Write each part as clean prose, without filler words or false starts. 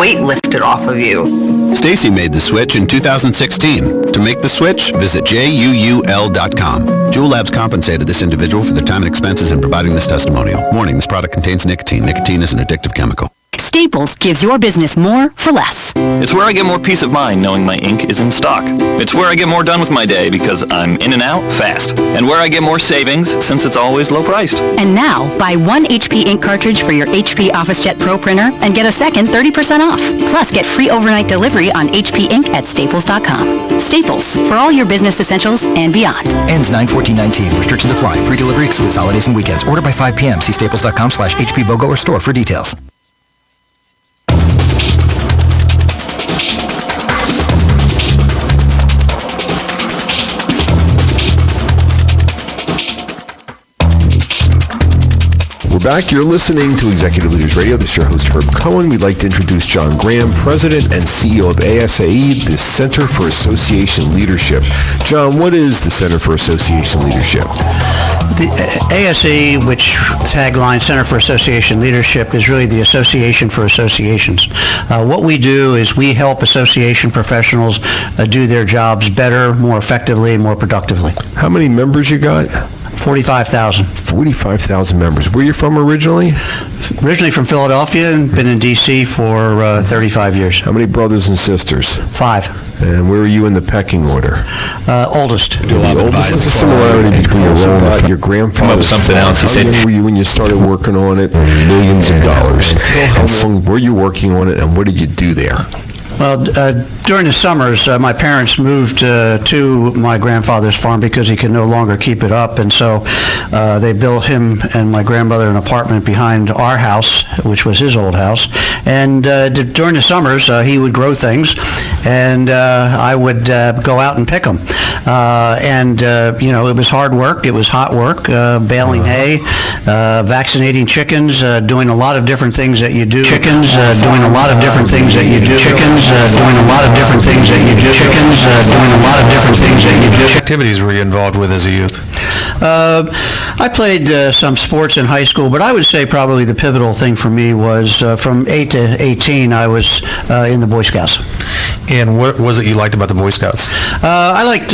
weight lifted off of you. Stacy made the switch in 2016. To make the switch, visit JUUL.com. Juul Labs compensated this individual for their time and expenses in providing this testimonial. Warning, this product contains nicotine. Nicotine is an addictive chemical. Staples gives your business more for less. It's where I get more peace of mind knowing my ink is in stock. It's where I get more done with my day because I'm in and out fast. And where I get more savings since it's always low priced. And now, buy one HP ink cartridge for your HP OfficeJet Pro printer and get a second 30% off. Plus, get free overnight delivery on HP ink at staples.com. Staples, for all your business essentials and beyond. Ends 9/14/19. Restrictions apply. Free delivery excludes holidays and weekends. Order by 5 p.m. See staples.com/HP BOGO or store for details. We're back. You're listening to Executive Leaders Radio. This is your host, Herb Cohen. We'd like to introduce John Graham, President and CEO of ASAE, the Center for Association Leadership. John, what is the Center for Association Leadership? The ASAE, which tagline Center for Association Leadership, is really the Association for Associations. What we do is we help association professionals do their jobs better, more effectively, more productively. How many members you got? 45,000. 45,000 members. Where are you from originally? Originally from Philadelphia and been in D.C. for 35 years. How many brothers and sisters? 5. And where are you in the pecking order? Oldest. The oldest is the similarity between your role and your grandfather. Come up with something else. He said, how young were you when you started working on it? Millions of dollars. How long were you working on it, and what did you do there? Well, during the summers, my parents moved to my grandfather's farm because he could no longer keep it up, and so they built him and my grandmother an apartment behind our house, which was his old house. And during the summers, he would grow things, and I would go out and pick them. It was hard work. It was hot work, baling hay, vaccinating chickens, doing a lot of different things that you do. Doing a lot of different things that you do. Doing a lot of different things that you do. Doing a lot of different things that you do. What activities were you involved with as a youth? I played some sports in high school, but I would say probably the pivotal thing for me was from 8 to 18, I was in the Boy Scouts. And what was it you liked about the Boy Scouts? I liked,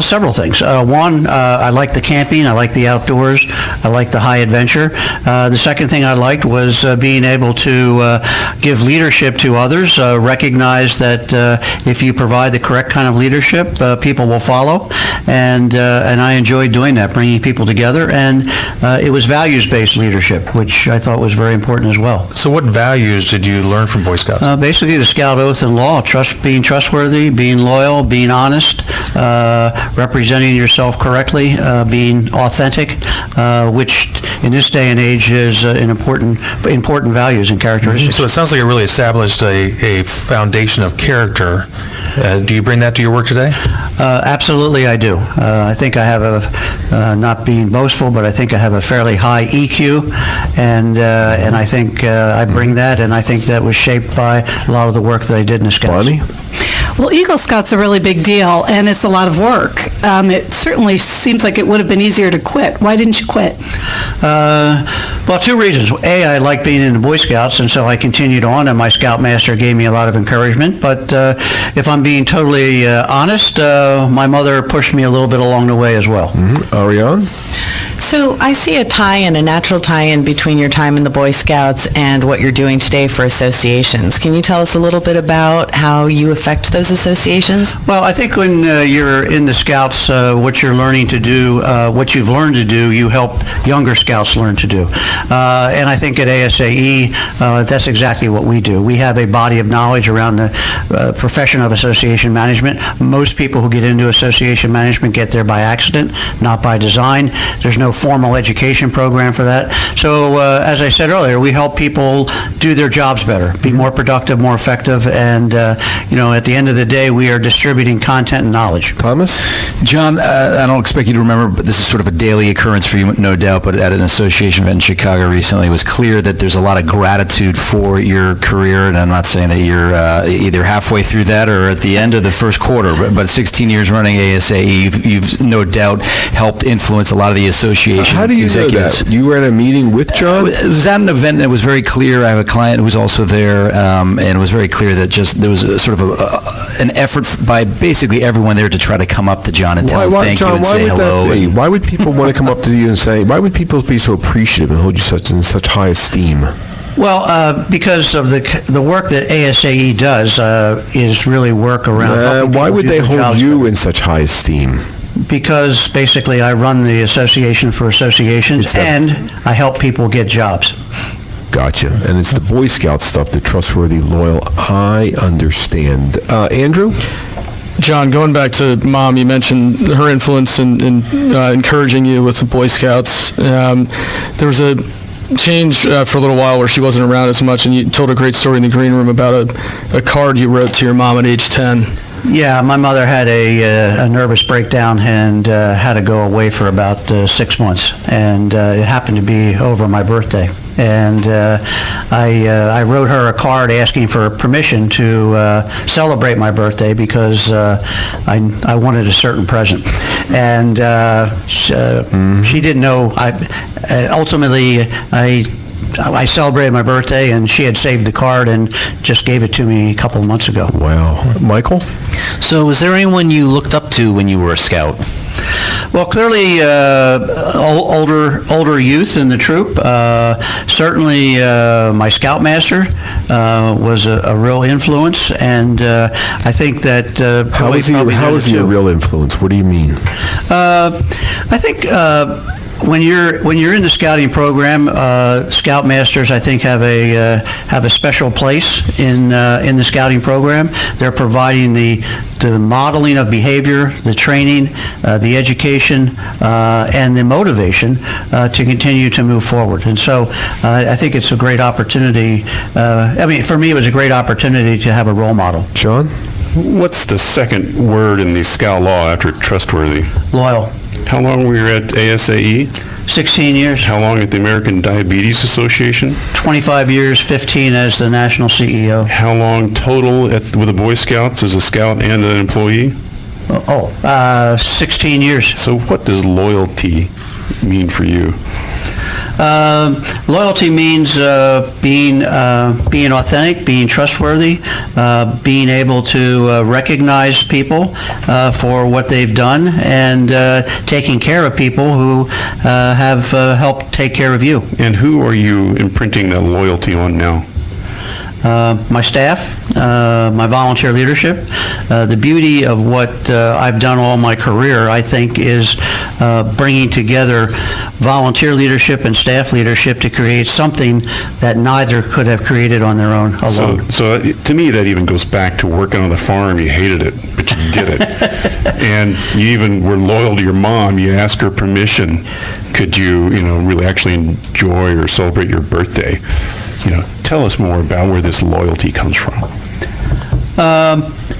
several things. One, I liked the camping. I liked the outdoors. I liked the high adventure. The second thing I liked was being able to give leadership to others, recognize that if you provide the correct kind of leadership, people will follow. And I enjoyed doing that, bringing people together. And it was values-based leadership, which I thought was very important as well. So what values did you learn from Boy Scouts? Basically, the Scout Oath and Law, being trustworthy, being loyal, being honest, representing yourself correctly, being authentic, which in this day and age is an important values and characteristics. So it sounds like it really established a foundation of character. Do you bring that to your work today? Absolutely, I do. I think I have not being boastful, but I think I have a fairly high EQ, and I think I bring that, and I think that was shaped by a lot of the work that I did in the Scouts. Bonnie? Well, Eagle Scout's a really big deal, and it's a lot of work. It certainly seems like it would have been easier to quit. Why didn't you quit? Well, 2 reasons. A, I like being in the Boy Scouts, and so I continued on, and my Scoutmaster gave me a lot of encouragement. But if I'm being totally honest, my mother pushed me a little bit along the way as well. Mm-hmm. Ariane? So I see a natural tie-in between your time in the Boy Scouts and what you're doing today for associations. Can you tell us a little bit about how you affect those associations? Well, I think when you're in the Scouts, what you're learning to do, what you've learned to do, you help younger Scouts learn to do. And I think at ASAE, that's exactly what we do. We have a body of knowledge around the profession of association management. Most people who get into association management get there by accident, not by design. There's no formal education program for that. So as I said earlier, we help people do their jobs better, be more productive, more effective, and at the end of the day, we are distributing content and knowledge. Thomas? John, I don't expect you to remember, but this is sort of a daily occurrence for you, no doubt, but at an association event in Chicago recently, it was clear that there's a lot of gratitude for your career, and I'm not saying that you're either halfway through that or at the end of the first quarter, but 16 years running ASAE, you've no doubt helped influence a lot of the associations Association. How do you know executives. that? You were at a meeting with John? It was at an event, and it was very clear. I have a client who was also there, and it was very clear that just there was a sort of an effort by basically everyone there to try to come up to John and tell him thank you and say hello. That be? Why would people want to come up to you and say, why would people be so appreciative and hold you in such high esteem? Well, because of the work that ASAE does is really work around helping why people would do they their hold jobs you better. in such high esteem? Because basically I run the Association for Associations, and I help people get jobs. Gotcha. And it's the Boy Scout stuff, the trustworthy, loyal. I understand. Andrew? John, going back to Mom, you mentioned her influence in encouraging you with the Boy Scouts. There was a change for a little while where she wasn't around as much, and you told a great story in the green room about a card you wrote to your mom at age 10. Yeah, my mother had a nervous breakdown and had to go away for about 6 months, and it happened to be over my birthday. And I wrote her a card asking for permission to celebrate my birthday because I wanted a certain present. And she didn't know. Ultimately, I celebrated my birthday, and she had saved the card and just gave it to me a couple of months ago. Wow. Michael? So was there anyone you looked up to when you were a scout? Well, clearly, older youth in the troop. Certainly, my scoutmaster was a real influence, and I think that how is he a real influence? What do you mean? I think. When you're in the scouting program, scoutmasters, I think, have a special place in the scouting program. They're providing the modeling of behavior, the training, the education, and the motivation to continue to move forward. And so, I think it's a great opportunity. For me, it was a great opportunity to have a role model. John? What's the second word in the Scout law after trustworthy? Loyal. How long were you at ASAE? 16 years. How long at the American Diabetes Association? 25 years, 15 as the national CEO. How long total with the Boy Scouts as a scout and an employee? 16 years. So what does loyalty mean for you? Loyalty means being authentic, being trustworthy, being able to recognize people for what they've done, and taking care of people who have helped take care of you. And who are you imprinting that loyalty on now? My staff, my volunteer leadership. The beauty of what I've done all my career, I think, is bringing together volunteer leadership and staff leadership to create something that neither could have created on their own alone. So to me, that even goes back to working on the farm. You hated it, but you did it. And you even were loyal to your mom. You asked her permission. Could you, really actually enjoy or celebrate your birthday? Tell us more about where this loyalty comes from.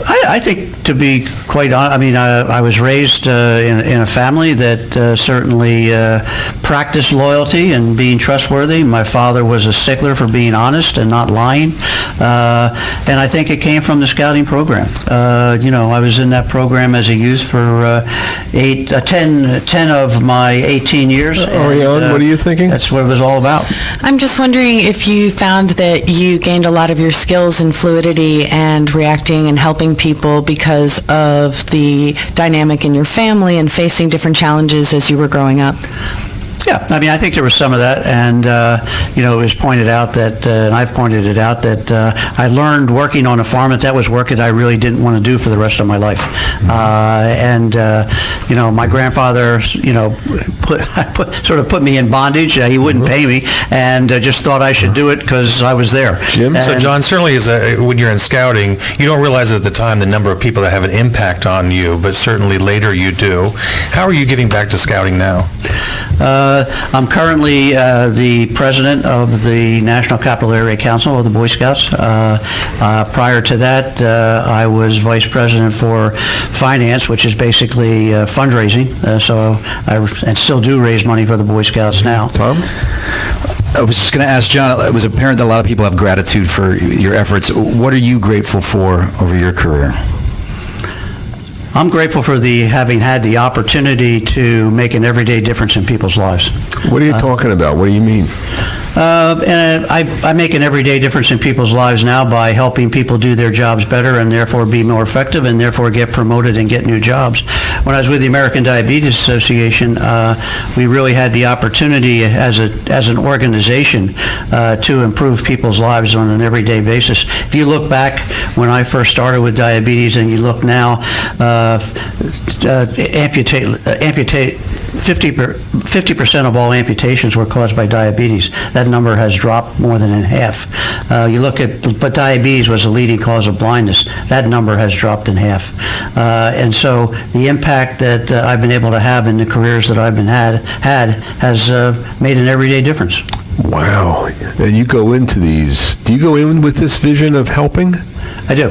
I think, to be quite honest, I was raised in a family that certainly practiced loyalty and being trustworthy. My father was a stickler for being honest and not lying, and I think it came from the scouting program. I was in that program as a youth for 10 of my 18 years. Ariane, what are you thinking? That's what it was all about. I'm just wondering if you found that you gained a lot of your skills in fluidity and reacting and helping people because of the dynamic in your family and facing different challenges as you were growing up. Yeah, I think there was some of that, and it was pointed out that, and I've pointed it out, that I learned working on a farm that was work that I really didn't want to do for the rest of my life. My grandfather, put me in bondage. He wouldn't pay me, and just thought I should do it because I was there. Jim? So, John, certainly when you're in scouting, you don't realize at the time the number of people that have an impact on you, but certainly later you do. How are you giving back to scouting now? I'm currently the president of the National Capital Area Council of the Boy Scouts. Prior to that, I was vice president for finance, which is basically fundraising. So I still do raise money for the Boy Scouts now. Tom? I was just going to ask John, it was apparent that a lot of people have gratitude for your efforts. What are you grateful for over your career? I'm grateful for having had the opportunity to make an everyday difference in people's lives. What are you talking about? What do you mean? And I make an everyday difference in people's lives now by helping people do their jobs better and therefore be more effective and therefore get promoted and get new jobs. When I was with the American Diabetes Association, we really had the opportunity as an organization to improve people's lives on an everyday basis. If you look back when I first started with diabetes and you look now, amputate 50% of all amputations were caused by diabetes. That number has dropped more than in half. You look at, but diabetes was a leading cause of blindness. That number has dropped in half. And so the impact that I've been able to have in the careers that I've has made an everyday difference. Wow. And you go into these, do you go in with this vision of helping? I do.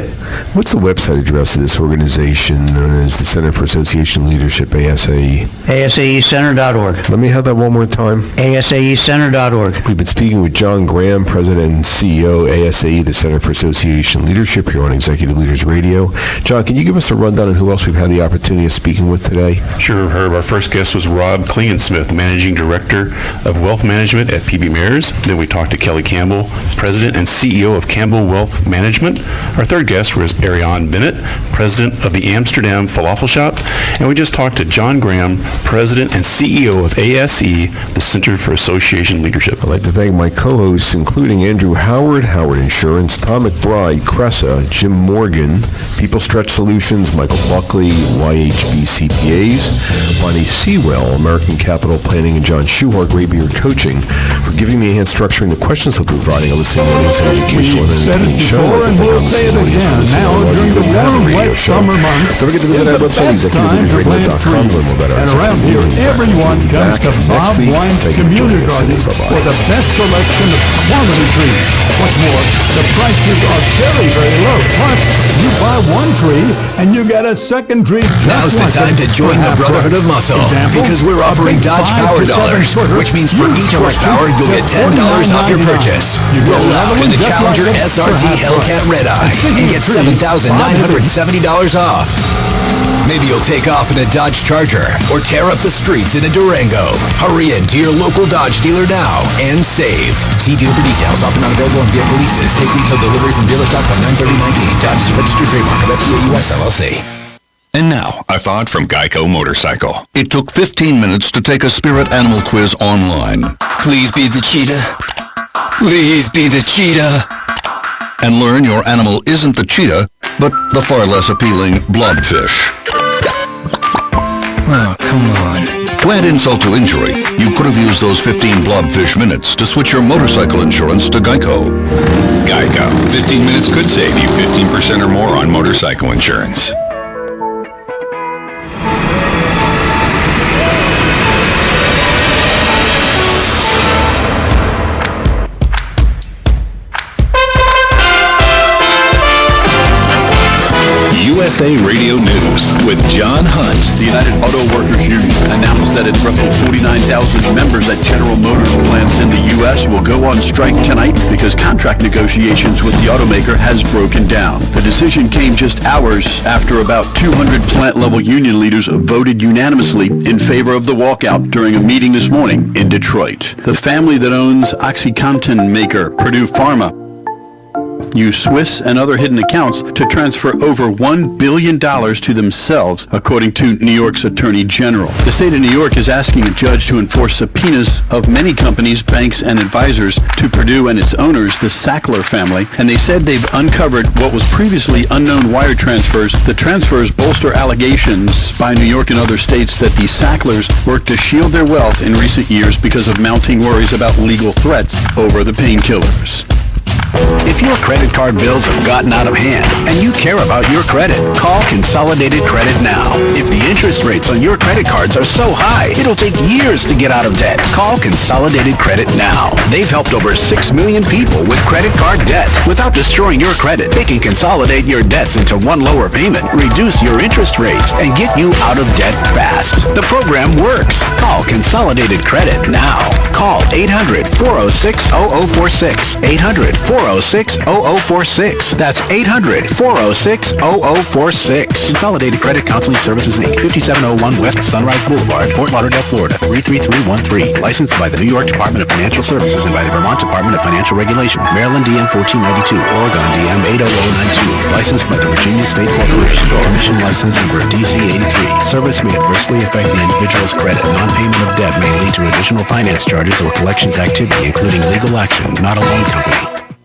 What's the website address of this organization known as the Center for Association Leadership, ASAE? ASAEcenter.org. Let me have that one more time. ASAEcenter.org. We've been speaking with John Graham, President and CEO, ASAE, the Center for Association Leadership, here on Executive Leaders Radio. John, can you give us a rundown on who else we've had the opportunity of speaking with today? Sure, Herb. Our first guest was Rob Klingenstmith, Managing Director of Wealth Management at PB Mayors. Then we talked to Kelly Campbell, President and CEO of Campbell Wealth Management. Our third guest was Ariane Bennett, President of the Amsterdam Falafel Shop. And we just talked to John Graham, President and CEO of ASE, the Center for Association Leadership. I'd like to thank my co-hosts, including Andrew Howard, Howard Insurance, Tom McBride, Cressa, Jim Morgan, People Stretch Solutions, Michael Buckley, YHB CPAs, Bonnie Sewell, American Capital Planning, and John Schuhart, Graybeard Coaching, for giving me a hand structuring the questions he'll be providing a listening audience and educational and entertaining show. Say it again. Now, during the warm, wet summer months, don't forget to visit our website, executiveleadersradio.com, to learn more about our and around here, everyone comes to Bob Wine's Community Garden for the best selection of quality trees. What's more, the prices are very, very low. Plus, you buy one tree and you get a second tree just Now's the time to join the Brotherhood of Muscle, because we're offering Dodge Power Dollars, which means for each horsepower, you'll get $10 off your purchase. Roll out in the Challenger SRT Hellcat Red-Eye and get $7,970 off. Maybe you'll take off in a Dodge Charger or tear up the streets in a Durango. Hurry in to your local Dodge dealer now and save. See dealer for details. Offer not available on vehicle leases. Take retail delivery from dealer stock by 9/30/19. Dodge is a registered trademark of FCA US LLC. And now, a thought from Geico Motorcycle. It took 15 minutes to take a spirit animal quiz online. Please be the cheetah. Please be the cheetah. And learn your animal isn't the cheetah, but the far less appealing blobfish. Oh, come on. To add insult to injury, you could have used those 15 blobfish minutes to switch your motorcycle insurance to Geico. Geico. 15 minutes could save you 15% or more on motorcycle insurance. USA Radio News with John Hunt. The United Auto Workers Union announced that its roughly 49,000 members at General Motors plants in the U.S. will go on strike tonight because contract negotiations with the automaker has broken down. The decision came just hours after about 200 plant-level union leaders voted unanimously in favor of the walkout during a meeting this morning in Detroit. The family that owns OxyContin maker Purdue Pharma use Swiss and other hidden accounts to transfer over $1 billion to themselves, according to New York's Attorney General. The state of New York is asking a judge to enforce subpoenas of many companies, banks, and advisors to Purdue and its owners, the Sackler family, and they said they've uncovered what was previously unknown wire transfers. The transfers bolster allegations by New York and other states that the Sacklers worked to shield their wealth in recent years because of mounting worries about legal threats over the painkillers. If your credit card bills have gotten out of hand and you care about your credit, call Consolidated Credit now. If the interest rates on your credit cards are so high, it'll take years to get out of debt. Call Consolidated Credit now. They've helped over 6 million people with credit card debt. Without destroying your credit, they can consolidate your debts into one lower payment, reduce your interest rates, and get you out of debt fast. The program works. Call Consolidated Credit now. Call 800-406-0046. 800-406-0046. 800-406-0046. That's 800-406-0046. Consolidated Credit Counseling Services, Inc., 5701 West Sunrise Boulevard, Fort Lauderdale, Florida, 33313. Licensed by the New York Department of Financial Services and by the Vermont Department of Financial Regulation. Maryland DM 1492, Oregon DM 80092. Licensed by the Virginia State Corporation. Commission license number DC 83. Service may adversely affect the individual's credit. Non-payment of debt may lead to additional finance charges or collections activity, including legal action, not a loan company.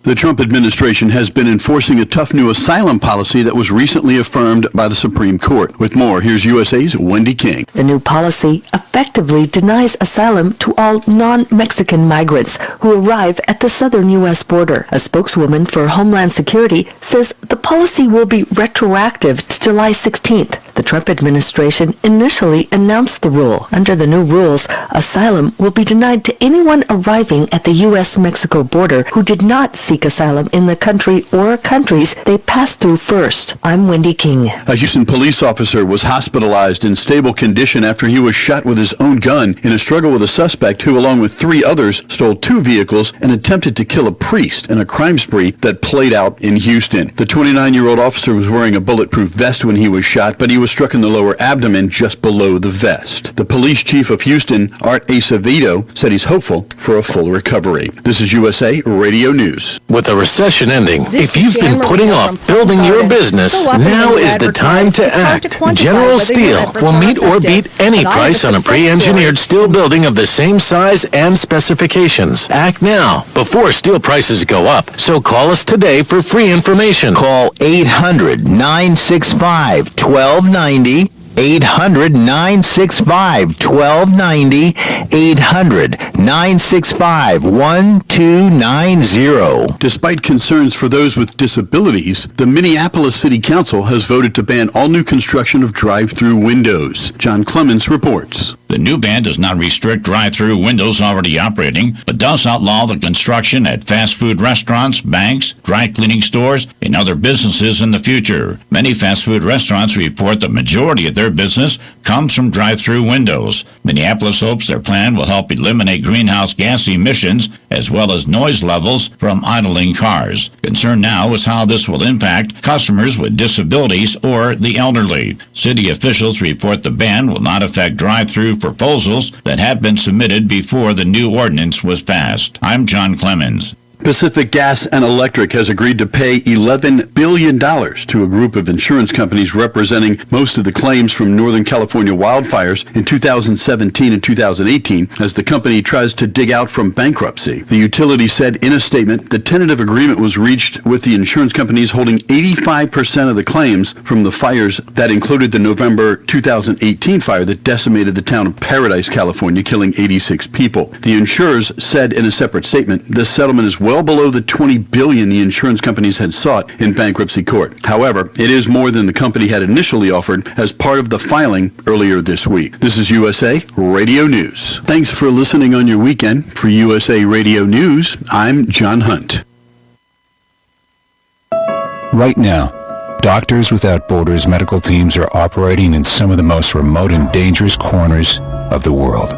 The Trump administration has been enforcing a tough new asylum policy that was recently affirmed by the Supreme Court. With more, here's USA's Wendy King. The new policy effectively denies asylum to all non-Mexican migrants who arrive at the southern U.S. border. A spokeswoman for Homeland Security says the policy will be retroactive to July 16th. The Trump administration initially announced the rule. Under the new rules, asylum will be denied to anyone arriving at the U.S.-Mexico border who did not seek asylum in the country or countries they passed through first. I'm Wendy King. A Houston police officer was hospitalized in stable condition after he was shot with his own gun in a struggle with a suspect who, along with 3 others, stole 2 vehicles and attempted to kill a priest in a crime spree that played out in Houston. The 29-year-old officer was wearing a bulletproof vest when he was shot, but he was struck in the lower abdomen just below the vest. The police chief of Houston, Art Acevedo, said he's hopeful for a full recovery. This is USA Radio News. With a recession ending, if you've been putting off building your business, now is the time to act. General Steel will meet or beat any price on a pre-engineered steel building of the same size and specifications. Act now, before steel prices go up. So call us today for free information. Call 800-965-1290. 800-965-1290, 800-965-1290. Despite concerns for those with disabilities, the Minneapolis City Council has voted to ban all new construction of drive-through windows. John Clemens reports. The new ban does not restrict drive-through windows already operating, but does outlaw the construction at fast food restaurants, banks, dry cleaning stores, and other businesses in the future. Many fast food restaurants report the majority of their business comes from drive-through windows. Minneapolis hopes their plan will help eliminate greenhouse gas emissions as well as noise levels from idling cars. Concern now is how this will impact customers with disabilities or the elderly. City officials report the ban will not affect drive-through proposals that had been submitted before the new ordinance was passed. I'm John Clemens. Pacific Gas and Electric has agreed to pay $11 billion to a group of insurance companies representing most of the claims from Northern California wildfires in 2017 and 2018 as the company tries to dig out from bankruptcy. The utility said in a statement the tentative agreement was reached with the insurance companies holding 85% of the claims from the fires that included the November 2018 fire that decimated the town of Paradise, California, killing 86 people. The insurers said in a separate statement the settlement is well below the $20 billion the insurance companies had sought in bankruptcy court. However, it is more than the company had initially offered as part of the filing earlier this week. This is USA Radio News. Thanks for listening on your weekend. For USA Radio News, I'm John Hunt. Right now, Doctors Without Borders medical teams are operating in some of the most remote and dangerous corners of the world.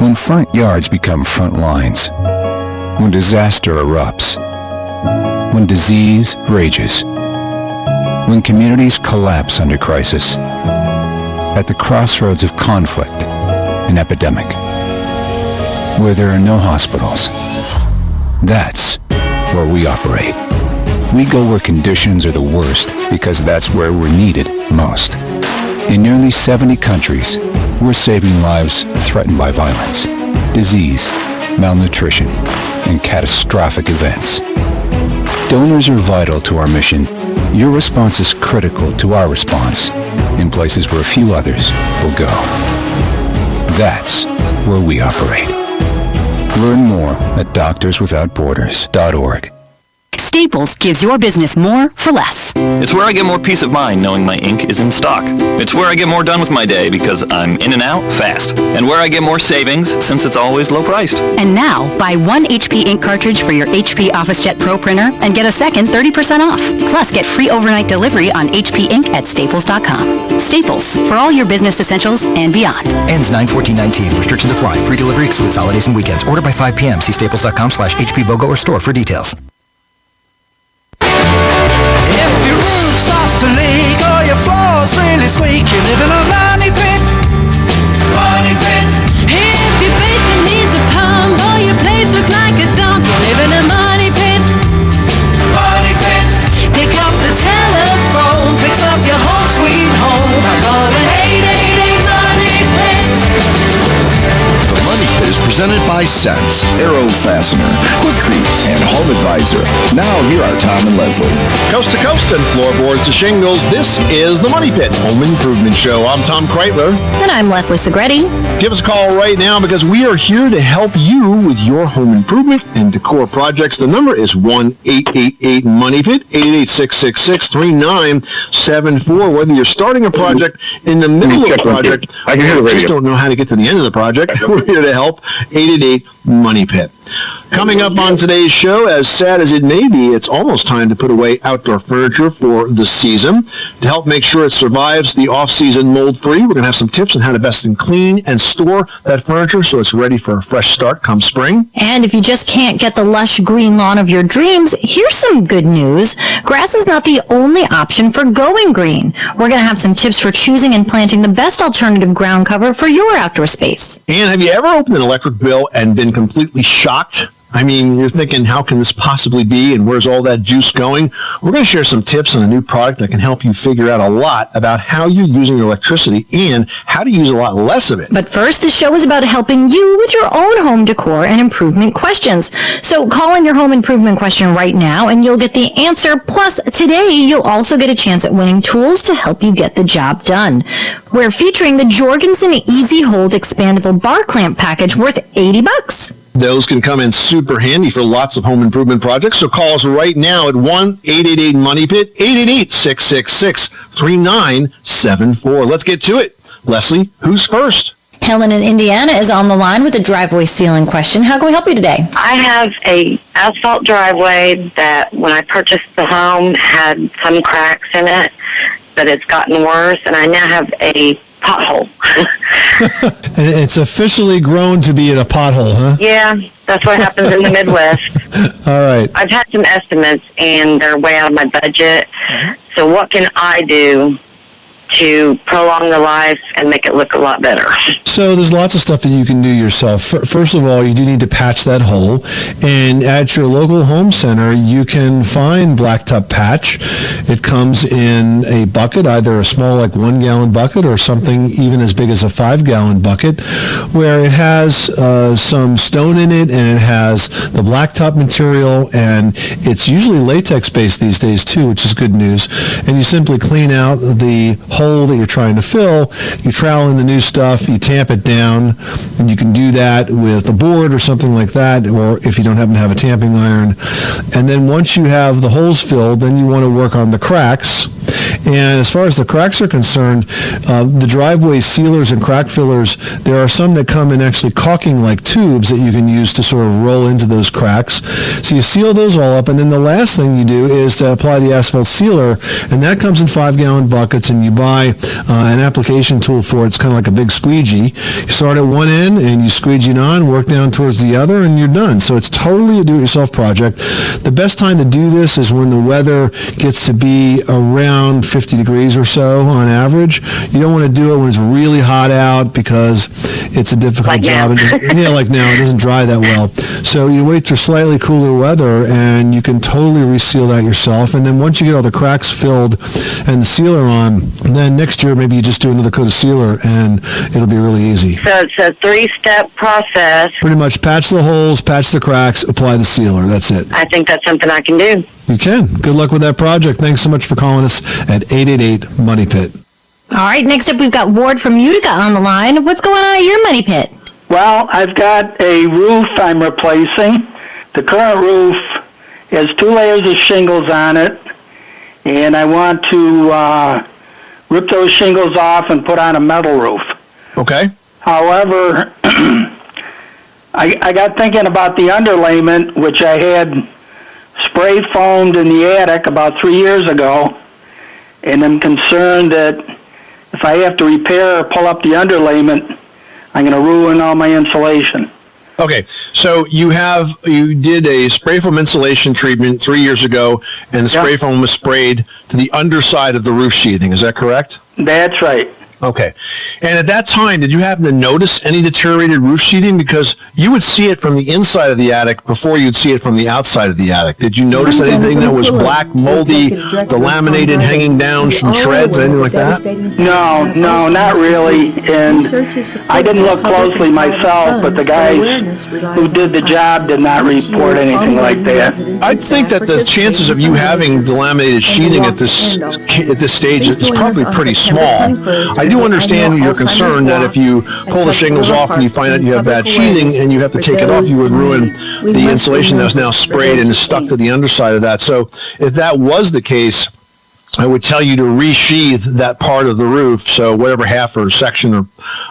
When front yards become front lines, when disaster erupts, when disease rages, when communities collapse under crisis, at the crossroads of conflict and epidemic, where there are no hospitals, that's where we operate. We go where conditions are the worst because that's where we're needed most. In nearly 70 countries, we're saving lives threatened by violence, disease, malnutrition, and catastrophic events. Donors are vital to our mission. Your response is critical to our response in places where few others will go. That's where we operate. Learn more at doctorswithoutborders.org. Staples gives your business more for less. It's where I get more peace of mind knowing my ink is in stock. It's where I get more done with my day because I'm in and out fast. And where I get more savings since it's always low priced. And now, buy one HP ink cartridge for your HP OfficeJet Pro printer and get a second 30% off. Plus, get free overnight delivery on HP ink at Staples.com. Staples, for all your business essentials and beyond. Ends 9/14/19. Restrictions apply. Free delivery excludes holidays and weekends. Order by 5 p.m. See Staples.com/HPBOGO or store for details. Presented by Sense, Aero Fastener, Quikrete, and Home Advisor. Now, here are Tom and Leslie. Coast to coast and floorboards to shingles, this is the Money Pit Home Improvement Show. I'm Tom Kreitler. And I'm Leslie Segretti. Give us a call right now because we are here to help you with your home improvement and decor projects. The number is 1-888-MONEY-PIT, 888-666-3974. Whether you're starting a project in the middle of a project, I can hear the radio. Just don't know how to get to the end of the project, we're here to help. 888-MONEY-PIT. Coming up on today's show, as sad as it may be, it's almost time to put away outdoor furniture for the season. To help make sure it survives the off-season mold-free, we're going to have some tips on how to best clean and store that furniture so it's ready for a fresh start come spring. And if you just can't get the lush green lawn of your dreams, here's some good news. Grass is not the only option for going green. We're going to have some tips for choosing and planting the best alternative ground cover for your outdoor space. And have you ever opened an electric bill and been completely shocked? I mean, you're thinking, how can this possibly be, and where's all that juice going? We're going to share some tips on a new product that can help you figure out a lot about how you're using your electricity and how to use a lot less of it. But first, the show is about helping you with your own home decor and improvement questions. So call in your home improvement question right now, and you'll get the answer. Plus, today, you'll also get a chance at winning tools to help you get the job done. We're featuring the Jorgensen Easy Hold Expandable Bar Clamp Package worth $80. Those can come in super handy for lots of home improvement projects. So call us right now at 1-888-MONEY-PIT, 888-666-3974. Let's get to it. Leslie, who's first? Helen in Indiana is on the line with a driveway sealing question. How can we help you today? I have a asphalt driveway that when I purchased the home had some cracks in it, but it's gotten worse, and I now have a pothole. And it's officially grown to be in a pothole, huh? Yeah, that's what happens in the Midwest. All right. I've had some estimates, and they're way out of my budget. So what can I do to prolong the life and make it look a lot better? So there's lots of stuff that you can do yourself. First of all, you do need to patch that hole, and at your local home center you can find Blacktop Patch. It comes in a bucket, either a small like 1 gallon bucket or something even as big as a 5 gallon bucket, where it has some stone in it and it has the blacktop material, and it's usually latex based these days too, which is good news. And you simply clean out the hole that you're trying to fill, you trowel in the new stuff, you tamp it down, and you can do that with a board or something like that, or if you don't happen to have a tamping iron. And then once you have the holes filled, then you want to work on the cracks. And as far as the cracks are concerned, the driveway sealers and crack fillers, there are some that come in actually caulking like tubes that you can use to sort of roll into those cracks. So you seal those all up, and then the last thing you do is to apply the asphalt sealer, and that comes in 5 gallon buckets, and you buy an application tool for it. It's kind of like a big squeegee. You start at one end and you squeegee it on, work down towards the other, and you're done. So it's totally a do-it-yourself project. The best time to do this is when the weather gets to be around 50 degrees or so on average. You don't want to do it when it's really hot out because it's a difficult job. Yeah, like now, it doesn't dry that well. So you wait for slightly cooler weather and you can totally reseal that yourself. And then once you get all the cracks filled and the sealer on, then next year maybe you just do another coat of sealer and it'll be really easy. So it's a 3-step process. Pretty much patch the holes, patch the cracks, apply the sealer. That's it. I think that's something I can do. You can. Good luck with that project. Thanks so much for calling us at 888-MONEY-PIT. All right, next up we've got Ward from Utica on the line. What's going on at your money pit? Well, I've got a roof I'm replacing. The current roof has 2 layers of shingles on it, and I want to rip those shingles off and put on a metal roof. Okay. However, I got thinking about the underlayment, which I had spray foamed in the attic about 3 years ago, and I'm concerned that if I have to repair or pull up the underlayment, I'm going to ruin all my insulation. Okay, so you did a spray foam insulation treatment 3 years ago, and the spray foam was sprayed to the underside of the roof sheathing. Is that correct? That's right. Okay. And at that time, did you happen to notice any deteriorated roof sheathing? Because you would see it from the inside of the attic before you'd see it from the outside of the attic. Did you notice anything that was black, moldy, delaminated, hanging down from shreds, anything like that? No, not really. And I didn't look closely myself, but the guys who did the job did not report anything like that. I think that the chances of you having delaminated sheathing at this stage is probably pretty small. I do understand your concern that if you pull the shingles off and you find out you have bad sheathing and you have to take it off, you would ruin the insulation that was now sprayed and is stuck to the underside of that. So if that was the case, I would tell you to resheathe that part of the roof, so whatever half or section or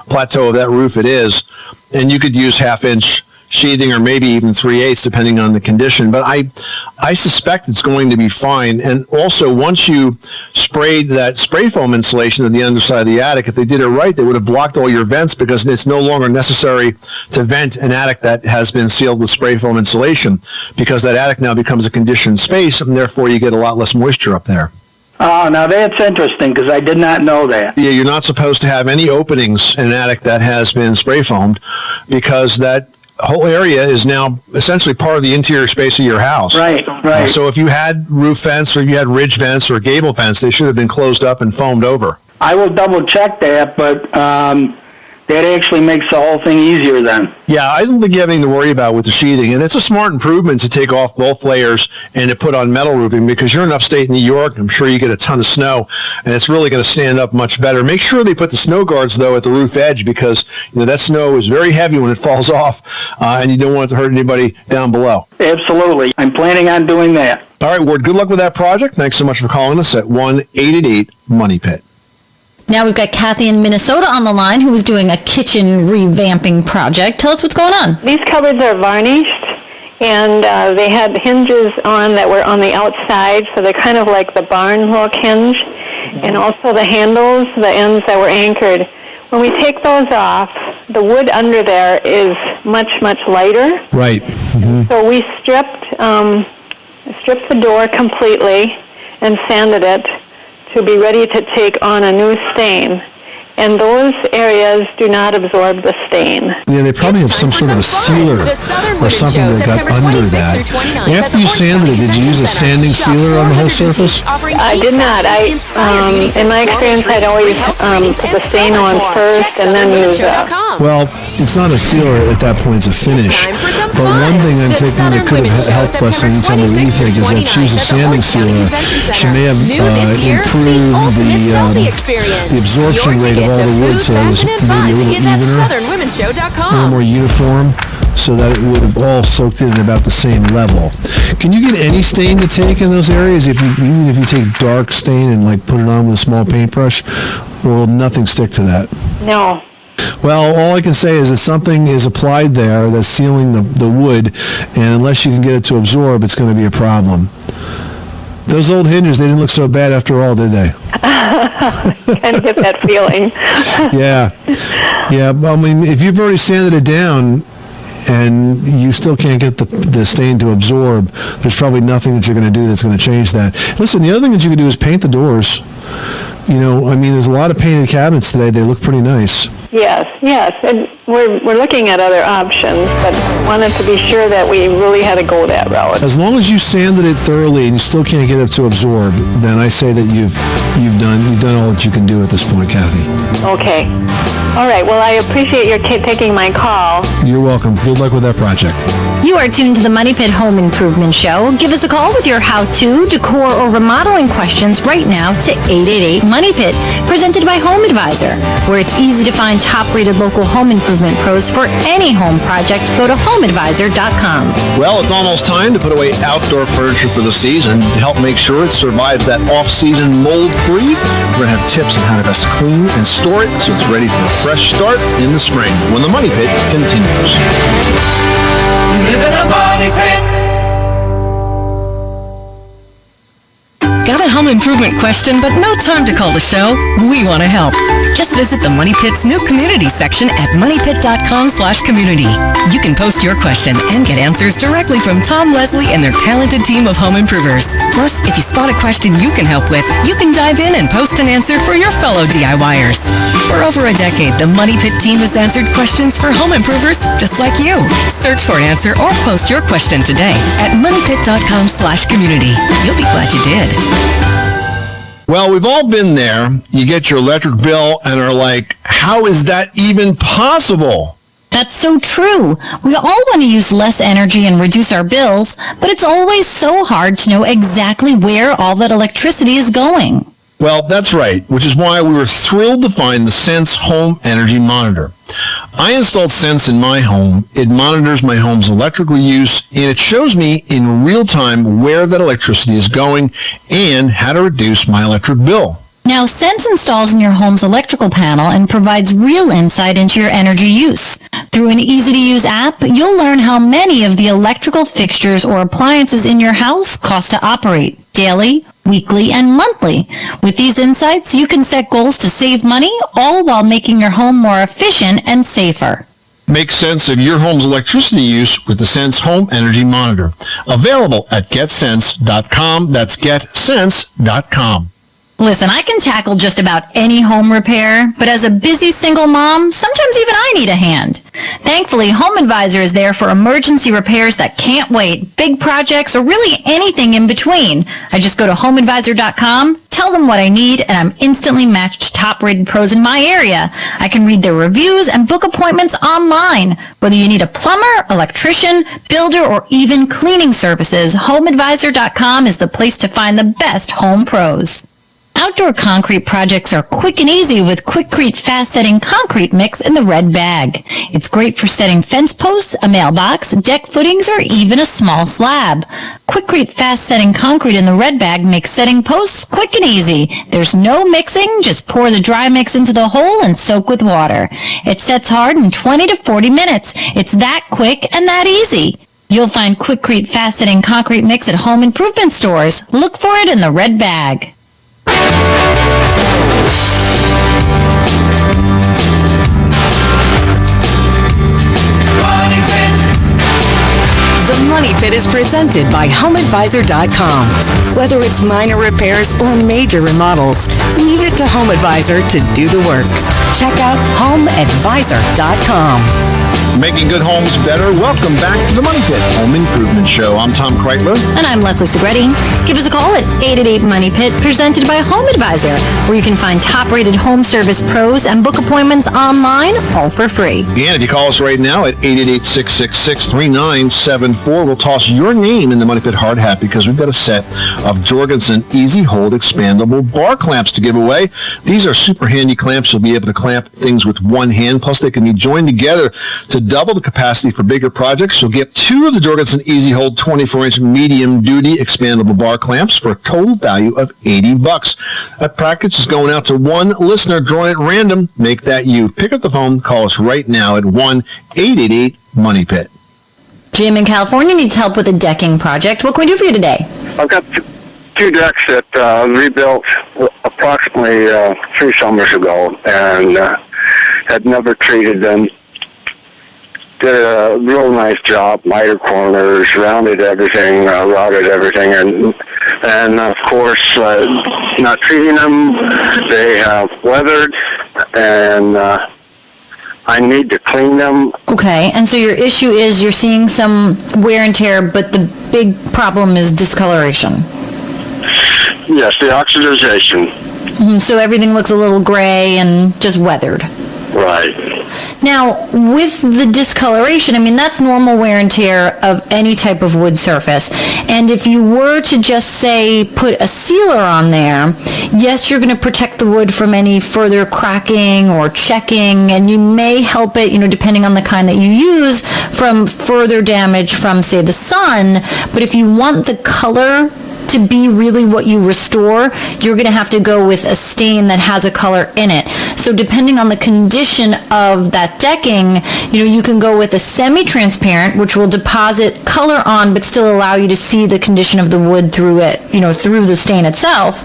plateau of that roof it is, and you could use half-inch sheathing or maybe even 3/8 depending on the condition. But I suspect it's going to be fine. And also, once you sprayed that spray foam insulation on the underside of the attic, if they did it right, they would have blocked all your vents, because it's no longer necessary to vent an attic that has been sealed with spray foam insulation, because that attic now becomes a conditioned space, and therefore you get a lot less moisture up there. Oh, now that's interesting, because I did not know that. Yeah, you're not supposed to have any openings in an attic that has been spray foamed, because that whole area is now essentially part of the interior space of your house. Right. So if you had roof vents or you had ridge vents or gable vents, they should have been closed up and foamed over. I will double check that, but that actually makes the whole thing easier then. Yeah, I don't think you have anything to worry about with the sheathing. And it's a smart improvement to take off both layers and to put on metal roofing, because you're in upstate New York. I'm sure you get a ton of snow, and it's really going to stand up much better. Make sure they put the snow guards, though, at the roof edge, because that snow is very heavy when it falls off, and you don't want it to hurt anybody down below. Absolutely. I'm planning on doing that. All right, Ward, good luck with that project. Thanks so much for calling us at 1-888-MONEY-PIT. Now we've got Kathy in Minnesota on the line, who is doing a kitchen revamping project. Tell us what's going on. These cupboards are varnished, and they had hinges on that were on the outside, so they're kind of like the barn look hinge, and also the handles, the ends that were anchored. When we take those off, the wood under there is much, much lighter. Right. Mm-hmm. So we stripped the door completely and sanded it to be ready to take on a new stain. And those areas do not absorb the stain. Yeah, they probably have some sort of a sealer or something that got under that. After you sanded it, did you use a sanding sealer on the whole surface? I did not. In my experience, I'd always put the stain on first and then use Well, it's not a sealer at that point, it's a finish. But one thing I'm thinking that could have helped us, and you tell me what you think, is that if she used a sanding sealer, she may have improved the absorption rate of all the wood, so that it was maybe a little evener, a little more uniform, so that it would have all soaked in at about the same level. Can you get any stain to take in those areas, even if you take dark stain and put it on with a small paintbrush, or will nothing stick to that? No. Well, all I can say is that something is applied there that's sealing the wood, and unless you can get it to absorb, it's going to be a problem. Those old hinges, they didn't look so bad after all, did they? Kind of get that feeling. Yeah. Well, I mean, if you've already sanded it down and you still can't get the stain to absorb, there's probably nothing that you're going to do that's going to change that. Listen, the other thing that you can do is paint the doors. There's a lot of painted cabinets today. They look pretty nice. Yes. And we're looking at other options, but wanted to be sure that we really had to go that route. As long as you sanded it thoroughly and you still can't get it to absorb, then I say that you've done all that you can do at this point, Kathy. Okay. All right. Well, I appreciate your taking my call. You're welcome. Good luck with that project. You are tuned to the Money Pit Home Improvement Show. Give us a call with your how-to, decor, or remodeling questions right now to 888-MONEY-PIT, presented by Home Advisor, where it's easy to find top-rated local home improvement pros for any home project. Go to homeadvisor.com. Well, it's almost time to put away outdoor furniture for the season to help make sure it survives that off-season mold-free. We're going to have tips on how to best clean and store it so it's ready for a fresh start in the spring when the Money Pit continues. You live in a money pit. Got a home improvement question but no time to call the show? We want to help. Just visit the Money Pit's new community section at moneypit.com/community. You can post your question and get answers directly from Tom, Leslie, and their talented team of home improvers. Plus, if you spot a question you can help with, you can dive in and post an answer for your fellow DIYers. For over a decade, the Money Pit team has answered questions for home improvers just like you. Search for an answer or post your question today at moneypit.com/community. You'll be glad you did. Well, we've all been there. You get your electric bill and are like, how is that even possible? That's so true. We all want to use less energy and reduce our bills, but it's always so hard to know exactly where all that electricity is going. Well, that's right, which is why we were thrilled to find the Sense Home Energy Monitor. I installed Sense in my home. It monitors my home's electrical use, and it shows me in real time where that electricity is going and how to reduce my electric bill. Now, Sense installs in your home's electrical panel and provides real insight into your energy use. Through an easy-to-use app, you'll learn how many of the electrical fixtures or appliances in your house cost to operate daily, weekly, and monthly. With these insights, you can set goals to save money, all while making your home more efficient and safer. Make sense of your home's electricity use with the Sense Home Energy Monitor. Available at getsense.com. That's getsense.com. Listen, I can tackle just about any home repair, but as a busy single mom, sometimes even I need a hand. Thankfully, Home Advisor is there for emergency repairs that can't wait, big projects, or really anything in between. I just go to homeadvisor.com, tell them what I need, and I'm instantly matched to top-rated pros in my area. I can read their reviews and book appointments online. Whether you need a plumber, electrician, builder, or even cleaning services, homeadvisor.com is the place to find the best home pros. Outdoor concrete projects are quick and easy with Quikrete Fast Setting Concrete Mix in the red bag. It's great for setting fence posts, a mailbox, deck footings, or even a small slab. Quikrete Fast Setting Concrete in the red bag makes setting posts quick and easy. There's no mixing, just pour the dry mix into the hole and soak with water. It sets hard in 20 to 40 minutes. It's that quick and that easy. You'll find Quikrete Fast Setting Concrete Mix at home improvement stores. Look for it in the red bag. The Money Pit is presented by HomeAdvisor.com. Whether it's minor repairs or major remodels, leave it to Home Advisor to do the work. Check out HomeAdvisor.com. Making good homes better. Welcome back to the Money Pit Home Improvement Show. I'm Tom Kreitler. And I'm Leslie Segretti. Give us a call at 888-MONEY-PIT, presented by Home Advisor, where you can find top-rated home service pros and book appointments online, all for free. And if you call us right now at 888-666-3974, we'll toss your name in the Money Pit hard hat because we've got a set of Jorgensen Easy Hold expandable bar clamps to give away. These are super handy clamps. You'll be able to clamp things with one hand, plus they can be joined together to double the capacity for bigger projects. You'll get two of the Jorgensen Easy Hold 24-inch medium-duty expandable bar clamps for a total value of $80. That package is going out to one listener drawn at random. Make that you. Pick up the phone. Call us right now at 1-888-MONEY-PIT. Jim in California needs help with a decking project. What can we do for you today? I've got two decks that rebuilt approximately 3 summers ago and had never treated them. Did a real nice job, miter corners, rounded everything, routed everything, and of course, not treating them, they have weathered, and I need to clean them. Okay, and so your issue is you're seeing some wear and tear, but the big problem is discoloration. Yes, the oxidization. Mm-hmm, so everything looks a little gray and just weathered. Right. Now, with the discoloration, I mean, that's normal wear and tear of any type of wood surface. And if you were to just say put a sealer on there, yes, you're going to protect the wood from any further cracking or checking, and you may help it, depending on the kind that you use, from further damage from, say, the sun. But if you want the color to to be really what you restore, you're going to have to go with a stain that has a color in it. So depending on the condition of that decking, you can go with a semi-transparent, which will deposit color on but still allow you to see the condition of the wood through it, through the stain itself.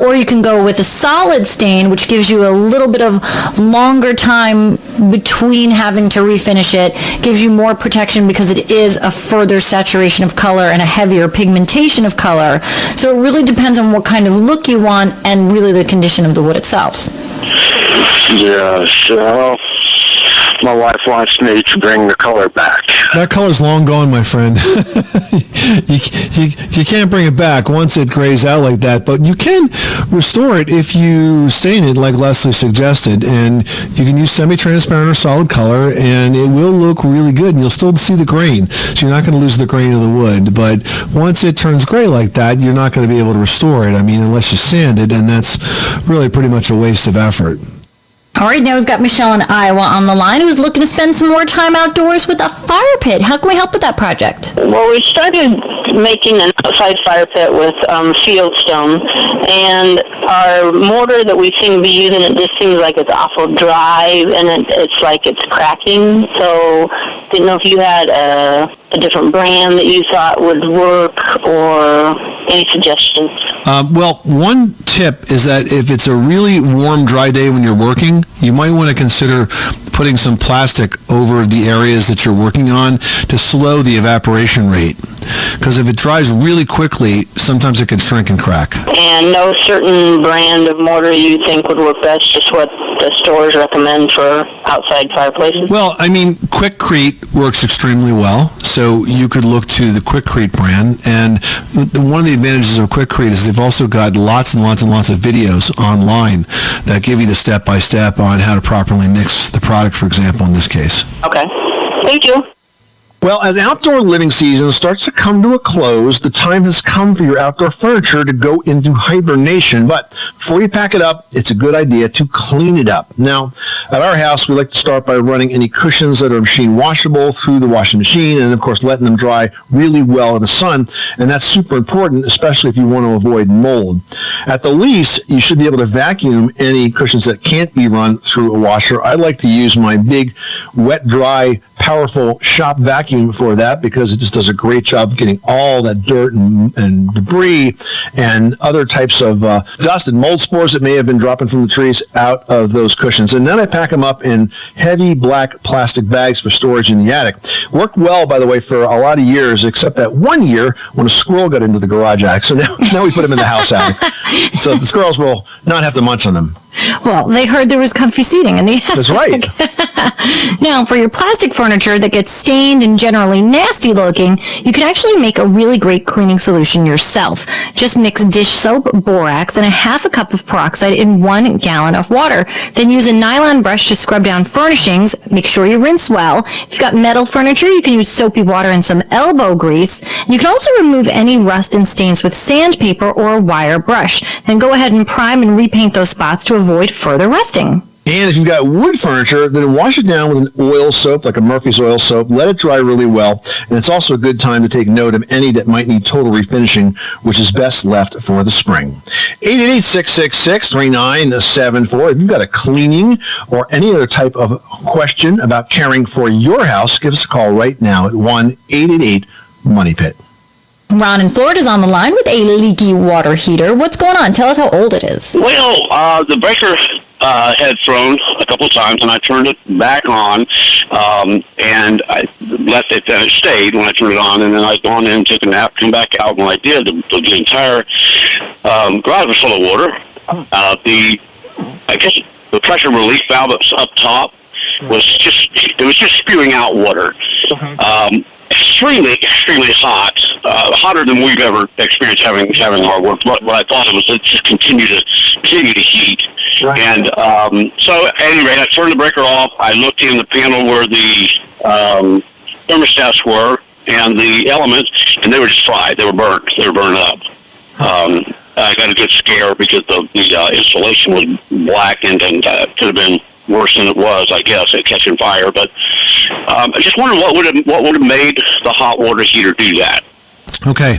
Or you can go with a solid stain, which gives you a little bit of longer time between having to refinish it, gives you more protection because it is a further saturation of color and a heavier pigmentation of color. So it really depends on what kind of look you want and really the condition of the wood itself. Yes, my wife wants me to bring the color back. That color's long gone, my friend. you can't bring it back once it grays out like that, but you can restore it if you stain it like Leslie suggested, and you can use semi-transparent or solid color, and it will look really good, and you'll still see the grain, so you're not going to lose the grain of the wood. But once it turns gray like that, you're not going to be able to restore it, unless you sand it, and that's really pretty much a waste of effort. All right, now we've got Michelle in Iowa on the line who's looking to spend some more time outdoors with a fire pit. How can we help with that project? Well, we started making an outside fire pit with field stone, and our mortar that we seem to be using, it just seems like it's awful dry, and it's like it's cracking. So didn't know if you had a different brand that you thought would work, or any suggestions? Well, one tip is that if it's a really warm, dry day when you're working, you might want to consider putting some plastic over the areas that you're working on to slow the evaporation rate. Because if it dries really quickly, sometimes it can shrink and crack. And no certain brand of mortar you think would work best, just what the stores recommend for outside fireplaces? Well, Quikrete works extremely well, so you could look to the Quikrete brand. And one of the advantages of Quikrete is they've also got lots and lots and lots of videos online that give you the step-by-step on how to properly mix the product, for example, in this case. Okay. Thank you. Well, as outdoor living season starts to come to a close, the time has come for your outdoor furniture to go into hibernation. But before you pack it up, it's a good idea to clean it up. Now, at our house, we like to start by running any cushions that are machine washable through the washing machine and, of course, letting them dry really well in the sun. And that's super important, especially if you want to avoid mold. At the least, you should be able to vacuum any cushions that can't be run through a washer. I like to use my big wet, dry, powerful shop vacuum for that because it just does a great job getting all that dirt and debris and other types of dust and mold spores that may have been dropping from the trees out of those cushions. And then I pack them up in heavy black plastic bags for storage in the attic. Worked well, by the way, for a lot of years, except that one year when a squirrel got into the garage attic. So now we put them in the house attic. So the squirrels will not have to munch on them. Well, they heard there was comfy seating in the attic. That's right. Now, for your plastic furniture that gets stained and generally nasty looking, you can actually make a really great cleaning solution yourself. Just mix dish soap, borax, and a half a cup of peroxide in 1 gallon of water. Then use a nylon brush to scrub down furnishings. Make sure you rinse well. If you've got metal furniture, you can use soapy water and some elbow grease. You can also remove any rust and stains with sandpaper or a wire brush. Then go ahead and prime and repaint those spots to avoid further rusting. And if you've got wood furniture, then wash it down with an oil soap, like a Murphy's oil soap. Let it dry really well. And it's also a good time to take note of any that might need total refinishing, which is best left for the spring. 888-666-3974. If you've got a cleaning or any other type of question about caring for your house, give us a call right now at 1-888-MONEYPIT. Ron in Florida is on the line with a leaky water heater. What's going on? Tell us how old it is. Well, the breaker had thrown a couple of times, and I turned it back on, and I left it, and it stayed when I turned it on, and then I'd gone in and took a nap, come back out. When I did, the entire garage was full of water. I guess the pressure relief valve up top was just spewing out water. Extremely hot, hotter than we've ever experienced having our work. What I thought it was, it just continue to heat. Right. And so anyway, I turned the breaker off. I looked in the panel where the thermostats were and the elements, and they were just fried. They were burnt. They were burned up. I got a good scare because the insulation was blackened and could have been worse than it was, I guess, at catching fire. But I just wondered what would have made the hot water heater do that. Okay.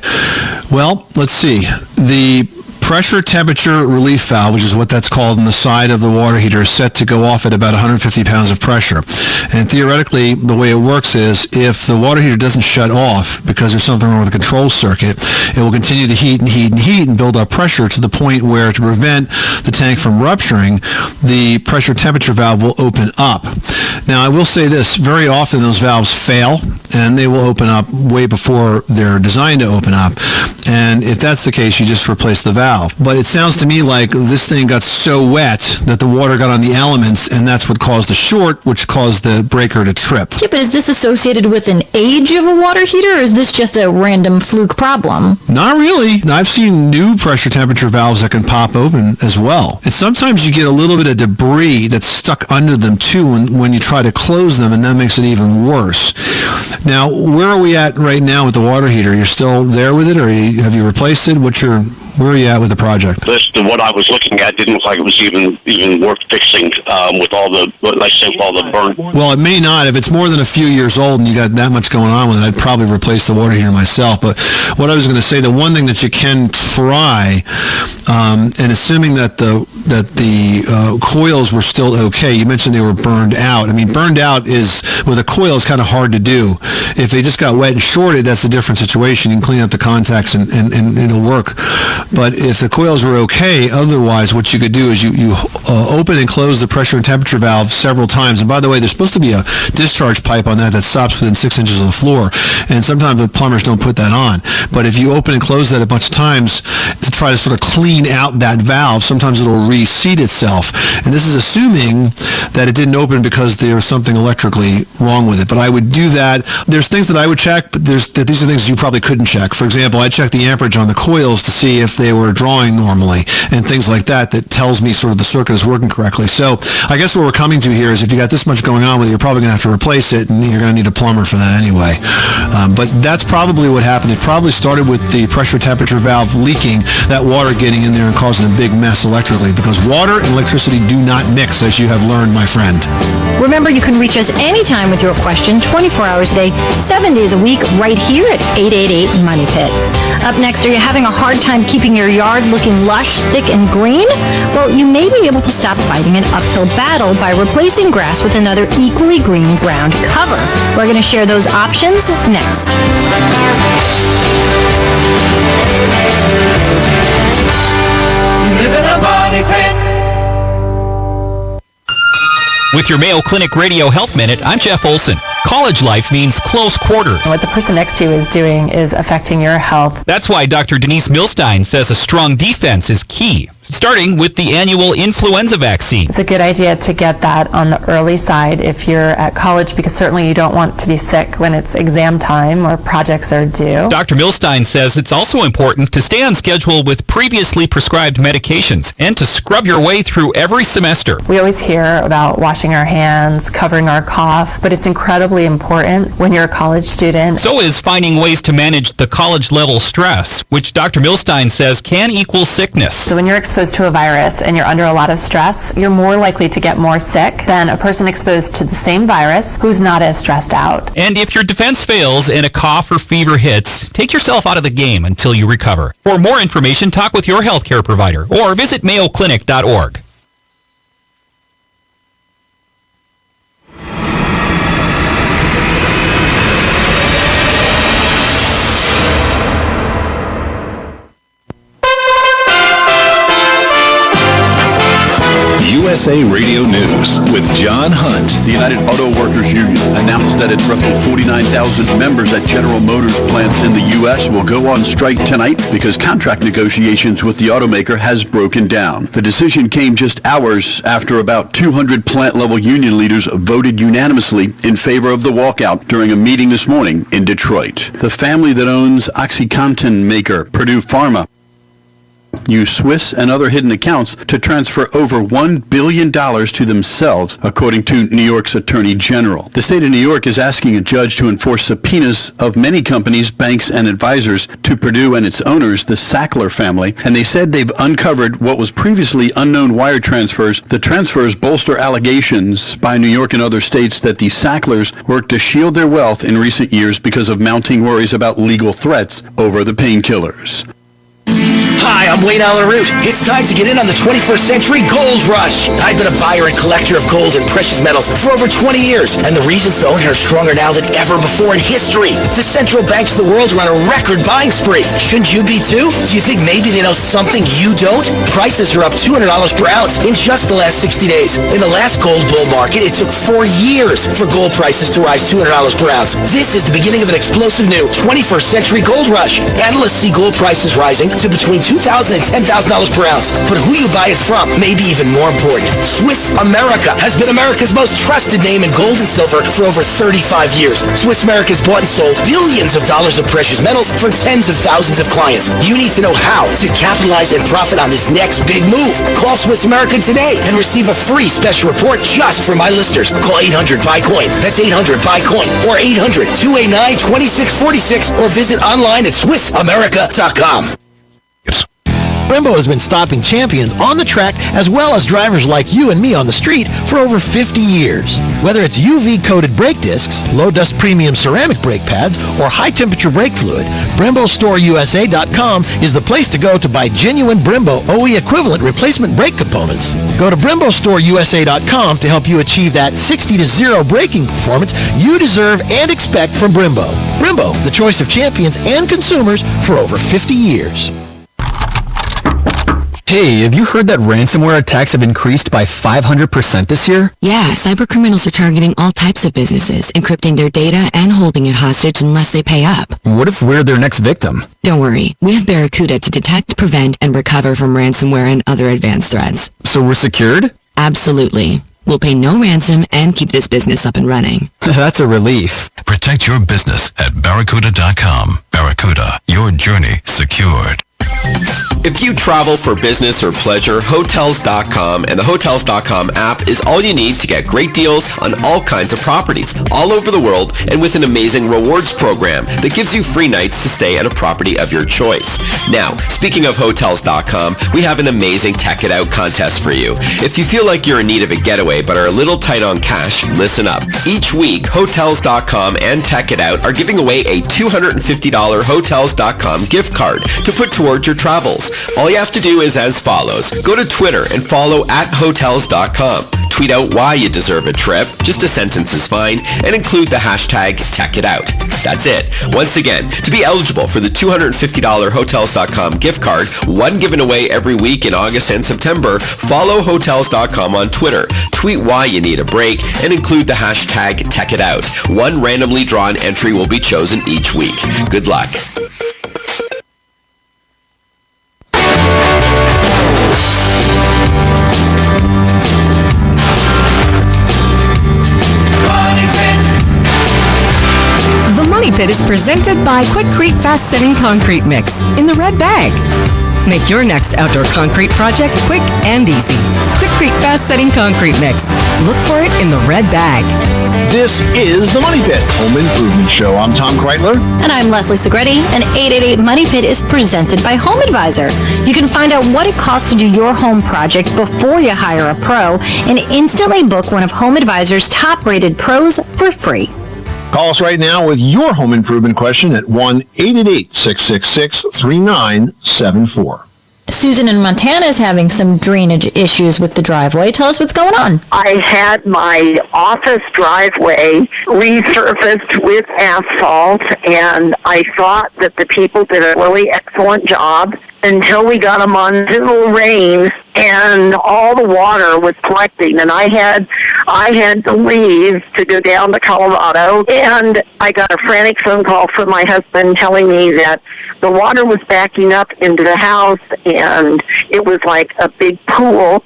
Well, let's see. The pressure temperature relief valve, which is what that's called on the side of the water heater, is set to go off at about 150 pounds of pressure. And theoretically, the way it works is if the water heater doesn't shut off because there's something wrong with the control circuit, it will continue to heat and heat and heat and build up pressure to the point where, to prevent the tank from rupturing, the pressure temperature valve will open up. Now, I will say this, very often those valves fail and they will open up way before they're designed to open up. And if that's the case, you just replace the valve. But it sounds to me like this thing got so wet that the water got on the elements, and that's what caused the short, which caused the breaker to trip. Yeah, but is this associated with an age of a water heater, or is this just a random fluke problem? Not really. I've seen new pressure temperature valves that can pop open as well. And sometimes you get a little bit of debris that's stuck under them too when you try to close them, and that makes it even worse. Now, where are we at right now with the water heater? You're still there with it, or have you replaced it? Where are you at with the project? What I was looking at didn't look like it was even worth fixing with all the, like I say, with all the burn. Well, it may not. If it's more than a few years old and you got that much going on with it, I'd probably replace the water heater myself. But what I was going to say, the one thing that you can try, and assuming that the coils were still okay, you mentioned they were burned out. I mean, burned out is, with a coil, is kind of hard to do. If they just got wet and shorted, that's a different situation. You can clean up the contacts and it'll work. But if the coils were okay, otherwise what you could do is you open and close the pressure and temperature valve several times. And by the way, there's supposed to be a discharge pipe on that stops within 6 inches of the floor. And sometimes the plumbers don't put that on. But if you open and close that a bunch of times to try to sort of clean out that valve, sometimes it'll reseat itself. And this is assuming that it didn't open because there was something electrically wrong with it. But I would do that. There's things that I would check, but these are things you probably couldn't check. For example, I checked the amperage on the coils to see if they were drawing normally and things like that tells me sort of the circuit is working correctly. So I guess what we're coming to here is if you got this much going on with it, you're probably going to have to replace it, and you're going to need a plumber for that anyway. But that's probably what happened. It probably started with the pressure temperature valve leaking, that water getting in there and causing a big mess electrically, because water and electricity do not mix, as you have learned, my friend. Remember, you can reach us anytime with your question, 24 hours a day, 7 days a week, right here at 888 Money Pit. Up next, are you having a hard time keeping your yard looking lush, thick, and green? Well, you may be able to stop fighting an uphill battle by replacing grass with another equally green ground cover. We're going to share those options next. You live in a money pit. With your Mayo Clinic Radio Health Minute, I'm Jeff Olson. College life means close quarters. What the person next to you is doing is affecting your health. That's why Dr. Denise Milstein says a strong defense is key, starting with the annual influenza vaccine. It's a good idea to get that on the early side if you're at college, because certainly you don't want to be sick when it's exam time or projects are due. Dr. Milstein says it's also important to stay on schedule with previously prescribed medications and to scrub your way through every semester. We always hear about washing our hands, covering our cough, but it's incredibly important when you're a college student. So is finding ways to manage the college-level stress, which Dr. Milstein says can equal sickness. So when you're exposed to a virus and you're under a lot of stress, you're more likely to get more sick than a person exposed to the same virus who's not as stressed out. And if your defense fails and a cough or fever hits, take yourself out of the game until you recover. For more information, talk with your healthcare provider or visit mayoclinic.org. USA Radio News with John Hunt. The United Auto Workers Union announced that its roughly 49,000 members at General Motors plants in the U.S. will go on strike tonight because contract negotiations with the automaker has broken down. The decision came just hours after about 200 plant-level union leaders voted unanimously in favor of the walkout during a meeting this morning in Detroit. The family that owns OxyContin maker Purdue Pharma use Swiss and other hidden accounts to transfer over $1 billion to themselves, according to New York's Attorney General. The state of New York is asking a judge to enforce subpoenas of many companies, banks, and advisors to Purdue and its owners, the Sackler family, and they said they've uncovered what was previously unknown wire transfers. The transfers bolster allegations by New York and other states that the Sacklers worked to shield their wealth in recent years because of mounting worries about legal threats over the painkillers. Hi, I'm Wayne Allen Root. It's time to get in on the 21st century gold rush. I've been a buyer and collector of gold and precious metals for over 20 years, and the reasons to own it are stronger now than ever before in history. The central banks of the world are on a record buying spree. Shouldn't you be too? Do you think maybe they know something you don't? Prices are up $200 per ounce in just the last 60 days. In the last gold bull market, it took 4 years for gold prices to rise $200 per ounce. This is the beginning of an explosive new 21st century gold rush. Analysts see gold prices rising to between $2,000 and $10,000 per ounce. But who you buy it from may be even more important. Swiss America has been America's most trusted name in gold and silver for over 35 years. Swiss America has bought and sold billions of dollars of precious metals for tens of thousands of clients. You need to know how to capitalize and profit on this next big move. Call Swiss America today and receive a free special report just for my listeners. Call 800-BUY-COIN. That's 800-BUY-COIN. Or 800-289-2646. Or visit online at SwissAmerica.com. Brembo has been stopping champions on the track as well as drivers like you and me on the street for over 50 years. Whether it's UV-coated brake discs, low-dust premium ceramic brake pads, or high-temperature brake fluid, BremboStoreUSA.com is the place to go to buy genuine Brembo OE equivalent replacement brake components. Go to BremboStoreUSA.com to help you achieve that 60-0 braking performance you deserve and expect from Brembo. Brembo, the choice of champions and consumers for over 50 years. Hey, have you heard that ransomware attacks have increased by 500% this year? Yeah, cybercriminals are targeting all types of businesses, encrypting their data and holding it hostage unless they pay up. What if we're their next victim? Don't worry, we have Barracuda to detect, prevent, and recover from ransomware and other advanced threats. So we're secured? Absolutely. We'll pay no ransom and keep this business up and running. That's a relief. Protect your business at Barracuda.com. Barracuda, your journey secured. If you travel for business or pleasure, Hotels.com and the Hotels.com app is all you need to get great deals on all kinds of properties all over the world, and with an amazing rewards program that gives you free nights to stay at a property of your choice. Now, speaking of Hotels.com, we have an amazing Tech It Out contest for you. If you feel like you're in need of a getaway but are a little tight on cash, listen up. Each week, Hotels.com and Tech It Out are giving away a $250 Hotels.com gift card to put towards your travels. All you have to do is as follows. Go to Twitter and follow @Hotels.com. Tweet out why you deserve a trip, just a sentence is fine, and include the hashtag #TechItOut. That's it. Once again, to be eligible for the $250 Hotels.com gift card, one given away every week in August and September, follow Hotels.com on Twitter. Tweet why you need a break, and include the hashtag #TechItOut. One randomly drawn entry will be chosen each week. Good luck. The Money Pit is presented by Quikrete Fast Setting Concrete Mix in the red bag. Make your next outdoor concrete project quick and easy. Quikrete Fast Setting Concrete Mix. Look for it in the red bag. This is the Money Pit Home Improvement Show. I'm Tom Kreitler. And I'm Leslie Segretti. And 888 Money Pit is presented by Home Advisor. You can find out what it costs to do your home project before you hire a pro and instantly book one of Home Advisor's top-rated pros for free. Call us right now with your home improvement question at 1-888-666-3974. Susan in Montana is having some drainage issues with the driveway. Tell us what's going on. I had my office driveway resurfaced with asphalt, and I thought that the people did a really excellent job until we got a monsoon rain and all the water was collecting, and I had to leave to go down to Colorado, and I got a frantic phone call from my husband telling me that the water was backing up into the house and it was like a big pool.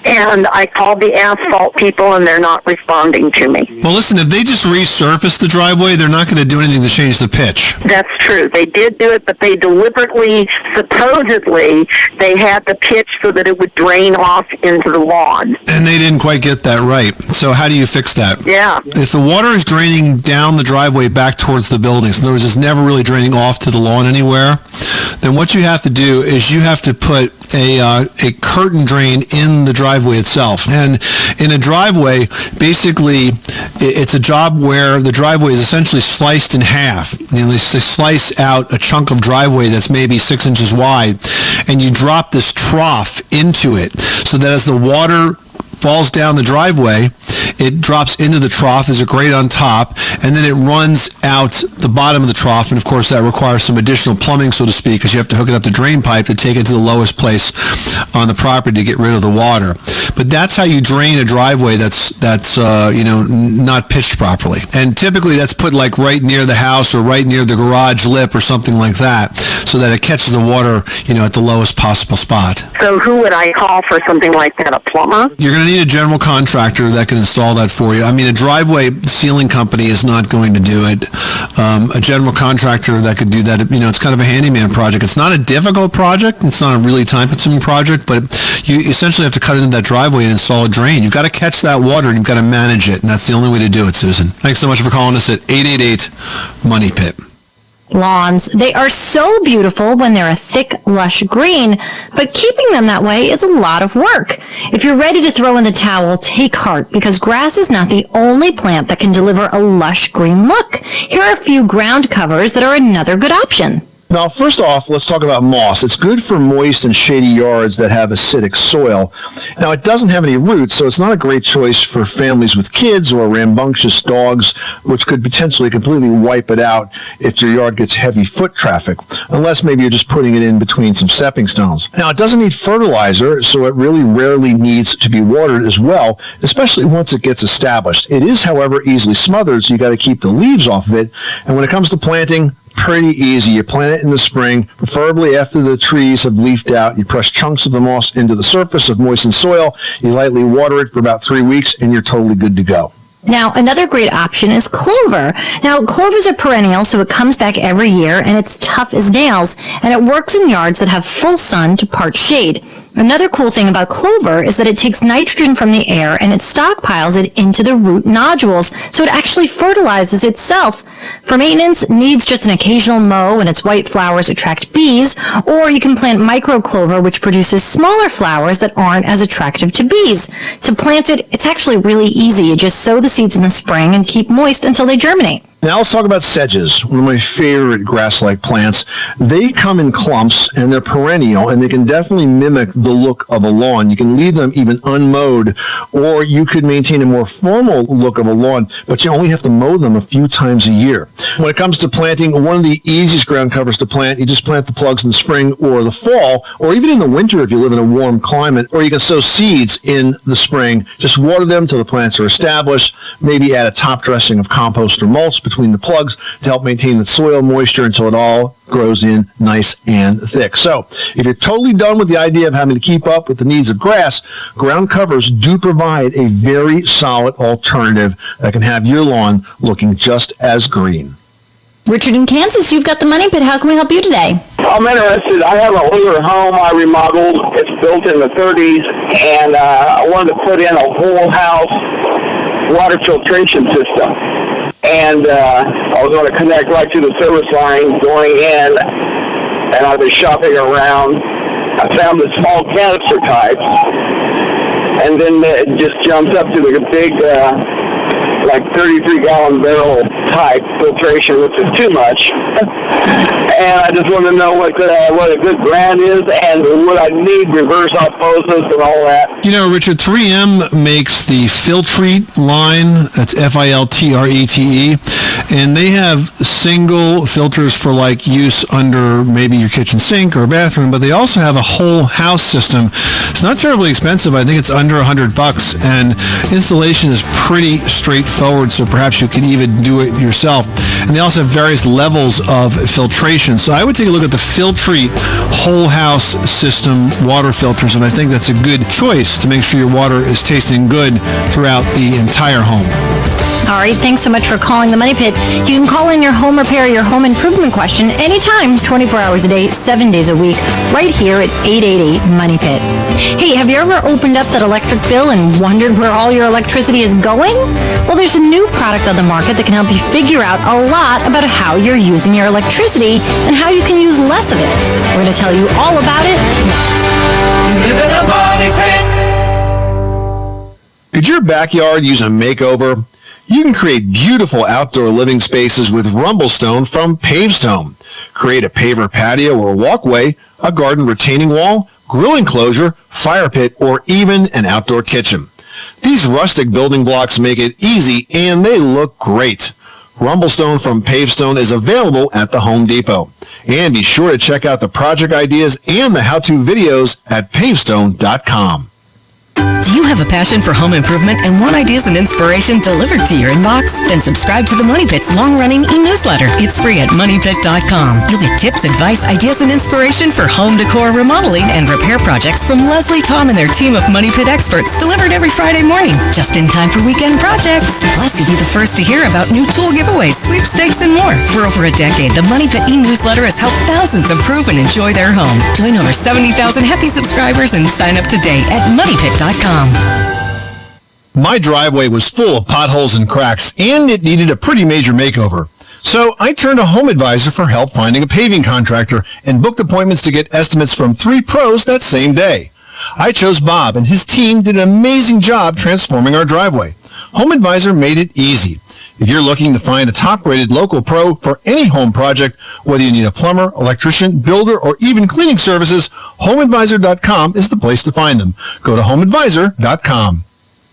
And I called the asphalt people, and they're not responding to me. Well, listen, if they just resurface the driveway, they're not going to do anything to change the pitch. That's true. They did do it, but they deliberately, supposedly, they had the pitch so that it would drain off into the lawn. And they didn't quite get that right. So how do you fix that? Yeah. If the water is draining down the driveway back towards the buildings, in other words, it's never really draining off to the lawn anywhere, then what you have to do is you have to put a curtain drain in the driveway itself. And in a driveway, basically, it's a job where the driveway is essentially sliced in half. You know, they slice out a chunk of driveway that's maybe 6 inches wide, and you drop this trough into it so that as the water falls down the driveway, it drops into the trough. There's a grate on top, and then it runs out the bottom of the trough, and of course that requires some additional plumbing, so to speak, because you have to hook it up to drain pipe to take it to the lowest place on the property to get rid of the water. But that's how you drain a driveway that's not pitched properly. And typically that's put like right near the house or right near the garage lip or something like that, so that it catches the water, at the lowest possible spot. So who would I call for something like that? A plumber? You're going to need a general contractor that can install that for you. I mean, a driveway sealing company is not going to do it. A general contractor that could do that, it's kind of a handyman project. It's not a difficult project. It's not a really time-consuming project, but you essentially have to cut into that driveway and install a drain. You've got to catch that water, and you've got to manage it, and that's the only way to do it, Susan. Thanks so much for calling us at 888-MONEY-PIT. Lawns. They are so beautiful when they're a thick, lush green, but keeping them that way is a lot of work. If you're ready to throw in the towel, take heart, because grass is not the only plant that can deliver a lush green look. Here are a few ground covers that are another good option. Now, first off, let's talk about moss. It's good for moist and shady yards that have acidic soil. Now, it doesn't have any roots, so it's not a great choice for families with kids or rambunctious dogs, which could potentially completely wipe it out if your yard gets heavy foot traffic, unless maybe you're just putting it in between some stepping stones. Now, it doesn't need fertilizer, so it really rarely needs to be watered as well, especially once it gets established. It is, however, easily smothered, so you got to keep the leaves off of it. And when it comes to planting, pretty easy. You plant it in the spring, preferably after the trees have leafed out. You press chunks of the moss into the surface of moistened soil. You lightly water it for about 3 weeks, and you're totally good to go. Now, another great option is clover. Now, clovers are perennial, so it comes back every year, and it's tough as nails, and it works in yards that have full sun to part shade. Another cool thing about clover is that it takes nitrogen from the air and it stockpiles it into the root nodules, so it actually fertilizes itself. For maintenance, needs just an occasional mow, and its white flowers attract bees, or you can plant micro clover, which produces smaller flowers that aren't as attractive to bees. To plant it, it's actually really easy. You just sow the seeds in the spring and keep moist until they germinate. Now let's talk about sedges, one of my favorite grass-like plants. They come in clumps, and they're perennial, and they can definitely mimic the look of a lawn. You can leave them even unmowed, or you could maintain a more formal look of a lawn, but you only have to mow them a few times a year. When it comes to planting, one of the easiest ground covers to plant, you just plant the plugs in the spring or the fall, or even in the winter if you live in a warm climate, or you can sow seeds in the spring. Just water them till the plants are established, maybe add a top dressing of compost or mulch between the plugs to help maintain the soil moisture until it all grows in nice and thick. So, if you're totally done with the idea of having to keep up with the needs of grass, ground covers do provide a very solid alternative that can have your lawn looking just as green. Richard in Kansas, you've got the Money Pit. How can we help you today? I'm interested. I have an older home I remodeled. It's built in the 30s, and I wanted to put in a whole house water filtration system. And I was going to connect right to the service line going in, and I was shopping around. I found the small canister types, and then it just jumps up to the big, like 33-gallon barrel type filtration, which is too much. And I just want to know what a good brand is, and would I need reverse osmosis and all that. You know, Richard, 3M makes the Filtrete line. That's Filtrete, and they have single filters for like use under maybe your kitchen sink or bathroom, but they also have a whole house system. It's not terribly expensive. I think it's under $100, and installation is pretty straightforward, so perhaps you can even do it yourself. And they also have various levels of filtration. So I would take a look at the Filtrete whole house system water filters, and I think that's a good choice to make sure your water is tasting good throughout the entire home. All right, thanks so much for calling the Money Pit. You can call in your home repair, your home improvement question anytime, 24 hours a day, 7 days a week, right here at 888-MONEY-PIT. Hey, have you ever opened up that electric bill and wondered where all your electricity is going? Well, there's a new product on the market that can help you figure out a lot about how you're using your electricity and how you can use less of it. We're going to tell you all about it next. Live in a Money Pit. Could your backyard use a makeover? You can create beautiful outdoor living spaces with Rumblestone from Pavestone. Create a paver patio or walkway, a garden retaining wall, grill enclosure, fire pit, or even an outdoor kitchen. These rustic building blocks make it easy and they look great. Rumblestone from Pavestone is available at the Home Depot. And be sure to check out the project ideas and the how-to videos at pavestone.com. Do you have a passion for home improvement and want ideas and inspiration delivered to your inbox? Then subscribe to the Money Pit's long-running e-newsletter. It's free at moneypit.com. You'll get tips, advice, ideas, and inspiration for home decor, remodeling, and repair projects from Leslie, Tom, and their team of Money Pit experts, delivered every Friday morning, just in time for weekend projects. Plus, you'll be the first to hear about new tool giveaways, sweepstakes, and more. For over a decade, the Money Pit e-newsletter has helped thousands improve and enjoy their home. Join over 70,000 happy subscribers and sign up today at moneypit.com. My driveway was full of potholes and cracks, and it needed a pretty major makeover. So I turned to Home Advisor for help finding a paving contractor and booked appointments to get estimates from 3 pros that same day. I chose Bob, and his team did an amazing job transforming our driveway. Home Advisor made it easy. If you're looking to find a top-rated local pro for any home project, whether you need a plumber, electrician, builder, or even cleaning services, HomeAdvisor.com is the place to find them. Go to HomeAdvisor.com.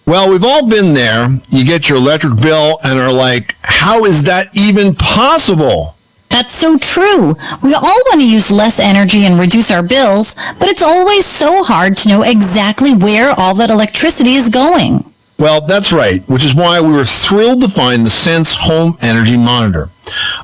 Well, we've all been there. You get your electric bill and are like, how is that even possible? That's so true. We all want to use less energy and reduce our bills, but it's always so hard to know exactly where all that electricity is going. Well, that's right, which is why we were thrilled to find the Sense Home Energy Monitor.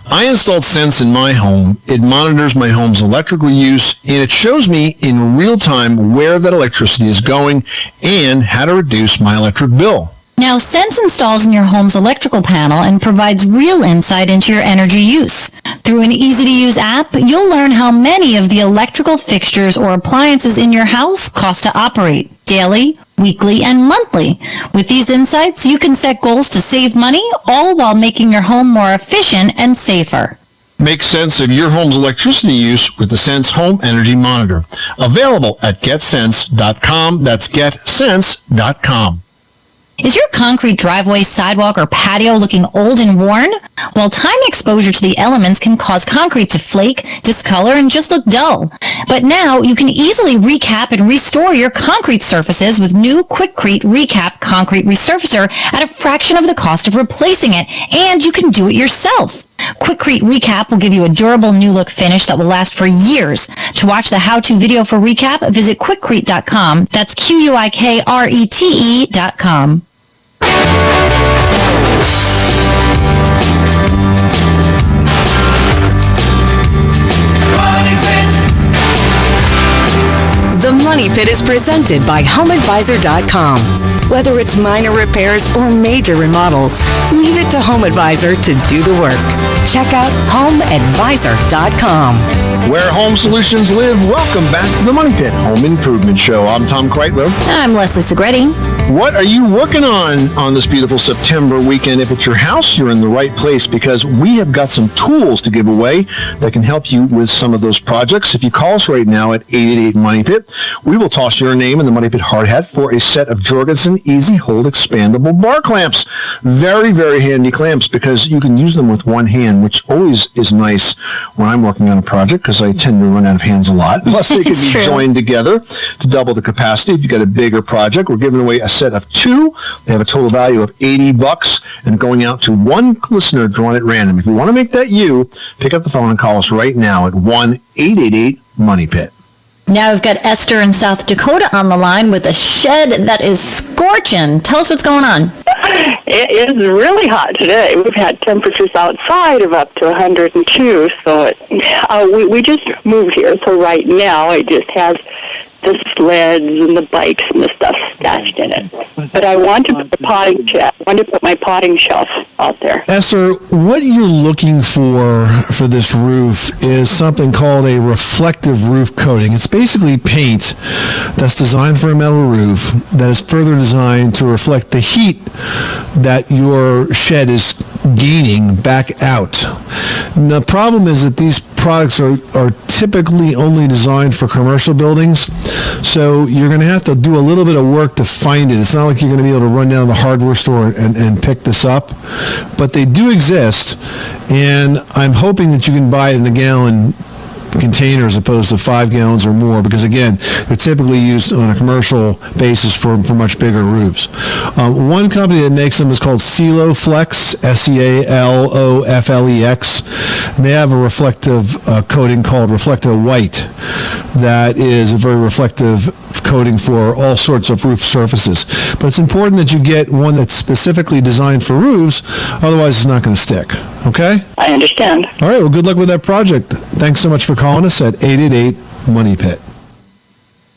I installed Sense in my home. It monitors my home's electrical use, and it shows me in real time where that electricity is going and how to reduce my electric bill. Now, Sense installs in your home's electrical panel and provides real insight into your energy use. Through an easy-to-use app, you'll learn how many of the electrical fixtures or appliances in your house cost to operate daily, weekly, and monthly. With these insights, you can set goals to save money, all while making your home more efficient and safer. Make sense of your home's electricity use with the Sense Home Energy Monitor. Available at getsense.com. That's getsense.com. Is your concrete driveway, sidewalk, or patio looking old and worn? Well, time exposure to the elements can cause concrete to flake, discolor, and just look dull. But now you can easily recap and restore your concrete surfaces with new Quikrete Recap Concrete Resurfacer at a fraction of the cost of replacing it, and you can do it yourself. Quikrete Recap will give you a durable new look finish that will last for years. To watch the how-to video for Recap, visit Quikrete.com. That's Quikrete.com. The Money Pit is presented by HomeAdvisor.com. Whether it's minor repairs or major remodels, leave it to Home Advisor to do the work. Check out HomeAdvisor.com. Where home solutions live, welcome back to the Money Pit Home Improvement Show. I'm Tom Kreitler. I'm Leslie Segretti. What are you working on this beautiful September weekend? If it's your house, you're in the right place because we have got some tools to give away that can help you with some of those projects. If you call us right now at 888-MONEY-PIT, we will toss your name in the Money Pit hard hat for a set of Jorgensen Easy Hold Expandable Bar Clamps. Very, very handy clamps because you can use them with one hand, which always is nice when I'm working on a project because I tend to run out of hands a lot. Plus, they can be joined together to double the capacity. If you've got a bigger project, we're giving away a set of 2. They have a total value of $80 and going out to one listener drawn at random. If you want to make that you, pick up the phone and call us right now at 1-888-MONEY-PIT. Now we've got Esther in South Dakota on the line with a shed that is scorching. Tell us what's going on. It is really hot today. We've had temperatures outside of up to 102, so we just moved here. So right now I just have the sleds and the bikes and the stuff stashed in it. But I want to put my potting shelf out there. Esther, what you're looking for this roof is something called a reflective roof coating. It's basically paint that's designed for a metal roof that is further designed to reflect the heat that your shed is gaining back out. And the problem is that these products are typically only designed for commercial buildings, so you're going to have to do a little bit of work to find it. It's not like you're going to be able to run down to the hardware store and pick this up, but they do exist, and I'm hoping that you can buy it in a gallon container as opposed to 5 gallons or more, because again, they're typically used on a commercial basis for much bigger roofs. One company that makes them is called Sealoflex, Sealoflex, and they have a reflective coating called Reflecto White that is a very reflective coating for all sorts of roof surfaces. But it's important that you get one that's specifically designed for roofs, otherwise it's not going to stick. Okay? I understand. All right, well, good luck with that project. Thanks so much for calling us at 888-MONEY-PIT.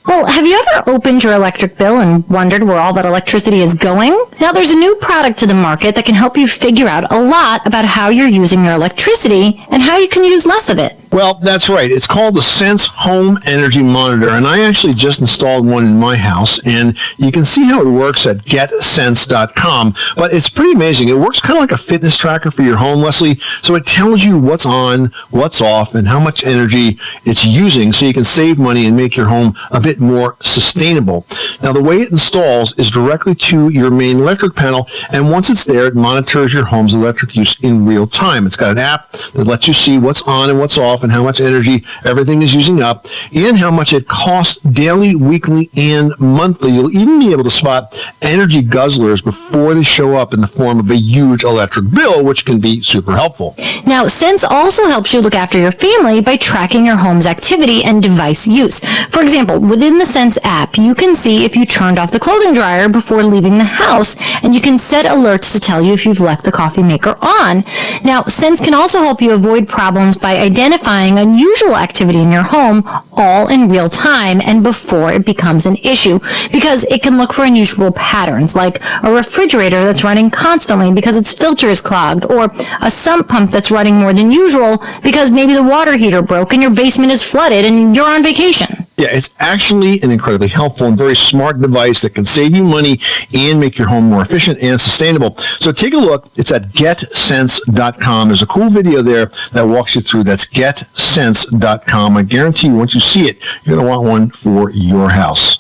Well, have you ever opened your electric bill and wondered where all that electricity is going? Now, there's a new product to the market that can help you figure out a lot about how you're using your electricity and how you can use less of it. Well, that's right. It's called the Sense Home Energy Monitor, and I actually just installed one in my house, and you can see how it works at getsense.com, but it's pretty amazing. It works kind of like a fitness tracker for your home, Leslie, so it tells you what's on, what's off, and how much energy it's using, so you can save money and make your home a bit more sustainable. Now, the way it installs is directly to your main electric panel, and once it's there, it monitors your home's electric use in real time. It's got an app that lets you see what's on and what's off, and how much energy everything is using up, and how much it costs daily, weekly, and monthly. You'll even be able to spot energy guzzlers before they show up in the form of a huge electric bill, which can be super helpful. Now, Sense also helps you look after your family by tracking your home's activity and device use. For example, within the Sense app, you can see if you turned off the clothing dryer before leaving the house, and you can set alerts to tell you if you've left the coffee maker on. Now, Sense can also help you avoid problems by identifying unusual activity in your home all in real time and before it becomes an issue, because it can look for unusual patterns like a refrigerator that's running constantly because its filter is clogged, or a sump pump that's running more than usual because maybe the water heater broke and your basement is flooded and you're on vacation. Yeah, it's actually an incredibly helpful and very smart device that can save you money and make your home more efficient and sustainable. So take a look. It's at getsense.com. There's a cool video there that walks you through. That's getsense.com. I guarantee you, once you see it, you're going to want one for your house.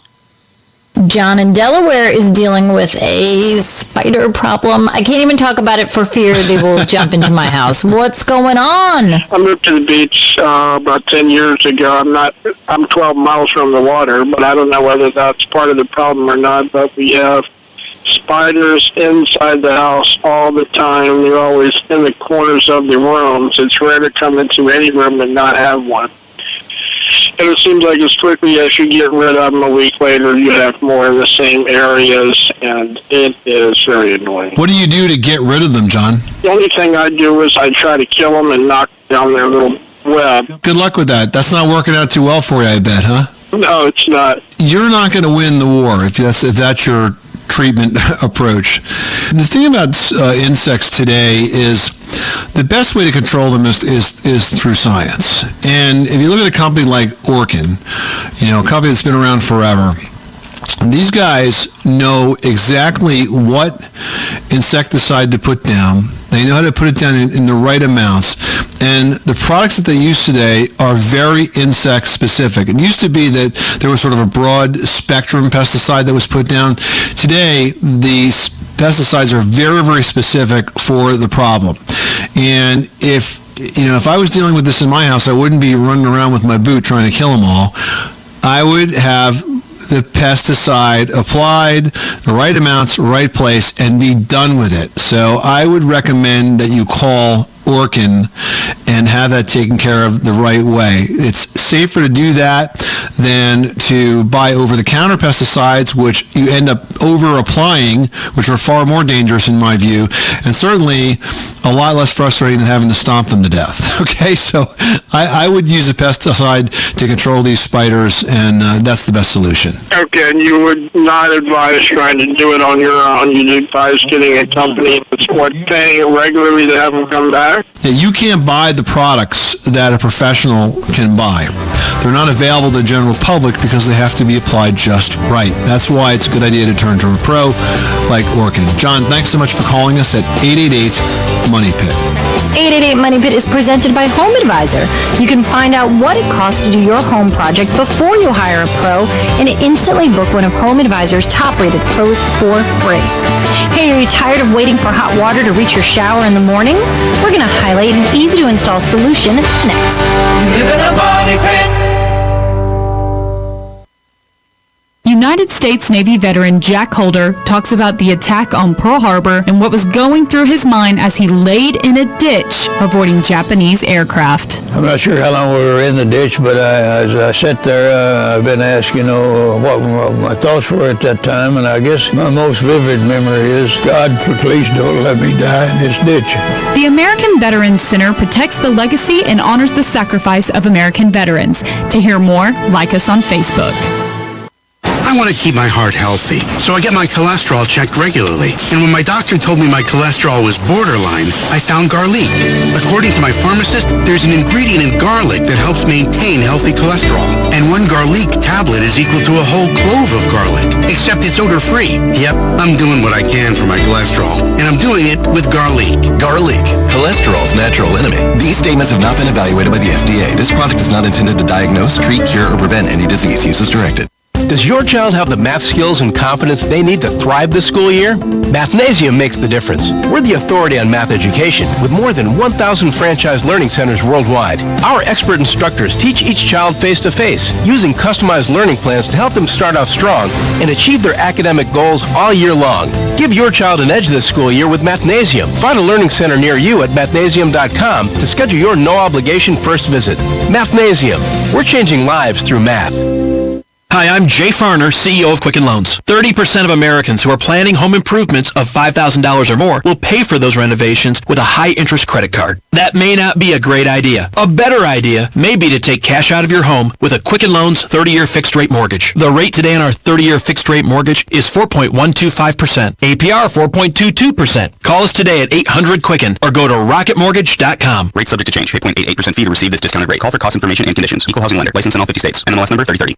John in Delaware is dealing with a spider problem. I can't even talk about it for fear they will jump into my house. What's going on? I moved to the beach about 10 years ago. I'm 12 miles from the water, but I don't know whether that's part of the problem or not. But we have spiders inside the house all the time. They're always in the corners of the rooms. It's rare to come into any room and not have one. And it seems like as quickly as you get rid of them, a week later, you have more in the same areas, and it is very annoying. What do you do to get rid of them, John? The only thing I do is I try to kill them and knock down their little web. Good luck with that. That's not working out too well for you, I bet, huh? No, it's not. You're not going to win the war if that's your treatment approach. The thing about insects today is the best way to control them is through science. And if you look at a company like Orkin, a company that's been around forever, these guys know exactly what insecticide to put down. They know how to put it down in the right amounts. And the products that they use today are very insect specific. It used to be that there was sort of a broad spectrum pesticide that was put down. Today, these pesticides are very, very specific for the problem. And if I was dealing with this in my house, I wouldn't be running around with my boot trying to kill them all. I would have the pesticide applied, the right amounts, right place, and be done with it. So I would recommend that you call Orkin and have that taken care of the right way. It's safer to do that than to buy over-the-counter pesticides, which you end up over-applying, which are far more dangerous in my view, and certainly a lot less frustrating than having to stomp them to death. Okay, so I would use a pesticide to control these spiders, and that's the best solution. Okay, and you would not advise trying to do it on your own. You'd advise getting a company that's paying it regularly to have them come back? Yeah, you can't buy the products that a professional can buy. They're not available to the general public because they have to be applied just right. That's why it's a good idea to turn to a pro like Orkin. John, thanks so much for calling us at 888-MONEY-PIT. 888-MONEY-PIT is presented by Home Advisor. You can find out what it costs to do your home project before you hire a pro and instantly book one of Home Advisor's top-rated pros for free. Hey, are you tired of waiting for hot water to reach your shower in the morning? We're going to highlight an easy-to-install solution next. Live in a money pit. United States Navy veteran Jack Holder talks about the attack on Pearl Harbor and what was going through his mind as he laid in a ditch avoiding Japanese aircraft. I'm not sure how long we were in the ditch, but as I sat there, I've been asked, what my thoughts were at that time, and I guess my most vivid memory is, God, please don't let me die in this ditch. The American Veterans Center protects the legacy and honors the sacrifice of American veterans. To hear more, like us on Facebook. I want to keep my heart healthy, so I get my cholesterol checked regularly. And when my doctor told me my cholesterol was borderline, I found garlic. According to my pharmacist, there's an ingredient in garlic that helps maintain healthy cholesterol. And one garlic tablet is equal to a whole clove of garlic, except it's odor-free. Yep, I'm doing what I can for my cholesterol, and I'm doing it with garlic. Garlic, cholesterol's natural enemy. These statements have not been evaluated by the FDA. This product is not intended to diagnose, treat, cure, or prevent any disease. Use as directed. Does your child have the math skills and confidence they need to thrive this school year? Mathnasium makes the difference. We're the authority on math education with more than 1,000 franchise learning centers worldwide. Our expert instructors teach each child face-to-face, using customized learning plans to help them start off strong and achieve their academic goals all year long. Give your child an edge this school year with Mathnasium. Find a learning center near you at mathnasium.com to schedule your no-obligation first visit. Mathnasium. We're changing lives through math. Hi, I'm Jay Farner, CEO of Quicken Loans. 30% of Americans who are planning home improvements of $5,000 or more will pay for those renovations with a high-interest credit card. That may not be a great idea. A better idea may be to take cash out of your home with a Quicken Loans 30-year fixed-rate mortgage. The rate today on our 30-year fixed-rate mortgage is 4.125%. APR 4.22%. Call us today at 800-QUICKEN or go to rocketmortgage.com. Rate subject to change. 8.88% fee to receive this discounted rate. Call for cost information and conditions. Equal housing lender. License in all 50 states. NMLS number 3030.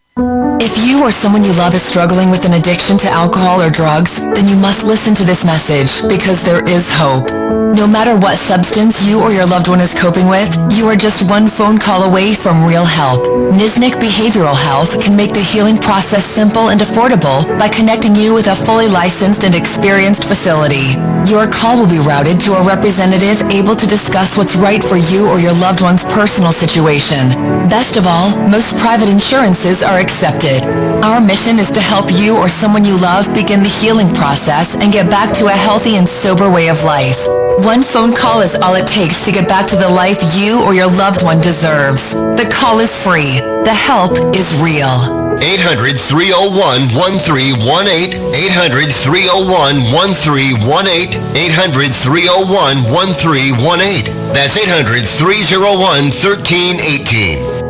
If you or someone you love is struggling with an addiction to alcohol or drugs, then you must listen to this message, because there is hope. No matter what substance you or your loved one is coping with, you are just one phone call away from real help. Niznik Behavioral Health can make the healing process simple and affordable by connecting you with a fully licensed and experienced facility. Your call will be routed to a representative able to discuss what's right for you or your loved one's personal situation. Best of all, most private insurances are accepted. Our mission is to help you or someone you love begin the healing process and get back to a healthy and sober way of life. One phone call is all it takes to get back to the life you or your loved one deserves. The call is free. The help is real. 800-301-1318. 800-301-1318. 800-301-1318. That's 800-301-1318.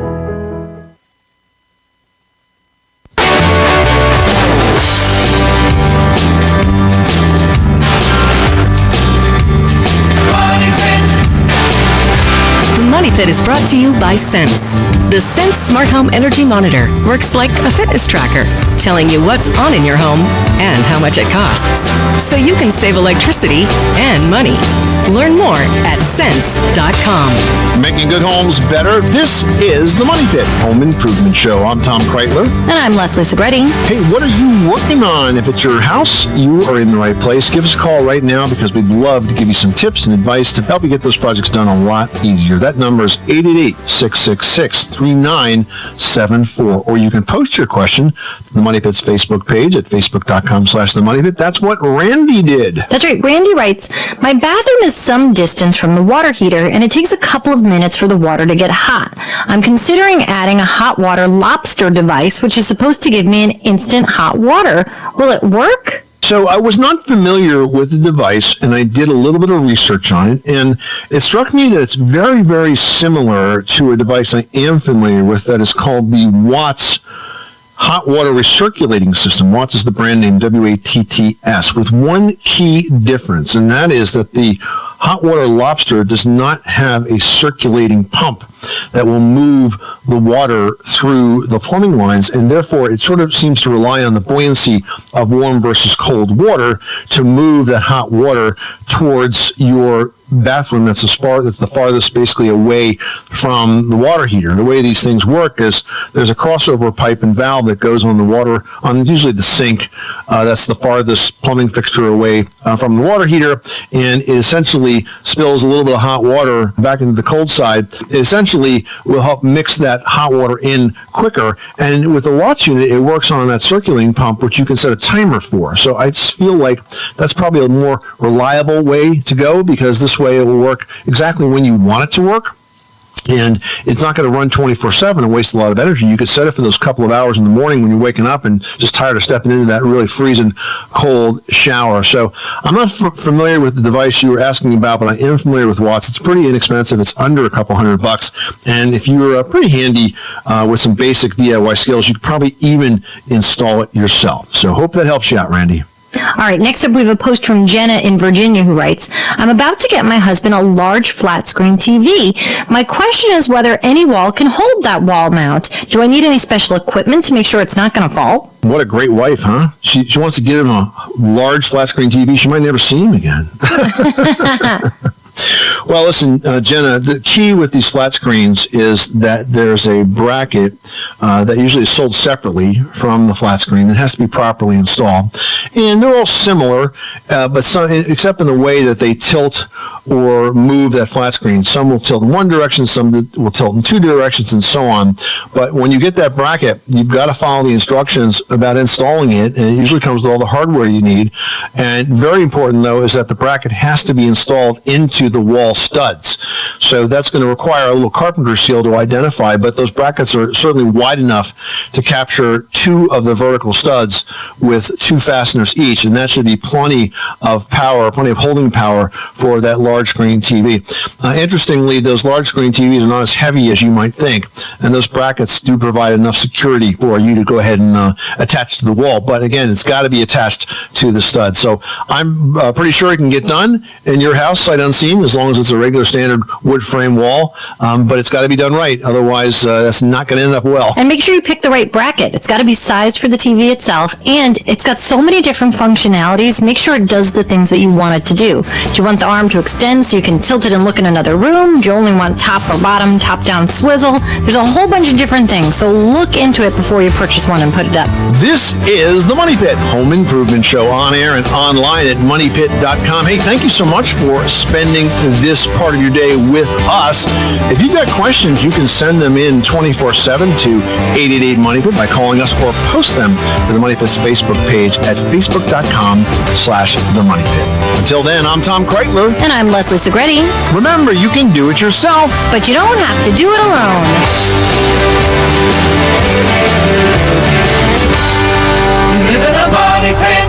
Money Pit is brought to you by Sense. The Sense Smart Home Energy Monitor works like a fitness tracker, telling you what's on in your home and how much it costs, so you can save electricity and money. Learn more at sense.com. Making good homes better. This is the Money Pit Home Improvement Show. I'm Tom Kreitler. And I'm Leslie Segretti. Hey, what are you working on? If it's your house, you are in the right place. Give us a call right now, because we'd love to give you some tips and advice to help you get those projects done a lot easier. That number is 888-666-3974. Or you can post your question to the Money Pit's Facebook page at facebook.com/The Money Pit. That's what Randy did. That's right. Randy writes, my bathroom is some distance from the water heater, and it takes a couple of minutes for the water to get hot. I'm considering adding a hot water lobster device, which is supposed to give me an instant hot water. Will it work? So I was not familiar with the device, and I did a little bit of research on it, and it struck me that it's very, very similar to a device I am familiar with that is called the Watts Hot Water Recirculating System. Watts is the brand name, WATTS, with one key difference, and that is that the hot water lobster does not have a circulating pump that will move the water through the plumbing lines, and therefore it sort of seems to rely on the buoyancy of warm versus cold water to move that hot water towards your bathroom that's the farthest basically away from the water heater. The way these things work is there's a crossover pipe and valve that goes on the water, on usually the sink. That's the farthest plumbing fixture away from the water heater, and it essentially spills a little bit of hot water back into the cold side. It essentially will help mix that hot water in quicker, and with the Watts unit, it works on that circulating pump, which you can set a timer for. So I just feel like that's probably a more reliable way to go, because this way it will work exactly when you want it to work. And it's not going to run 24/7 and waste a lot of energy. You could set it for those couple of hours in the morning when you're waking up and just tired of stepping into that really freezing cold shower. So I'm not familiar with the device you were asking about, but I am familiar with Watts. It's pretty inexpensive. It's under a couple $100. And if you're pretty handy with some basic DIY skills, you could probably even install it yourself. So hope that helps you out, Randy. All right, next up we have a post from Jenna in Virginia who writes, I'm about to get my husband a large flat screen TV. My question is whether any wall can hold that wall mount. Do I need any special equipment to make sure it's not going to fall? What a great wife, huh? She wants to get him a large flat screen TV. She might never see him again. Well, listen, Jenna, the key with these flat screens is that there's a bracket that usually is sold separately from the flat screen that has to be properly installed. And they're all similar, but some, except in the way that they tilt or move that flat screen. Some will tilt in one direction, some will tilt in two directions, and so on. But when you get that bracket, you've got to follow the instructions about installing it, and it usually comes with all the hardware you need. And very important, though, is that the bracket has to be installed into the wall studs. So that's going to require a little carpenter seal to identify, but those brackets are certainly wide enough to capture two of the vertical studs with two fasteners each, and that should be plenty of power, plenty of holding power for that large screen TV. Interestingly, those large screen TVs are not as heavy as you might think, and those brackets do provide enough security for you to go ahead and attach to the wall. But again, it's got to be attached to the stud. So I'm pretty sure it can get done in your house, sight unseen, as long as it's a regular standard wood frame wall. But it's got to be done right. Otherwise, that's not going to end up well. And make sure you pick the right bracket. It's got to be sized for the TV itself, and it's got so many different functionalities. Make sure it does the things that you want it to do. Do you want the arm to extend so you can tilt it and look in another room? Do you only want top or bottom, top-down swizzle? There's a whole bunch of different things, so look into it before you purchase one and put it up. This is the Money Pit Home Improvement Show, on air and online at MoneyPit.com. Hey, thank you so much for spending this part of your day with us. If you've got questions, you can send them in 24/7 to 888-MONEYPIT by calling us, or post them to the Money Pit's Facebook page at facebook.com/TheMoneyPit. Until then, I'm Tom Kreitler. And I'm Leslie Segretti. Remember, you can do it yourself, but you don't have to do it alone. You live in a money pit.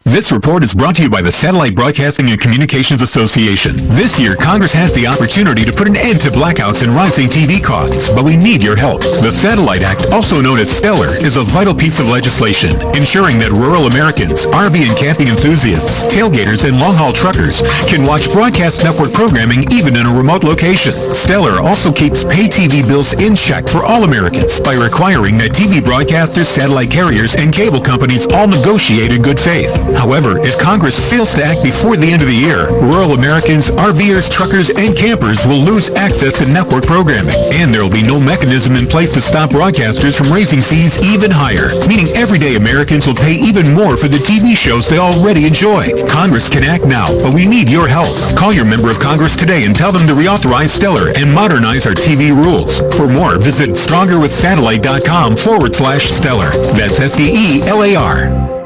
This report is brought to you by the Satellite Broadcasting and Communications Association. This year, Congress has the opportunity to put an end to blackouts and rising TV costs, but we need your help. The Satellite Act, also known as Stellar, is a vital piece of legislation, ensuring that rural Americans, RV and camping enthusiasts, tailgaters, and long-haul truckers can watch broadcast network programming even in a remote location. Stellar also keeps pay TV bills in check for all Americans by requiring that TV broadcasters, satellite carriers, and cable companies all negotiate in good faith. However, if Congress fails to act before the end of the year, rural Americans, RVers, truckers, and campers will lose access to network programming, and there will be no mechanism in place to stop broadcasters from raising fees even higher, meaning everyday Americans will pay even more for the TV shows they already enjoy. Congress can act now, but we need your help. Call your member of Congress today and tell them to reauthorize Stellar and modernize our TV rules. For more, visit strongerwithsatellite.com/Stellar. That's STELAR.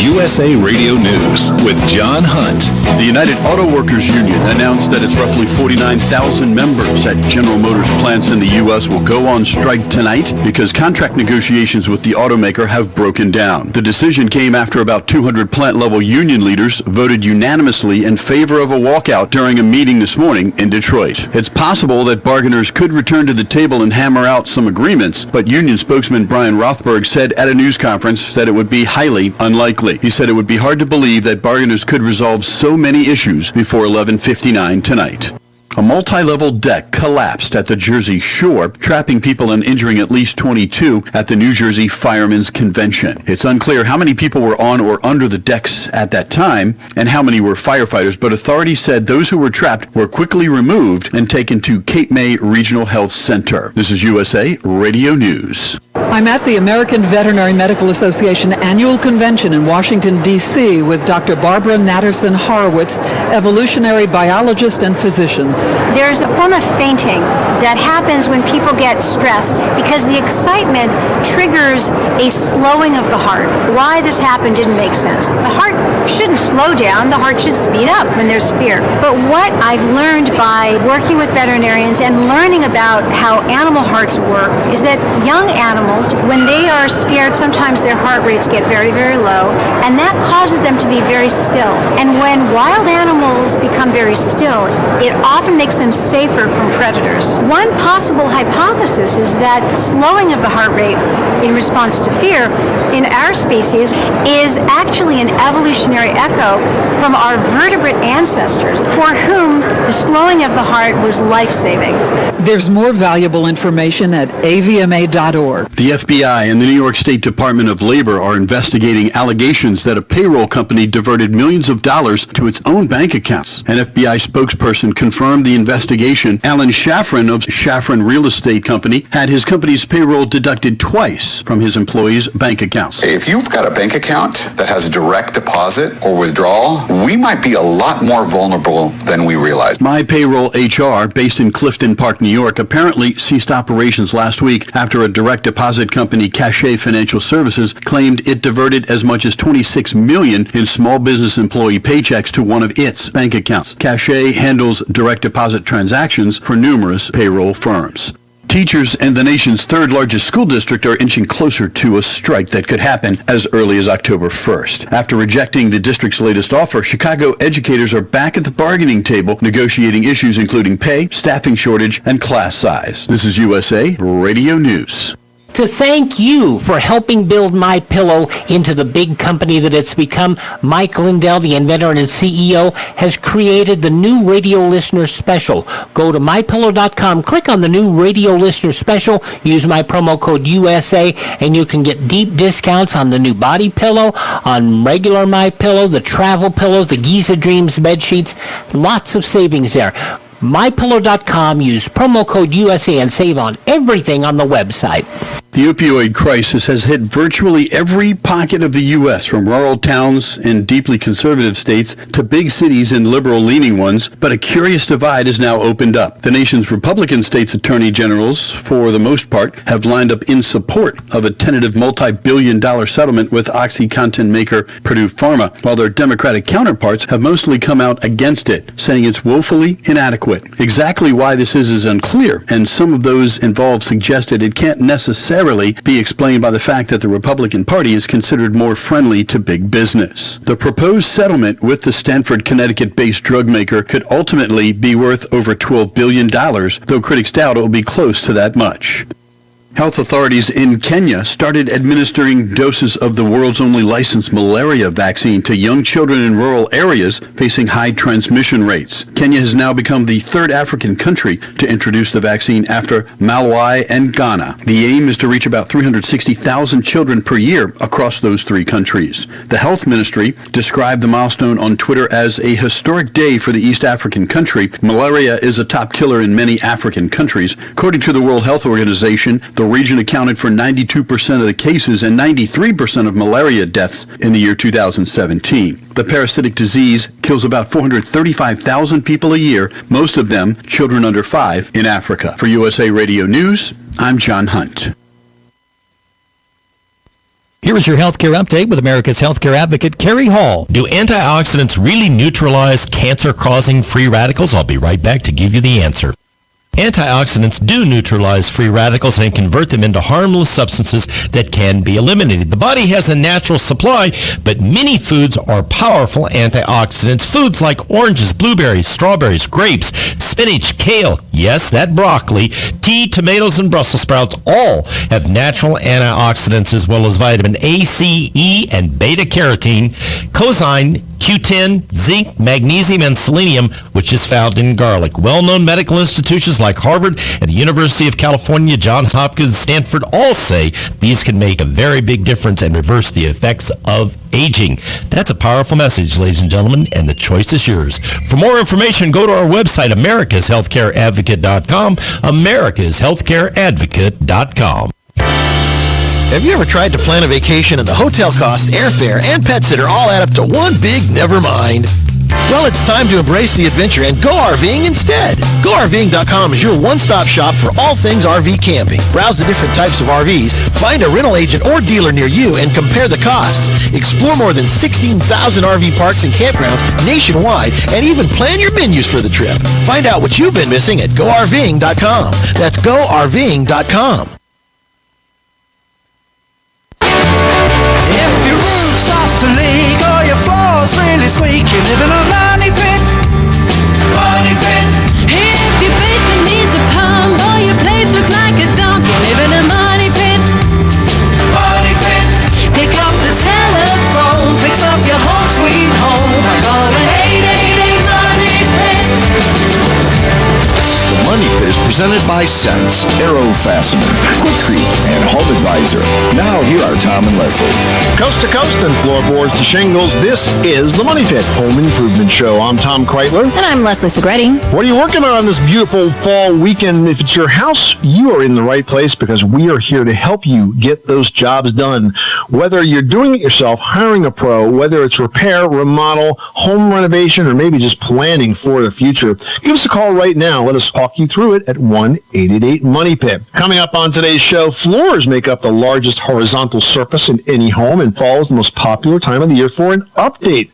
USA Radio News with John Hunt. The United Auto Workers Union announced that its roughly 49,000 members at General Motors plants in the U.S. will go on strike tonight because contract negotiations with the automaker have broken down. The decision came after about 200 plant-level union leaders voted unanimously in favor of a walkout during a meeting this morning in Detroit. It's possible that bargainers could return to the table and hammer out some agreements, but union spokesman Brian Rothberg said at a news conference that it would be highly unlikely. He said it would be hard to believe that bargainers could resolve so many issues before 11:59 tonight. A multi-level deck collapsed at the Jersey Shore, trapping people and injuring at least 22 at the New Jersey Firemen's Convention. It's unclear how many people were on or under the decks at that time and how many were firefighters, but authorities said those who were trapped were quickly removed and taken to Cape May Regional Health Center. This is USA Radio News. I'm at the American Veterinary Medical Association annual convention in Washington, D.C. with Dr. Barbara Natterson Horowitz, evolutionary biologist and physician. There's a form of fainting that happens when people get stressed because the excitement triggers a slowing of the heart. Why this happened didn't make sense. The heart shouldn't slow down, the heart should speed up when there's fear. But what I've learned by working with veterinarians and learning about how animal hearts work is that young animals, when they are scared, sometimes their heart rates get very, very low, and that causes them to be very still. And when wild animals become very still, it often makes them safer from predators. One possible hypothesis is that slowing of the heart rate in response to fear in our species is actually an evolutionary echo from our vertebrate ancestors for whom the slowing of the heart was life-saving. There's more valuable information at avma.org. The FBI and the New York State Department of Labor are investigating allegations that a payroll company diverted millions of dollars to its own bank accounts. An FBI spokesperson confirmed the investigation. Alan Shafran of Shafran Real Estate Company had his company's payroll deducted twice from his employees' bank accounts. If you've got a bank account that has direct deposit or withdrawal, we might be a lot more vulnerable than we realize. My Payroll HR, based in Clifton Park, New York, apparently ceased operations last week after a direct deposit company, Cachet Financial Services, claimed it diverted as much as $26 million in small business employee paychecks to one of its bank accounts. Cachet handles direct deposit transactions for numerous payroll firms. Teachers in the nation's third largest school district are inching closer to a strike that could happen as early as October 1st. After rejecting the district's latest offer, Chicago educators are back at the bargaining table negotiating issues including pay, staffing shortage, and class size. This is USA Radio News. To thank you for helping build MyPillow into the big company that it's become, Mike Lindell, the inventor and CEO, has created the new radio listener special. Go to MyPillow.com, click on the new radio listener special, use my promo code USA, and you can get deep discounts on the new body pillow, on regular MyPillow, the travel pillows, the Giza Dreams bed sheets. Lots of savings there. MyPillow.com, use promo code USA and save on everything on the website. The opioid crisis has hit virtually every pocket of the U.S., from rural towns and deeply conservative states to big cities and liberal-leaning ones, but a curious divide has now opened up. The nation's Republican states' attorney generals, for the most part, have lined up in support of a tentative multi-billion-dollar settlement with OxyContin maker Purdue Pharma, while their Democratic counterparts have mostly come out against it, saying it's woefully inadequate. Exactly why this is unclear, and some of those involved suggested it can't necessarily be explained by the fact that the Republican Party is considered more friendly to big business. The proposed settlement with the Stanford, Connecticut-based drug maker could ultimately be worth over $12 billion, though critics doubt it will be close to that much. Health authorities in Kenya started administering doses of the world's only licensed malaria vaccine to young children in rural areas facing high transmission rates. Kenya has now become the third African country to introduce the vaccine after Malawi and Ghana. The aim is to reach about 360,000 children per year across those three countries. The health ministry described the milestone on Twitter as a historic day for the East African country. Malaria is a top killer in many African countries. According to the World Health Organization, the region accounted for 92% of the cases and 93% of malaria deaths in the year 2017. The parasitic disease kills about 435,000 people a year, most of them children under 5 in Africa. For USA Radio News, I'm John Hunt. Here is your healthcare update with America's healthcare advocate, Kerry Hall. Do antioxidants really neutralize cancer-causing free radicals? I'll be right back to give you the answer. Antioxidants do neutralize free radicals and convert them into harmless substances that can be eliminated. The body has a natural supply, but many foods are powerful antioxidants. Foods like oranges, blueberries, strawberries, grapes, spinach, kale, yes, that broccoli, tea, tomatoes, and Brussels sprouts all have natural antioxidants as well as vitamin A, C, E, and beta-carotene, coenzyme, Q10, zinc, magnesium, and selenium, which is found in garlic. Well-known medical institutions like Harvard and the University of California, Johns Hopkins, Stanford all say these can make a very big difference and reverse the effects of aging. That's a powerful message, ladies and gentlemen, and the choice is yours. For more information, go to our website, americashealthcareadvocate.com, americashealthcareadvocate.com. Have you ever tried to plan a vacation and the hotel costs, airfare, and pet sitter all add up to one big never mind? Well, it's time to embrace the adventure and go RVing instead. GoRVing.com is your one-stop shop for all things RV camping. Browse the different types of RVs, find a rental agent or dealer near you, and compare the costs. Explore more than 16,000 RV parks and campgrounds nationwide, and even plan your menus for the trip. Find out what you've been missing at GoRVing.com. That's GoRVing.com. If your roof starts to leak or your floor's really squeak, you live in a money pit. Money pit. If your basement needs a pump or your place looks like a dump, you live in a money pit. Money pit. Pick up the telephone, fix up your home sweet home. I call the 888 Money Pit. The Money Pit is presented by Sense, Aero Fastener, Quikrete, and Home Advisor. Now here are Tom and Leslie. Coast to coast and floorboards to shingles, this is the Money Pit Home Improvement Show. I'm Tom Kreitler. And I'm Leslie Segretti. What are you working on this beautiful fall weekend? If it's your house, you are in the right place because we are here to help you get those jobs done. Whether you're doing it yourself, hiring a pro, whether it's repair, remodel, home renovation, or maybe just planning for the future, give us a call right now. Let us talk you through it at 1-888-MONEY-PIT. Coming up on today's show, floors make up the largest horizontal surface in any home, and fall is the most popular time of the year for an update.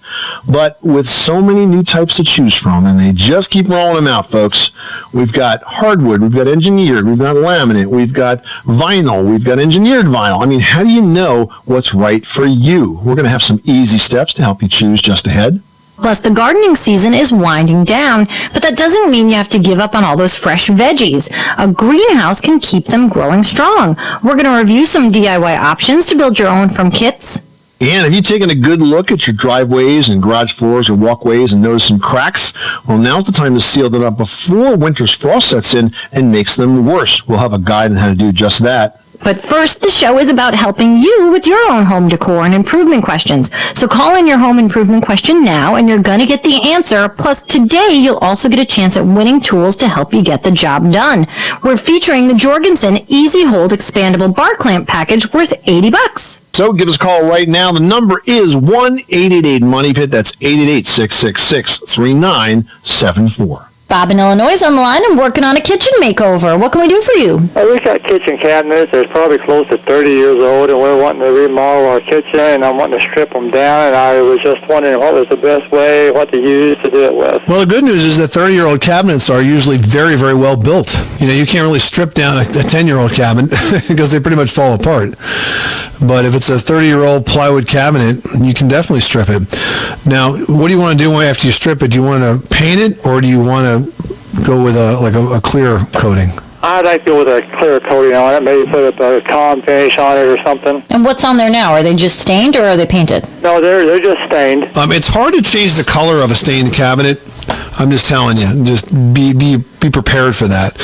But with so many new types to choose from, and they just keep rolling them out, folks, we've got hardwood, we've got engineered, we've got laminate, we've got vinyl, we've got engineered vinyl. I mean, how do you know what's right for you? We're going to have some easy steps to help you choose just ahead. Plus, the gardening season is winding down, but that doesn't mean you have to give up on all those fresh veggies. A greenhouse can keep them growing strong. We're going to review some DIY options to build your own from kits. And have you taken a good look at your driveways and garage floors or walkways and noticed some cracks? Well, now's the time to seal them up before winter's frost sets in and makes them worse. We'll have a guide on how to do just that. But first, the show is about helping you with your own home decor and improvement questions. So call in your home improvement question now, and you're going to get the answer. Plus, today, you'll also get a chance at winning tools to help you get the job done. We're featuring the Jorgensen Easy Hold Expandable Bar Clamp Package worth $80. So give us a call right now. The number is 1-888-MONEY-PIT. That's 888-666-3974. Bob in Illinois is on the line and working on a kitchen makeover. What can we do for you? We got kitchen cabinets. They're probably close to 30 years old, and we're wanting to remodel our kitchen, and I'm wanting to strip them down, and I was just wondering what was the best way, what to use to do it with. Well, the good news is that 30-year-old cabinets are usually very, very well built. You know, you can't really strip down a 10-year-old cabinet because they pretty much fall apart. But if it's a 30-year-old plywood cabinet, you can definitely strip it. Now, what do you want to do after you strip it? Do you want to paint it, or do you want to go with a clear coating? I'd like to go with a clear coating on it, maybe put a calm finish on it or something. And what's on there now? Are they just stained or are they painted? No, they're just stained. It's hard to change the color of a stained cabinet. I'm just telling you, just be prepared for that.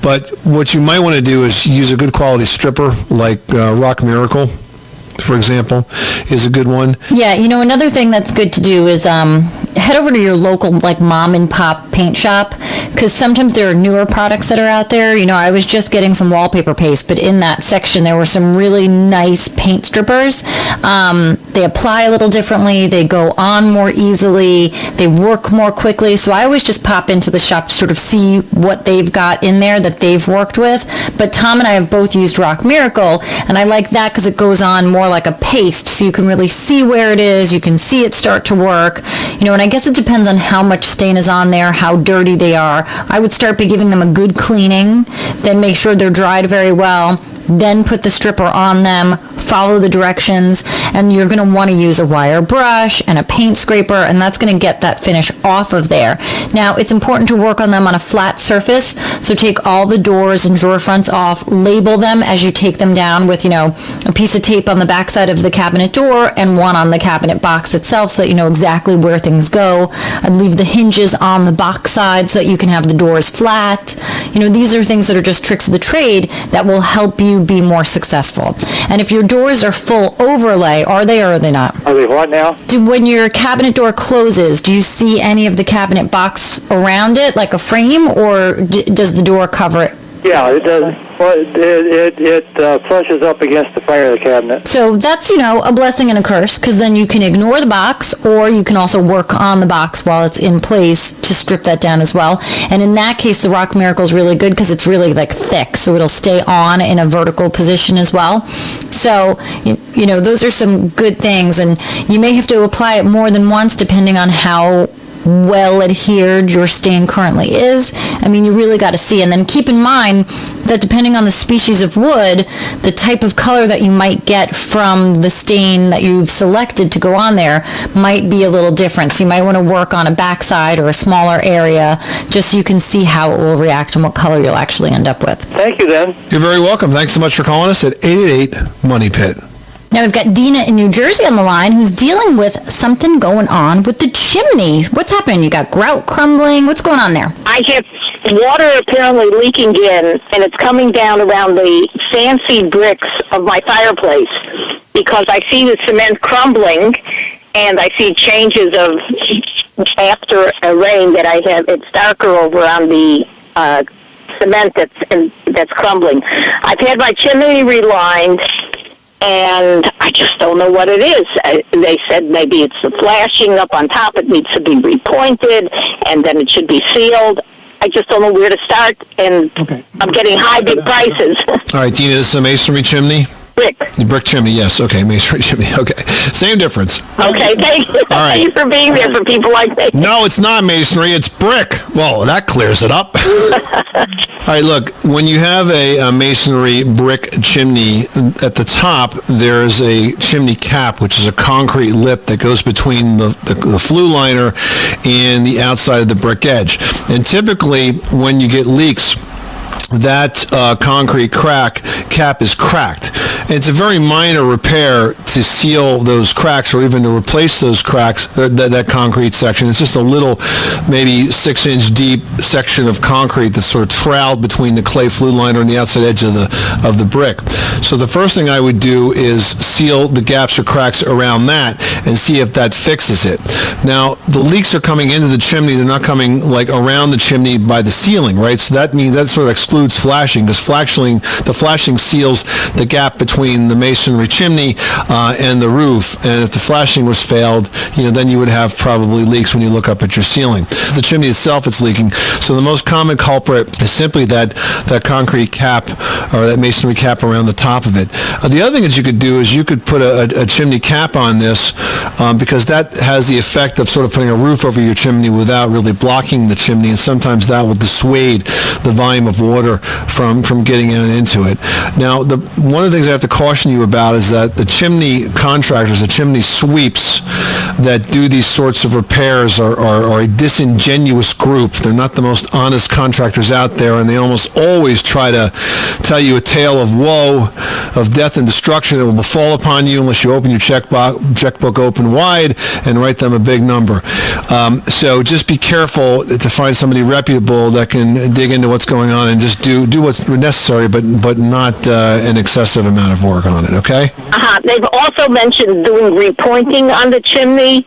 But what you might want to do is use a good quality stripper like Rock Miracle, for example, is a good one. Yeah, another thing that's good to do is head over to your local mom and pop paint shop, because sometimes there are newer products that are out there. I was just getting some wallpaper paste, but in that section there were some really nice paint strippers. They apply a little differently, they go on more easily, they work more quickly, so I always just pop into the shop to sort of see what they've got in there that they've worked with. But Tom and I have both used Rock Miracle, and I like that because it goes on more like a paste, so you can really see where it is, you can see it start to work, and I guess it depends on how much stain is on there, how dirty they are. I would start by giving them a good cleaning, then make sure they're dried very well, then put the stripper on them, follow the directions, and you're going to want to use a wire brush and a paint scraper, and that's going to get that finish off of there. Now, it's important to work on them on a flat surface, so take all the doors and drawer fronts off, label them as you take them down with, a piece of tape on the backside of the cabinet door and one on the cabinet box itself so that you know exactly where things go. I'd leave the hinges on the box side so that you can have the doors flat. These are things that are just tricks of the trade that will help you be more successful. And if your doors are full overlay, are they or are they not? Are they what now? When your cabinet door closes, do you see any of the cabinet box around it, like a frame, or does the door cover it? Yeah, it does. Well, it flushes up against the frame of the cabinet. So that's, a blessing and a curse, because then you can ignore the box, or you can also work on the box while it's in place to strip that down as well. And in that case, the Rock Miracle is really good because it's really thick, so it'll stay on in a vertical position as well. So, those are some good things, and you may have to apply it more than once depending on how well adhered your stain currently is. You really got to see. And then keep in mind that depending on the species of wood, the type of color that you might get from the stain that you've selected to go on there might be a little different. So you might want to work on a backside or a smaller area just so you can see how it will react and what color you'll actually end up with. Thank you, then. You're very welcome. Thanks so much for calling us at 888 Money Pit. Now we've got Dina in New Jersey on the line who's dealing with something going on with the chimney. What's happening? You got grout crumbling. What's going on there? I have water apparently leaking in, and it's coming down around the fancy bricks of my fireplace because I see the cement crumbling, and I see changes of after a rain that I have. It's darker over on the cement that's crumbling. I've had my chimney relined, and I just don't know what it is. They said maybe it's the flashing up on top. It needs to be repointed, and then it should be sealed. I just don't know where to start, and I'm getting high, big prices. All right, Dina, this is a masonry chimney? Brick. The brick chimney, yes. Okay, masonry chimney. Okay. Same difference. Okay, thank you. All right. Thank you for being there for people like me. No, it's not masonry, it's brick. Well, that clears it up. All right, look, when you have a masonry brick chimney, at the top, there's a chimney cap, which is a concrete lip that goes between the flue liner and the outside of the brick edge. And typically, when you get leaks, that concrete cap is cracked. And it's a very minor repair to seal those cracks or even to replace those cracks, that concrete section. It's just a little, maybe 6-inch deep section of concrete that's sort of troweled between the clay flue liner and the outside edge of the brick. So the first thing I would do is seal the gaps or cracks around that and see if that fixes it. Now, the leaks are coming into the chimney. They're not coming around the chimney by the ceiling, right? So that means that sort of excludes flashing, because the flashing seals the gap between the masonry chimney and the roof. And if the flashing was failed, then you would have probably leaks when you look up at your ceiling. The chimney itself is leaking. So the most common culprit is simply that concrete cap or that masonry cap around the top of it. The other thing that you could do is you could put a chimney cap on this because that has the effect of sort of putting a roof over your chimney without really blocking the chimney, and sometimes that will dissuade the volume of water from getting into it. Now, one of the things I have to caution you about is that the chimney contractors, the chimney sweeps, that do these sorts of repairs are a disingenuous group. They're not the most honest contractors out there, and they almost always try to tell you a tale of woe, of death and destruction that will befall upon you unless you open your checkbook open wide and write them a big number. So just be careful to find somebody reputable that can dig into what's going on and just do what's necessary, but not an excessive amount of work on it, okay? They've also mentioned doing repointing on the chimney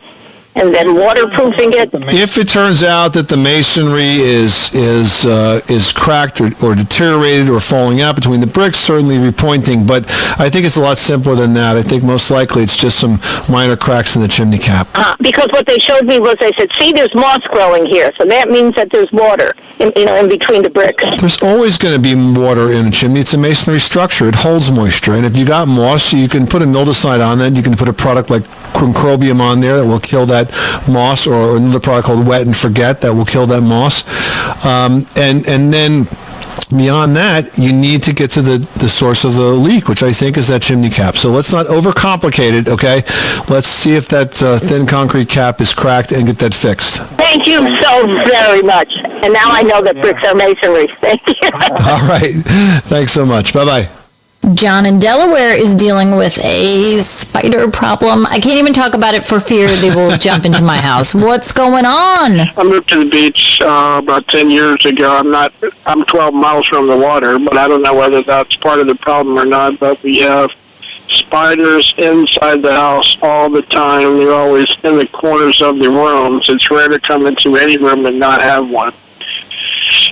and then waterproofing it. If it turns out that the masonry is cracked or deteriorated or falling out between the bricks, certainly repointing. But I think it's a lot simpler than that. I think most likely it's just some minor cracks in the chimney cap. Because what they showed me was they said, see, there's moss growing here, so that means that there's water in between the bricks. There's always going to be water in a chimney. It's a masonry structure. It holds moisture. And if you got moss, you can put a mildewcide on it. You can put a product like Concrobium on there that will kill that moss, or another product called Wet and Forget that will kill that moss. And then beyond that, you need to get to the source of the leak, which I think is that chimney cap. So let's not overcomplicate it, okay? Let's see if that thin concrete cap is cracked and get that fixed. Thank you so very much. And now I know that bricks are masonry. Thank you. All right. Thanks so much. Bye-bye. John in Delaware is dealing with a spider problem. I can't even talk about it for fear they will jump into my house. What's going on? I moved to the beach about 10 years ago. I'm 12 miles from the water, but I don't know whether that's part of the problem or not. But we have spiders inside the house all the time. They're always in the corners of the rooms. It's rare to come into any room and not have one.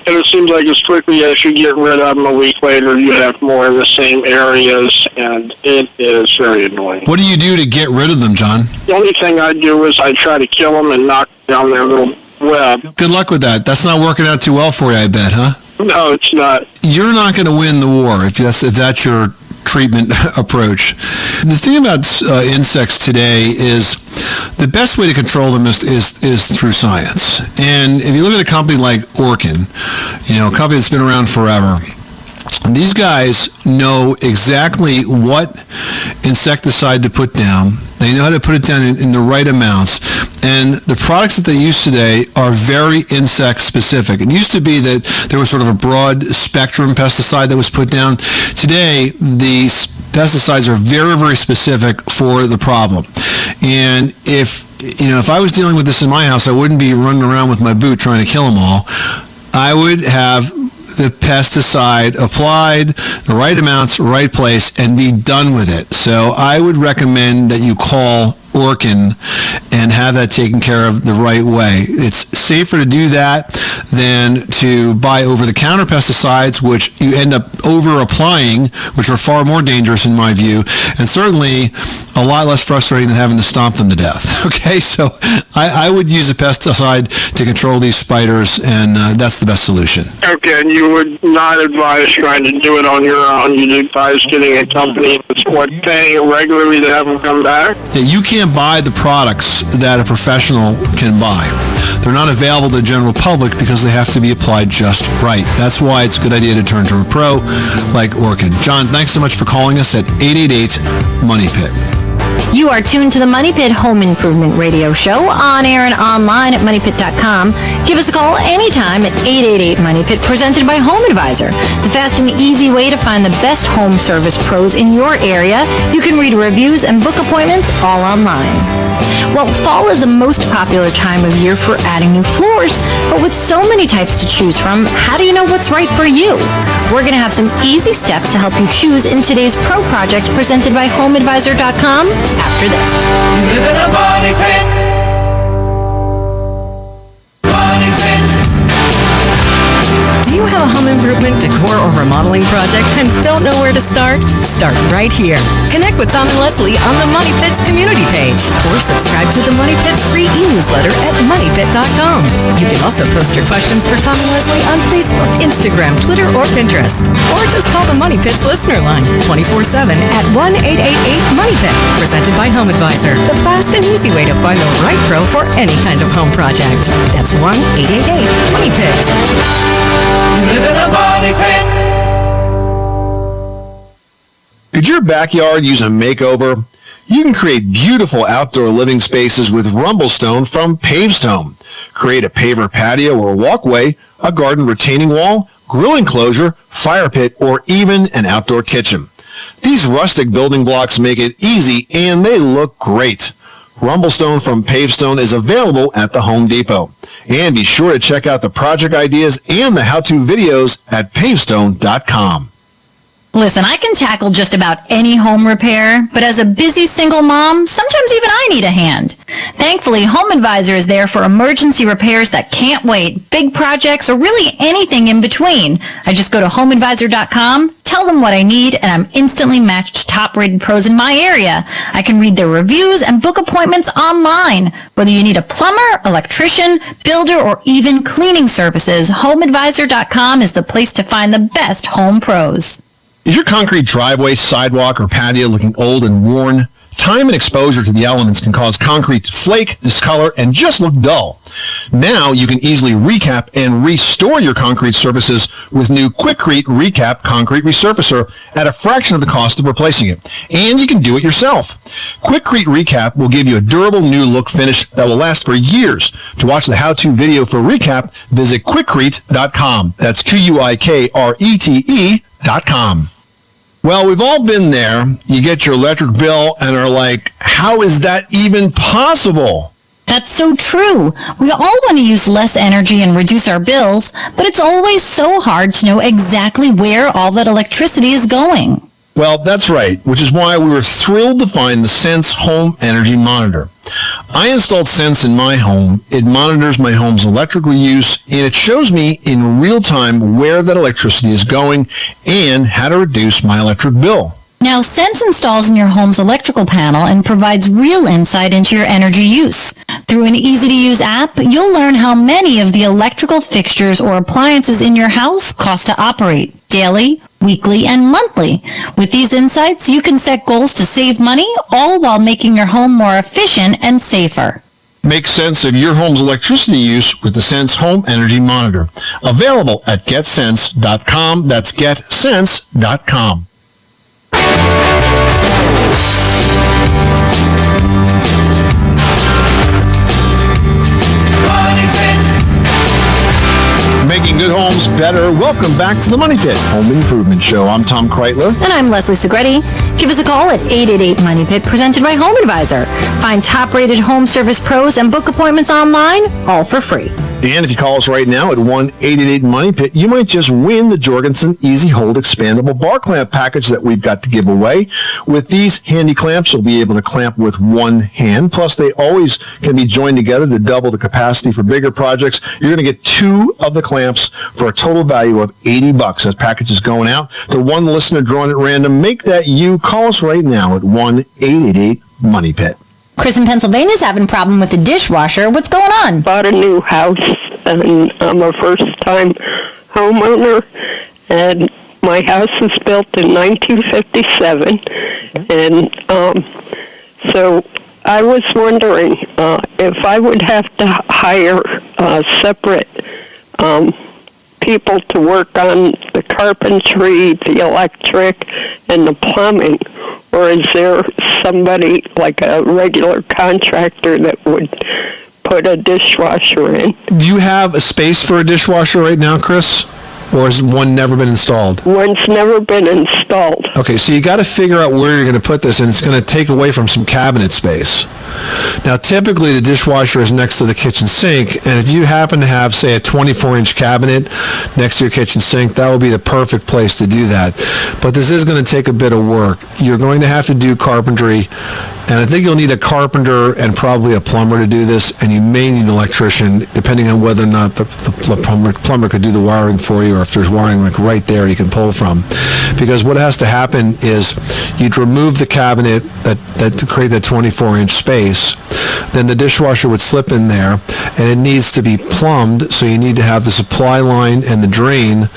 And it seems like as quickly as you get rid of them, a week later, you have more in the same areas, and it is very annoying. What do you do to get rid of them, John? The only thing I do is I try to kill them and knock down their little web. Good luck with that. That's not working out too well for you, I bet, huh? No, it's not. You're not going to win the war if that's your treatment approach. The thing about insects today is the best way to control them is through science. And if you look at a company like Orkin, a company that's been around forever, these guys know exactly what insecticide to put down. They know how to put it down in the right amounts. And the products that they use today are very insect specific. It used to be that there was sort of a broad spectrum pesticide that was put down. Today, these pesticides are very, very specific for the problem. And if I was dealing with this in my house, I wouldn't be running around with my boot trying to kill them all. I would have the pesticide applied, the right amounts, right place, and be done with it. So I would recommend that you call Orkin and have that taken care of the right way. It's safer to do that than to buy over-the-counter pesticides, which you end up over-applying, which are far more dangerous in my view, and certainly a lot less frustrating than having to stomp them to death. Okay, so I would use a pesticide to control these spiders, and that's the best solution. Okay, and you would not advise trying to do it on your own. You'd advise getting a company that's paying it regularly to have them come back? Yeah, you can't buy the products that a professional can buy. They're not available to the general public because they have to be applied just right. That's why it's a good idea to turn to a pro like Orkin. John, thanks so much for calling us at 888-MONEY-PIT. You are tuned to the Money Pit Home Improvement Radio Show, on air and online at MoneyPit.com. Give us a call anytime at 888-MONEY-PIT, presented by Home Advisor, the fast and easy way to find the best home service pros in your area. You can read reviews and book appointments all online. Well, fall is the most popular time of year for adding new floors, but with so many types to choose from, how do you know what's right for you? We're going to have some easy steps to help you choose in today's Pro Project, presented by HomeAdvisor.com, after this. You live in a money pit. Money pit. Do you have a home improvement, decor, or remodeling project and don't know where to start? Start right here. Connect with Tom and Leslie on the Money Pits community page, or subscribe to the Money Pits free e-newsletter at MoneyPit.com. You can also post your questions for Tom and Leslie on Facebook, Instagram, Twitter, or Pinterest. Or just call the Money Pits listener line 24/7 at 1-888-MONEY-PIT. Presented by Home Advisor, the fast and easy way to find the right pro for any kind of home project. That's 1-888-MONEY-PIT. You live in a money pit. Could your backyard use a makeover? You can create beautiful outdoor living spaces with Rumblestone from Pavestone. Create a paver patio or walkway, a garden retaining wall, grill enclosure, fire pit, or even an outdoor kitchen. These rustic building blocks make it easy and they look great. Rumblestone from Pavestone is available at the Home Depot. And be sure to check out the project ideas and the how-to videos at pavestone.com. Listen, I can tackle just about any home repair, but as a busy single mom, sometimes even I need a hand. Thankfully, Home Advisor is there for emergency repairs that can't wait, big projects, or really anything in between. I just go to homeadvisor.com, tell them what I need, and I'm instantly matched top-rated pros in my area. I can read their reviews and book appointments online. Whether you need a plumber, electrician, builder, or even cleaning services, homeadvisor.com is the place to find the best home pros. Is your concrete driveway, sidewalk, or patio looking old and worn? Time and exposure to the elements can cause concrete to flake, discolor, and just look dull. Now you can easily recap and restore your concrete surfaces with new Quikrete Recap Concrete Resurfacer at a fraction of the cost of replacing it. And you can do it yourself. Quikrete Recap will give you a durable new look finish that will last for years. To watch the how-to video for Recap, visit Quikrete.com. That's Quikrete.com. Well, we've all been there. You get your electric bill and are like, how is that even possible? That's so true. We all want to use less energy and reduce our bills, but it's always so hard to know exactly where all that electricity is going. Well, that's right, which is why we were thrilled to find the Sense Home Energy Monitor. I installed Sense in my home. It monitors my home's electrical use, and it shows me in real time where that electricity is going and how to reduce my electric bill. Now, Sense installs in your home's electrical panel and provides real insight into your energy use. Through an easy-to-use app, you'll learn how many of the electrical fixtures or appliances in your house cost to operate daily, weekly, and monthly. With these insights, you can set goals to save money, all while making your home more efficient and safer. Make sense of your home's electricity use with the Sense Home Energy Monitor. Available at getsense.com. That's getsense.com. Making good homes better. Welcome back to the Money Pit Home Improvement Show. I'm Tom Kreitler. And I'm Leslie Segretti. Give us a call at 888-MONEY-PIT, presented by Home Advisor. Find top-rated home service pros and book appointments online, all for free. And if you call us right now at 1-888-MONEY-PIT, you might just win the Jorgensen Easy Hold Expandable Bar Clamp Package that we've got to give away. With these handy clamps, you'll be able to clamp with one hand. Plus, they always can be joined together to double the capacity for bigger projects. You're going to get two of the clamps for a total value of $80. That package is going out to one listener drawn at random. Make that you. Call us right now at 1-888-MONEY-PIT. Chris in Pennsylvania is having a problem with the dishwasher. What's going on? Bought a new house, and I'm a first-time homeowner, and my house was built in 1957, and so I was wondering if I would have to hire separate people to work on the carpentry, the electric, and the plumbing, or is there somebody like a regular contractor that would put a dishwasher in? Do you have a space for a dishwasher right now, Chris? Or has one never been installed? One's never been installed. Okay, so you got to figure out where you're going to put this, and it's going to take away from some cabinet space. Now, typically, the dishwasher is next to the kitchen sink, and if you happen to have, say, a 24-inch cabinet next to your kitchen sink, that would be the perfect place to do that. But this is going to take a bit of work. You're going to have to do carpentry, and I think you'll need a carpenter and probably a plumber to do this, and you may need an electrician, depending on whether or not the plumber could do the wiring for you, or if there's wiring like right there you can pull from. Because what has to happen is you'd remove the cabinet that to create that 24-inch space. Then the dishwasher would slip in there, and it needs to be plumbed, so you need to have the supply line and the drain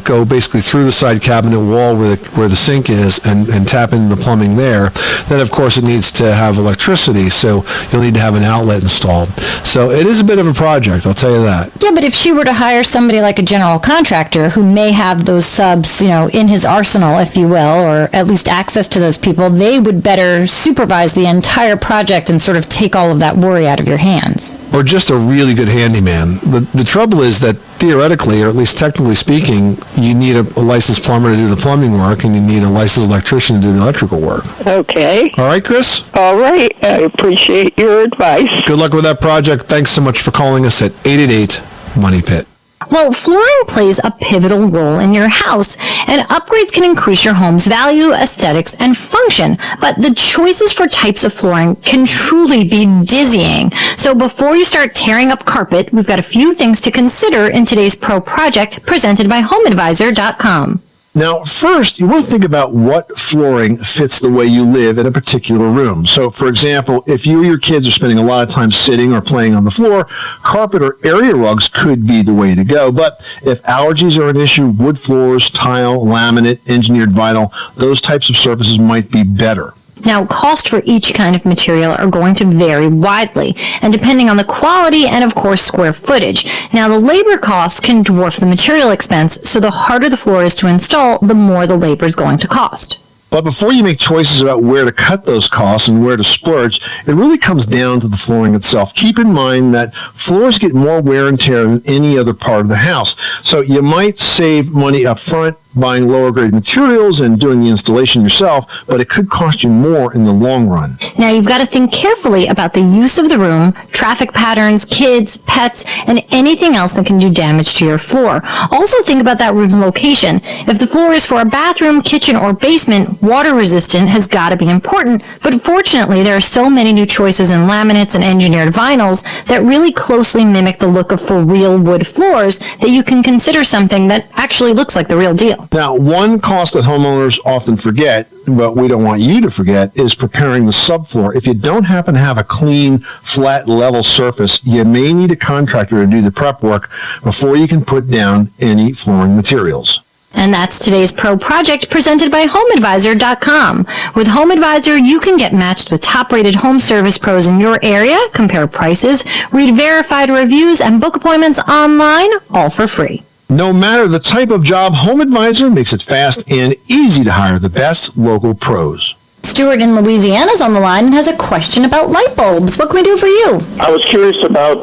go basically through the side cabinet wall where the sink is and tap into the plumbing there, then of course it needs to have electricity, so you'll need to have an outlet installed. So it is a bit of a project, I'll tell you that. Yeah, but if she were to hire somebody like a general contractor who may have those subs, in his arsenal, if you will, or at least access to those people, they would better supervise the entire project and sort of take all of that worry out of your hands. Or just a really good handyman. The trouble is that theoretically, or at least technically speaking, you need a licensed plumber to do the plumbing work, and you need a licensed electrician to do the electrical work. Okay. All right, Chris? All right. I appreciate your advice. Good luck with that project. Thanks so much for calling us at 888-MONEY-PIT. Well, flooring plays a pivotal role in your house, and upgrades can increase your home's value, aesthetics, and function. But the choices for types of flooring can truly be dizzying. So before you start tearing up carpet, we've got a few things to consider in today's Pro Project presented by HomeAdvisor.com. Now, first, you want to think about what flooring fits the way you live in a particular room. So, for example, if you or your kids are spending a lot of time sitting or playing on the floor, carpet or area rugs could be the way to go. But if allergies are an issue, wood floors, tile, laminate, engineered vinyl, those types of surfaces might be better. Now, cost for each kind of material are going to vary widely, and depending on the quality and, of course, square footage. Now, the labor costs can dwarf the material expense, so the harder the floor is to install, the more the labor is going to cost. But before you make choices about where to cut those costs and where to splurge, it really comes down to the flooring itself. Keep in mind that floors get more wear and tear than any other part of the house. So you might save money up front buying lower grade materials and doing the installation yourself, but it could cost you more in the long run. Now, you've got to think carefully about the use of the room, traffic patterns, kids, pets, and anything else that can do damage to your floor. Also think about that room's location. If the floor is for a bathroom, kitchen, or basement, water resistant has got to be important, but fortunately there are so many new choices in laminates and engineered vinyls that really closely mimic the look of for real wood floors that you can consider something that actually looks like the real deal. Now, one cost that homeowners often forget, but we don't want you to forget, is preparing the subfloor. If you don't happen to have a clean, flat, level surface, you may need a contractor to do the prep work before you can put down any flooring materials. And that's today's Pro Project presented by HomeAdvisor.com. With HomeAdvisor, you can get matched with top-rated home service pros in your area, compare prices, read verified reviews, and book appointments online, all for free. No matter the type of job, HomeAdvisor makes it fast and easy to hire the best local pros. Stuart in Louisiana is on the line and has a question about light bulbs. What can we do for you? I was curious about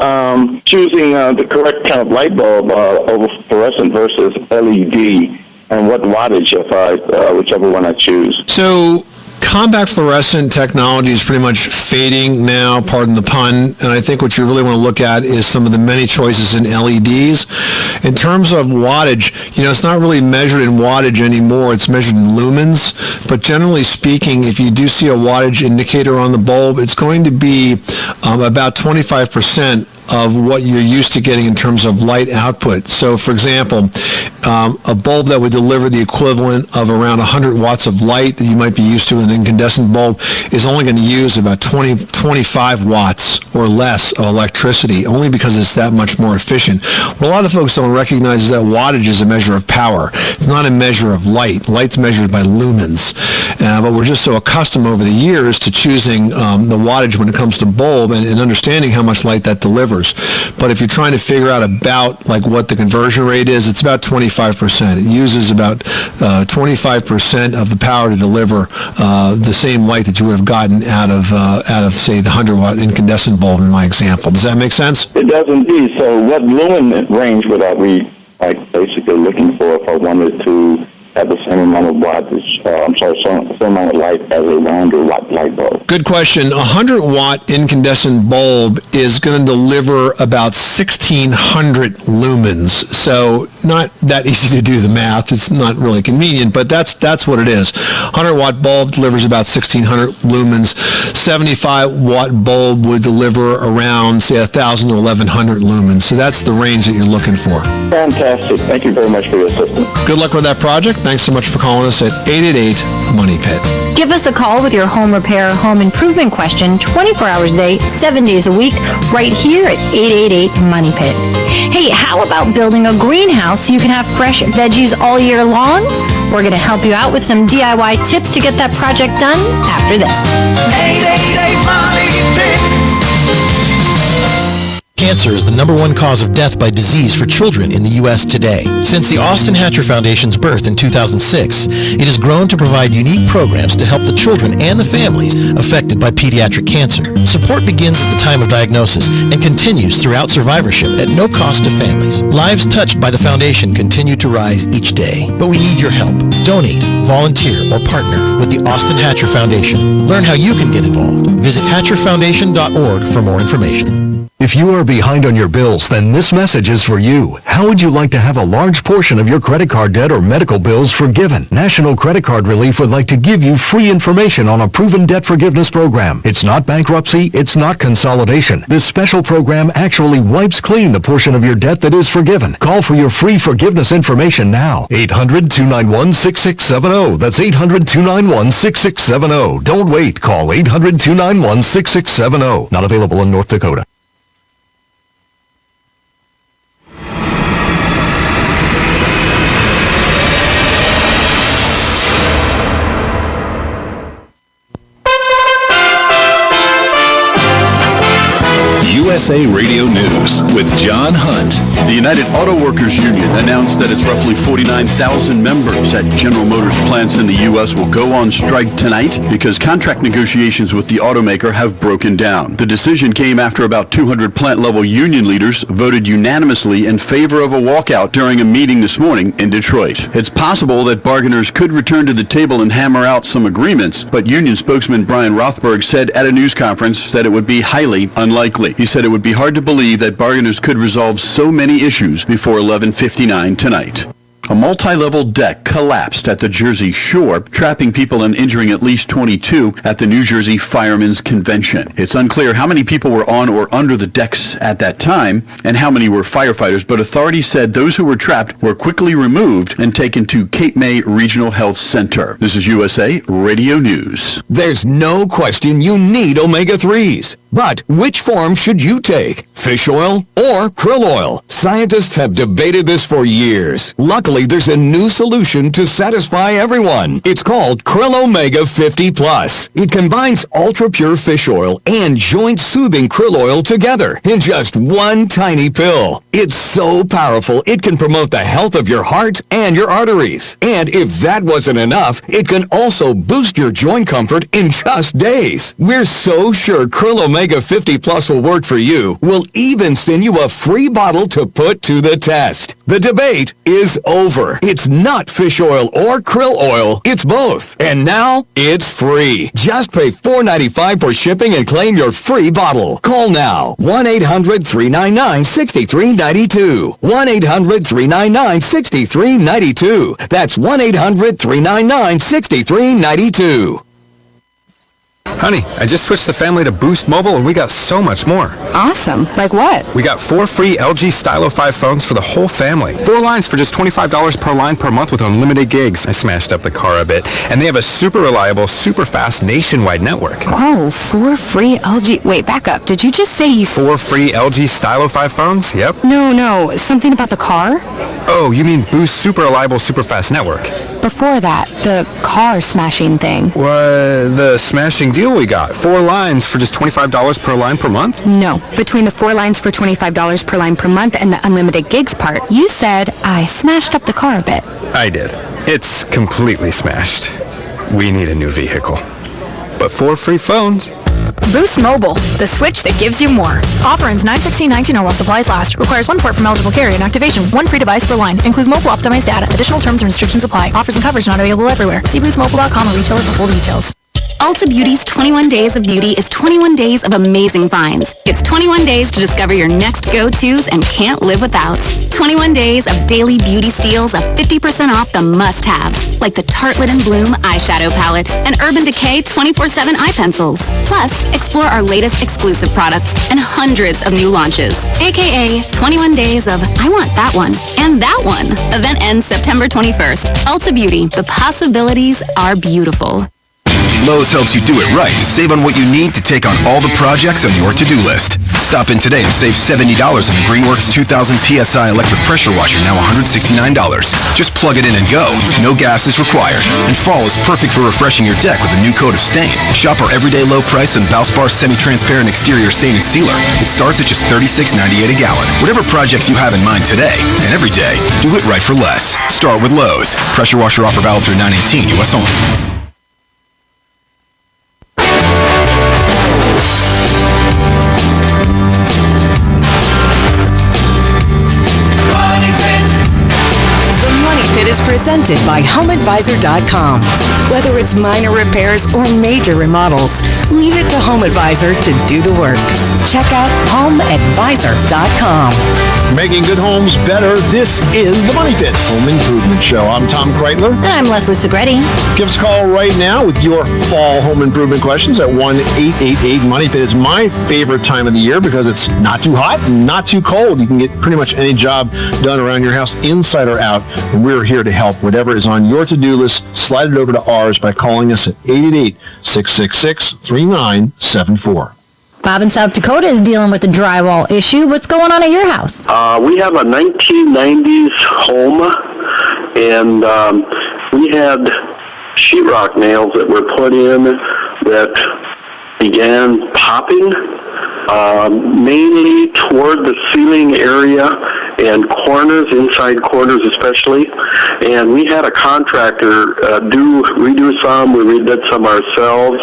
choosing the correct kind of light bulb over fluorescent versus LED, and what wattage if whichever one I choose. So, compact fluorescent technology is pretty much fading now, pardon the pun, and I think what you really want to look at is some of the many choices in LEDs. In terms of wattage, it's not really measured in wattage anymore, it's measured in lumens, but generally speaking, if you do see a wattage indicator on the bulb, it's going to be about 25% of what you're used to getting in terms of light output. So, for example, a bulb that would deliver the equivalent of around 100 watts of light that you might be used to with an incandescent bulb is only going to use about 25 watts or less of electricity, only because it's that much more efficient. What a lot of folks don't recognize is that wattage is a measure of power. It's not a measure of light. Light's measured by lumens. But we're just so accustomed over the years to choosing the wattage when it comes to bulb and understanding how much light that delivers. But if you're trying to figure out about what the conversion rate is, it's about 25%. It uses about 25% of the power to deliver the same light that you would have gotten out of say the 100-watt incandescent bulb in my example. Does that make sense? It does indeed. So what lumen range would I be basically looking for if I wanted to have the same amount of wattage, same amount of light as a 100-watt light bulb? Good question. A 100-watt incandescent bulb is going to deliver about 1,600 lumens. So not that easy to do the math. It's not really convenient, but that's what it is. 100-watt bulb delivers about 1,600 lumens. 75-watt bulb would deliver around, say, 1,000 to 1,100 lumens. So that's the range that you're looking for. Fantastic. Thank you very much for your assistance. Good luck with that project. Thanks so much for calling us at 888-MONEY-PIT. Give us a call with your home repair, home improvement question 24 hours a day, 7 days a week, right here at 888-MONEY-PIT. Hey, how about building a greenhouse so you can have fresh veggies all year long? We're going to help you out with some DIY tips to get that project done after this. 888-MONEY-PIT. Cancer is the #1 cause of death by disease for children in the U.S. today. Since the Austin Hatcher Foundation's birth in 2006, it has grown to provide unique programs to help the children and the families affected by pediatric cancer. Support begins at the time of diagnosis and continues throughout survivorship at no cost to families. Lives touched by the foundation continue to rise each day. But we need your help. Donate, volunteer, or partner with the Austin Hatcher Foundation. Learn how you can get involved. Visit hatcherfoundation.org for more information. If you are behind on your bills, then this message is for you. How would you like to have a large portion of your credit card debt or medical bills forgiven? National Credit Card Relief would like to give you free information on a proven debt forgiveness program. It's not bankruptcy, it's not consolidation. This special program actually wipes clean the portion of your debt that is forgiven. Call for your free forgiveness information now. 800-291-6670. That's 800-291-6670. Don't wait. Call 800-291-6670. Not available in North Dakota. USA Radio News with John Hunt. The United Auto Workers Union announced that its roughly 49,000 members at General Motors plants in the U.S. will go on strike tonight because contract negotiations with the automaker have broken down. The decision came after about 200 plant-level union leaders voted unanimously in favor of a walkout during a meeting this morning in Detroit. It's possible that bargainers could return to the table and hammer out some agreements, but union spokesman Brian Rothberg said at a news conference that it would be highly unlikely. He said it would be hard to believe that bargainers could resolve so many issues before 11:59 tonight. A multi-level deck collapsed at the Jersey Shore, trapping people and injuring at least 22 at the New Jersey Firemen's Convention. It's unclear how many people were on or under the decks at that time and how many were firefighters, but authorities said those who were trapped were quickly removed and taken to Cape May Regional Health Center. This is USA Radio News. There's no question you need omega-3s. But which form should you take? Fish oil or krill oil? Scientists have debated this for years. Luckily, there's a new solution to satisfy everyone. It's called Krill Omega 50 Plus. It combines ultra-pure fish oil and joint-soothing krill oil together in just one tiny pill. It's so powerful, it can promote the health of your heart and your arteries. And if that wasn't enough, it can also boost your joint comfort in just days. We're so sure Krill Omega 50 Plus will work for you. We'll even send you a free bottle to put to the test. The debate is over. It's not fish oil or krill oil. It's both. And now, it's free. Just pay $4.95 for shipping and claim your free bottle. Call now. 1-800-399-6392. 1-800-399-6392. That's 1-800-399-6392. Honey, I just switched the family to Boost Mobile and we got so much more. Awesome. Like what? We got 4 free LG Stylo 5 phones for the whole family. 4 lines for just $25 per line per month with unlimited gigs. I smashed up the car a bit. And they have a super reliable, super fast nationwide network. Whoa, 4 free LG... Wait, back up. Did you just say you... 4 free LG Stylo 5 phones? Yep. No. Something about the car? Oh, you mean Boost super reliable, super fast network. Before that, the car smashing thing. What? The smashing deal we got. 4 lines for just $25 per line per month? No. Between the 4 lines for $25 per line per month and the unlimited gigs part, you said I smashed up the car a bit. I did. It's completely smashed. We need a new vehicle. But 4 free phones. Boost Mobile, the switch that gives you more. Offer ends 9/16/19 or while supplies last. Requires 1 port from eligible carrier and activation. 1 free device per line. Includes mobile optimized data. Additional terms and restrictions apply. Offers and coverage not available everywhere. See boostmobile.com or retailer for full details. Ulta Beauty's 21 Days of Beauty is 21 days of amazing finds. It's 21 days to discover your next go-tos and can't live withouts. 21 days of daily beauty steals of 50% off the must-haves, like the Tartelette and Bloom eyeshadow palette and Urban Decay 24/7 eye pencils. Plus, explore our latest exclusive products and hundreds of new launches, aka 21 days of I want that one and that one. Event ends September 21st. Ulta Beauty, the possibilities are beautiful. Lowe's helps you do it right to save on what you need to take on all the projects on your to-do list. Stop in today and save $70 on the Greenworks 2000 PSI electric pressure washer, now $169. Just plug it in and go. No gas is required. And fall is perfect for refreshing your deck with a new coat of stain. Shop our everyday low price on Valspar semi-transparent exterior stain and sealer. It starts at just $36.98 a gallon. Whatever projects you have in mind today and every day, do it right for less. Start with Lowe's. Pressure washer offer valid through 9/18, U.S. only. It is presented by HomeAdvisor.com. Whether it's minor repairs or major remodels, leave it to HomeAdvisor to do the work. Check out HomeAdvisor.com. Making good homes better. This is the Money Pit Home Improvement Show. I'm Tom Kreitler. And I'm Leslie Segretti. Give us a call right now with your fall home improvement questions at 1-888-MONEY-PIT. It's my favorite time of the year because it's not too hot and not too cold. You can get pretty much any job done around your house, inside or out, and we're here to help. Whatever is on your to-do list, slide it over to ours by calling us at 888-666-3974. Bob in South Dakota is dealing with the drywall issue. What's going on at your house? We have a 1990s home, and we had sheetrock nails that were put in that began popping, mainly toward the ceiling area and corners, inside corners especially. And we had a contractor redo some. We redid some ourselves.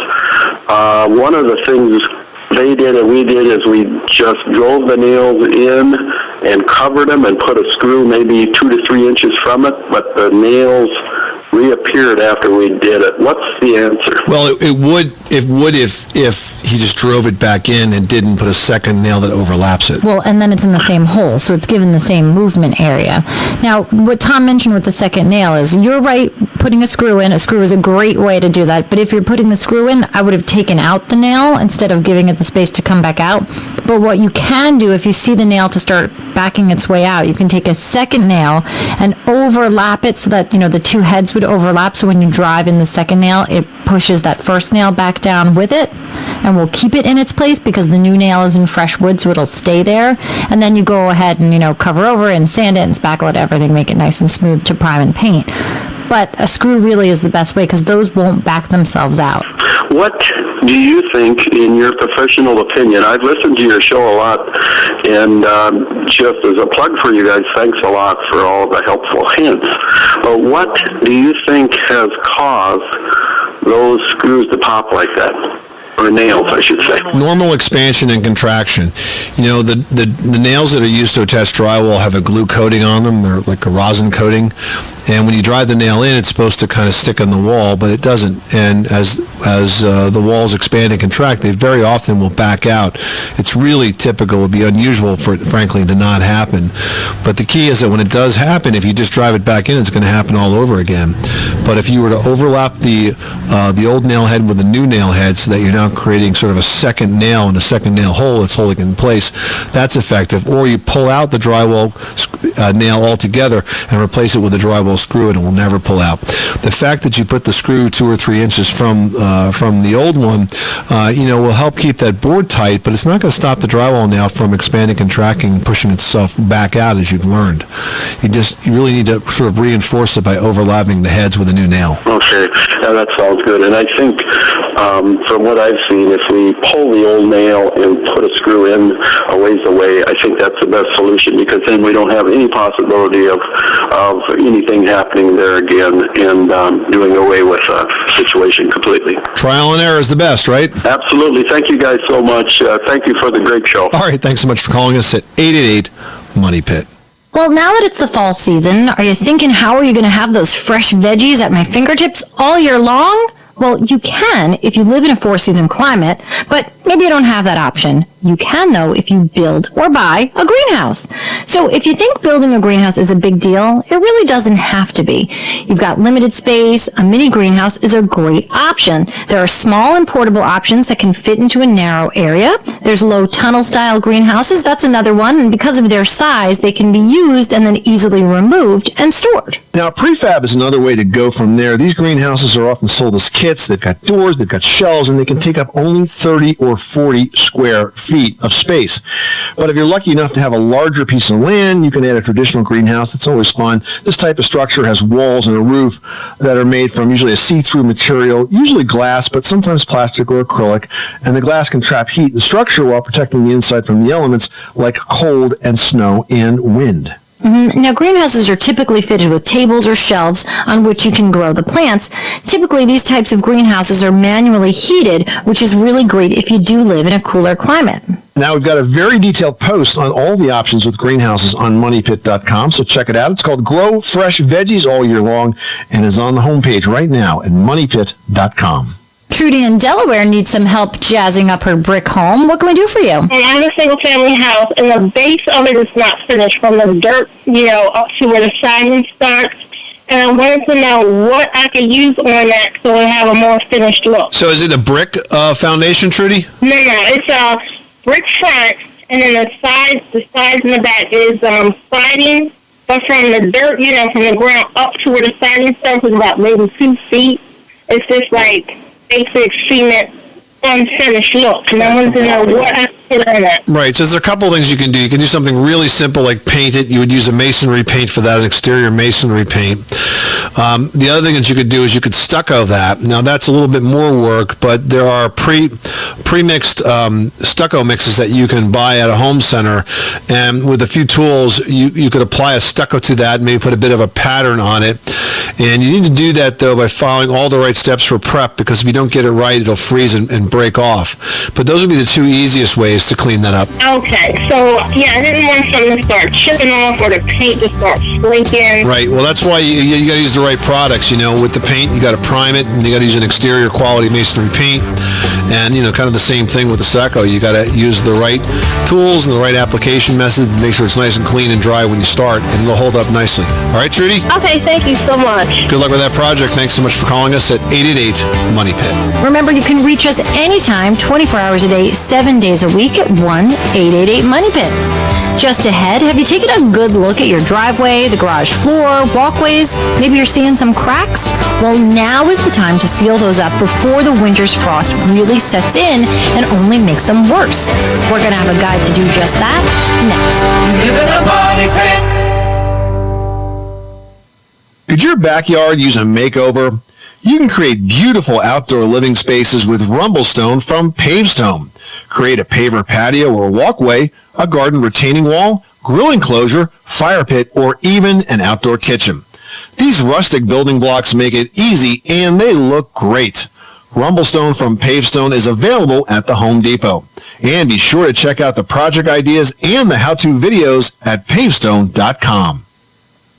One of the things they did and we did is we just drove the nails in and covered them and put a screw maybe 2 to 3 inches from it, but the nails reappeared after we did it. What's the answer? Well, it would if he just drove it back in and didn't put a second nail that overlaps it. Well, and then it's in the same hole, so it's given the same movement area. Now, what Tom mentioned with the second nail is, you're right, putting a screw in. A screw is a great way to do that, but if you're putting the screw in, I would have taken out the nail instead of giving it the space to come back out. But what you can do, if you see the nail to start backing its way out, you can take a second nail and overlap it so that, the two heads would overlap, so when you drive in the second nail, it pushes that first nail back down with it and will keep it in its place because the new nail is in fresh wood, so it'll stay there. And then you go ahead and, cover over it and sand it and spackle it, everything, make it nice and smooth to prime and paint. But a screw really is the best way because those won't back themselves out. What do you think, in your professional opinion? I've listened to your show a lot, and just as a plug for you guys, thanks a lot for all the helpful hints. But what do you think has caused those screws to pop like that? Or nails, I should say. Normal expansion and contraction. The nails that are used to attach drywall have a glue coating on them. They're like a rosin coating. And when you drive the nail in, it's supposed to kind of stick on the wall, but it doesn't. And as the walls expand and contract, they very often will back out. It's really typical. It would be unusual for it, frankly, to not happen. But the key is that when it does happen, if you just drive it back in, it's going to happen all over again. But if you were to overlap the old nail head with the new nail head so that you're now creating sort of a second nail and a second nail hole that's holding it in place, that's effective. Or you pull out the drywall nail altogether and replace it with a drywall screw, and it will never pull out. The fact that you put the screw 2 or 3 inches from the old one, will help keep that board tight, but it's not going to stop the drywall nail from expanding, contracting, and pushing itself back out, as you've learned. You really need to sort of reinforce it by overlapping the heads with a new nail. Okay, that sounds good. And I think from what I've seen, if we pull the old nail and put a screw in a ways away, I think that's the best solution, because then we don't have any possibility of anything happening there again and doing away with a situation completely. Trial and error is the best, right? Absolutely. Thank you guys so much. Thank you for the great show. All right. Thanks so much for calling us at 888-MONEY-PIT. Well, now that it's the fall season, are you thinking, how are you going to have those fresh veggies at my fingertips all year long? Well, you can if you live in a 4-season climate, but maybe you don't have that option. You can, though, if you build or buy a greenhouse. So if you think building a greenhouse is a big deal, it really doesn't have to be. You've got limited space. A mini greenhouse is a great option. There are small and portable options that can fit into a narrow area. There's low tunnel style greenhouses. That's another one. And because of their size, they can be used and then easily removed and stored. Now, prefab is another way to go from there. These greenhouses are often sold as kits. They've got doors, they've got shelves, and they can take up only 30 or 40 square feet of space. But if you're lucky enough to have a larger piece of land, you can add a traditional greenhouse. It's always fun. This type of structure has walls and a roof that are made from usually a see-through material, usually glass, but sometimes plastic or acrylic, and the glass can trap heat in the structure while protecting the inside from the elements like cold and snow and wind. Now, greenhouses are typically fitted with tables or shelves on which you can grow the plants. Typically, these types of greenhouses are manually heated, which is really great if you do live in a cooler climate. Now, we've got a very detailed post on all the options with greenhouses on MoneyPit.com, so check it out. It's called Grow Fresh Veggies All Year Long and is on the homepage right now at MoneyPit.com. Trudy in Delaware needs some help jazzing up her brick home. What can we do for you? And I'm a single-family house, and the base of it is not finished from the dirt, up to where the siding starts. And I wanted to know what I could use on that so it have a more finished look. So is it a brick foundation, Trudy? No, it's a brick front, and then the sides and the back is siding. But from the dirt, from the ground up to where the siding starts is about maybe 2 feet. It's just like basic cement unfinished look. And I wanted to know what I could put on that. Right, so there's a couple of things you can do. You can do something really simple like paint it. You would use a masonry paint for that, an exterior masonry paint. The other thing that you could do is you could stucco that. Now that's a little bit more work, but there are pre-mixed stucco mixes that you can buy at a home center, and with a few tools you could apply a stucco to that and maybe put a bit of a pattern on it. And you need to do that though by following all the right steps for prep, because if you don't get it right, it'll freeze and break off. But those would be the two easiest ways to clean that up. Okay, so I didn't want something to start chipping off or the paint to start flaking. Right, well that's why you got to use the right products. With the paint, you got to prime it, and you got to use an exterior quality masonry paint. And kind of the same thing with the stucco. You got to use the right tools and the right application methods to make sure it's nice and clean and dry when you start, and it'll hold up nicely. All right, Trudy? Okay, thank you so much. Good luck with that project. Thanks so much for calling us at 888-MONEY-PIT. Remember, you can reach us anytime, 24 hours a day, 7 days a week at 1-888-MONEY-PIT. Just ahead, have you taken a good look at your driveway, the garage floor, walkways? Maybe you're seeing some cracks? Well, now is the time to seal those up before the winter's frost really sets in and only makes them worse. We're going to have a guide to do just that next. Live in a money pit. Could your backyard use a makeover? You can create beautiful outdoor living spaces with Rumblestone from Pavestone. Create a paver patio or walkway, a garden retaining wall, grill enclosure, fire pit, or even an outdoor kitchen. These rustic building blocks make it easy and they look great. Rumblestone from Pavestone is available at the Home Depot. And be sure to check out the project ideas and the how-to videos at pavestone.com.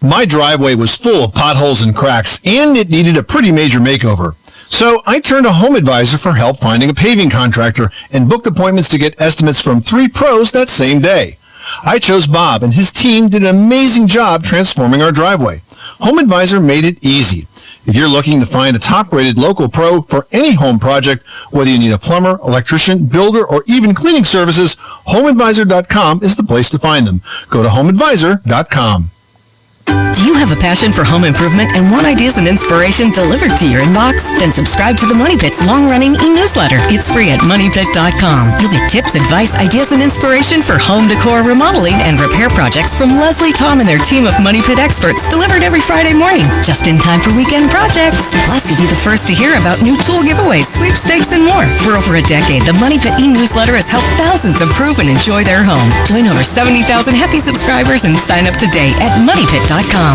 My driveway was full of potholes and cracks, and it needed a pretty major makeover. So I turned to Home Advisor for help finding a paving contractor and booked appointments to get estimates from 3 pros that same day. I chose Bob, and his team did an amazing job transforming our driveway. Home Advisor made it easy. If you're looking to find a top-rated local pro for any home project, whether you need a plumber, electrician, builder, or even cleaning services, HomeAdvisor.com is the place to find them. Go to HomeAdvisor.com. Do you have a passion for home improvement and want ideas and inspiration delivered to your inbox? Then subscribe to the Money Pit's long-running e-newsletter. It's free at MoneyPit.com. You'll get tips, advice, ideas, and inspiration for home decor, remodeling, and repair projects from Leslie, Tom, and their team of Money Pit experts, delivered every Friday morning, just in time for weekend projects. Plus, you'll be the first to hear about new tool giveaways, sweepstakes, and more. For over a decade, the Money Pit e-newsletter has helped thousands improve and enjoy their home. Join over 70,000 happy subscribers and sign up today at MoneyPit.com.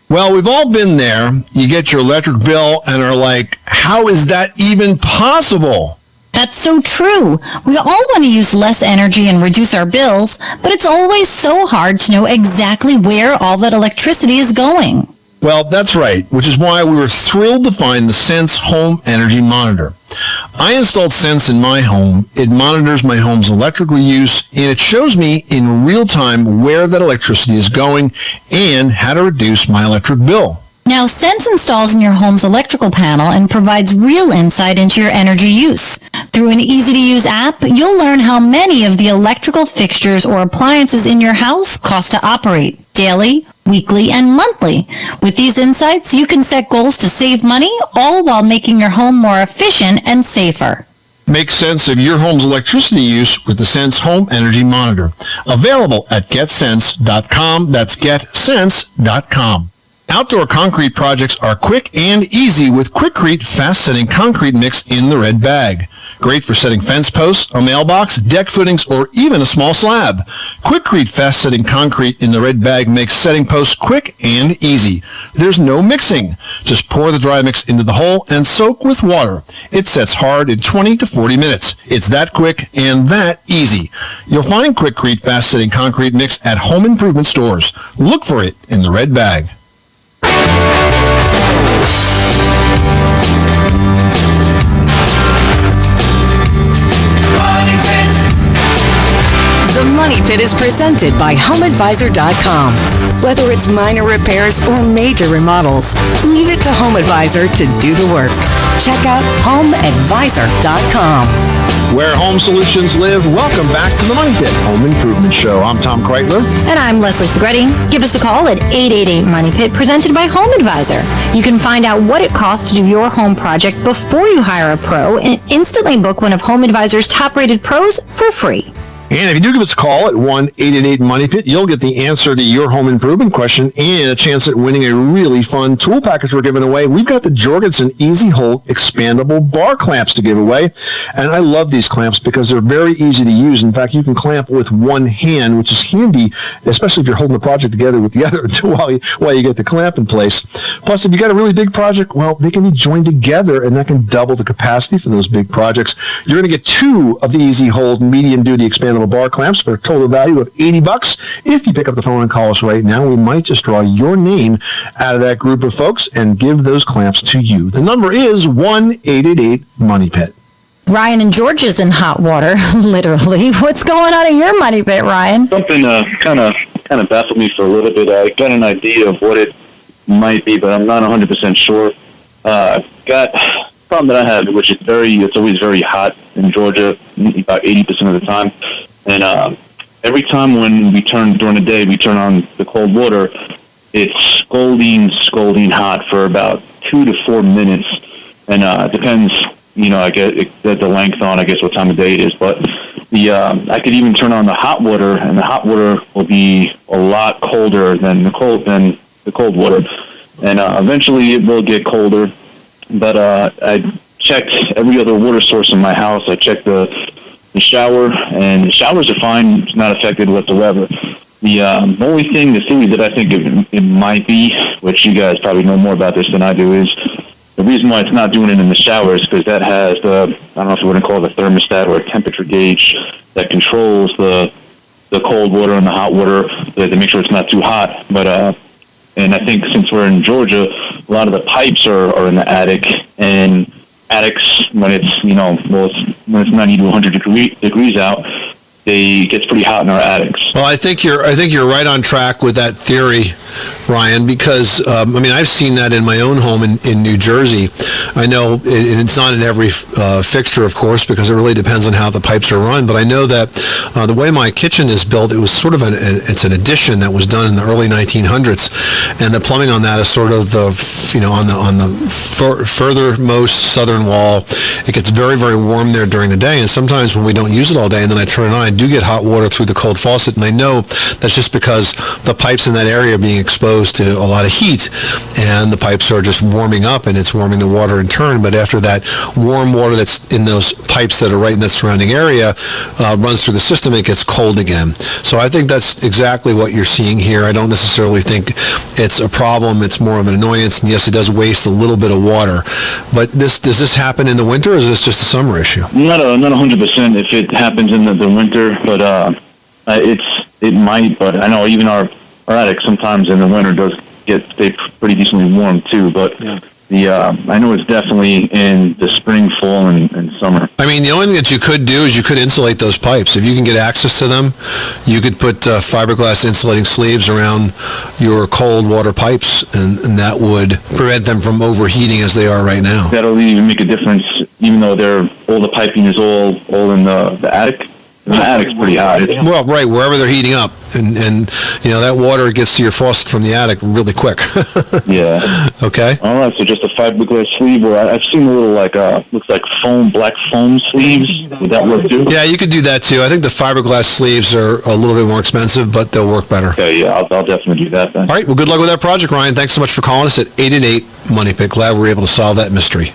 Well, we've all been there. You get your electric bill and are like, how is that even possible? That's so true. We all want to use less energy and reduce our bills, but it's always so hard to know exactly where all that electricity is going. Well, that's right, which is why we were thrilled to find the Sense Home Energy Monitor. I installed Sense in my home. It monitors my home's electrical use, and it shows me in real time where that electricity is going and how to reduce my electric bill. Now, Sense installs in your home's electrical panel and provides real insight into your energy use. Through an easy-to-use app, you'll learn how many of the electrical fixtures or appliances in your house cost to operate daily, weekly, and monthly. With these insights, you can set goals to save money, all while making your home more efficient and safer. Make sense of your home's electricity use with the Sense Home Energy Monitor. Available at getsense.com. That's getsense.com. Outdoor concrete projects are quick and easy with Quikrete fast-setting concrete mix in the red bag. Great for setting fence posts, a mailbox, deck footings, or even a small slab. Quikrete fast-setting concrete in the red bag makes setting posts quick and easy. There's no mixing. Just pour the dry mix into the hole and soak with water. It sets hard in 20 to 40 minutes. It's that quick and that easy. You'll find Quikrete fast-setting concrete mix at home improvement stores. Look for it in the red bag. The Money Pit is presented by HomeAdvisor.com. Whether it's minor repairs or major remodels, leave it to HomeAdvisor to do the work. Check out HomeAdvisor.com. Where home solutions live, welcome back to the Money Pit Home Improvement Show. I'm Tom Kreitler. And I'm Leslie Segretti. Give us a call at 888-MONEY-PIT, presented by Home Advisor. You can find out what it costs to do your home project before you hire a pro and instantly book one of Home Advisor's top-rated pros for free. And if you do give us a call at 1-888-MONEY-PIT, you'll get the answer to your home improvement question and a chance at winning a really fun tool package we're giving away. We've got the Jorgensen Easy Hold expandable bar clamps to give away. And I love these clamps because they're very easy to use. In fact, you can clamp with one hand, which is handy, especially if you're holding the project together with the other while you get the clamp in place. Plus, if you got a really big project, well, they can be joined together, and that can double the capacity for those big projects. You're going to get 2 of the Easy Hold medium-duty expandable bar clamps for a total value of $80. If you pick up the phone and call us right now, we might just draw your name out of that group of folks and give those clamps to you. The number is 1-888-MONEY-PIT. Ryan in Georgia's in hot water, literally. What's going on in your Money Pit, Ryan? Something kind of baffled me for a little bit. I got an idea of what it might be, but I'm not 100% sure. Got a problem that I have, which is it's always very hot in Georgia, about 80% of the time. And every time when during the day, we turn on the cold water, it's scalding hot for about 2 to 4 minutes. And it depends, I get the length on, I guess, what time of day it is. But I could even turn on the hot water, and the hot water will be a lot colder than the cold water. And eventually it will get colder. But I checked every other water source in my house. I checked the shower, and the showers are fine. It's not affected whatsoever. The only thing, the theory that I think it might be, which you guys probably know more about this than I do, is the reason why it's not doing it in the shower is because that has I don't know if you want to call it a thermostat or a temperature gauge that controls the cold water and the hot water to make sure it's not too hot. But and I think since we're in Georgia, a lot of the pipes are in the attic, and attics, when it's when it's 90 to 100 degrees out, it gets pretty hot in our attics. Well, I think you're right on track with that theory, Ryan, because I've seen that in my own home in New Jersey. I know it's not in every fixture, of course, because it really depends on how the pipes are run. But I know that the way my kitchen is built, it was sort of it's an addition that was done in the early 1900s, and the plumbing on that is sort of on the furthermost southern wall. It gets very, very warm there during the day, and sometimes when we don't use it all day, and then I turn it on, I do get hot water through the cold faucet, and I know that's just because the pipes in that area are being exposed to a lot of heat, and the pipes are just warming up, and it's warming the water in turn. But after that warm water that's in those pipes that are right in that surrounding area runs through the system, it gets cold again. So I think that's exactly what you're seeing here. I don't necessarily think it's a problem. It's more of an annoyance, and yes, it does waste a little bit of water. But does this happen in the winter, or is this just a summer issue? Not 100% if it happens in the winter, but it might. But I know even our attic sometimes in the winter does stay pretty decently warm too. But I know it's definitely in the spring, fall, and summer. I mean, the only thing that you could do is you could insulate those pipes. If you can get access to them, you could put fiberglass insulating sleeves around your cold water pipes, and that would prevent them from overheating as they are right now. That'll even make a difference, even though all the piping is all in the attic. The attic's pretty hot. Well, right, wherever they're heating up. And that water gets to your faucet from the attic really quick. Yeah. Okay. All right, so just a fiberglass sleeve, or I've seen a little looks like black foam sleeves. Would that work too? Yeah, you could do that too. I think the fiberglass sleeves are a little bit more expensive, but they'll work better. Okay, yeah, I'll definitely do that then. All right, well, good luck with that project, Ryan. Thanks so much for calling us at 888-MONEY-PIT. Glad we were able to solve that mystery.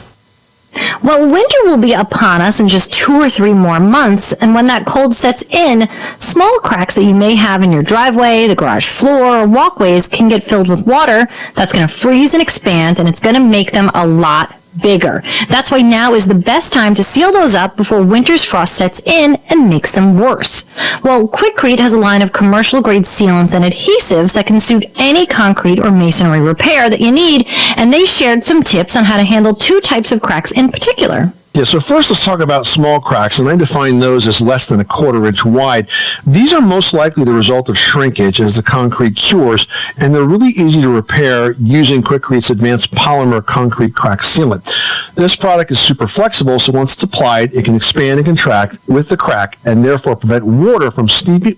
Well, winter will be upon us in just 2 or 3 more months, and when that cold sets in, small cracks that you may have in your driveway, the garage floor, or walkways can get filled with water that's going to freeze and expand, and it's going to make them a lot bigger. That's why now is the best time to seal those up before winter's frost sets in and makes them worse. Well, Quikrete has a line of commercial-grade sealants and adhesives that can suit any concrete or masonry repair that you need, and they shared some tips on how to handle 2 types of cracks in particular. Yeah, so first let's talk about small cracks, and I define those as less than a 1/4 inch wide. These are most likely the result of shrinkage as the concrete cures, and they're really easy to repair using Quikrete's advanced polymer concrete crack sealant. This product is super flexible, so once it's applied, it can expand and contract with the crack and therefore prevent water from seeping,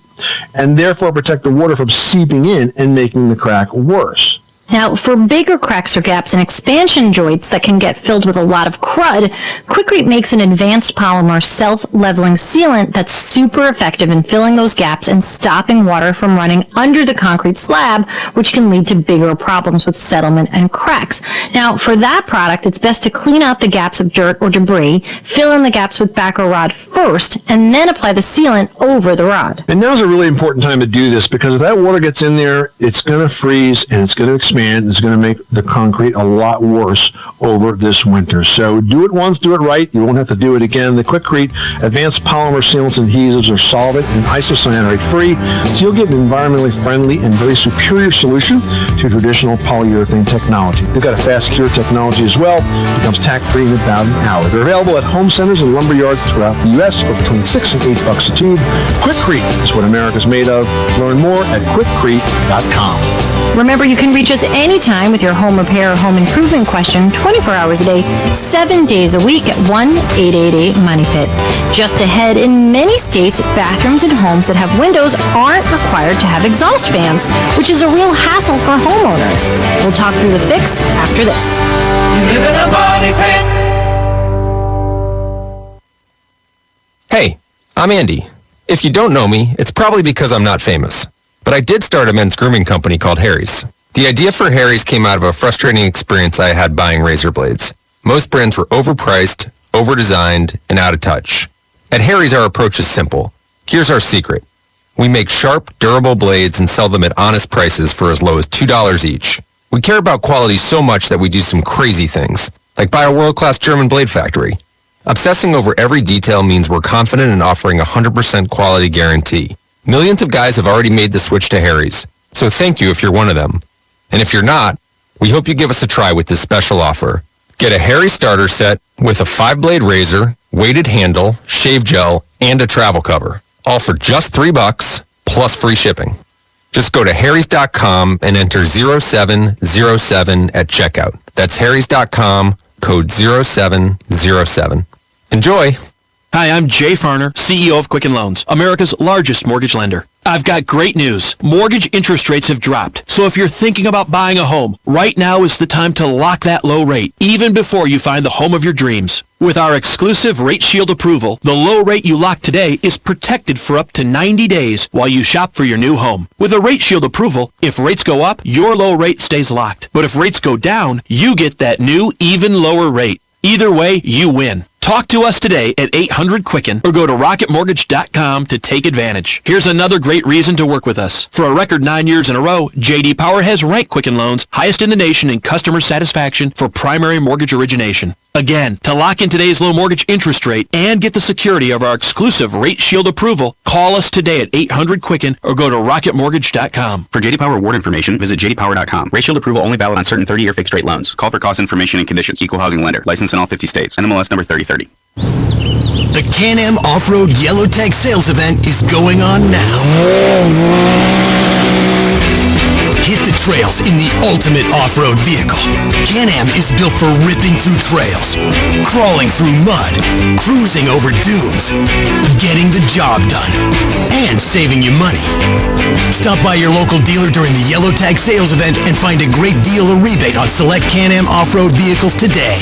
and therefore protect the water from seeping in and making the crack worse. Now, for bigger cracks or gaps and expansion joints that can get filled with a lot of crud, Quikrete makes an advanced polymer self-leveling sealant that's super effective in filling those gaps and stopping water from running under the concrete slab, which can lead to bigger problems with settlement and cracks. Now, for that product, it's best to clean out the gaps of dirt or debris, fill in the gaps with backer rod first, and then apply the sealant over the rod. And now's a really important time to do this, because if that water gets in there, it's going to freeze and it's going to expand. It's going to make the concrete a lot worse over this winter. So do it once, do it right. You won't have to do it again. The Quikrete advanced polymer sealants and adhesives are solvent and isocyanate free, so you'll get an environmentally friendly and very superior solution to traditional polyurethane technology. They've got a fast cure technology as well. It becomes tack-free in about an hour. They're available at home centers and lumber yards throughout the U.S. for between $6 and $8 a tube. Quikrete is what America's made of. Learn more at quikrete.com. Remember, you can reach us anytime with your home repair or home improvement question 24 hours a day, 7 days a week at 1-888-MONEY-PIT. Just ahead, in many states, bathrooms and homes that have windows aren't required to have exhaust fans, which is a real hassle for homeowners. We'll talk through the fix after this. You live in a money pit. Hey, I'm Andy. If you don't know me, it's probably because I'm not famous. But I did start a men's grooming company called Harry's. The idea for Harry's came out of a frustrating experience I had buying razor blades. Most brands were overpriced, overdesigned, and out of touch. At Harry's, our approach is simple. Here's our secret. We make sharp, durable blades and sell them at honest prices for as low as $2 each. We care about quality so much that we do some crazy things, like buy a world-class German blade factory. Obsessing over every detail means we're confident in offering a 100% quality guarantee. Millions of guys have already made the switch to Harry's, so thank you if you're one of them. And if you're not, we hope you give us a try with this special offer. Get a Harry's starter set with a 5-blade razor, weighted handle, shave gel, and a travel cover. All for just $3 plus free shipping. Just go to harrys.com and enter 0707 at checkout. That's harrys.com, code 0707. Enjoy! Hi, I'm Jay Farner, CEO of Quicken Loans, America's largest mortgage lender. I've got great news. Mortgage interest rates have dropped. So if you're thinking about buying a home, right now is the time to lock that low rate, even before you find the home of your dreams. With our exclusive Rate Shield approval, the low rate you lock today is protected for up to 90 days while you shop for your new home. With a Rate Shield approval, if rates go up, your low rate stays locked. But if rates go down, you get that new, even lower rate. Either way, you win. Talk to us today at 800-QUICKEN or go to rocketmortgage.com to take advantage. Here's another great reason to work with us. For a record 9 years in a row, J.D. Power has ranked Quicken Loans highest in the nation in customer satisfaction for primary mortgage origination. Again, to lock in today's low mortgage interest rate and get the security of our exclusive Rate Shield approval, call us today at 800-QUICKEN or go to rocketmortgage.com. For J.D. Power award information, visit jdpower.com. Rate Shield approval only valid on certain 30-year fixed-rate loans. Call for cost information and conditions. Equal housing lender. License in all 50 states. NMLS number 3030. The Can-Am Off-Road Yellow Tag sales event is going on now. Hit the trails in the ultimate off-road vehicle. Can-Am is built for ripping through trails, crawling through mud, cruising over dunes, getting the job done, and saving you money. Stop by your local dealer during the Yellow Tag sales event and find a great deal or rebate on select Can-Am off-road vehicles today.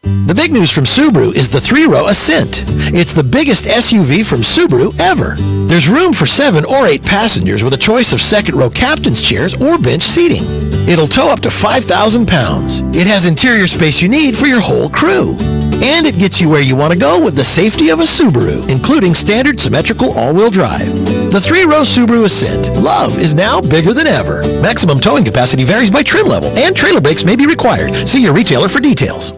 The big news from Subaru is the 3-row Ascent. It's the biggest SUV from Subaru ever. There's room for 7 or 8 passengers with a choice of second-row captain's chairs or bench seating. It'll tow up to 5,000 pounds. It has interior space you need for your whole crew. And it gets you where you want to go with the safety of a Subaru, including standard symmetrical all-wheel drive. The 3-row Subaru Ascent. Love is now bigger than ever. Maximum towing capacity varies by trim level, and trailer brakes may be required. See your retailer for details.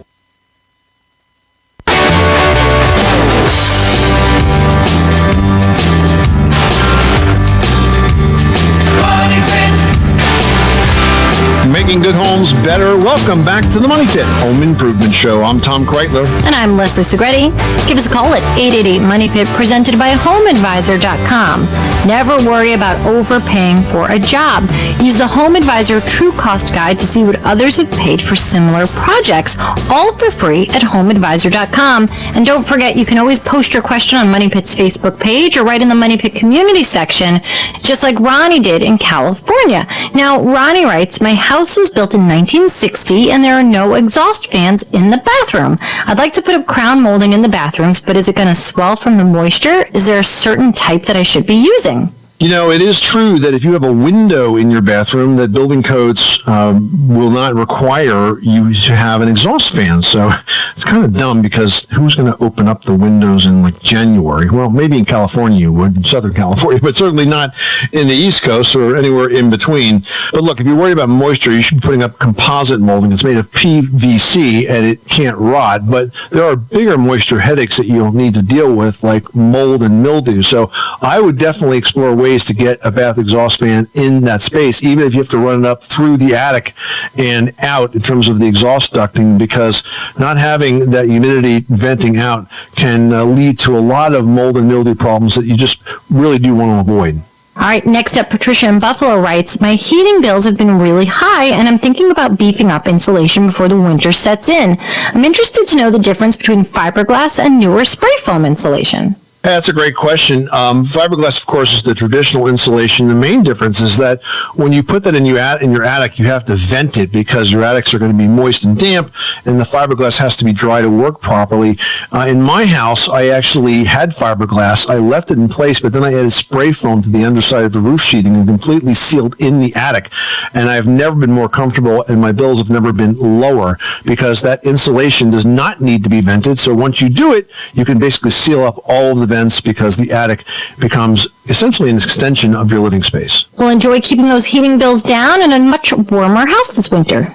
Making good homes better. Welcome back to the Money Pit Home Improvement Show. I'm Tom Kreitler. And I'm Leslie Segretti. Give us a call at 888-MONEY-PIT, presented by HomeAdvisor.com. Never worry about overpaying for a job. Use the Home Advisor True Cost Guide to see what others have paid for similar projects, all for free at HomeAdvisor.com. And don't forget, you can always post your question on Money Pit's Facebook page or write in the Money Pit community section, just like Ronnie did in California. Now, Ronnie writes, my house was built in 1960 and there are no exhaust fans in the bathroom. I'd like to put up crown molding in the bathrooms, but is it going to swell from the moisture? Is there a certain type that I should be using? You know, it is true that if you have a window in your bathroom, that building codes will not require you to have an exhaust fan. So it's kind of dumb, because who's going to open up the windows in like January? Well, maybe in California you would, in Southern California, but certainly not in the East Coast or anywhere in between. But look, if you're worried about moisture, you should be putting up composite molding. It's made of PVC and it can't rot, but there are bigger moisture headaches that you'll need to deal with, like mold and mildew. So I would definitely explore ways to get a bath exhaust fan in that space, even if you have to run it up through the attic and out in terms of the exhaust ducting, because not having that humidity venting out can lead to a lot of mold and mildew problems that you just really do want to avoid. All right, next up, Patricia in Buffalo writes, my heating bills have been really high and I'm thinking about beefing up insulation before the winter sets in. I'm interested to know the difference between fiberglass and newer spray foam insulation. That's a great question. Fiberglass, of course, is the traditional insulation. The main difference is that when you put that in your attic, you have to vent it, because your attics are going to be moist and damp, and the fiberglass has to be dry to work properly. In my house, I actually had fiberglass. I left it in place, but then I added spray foam to the underside of the roof sheathing and completely sealed in the attic. And I've never been more comfortable, and my bills have never been lower, because that insulation does not need to be vented. So once you do it, you can basically seal up all of the vents, because the attic becomes essentially an extension of your living space. We'll enjoy keeping those heating bills down in a much warmer house this winter.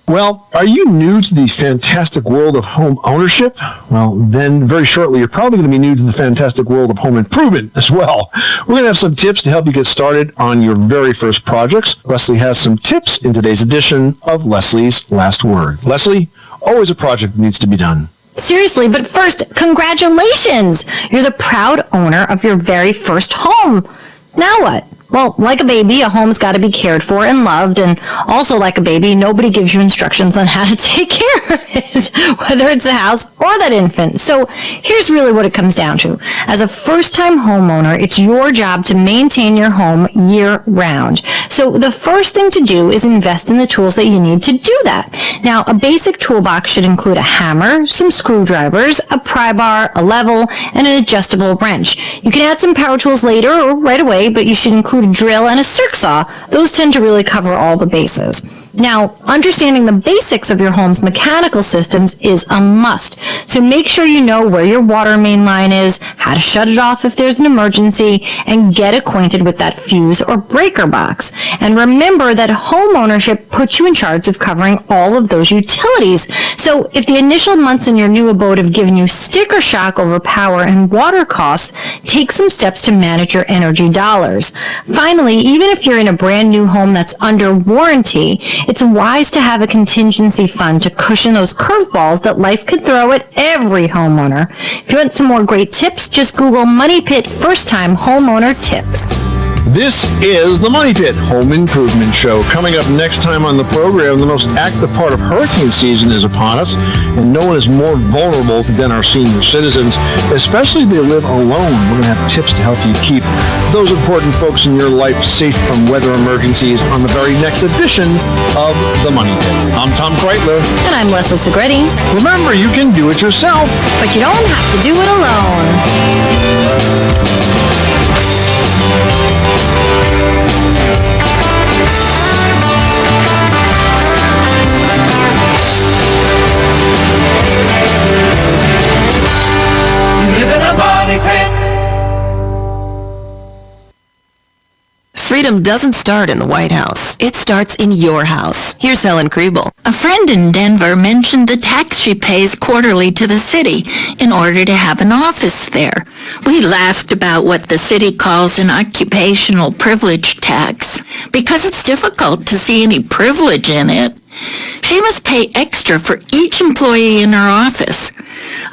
Well, are you new to the fantastic world of home ownership? Well, then very shortly, you're probably going to be new to the fantastic world of home improvement as well. We're going to have some tips to help you get started on your very first projects. Leslie has some tips in today's edition of Leslie's Last Word. Leslie, always a project that needs to be done. Seriously, but first, congratulations! You're the proud owner of your very first home. Now what? Well, like a baby, a home's got to be cared for and loved, and also like a baby, nobody gives you instructions on how to take care of it, whether it's a house or that infant. So here's really what it comes down to. As a first-time homeowner, it's your job to maintain your home year-round. So the first thing to do is invest in the tools that you need to do that. Now, a basic toolbox should include a hammer, some screwdrivers, a pry bar, a level, and an adjustable wrench. You can add some power tools later or right away, but you should include a drill and a circ saw. Those tend to really cover all the bases. Now, understanding the basics of your home's mechanical systems is a must. So make sure you know where your water main line is, how to shut it off if there's an emergency, and get acquainted with that fuse or breaker box. And remember that home ownership puts you in charge of covering all of those utilities. So if the initial months in your new abode have given you sticker shock over power and water costs, take some steps to manage your energy dollars. Finally, even if you're in a brand new home that's under warranty, it's wise to have a contingency fund to cushion those curveballs that life could throw at every homeowner. If you want some more great tips, just Google Money Pit First Time Homeowner Tips. This is the Money Pit Home Improvement Show. Coming up next time on the program, the most active part of hurricane season is upon us, and no one is more vulnerable than our senior citizens, especially if they live alone. We're going to have tips to help you keep those important folks in your life safe from weather emergencies on the very next edition of the Money Pit. I'm Tom Kreitler. And I'm Leslie Segretti. Remember, you can do it yourself, but you don't have to do it alone. You live in a money pit. Freedom doesn't start in the White House. It starts in your house. Here's Helen Kriebel. A friend in Denver mentioned the tax she pays quarterly to the city in order to have an office there. We laughed about what the city calls an occupational privilege tax because it's difficult to see any privilege in it. She must pay extra for each employee in her office.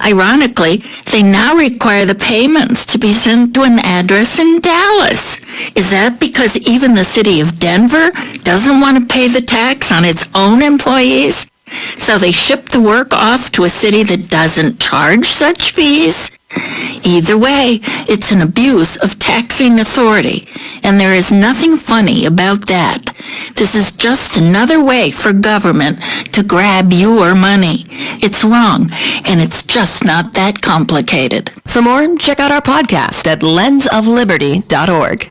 Ironically, they now require the payments to be sent to an address in Dallas. Is that because even the city of Denver doesn't want to pay the tax on its own employees? So they ship the work off to a city that doesn't charge such fees? Either way, it's an abuse of taxing authority, and there is nothing funny about that. This is just another way for government to grab your money. It's wrong, and it's just not that complicated. For more, check out our podcast at lensofliberty.org.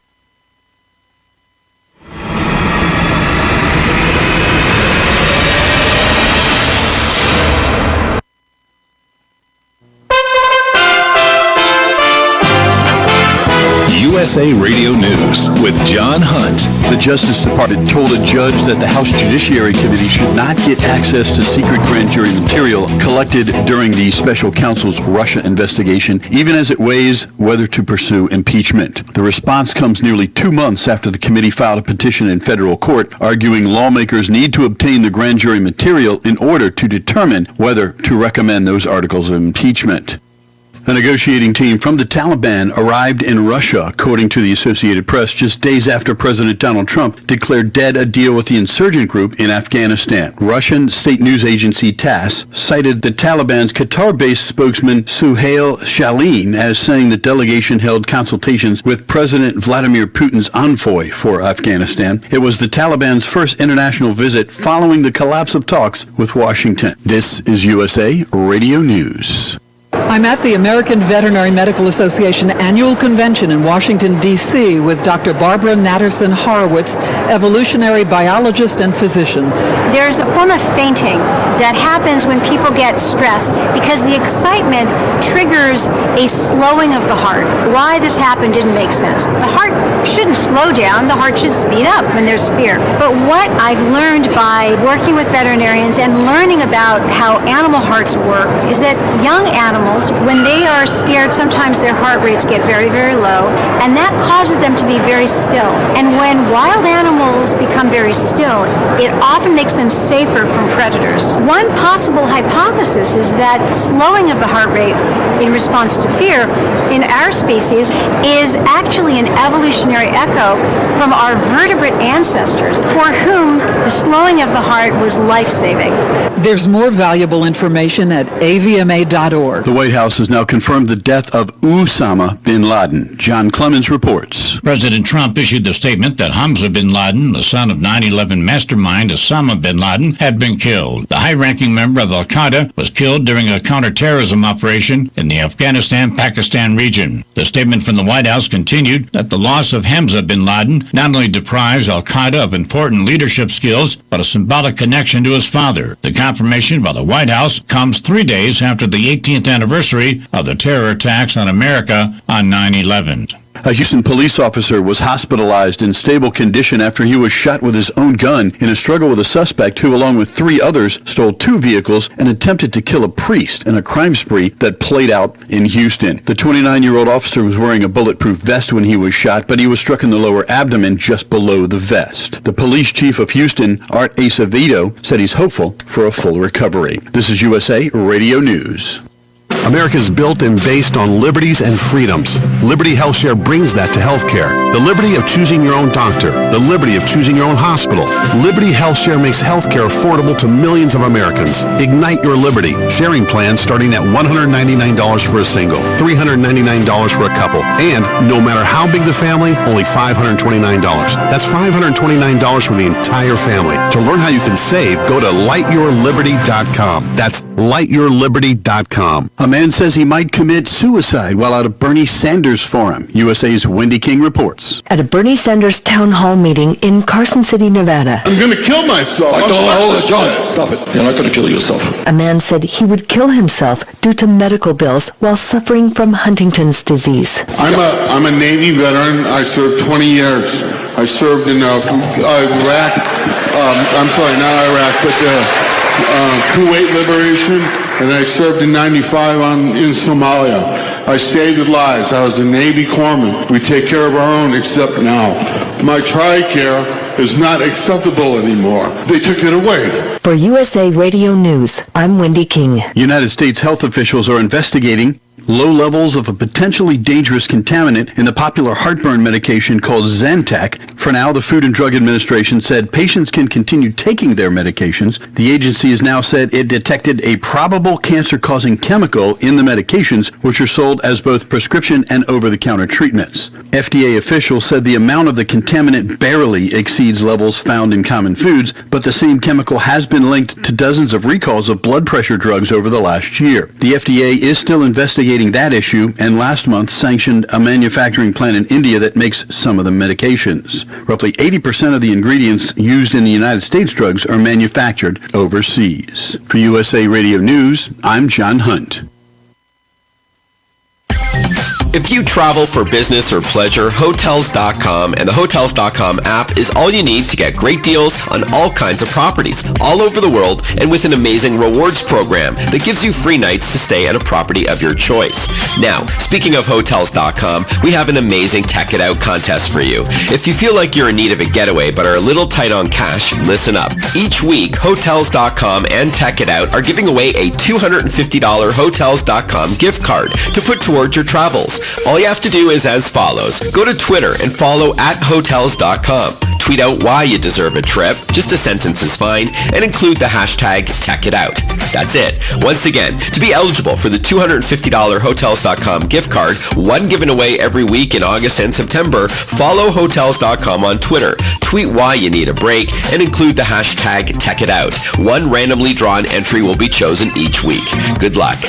USA Radio News with John Hunt. The Justice Department told a judge that the House Judiciary Committee should not get access to secret grand jury material collected during the special counsel's Russia investigation, even as it weighs whether to pursue impeachment. The response comes nearly 2 months after the committee filed a petition in federal court arguing lawmakers need to obtain the grand jury material in order to determine whether to recommend those articles of impeachment. A negotiating team from the Taliban arrived in Russia, according to the Associated Press, just days after President Donald Trump declared dead a deal with the insurgent group in Afghanistan. Russian state news agency TASS cited the Taliban's Qatar-based spokesman Suhail Shaheen as saying the delegation held consultations with President Vladimir Putin's envoy for Afghanistan. It was the Taliban's first international visit following the collapse of talks with Washington. This is USA Radio News. I'm at the American Veterinary Medical Association annual convention in Washington, D.C. with Dr. Barbara Natterson Horowitz, evolutionary biologist and physician. There's a form of fainting that happens when people get stressed because the excitement triggers a slowing of the heart. Why this happened didn't make sense. The heart shouldn't slow down. The heart should speed up when there's fear. But what I've learned by working with veterinarians and learning about how animal hearts work is that young animals, when they are scared, sometimes their heart rates get very, very low, and that causes them to be very still. And when wild animals become very still, it often makes them safer from predators. One possible hypothesis is that slowing of the heart rate in response to fear in our species is actually an evolutionary echo from our vertebrate ancestors for whom the slowing of the heart was life-saving. There's more valuable information at avma.org. The White House has now confirmed the death of Osama bin Laden. John Clemens reports. President Trump issued the statement that Hamza bin Laden, the son of 9/11 mastermind Osama bin Laden, had been killed. The high high-ranking member of Al-Qaeda was killed during a counterterrorism operation in the Afghanistan-Pakistan region. The statement from the White House continued that the loss of Hamza bin Laden not only deprives Al-Qaeda of important leadership skills, but a symbolic connection to his father. The confirmation by the White House comes 3 days after the 18th anniversary of the terror attacks on America on 9/11. A Houston police officer was hospitalized in stable condition after he was shot with his own gun in a struggle with a suspect who, along with 3 others, stole 2 vehicles and attempted to kill a priest in a crime spree that played out in Houston. The 29-year-old officer was wearing a bulletproof vest when he was shot, but he was struck in the lower abdomen just below the vest. The police chief of Houston, Art Acevedo, said he's hopeful for a full recovery. This is USA Radio News. America's built and based on liberties and freedoms. Liberty HealthShare brings that to healthcare. The liberty of choosing your own doctor. The liberty of choosing your own hospital. Liberty HealthShare makes healthcare affordable to millions of Americans. Ignite your liberty. Sharing plans starting at $199 for a single, $399 for a couple, and no matter how big the family, only $529. That's $529 for the entire family. To learn how you can save, go to lightyourliberty.com. That's lightyourliberty.com. A man says he might commit suicide while at a Bernie Sanders forum. USA's Wendy King reports. At a Bernie Sanders town hall meeting in Carson City, Nevada. I'm going to kill myself. John, stop it. You're not going to kill yourself. A man said he would kill himself due to medical bills while suffering from Huntington's disease. I'm a Navy veteran. I served 20 years. I served in Iraq. I'm sorry, not Iraq, but Kuwait liberation. And I served in 95 in Somalia. I saved lives. I was a Navy corpsman. We take care of our own except now. My TRICARE is not acceptable anymore. They took it away. For USA Radio News, I'm Wendy King. United States health officials are investigating low levels of a potentially dangerous contaminant in the popular heartburn medication called Zantac. For now, the Food and Drug Administration said patients can continue taking their medications. The agency has now said it detected a probable cancer-causing chemical in the medications, which are sold as both prescription and over-the-counter treatments. FDA officials said the amount of the contaminant barely exceeds levels found in common foods, but the same chemical has been linked to dozens of recalls of blood pressure drugs over the last year. The FDA is still investigating that issue and last month sanctioned a manufacturing plant in India that makes some of the medications. Roughly 80% of the ingredients used in the United States drugs are manufactured overseas. For USA Radio News, I'm John Hunt. If you travel for business or pleasure, Hotels.com and the Hotels.com app is all you need to get great deals on all kinds of properties all over the world, and with an amazing rewards program that gives you free nights to stay at a property of your choice. Now, speaking of Hotels.com, we have an amazing Tech It Out contest for you. If you feel like you're in need of a getaway but are a little tight on cash, listen up. Each week, Hotels.com and Tech It Out are giving away a $250 Hotels.com gift card to put towards your travels. All you have to do is as follows. Go to Twitter and follow @Hotels.com. Tweet out why you deserve a trip, just a sentence is fine, and include the hashtag #TechItOut. That's it. Once again, to be eligible for the $250 Hotels.com gift card, one given away every week in August and September, follow Hotels.com on Twitter. Tweet why you need a break, and include the hashtag #TechItOut. One randomly drawn entry will be chosen each week. Good luck.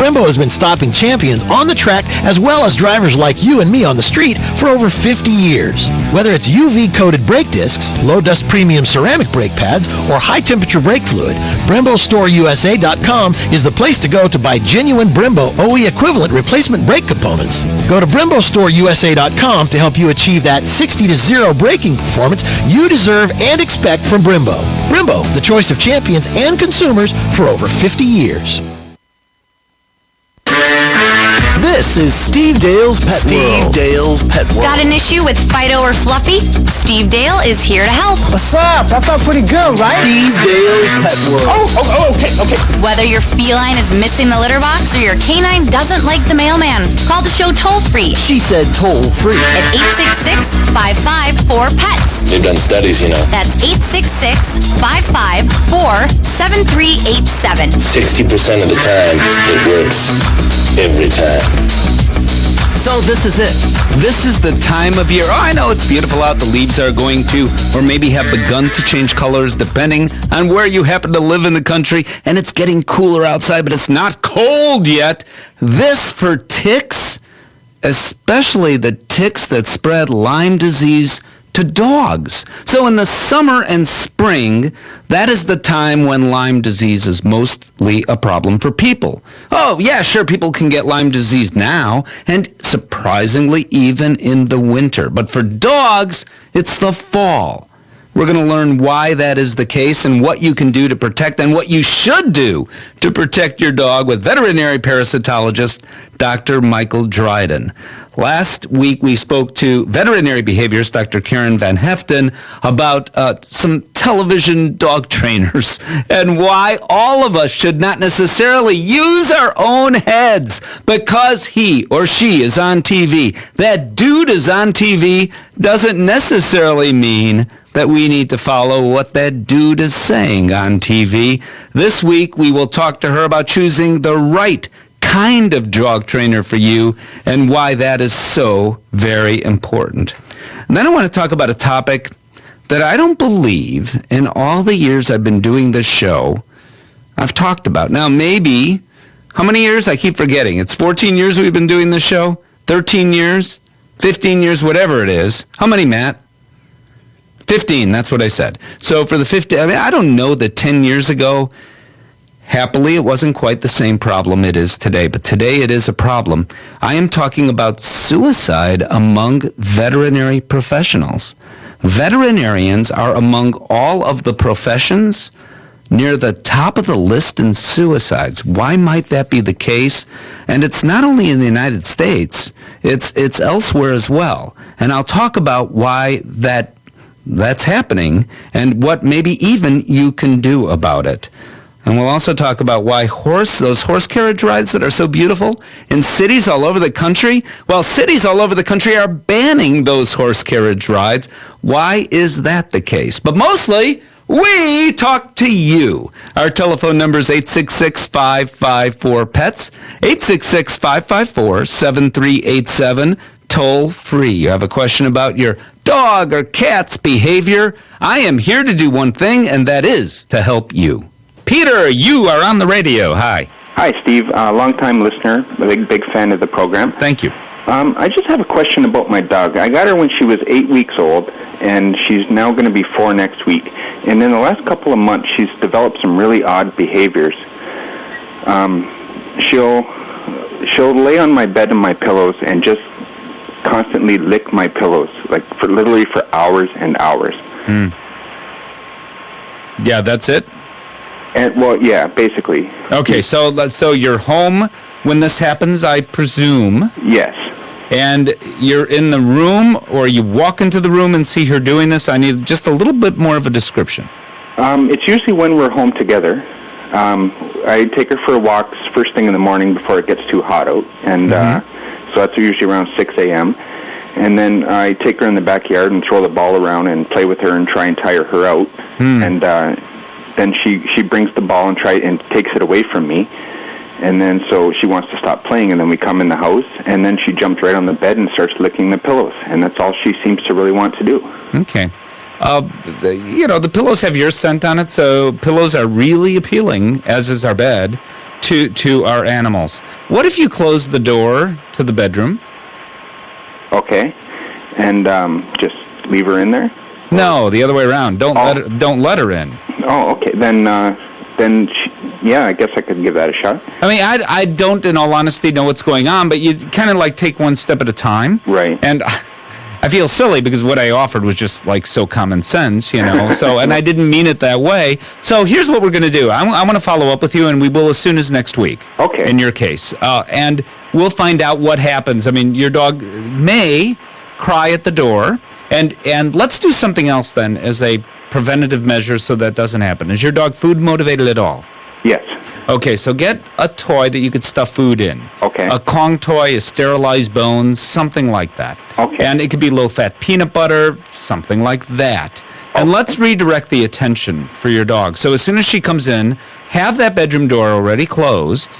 Brembo has been stopping champions on the track as well as drivers like you and me on the street for over 50 years. Whether it's UV-coated brake discs, low-dust premium ceramic brake pads, or high-temperature brake fluid, BremboStoreUSA.com is the place to go to buy genuine Brembo OE equivalent replacement brake components. Go to BremboStoreUSA.com to help you achieve that 60-0 braking performance you deserve and expect from Brembo. Brembo, the choice of champions and consumers for over 50 years. This is Steve Dale's Pet World. Steve Dale's Pet World. Got an issue with Fido or Fluffy? Steve Dale is here to help. What's up? That felt pretty good, right? Steve Dale's Pet World. Okay. Whether your feline is missing the litter box or your canine doesn't like the mailman, call the show toll-free. She said toll-free. At 866-554-PETS. They've done studies, you know. That's 866-554-7387. 60% of the time, it works. Every time. So So this is it. This is the time of year. Oh, I know it's beautiful out. The leaves are going to, or maybe have begun to change colors depending on where you happen to live in the country. And it's getting cooler outside, but it's not cold yet. This for ticks, especially the ticks that spread Lyme disease to dogs. So in the summer and spring, that is the time when Lyme disease is mostly a problem for people. Oh, yeah, sure, people can get Lyme disease now, and surprisingly, even in the winter. But for dogs, it's the fall. We're going to learn why that is the case and what you can do to protect and what you should do to protect your dog with veterinary parasitologist Dr. Michael Dryden. Last week, we spoke to veterinary behaviorist Dr. Karen Van Heften about some television dog trainers and why all of us should not necessarily use our own heads because he or she is on TV. That dude is on TV doesn't necessarily mean that we need to follow what that dude is saying on TV. This week, we will talk to her about choosing the right kind of dog trainer for you and why that is so very important. And then I want to talk about a topic that I don't believe in all the years I've been doing this show I've talked about. Now, maybe, how many years? I keep forgetting. It's 14 years we've been doing this show? 13 years? 15 years? Whatever it is. How many, Matt? 15, that's what I said. So for the 15, I don't know that 10 years ago, happily, it wasn't quite the same problem it is today, but today it is a problem. I am talking about suicide among veterinary professionals. Veterinarians are among all of the professions near the top of the list in suicides. Why might that be the case? And it's not only in the United States, it's elsewhere as well. And I'll talk about why that's happening and what maybe even you can do about it. And we'll also talk about why those horse carriage rides that are so beautiful in cities all over the country, well, cities all over the country are banning those horse carriage rides. Why is that the case? But mostly, we talk to you. Our telephone number is 866-554-PETS, 866-554-7387, toll free. You have a question about your dog or cat's behavior? I am here to do one thing, and that is to help you. Peter, you are on the radio. Hi. Hi, Steve. Long-time listener, a big fan of the program. Thank you. I just have a question about my dog. I got her when she was 8 weeks old, and she's now going to be 4 next week. And in the last couple of months, she's developed some really odd behaviors. She'll lay on my bed and my pillows and just constantly lick my pillows, like literally for hours and hours. Yeah, that's it? And well, yeah, basically. Okay, so you're home when this happens, I presume. Yes. And you're in the room, or you walk into the room and see her doing this? I need just a little bit more of a description. It's usually when we're home together. I take her for walks first thing in the morning before it gets too hot out, and so that's usually around 6 a.m. And then I take her in the backyard and throw the ball around and play with her and try and tire her out. And then she brings the ball and takes it away from me. And then so she wants to stop playing, and then we come in the house, and then she jumps right on the bed and starts licking the pillows, and that's all she seems to really want to do. Okay. The pillows have your scent on it, so pillows are really appealing, as is our bed, to our animals. What if you close the door to the bedroom? Okay. And just leave her in there? No, the other way around. Don't let her in. Oh, okay. Then I guess I could give that a shot. I mean, I don't, in all honesty, know what's going on, but you kind of like take one step at a time. Right. And I feel silly because what I offered was just like so common sense, So, and I didn't mean it that way. So here's what we're going to do. I want to follow up with you, and we will as soon as next week. Okay. In your case, and we'll find out what happens. I mean, your dog may cry at the door, and let's do something else then as a preventative measure so that doesn't happen. Is your dog food motivated at all? Yes. Okay, so get a toy that you could stuff food in. Okay. A Kong toy, a sterilized bones, something like that. Okay. And it could be low-fat peanut butter, something like that. And let's redirect the attention for your dog. So as soon as she comes in, have that bedroom door already closed,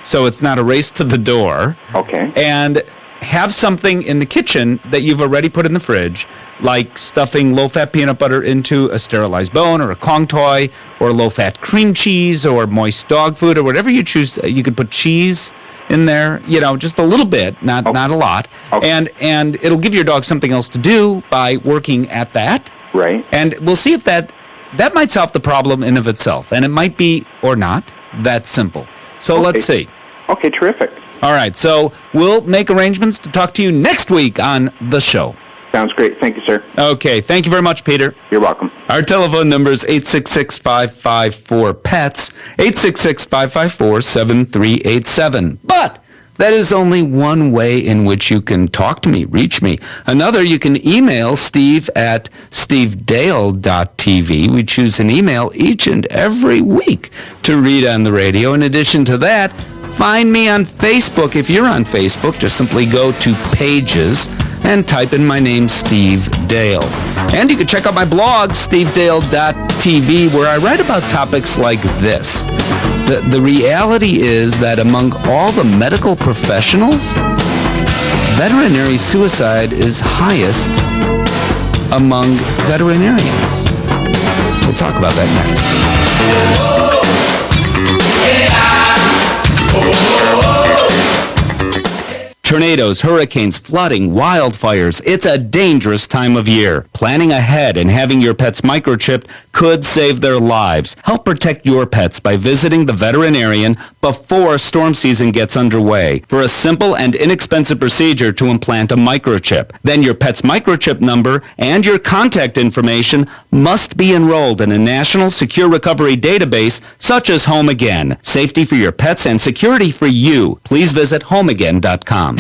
so it's not a race to the door. Okay. And have something in the kitchen that you've already put in the fridge, like stuffing low-fat peanut butter into a sterilized bone or a Kong toy, or low-fat cream cheese or moist dog food or whatever you choose. You could put cheese in there, just a little bit, not a lot. Okay. And it'll give your dog something else to do by working at that. Right. And we'll see if that might solve the problem in of itself. And it might be, or not, that simple. So let's see. Okay, terrific. All right, so we'll make arrangements to talk to you next week on the show. Sounds great. Thank you, sir. Okay, thank you very much, Peter. You're welcome. Our telephone number is 866-554-PETS, 866-554-7387. But that is only one way in which you can talk to me, reach me. Another, you can email Steve at stevedale.tv. We choose an email each and every week to read on the radio. In addition to that, find me on Facebook. If you're on Facebook, just simply go to Pages and type in my name, Steve Dale. And you can check out my blog, stevedale.tv, where I write about topics like this. The reality is that among all the medical professionals, veterinary suicide is highest among veterinarians. We'll talk about that next. Tornadoes, hurricanes, flooding, wildfires. It's a dangerous time of year. Planning ahead and having your pets microchipped could save their lives. Help protect your pets by visiting the veterinarian before storm season gets underway for a simple and inexpensive procedure to implant a microchip. Then your pet's microchip number and your contact information must be enrolled in a national secure recovery database such as Home Again. Safety for your pets and security for you. Please visit homeagain.com.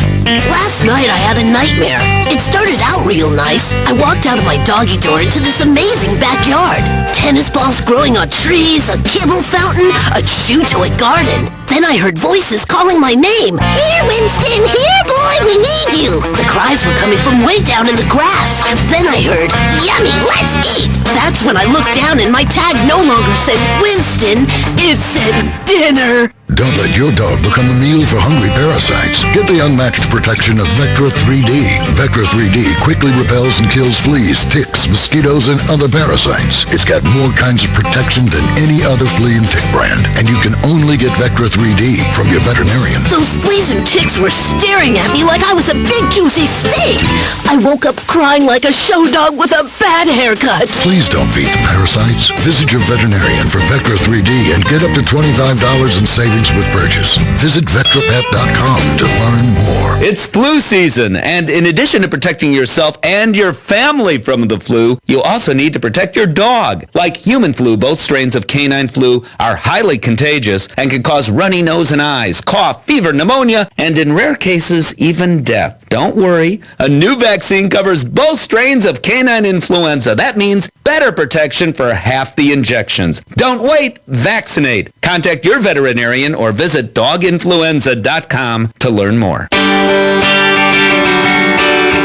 Last night I had a nightmare. It started out real nice. I walked out of my doggy door into this amazing backyard. Tennis balls growing on trees, a kibble fountain, a chew-toy garden. Then I heard voices calling my name. Here, Winston! Here, boy! We need you! The cries were coming from way down in the grass. Then I heard, yummy, let's eat! That's when I looked down and my tag no longer said Winston. It said dinner. Don't let your dog become a meal for hungry parasites. Get the unmatched protection of Vectra 3D. Vectra 3D quickly repels and kills fleas, ticks, mosquitoes, and other parasites. It's got more kinds of protection than any other flea and tick brand. And you can only get Vectra 3D from your veterinarian. Those fleas and ticks were staring at me like I was a big juicy steak. I woke up crying like a show dog with a bad haircut. Please don't feed the parasites. Visit your veterinarian for Vectra 3D and get up to $25 in savings with purchase. Visit VectraPet.com to learn more. It's flu season, and in addition to protecting yourself and your family from the flu, you also need to protect your dog. Like human flu, both strains of canine flu are highly contagious and can cause runny nose and eyes, cough, fever, pneumonia, and in rare cases, even death. Don't worry, a new vaccine covers both strains of canine influenza. That means better protection for half the injections. Don't wait, vaccinate. Contact your veterinarian or visit doginfluenza.com to learn more.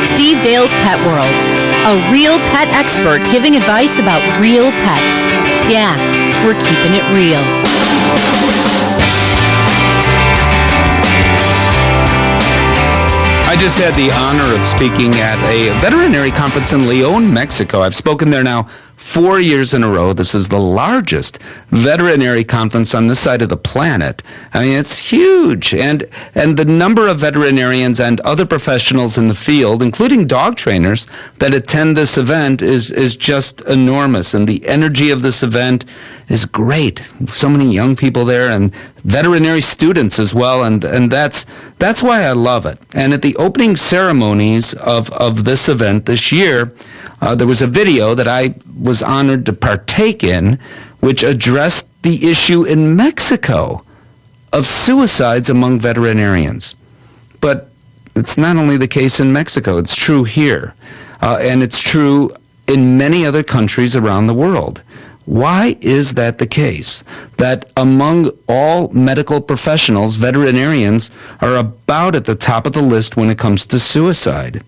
Steve Dale's Pet World, a real pet expert giving advice about real pets. Yeah, we're keeping it real. I just had the honor of speaking at a veterinary conference in León, Mexico. I've spoken there now 4 years in a row. This is the largest veterinary conference on this side of the planet. I mean, it's huge. And the number of veterinarians and other professionals in the field, including dog trainers, that attend this event is just enormous. And the energy of this event is great. So many young people there and veterinary students as well. And that's why I love it. And at the opening ceremonies of this event this year, there was a video that I was honored to partake in, which addressed the issue in Mexico of suicides among veterinarians. But it's not only the case in Mexico, it's true here. And it's true in many other countries around the world. Why is that the case? That among all medical professionals, veterinarians are about at the top of the list when it comes to suicide.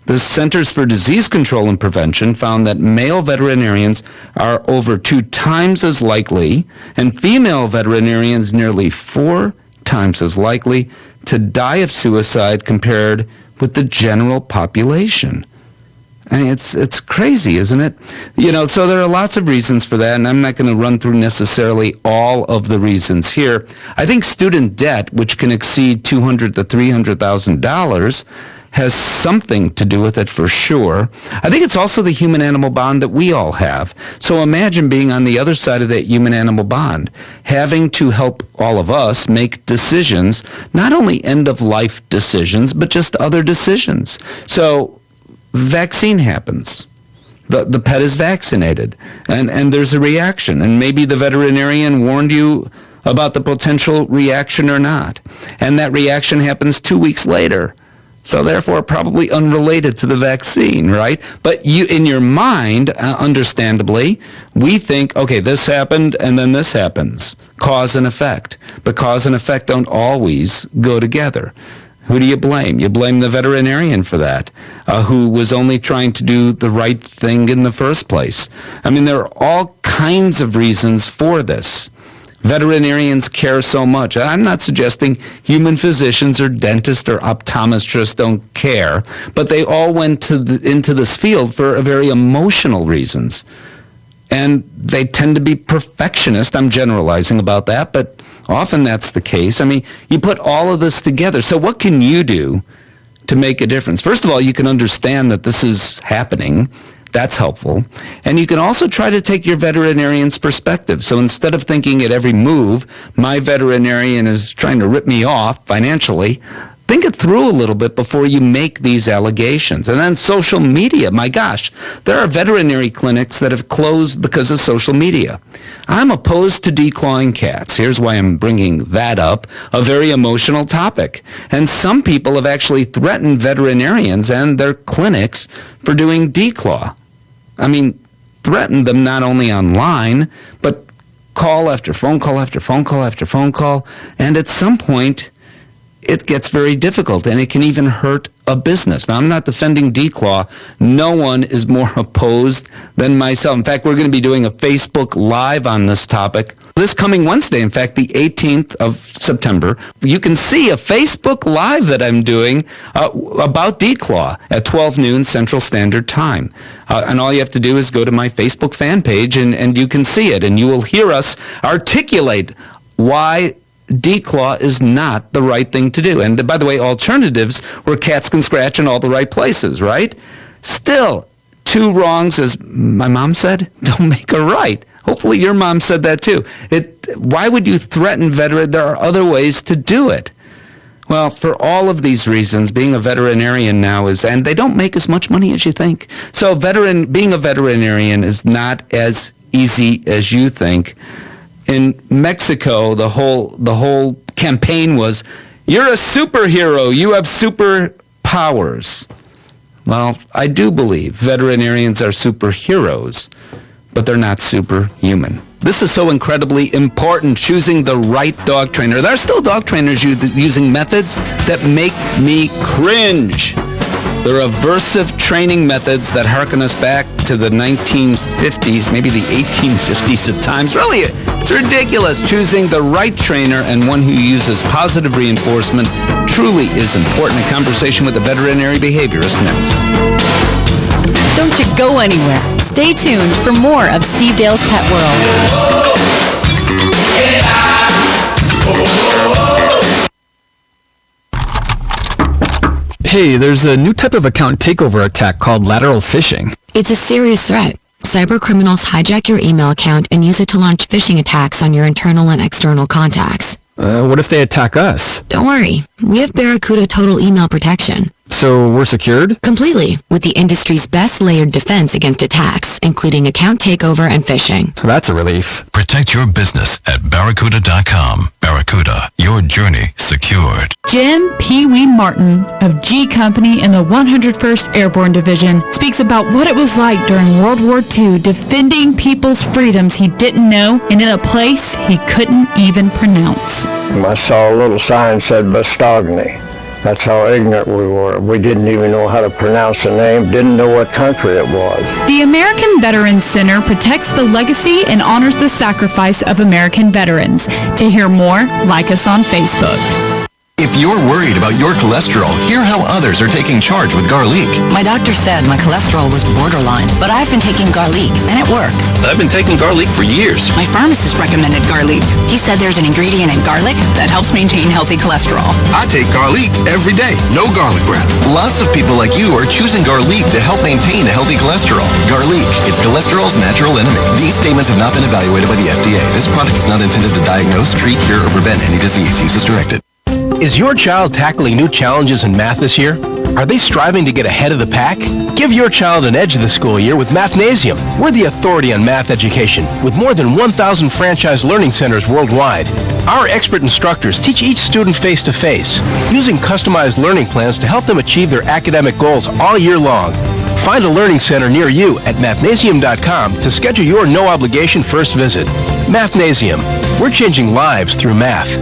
The Centers for Disease Control and Prevention found that male veterinarians are over 2 times as likely, and female veterinarians nearly 4 times as likely to die of suicide compared with the general population. I mean, it's crazy, isn't it? So there are lots of reasons for that, and I'm not going to run through necessarily all of the reasons here. I think student debt, which can exceed $200,000 to $300,000, has something to do with it for sure. I think it's also the human-animal bond that we all have. So imagine being on the other side of that human-animal bond, having to help all of us make decisions, not only end-of-life decisions, but just other decisions. So vaccine happens. The pet is vaccinated, and there's a reaction, and maybe the veterinarian warned you about the potential reaction or not, and that reaction happens 2 weeks later. So therefore, probably unrelated to the vaccine, right? But you, in your mind, understandably, we think, okay, this happened and then this happens. Cause and effect. But cause and effect don't always go together. Who do you blame? You blame the veterinarian for that, who was only trying to do the right thing in the first place. I mean, there are all kinds of reasons for this. Veterinarians care so much. I'm not suggesting human physicians or dentists or optometrists don't care, but they all went into this field for very emotional reasons. And they tend to be perfectionist. I'm generalizing about that, but often that's the case. I mean, you put all of this together. So what can you do to make a difference? First of all, you can understand that this is happening. That's helpful. And you can also try to take your veterinarian's perspective. So instead of thinking at every move, my veterinarian is trying to rip me off financially, think it through a little bit before you make these allegations. And then social media, my gosh, there are veterinary clinics that have closed because of social media. I'm opposed to declawing cats. Here's why I'm bringing that up, a very emotional topic. And some people have actually threatened veterinarians and their clinics for doing declaw. I mean, threatened them not only online, but call after phone call after phone call after phone call. And at some point, it gets very difficult, and it can even hurt a business. Now, I'm not defending declaw. No one is more opposed than myself. In fact, we're going to be doing a Facebook Live on this topic this coming Wednesday, in fact, the 18th of September. You can see a Facebook Live that I'm doing about declaw at 12 noon Central Standard Time. And all you have to do is go to my Facebook fan page, and you can see it, and you will hear us articulate why declaw is not the right thing to do. And by the way, alternatives where cats can scratch in all the right places, right? Still, two wrongs, as my mom said, don't make a right. Hopefully your mom said that too. Why would you threaten veteran? There are other ways to do it. Well, for all of these reasons, being a veterinarian now and they don't make as much money as you think. So being a veterinarian is not as easy as you think. In Mexico, the whole campaign was, you're a superhero, you have superpowers. Well, I do believe veterinarians are superheroes, but they're not superhuman. This is so incredibly important, choosing the right dog trainer. There are still dog trainers using methods that make me cringe. They're aversive training methods that harken us back to the 1950s, maybe the 1850s at times. Really, it's ridiculous. Choosing the right trainer and one who uses positive reinforcement truly is important. A conversation with a veterinary behaviorist next. Don't you go anywhere. Stay tuned for more of Steve Dale's Pet World. Hey, there's a new type of account takeover attack called lateral phishing. It's a serious threat. Cyber criminals hijack your email account and use it to launch phishing attacks on your internal and external contacts. What if they attack us? Don't worry. We have Barracuda Total Email Protection. So we're secured? Completely, with the industry's best layered defense against attacks, including account takeover and phishing. That's a relief. Protect your business at Barracuda.com. Barracuda, your journey secured. Jim Pee Wee Martin of G Company in the 101st Airborne Division speaks about what it was like during World War II defending people's freedoms he didn't know and in a place he couldn't even pronounce. I saw a little sign said Bastogny. That's how ignorant we were. We didn't even know how to pronounce the name, didn't know what country it was. The American Veterans Center protects the legacy and honors the sacrifice of American veterans. To hear more, like us on Facebook. If you're worried about your cholesterol, hear how others are taking charge with Garlic. My doctor said my cholesterol was borderline, but I've been taking Garlic, and it works. I've been taking Garlic for years. My pharmacist recommended Garlic. He said there's an ingredient in garlic that helps maintain healthy cholesterol. I take Garlic every day. No garlic breath. Lots of people like you are choosing Garlic to help maintain a healthy cholesterol. Garlic, it's cholesterol's natural enemy. These statements have not been evaluated by the FDA. This product is not intended to diagnose, treat, cure, or prevent any disease. Use as directed. Is your child tackling new challenges in math this year? Are they striving to get ahead of the pack? Give your child an edge this school year with Mathnasium. We're the authority on math education, with more than 1,000 franchise learning centers worldwide. Our expert instructors teach each student face-to-face, using customized learning plans to help them achieve their academic goals all year long. Find a learning center near you at mathnasium.com to schedule your no-obligation first visit. Mathnasium. We're changing lives through math.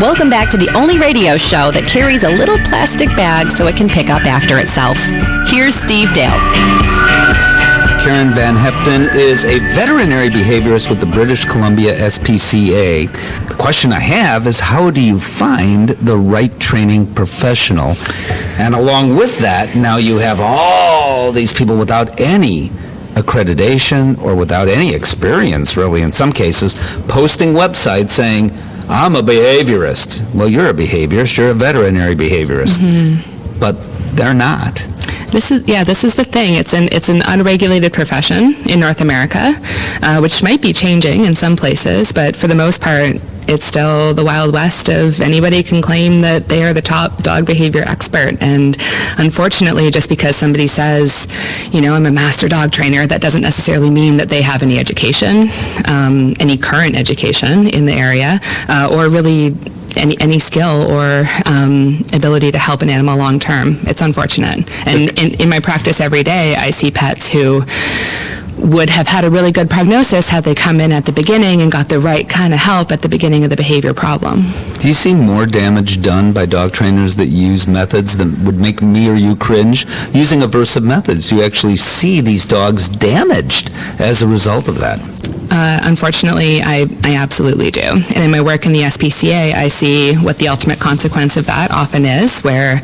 Welcome back to the only radio show that carries a little plastic bag so it can pick up after itself. Here's Steve Dale. Karen Van Hepten is a veterinary behaviorist with the British Columbia SPCA. The question I have is, how do you find the right training professional? And along with that, now you have all these people without any accreditation or without any experience, really, in some cases, posting websites saying, I'm a behaviorist. Well, you're a behaviorist. You're a veterinary behaviorist. Mm-hmm. But they're not. This is the thing. It's an unregulated profession in North America, which might be changing in some places, but for the most part, it's still the Wild West of anybody can claim that they are the top dog behavior expert. And unfortunately, just because somebody says, I'm a master dog trainer, that doesn't necessarily mean that they have any education, any current education in the area, or really any skill or ability to help an animal long term. It's unfortunate. And in my practice every day, I see pets who would have had a really good prognosis had they come in at the beginning and got the right kind of help at the beginning of the behavior problem. Do you see more damage done by dog trainers that use methods that would make me or you cringe? Using aversive methods, do you actually see these dogs damaged as a result of that? Unfortunately, I absolutely do. And in my work in the SPCA, I see what the ultimate consequence of that often is, where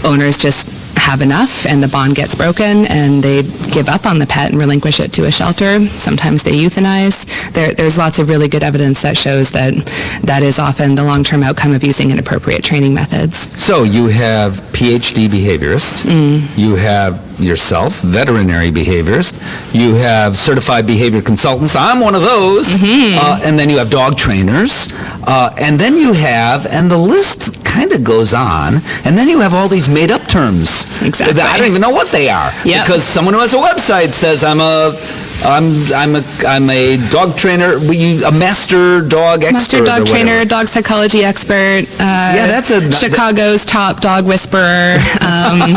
owners just have enough and the bond gets broken and they give up on the pet and relinquish it to a shelter. Sometimes they euthanize. There's lots of really good evidence that shows that is often the long-term outcome of using inappropriate training methods. So you have PhD behaviorist, you have yourself, veterinary behaviorist, you have certified behavior consultants, I'm one of those, and then you have dog trainers, and then you have, and the list kind of goes on, and then you have all these made-up terms. Exactly. I don't even know what they are. Yep. Because someone who has a website says I'm a dog trainer, a master dog expert. Master dog trainer, dog psychology expert. That's Chicago's top dog whisperer.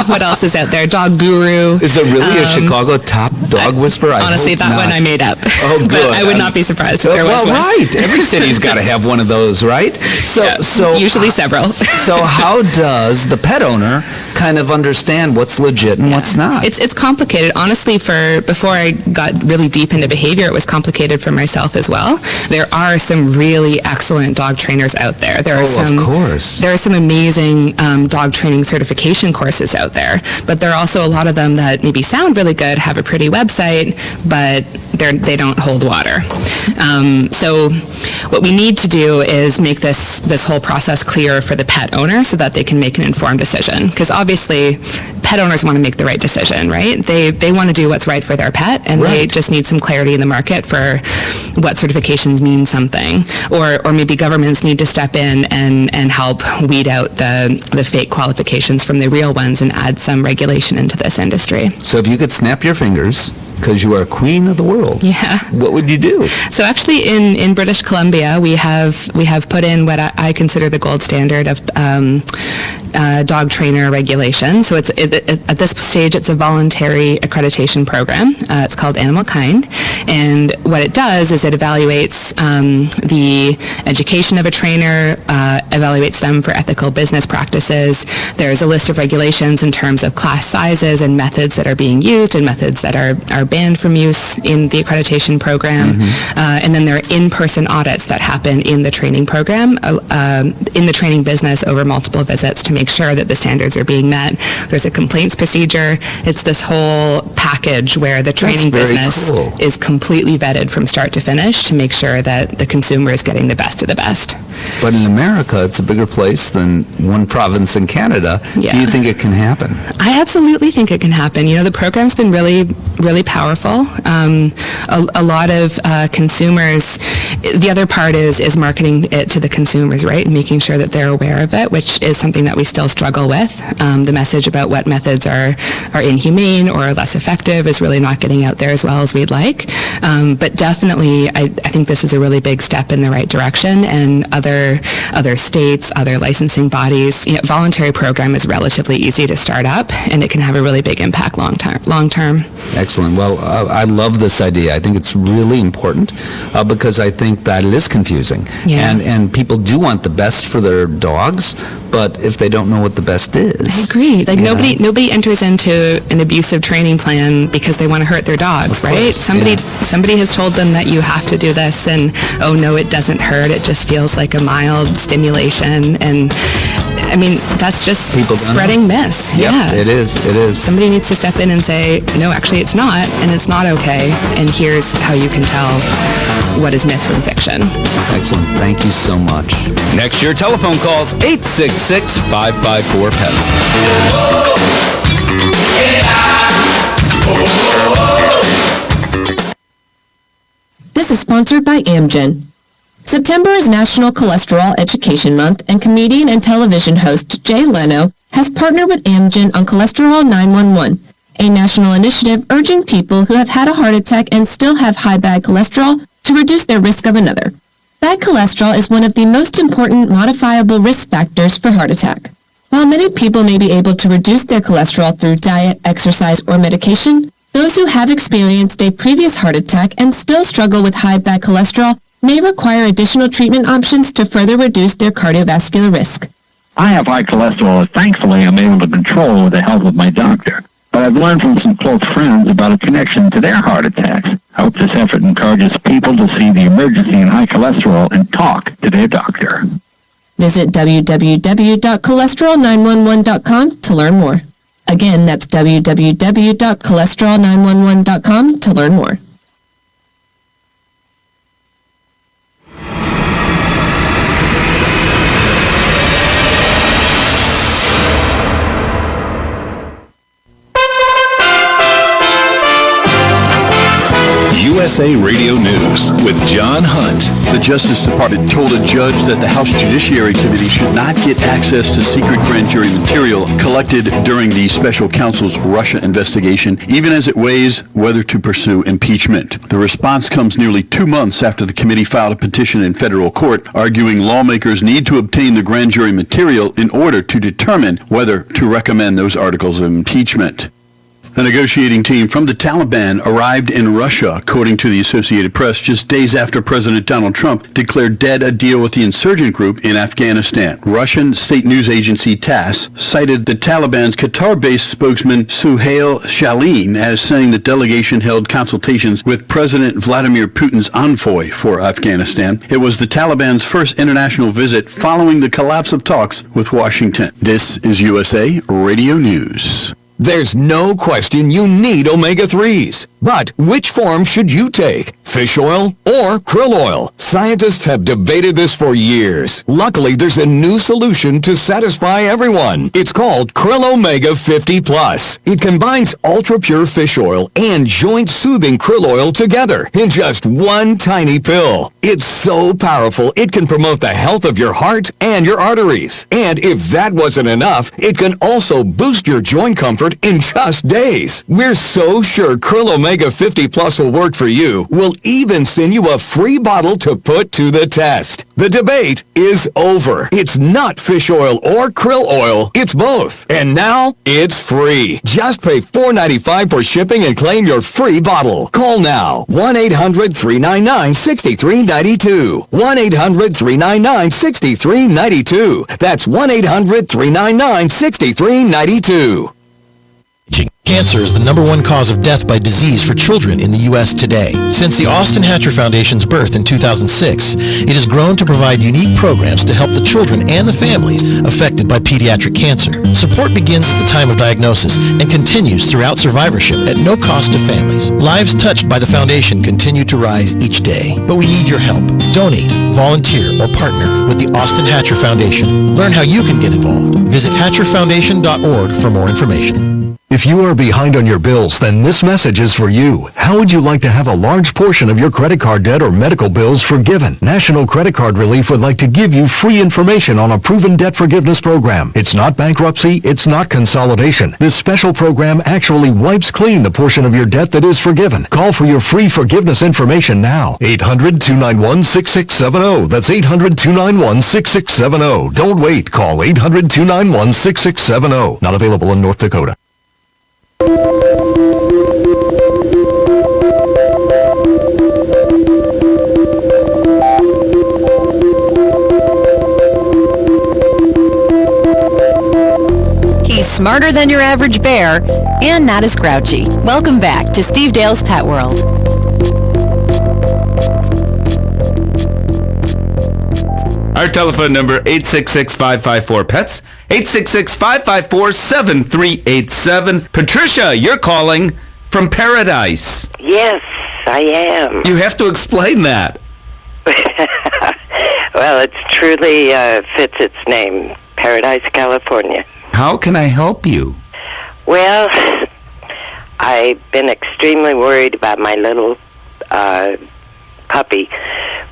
What else is out there? Dog guru. Is there really a Chicago top dog whisperer? Honestly, that one I made up. Oh, good. But I would not be surprised if there was one. Well, right. Every city's got to have one of those, right? So usually several. So how does the pet owner kind of understand what's legit and what's not? It's complicated. Honestly, before I got really deep into behavior, it was complicated for myself as well. There are some really excellent dog trainers out there. There are some amazing dog training certification courses out there, but there are also a lot of them that maybe sound really good, have a pretty website, but they don't hold water. So what we need to do is make this whole process clear for the pet owner so that they can make an informed decision, because obviously pet owners want to make the right decision, right? They want to do what's right for their pet, and they just need some clarity in the market for what certifications mean something, or maybe governments need to step in and help weed out the fake qualifications from the real ones and add some regulation into this industry. So if you could snap your fingers because you are queen of the world. Yeah. What would you do? So actually in British Columbia, we have put in what I consider the gold standard of dog trainer regulation. So at this stage, it's a voluntary accreditation program. It's called Animal Kind. And what it does is it evaluates the education of a trainer, evaluates them for ethical business practices. There's a list of regulations in terms of class sizes and methods that are being used and methods that are banned from use in the accreditation program. And then there are in-person audits that happen in the training program, in the training business over multiple visits to make sure that the standards are being met. There's a complaints procedure. It's this whole package where the training business is completely vetted from start to finish to make sure that the consumer is getting the best of the best. But in America, it's a bigger place than one province in Canada. Yeah. Do you think it can happen? I absolutely think it can happen. You know, the program's been really, really powerful. A lot of consumers, the other part is marketing it to the consumers, right? And making sure that they're aware of it, which is something that we still struggle with. The message about what methods are inhumane or less effective is really not getting out there as well as we'd like. But definitely, I think this is a really big step in the right direction, and other states, other licensing bodies, you know, voluntary program is relatively easy to start up, and it can have a really big impact long term. Excellent. Well, I love this idea. I think it's really important because I think that it is confusing. Yeah. And people do want the best for their dogs, but if they don't know what the best is. I agree. Like nobody enters into an abusive training plan because they want to hurt their dogs, right? Somebody has told them that you have to do this, and oh no, it doesn't hurt. It just feels like a mild stimulation, and I mean that's just spreading myths. Yep, Yeah, it is. Somebody needs to step in and say, no, actually it's not, and it's not okay, and here's how you can tell what is myth from fiction. Excellent. Thank you so much. Next year, telephone calls 866-554-PETS. This is sponsored by Amgen. September is National Cholesterol Education Month, and comedian and television host Jay Leno has partnered with Amgen on Cholesterol 911, a national initiative urging people who have had a heart attack and still have high bad cholesterol to reduce their risk of another. Bad cholesterol is one of the most important modifiable risk factors for heart attack. While many people may be able to reduce their cholesterol through diet, exercise, or medication, those who have experienced a previous heart attack and still struggle with high bad cholesterol may require additional treatment options to further reduce their cardiovascular risk. I have high cholesterol. Thankfully, I'm able to control with the help of my doctor. But I've learned from some close friends about a connection to their heart attacks. I hope this effort encourages people to see the emergency in high cholesterol and talk to their doctor. Visit www.cholesterol911.com to learn more. Again, that's www.cholesterol911.com to learn more. USA Radio News with John Hunt. The Justice Department told a judge that the House Judiciary Committee should not get access to secret grand jury material collected during the special counsel's Russia investigation, even as it weighs whether to pursue impeachment. The response comes nearly 2 months after the committee filed a petition in federal court arguing lawmakers need to obtain the grand jury material in order to determine whether to recommend those articles of impeachment. A negotiating team from the Taliban arrived in Russia, according to the Associated Press, just days after President Donald Trump declared dead a deal with the insurgent group in Afghanistan. Russian state news agency TASS cited the Taliban's Qatar-based spokesman Suhail Shaheen as saying the delegation held consultations with President Vladimir Putin's envoy for Afghanistan. It was the Taliban's first international visit following the collapse of talks with Washington. This is USA Radio News. There's no question you need omega-3s. But which form should you take? Fish oil or krill oil? Scientists have debated this for years. Luckily, there's a new solution to satisfy everyone. It's called Krill Omega 50 Plus. It combines ultra-pure fish oil and joint-soothing krill oil together in just one tiny pill. It's so powerful, it can promote the health of your heart and your arteries. And if that wasn't enough, it can also boost your joint comfort in just days. We're so sure Krill Omega 50 Plus will work for you. We'll even send you a free bottle to put to the test. The debate is over. It's not fish oil or krill oil. It's both. And now, it's free. Just pay $4.95 for shipping and claim your free bottle. Call now. 1-800-399-6392. 1-800-399-6392. That's 1-800-399-6392. Cancer is the #1 cause of death by disease for children in the U.S. today. Since the Austin Hatcher Foundation's birth in 2006, it has grown to provide unique programs to help the children and the families affected by pediatric cancer. Support begins at the time of diagnosis and continues throughout survivorship at no cost to families. Lives touched by the foundation continue to rise each day, but we need your help. Donate, volunteer, or partner with the Austin Hatcher Foundation. Learn how you can get involved. Visit hatcherfoundation.org for more information. If you are behind on your bills, then this message is for you. How would you like to have a large portion of your credit card debt or medical bills forgiven? National Credit Card Relief would like to give you free information on a proven debt forgiveness program. It's not bankruptcy, it's not consolidation. This special program actually wipes clean the portion of your debt that is forgiven. Call for your free forgiveness information now. 800-291-6670. That's 800-291-6670. Don't wait. Call 800-291-6670. Not available in North Dakota. He's smarter than your average bear and not as grouchy. Welcome back to Steve Dale's Pet World. Our telephone number, 866-554-PETS, 866-554-7387. Patricia, you're calling from Paradise. Yes, I am. You have to explain that. Well, it truly fits its name, Paradise, California. How can I help you? Well, I've been extremely worried about my little puppy.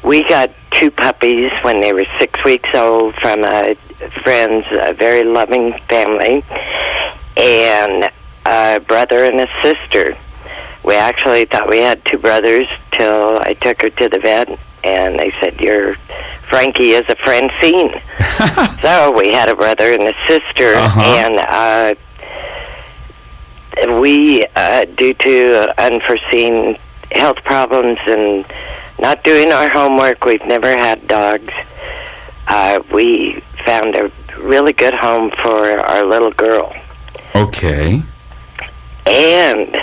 We got 2 puppies when they were 6 weeks old from a friend's very loving family, and a brother and a sister. We actually thought we had 2 brothers till I took her to the vet, and they said, Frankie is a Francine. So we had a brother and a sister, and we, due to unforeseen health problems and not doing our homework, we've never had dogs. We found a really good home for our little girl. Okay. And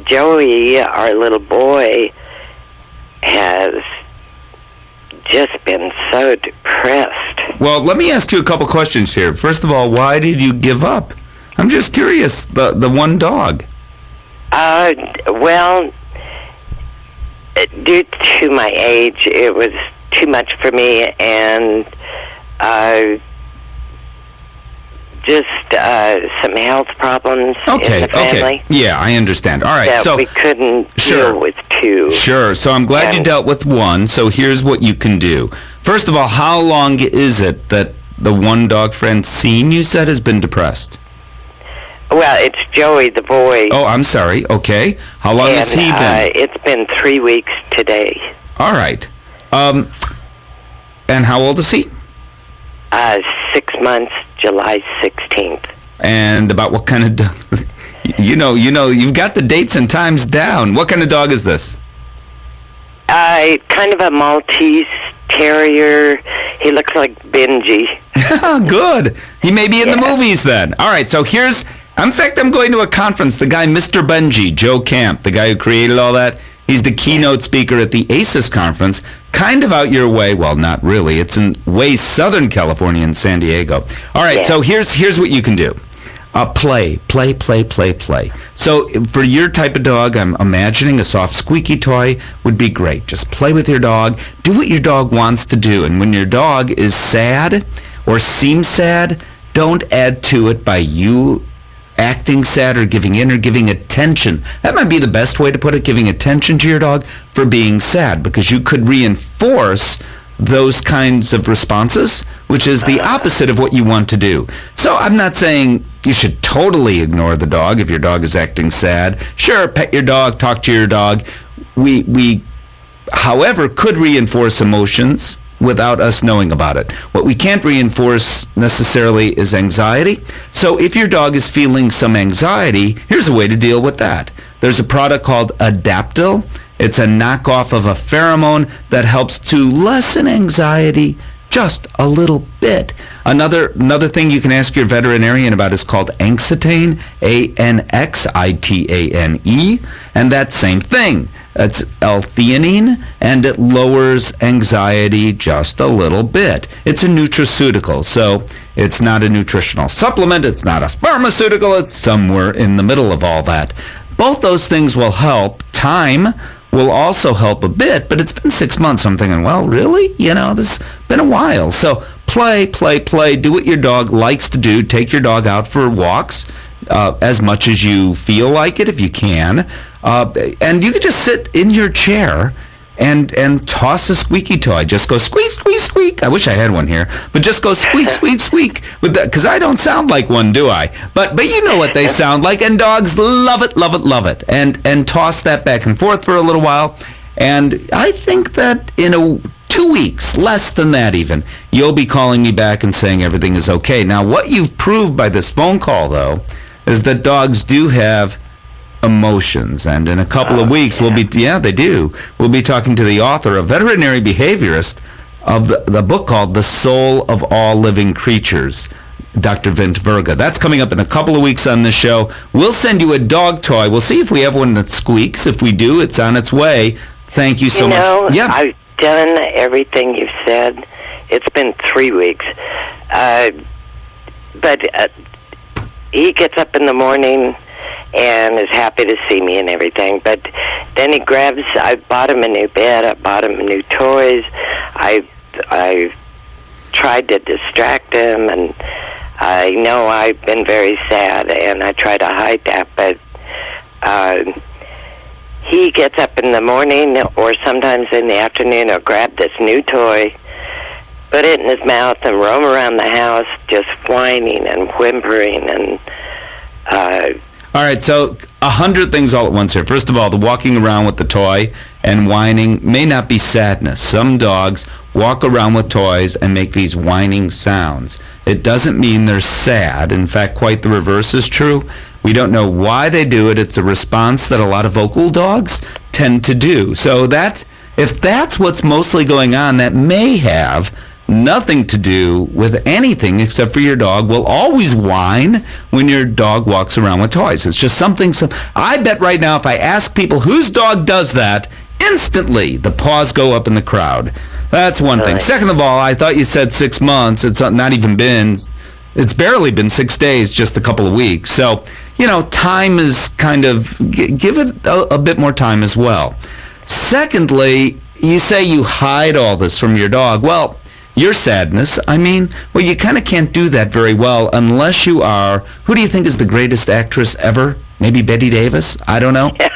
Joey, our little boy, has just been so depressed. Well, let me ask you a couple questions here. First of all, why did you give up? I'm just curious, the one dog. Well, due to my age, it was too much for me, and just some health problems in the family. Okay. Yeah, I understand. All right, that so we couldn't deal with 2. Sure. So I'm glad you dealt with 1. So here's what you can do. First of all, how long is it that the one dog Francine you said has been depressed? Well, it's Joey, the boy. Oh, I'm sorry. Okay. How long has he been? It's been 3 weeks today. All right. And how old is he? 6 months, July 16th. And about what kind of dog? You know, you've got the dates and times down. What kind of dog is this? Kind of a Maltese Terrier. He looks like Benji. Good. He may be in the movies then. All right, so here's... In fact, I'm going to a conference. The guy, Mr. Benji, Joe Camp, the guy who created all that, he's the keynote speaker at the ACES conference, kind of out your way. Well, not really. It's in way Southern California in San Diego. All right, so here's what you can do. Play. So for your type of dog, I'm imagining a soft squeaky toy would be great. Just play with your dog. Do what your dog wants to do. And when your dog is sad or seems sad, don't add to it by you acting sad or giving in or giving attention. That might be the best way to put it, giving attention to your dog for being sad, because you could reinforce those kinds of responses, which is the opposite of what you want to do. So I'm not saying you should totally ignore the dog if your dog is acting sad. Sure, pet your dog, talk to your dog. We however, could reinforce emotions without us knowing about it. What we can't reinforce necessarily is anxiety. So if your dog is feeling some anxiety, here's a way to deal with that. There's a product called Adaptil. It's a knockoff of a pheromone that helps to lessen anxiety just a little bit. Another thing you can ask your veterinarian about is called Anxitane, Anxitane, and that same thing. It's L-theanine, and it lowers anxiety just a little bit. It's a nutraceutical, so it's not a nutritional supplement, it's not a pharmaceutical, it's somewhere in the middle of all that. Both those things will help. Time will also help a bit, but it's been 6 months. I'm thinking, well, really? This has been a while. So play. Do what your dog likes to do. Take your dog out for walks as much as you feel like it, if you can. And you could just sit in your chair and toss a squeaky toy. Just go squeak, squeak, squeak. I wish I had one here, but just go squeak, squeak, squeak with that, because I don't sound like one, do I? But you know what they sound like, and dogs love it, love it, love it. And toss that back and forth for a little while. And I think that in 2 weeks, less than that even, you'll be calling me back and saying everything is okay. Now, what you've proved by this phone call, though, is that dogs do have emotions, and in a couple of weeks we'll be talking to the author, a veterinary behaviorist, of the book called The Soul of All Living Creatures, Dr. Vint Verga. That's coming up in a couple of weeks on this show. We'll send you a dog toy. We'll see if we have one that squeaks. If we do, it's on its way. Thank you so much. Yeah, I've done everything you've said. It's been 3 weeks, but he gets up in the morning and is happy to see me and everything. But then he grabs, I bought him a new bed, I bought him new toys, I tried to distract him, and I know I've been very sad, and I try to hide that, but he gets up in the morning or sometimes in the afternoon, or grab this new toy, put it in his mouth, and roam around the house just whining and whimpering, and all right, so 100 things all at once here. First of all, the walking around with the toy and whining may not be sadness. Some dogs walk around with toys and make these whining sounds. It doesn't mean they're sad. In fact, quite the reverse is true. We don't know why they do it. It's a response that a lot of vocal dogs tend to do. So that, if that's what's mostly going on, that may have nothing to do with anything except for your dog will always whine when your dog walks around with toys. It's just something. I bet right now if I ask people whose dog does that, instantly the paws go up in the crowd. That's one thing. Second of all, I thought you said 6 months. It's not even been, it's barely been 6 days, just a couple of weeks. So, time is kind of, give it a bit more time as well. Secondly, you say you hide all this from your dog. Well, your sadness, you kind of can't do that very well unless you are, who do you think is the greatest actress ever? Maybe Bette Davis? I don't know. Yeah,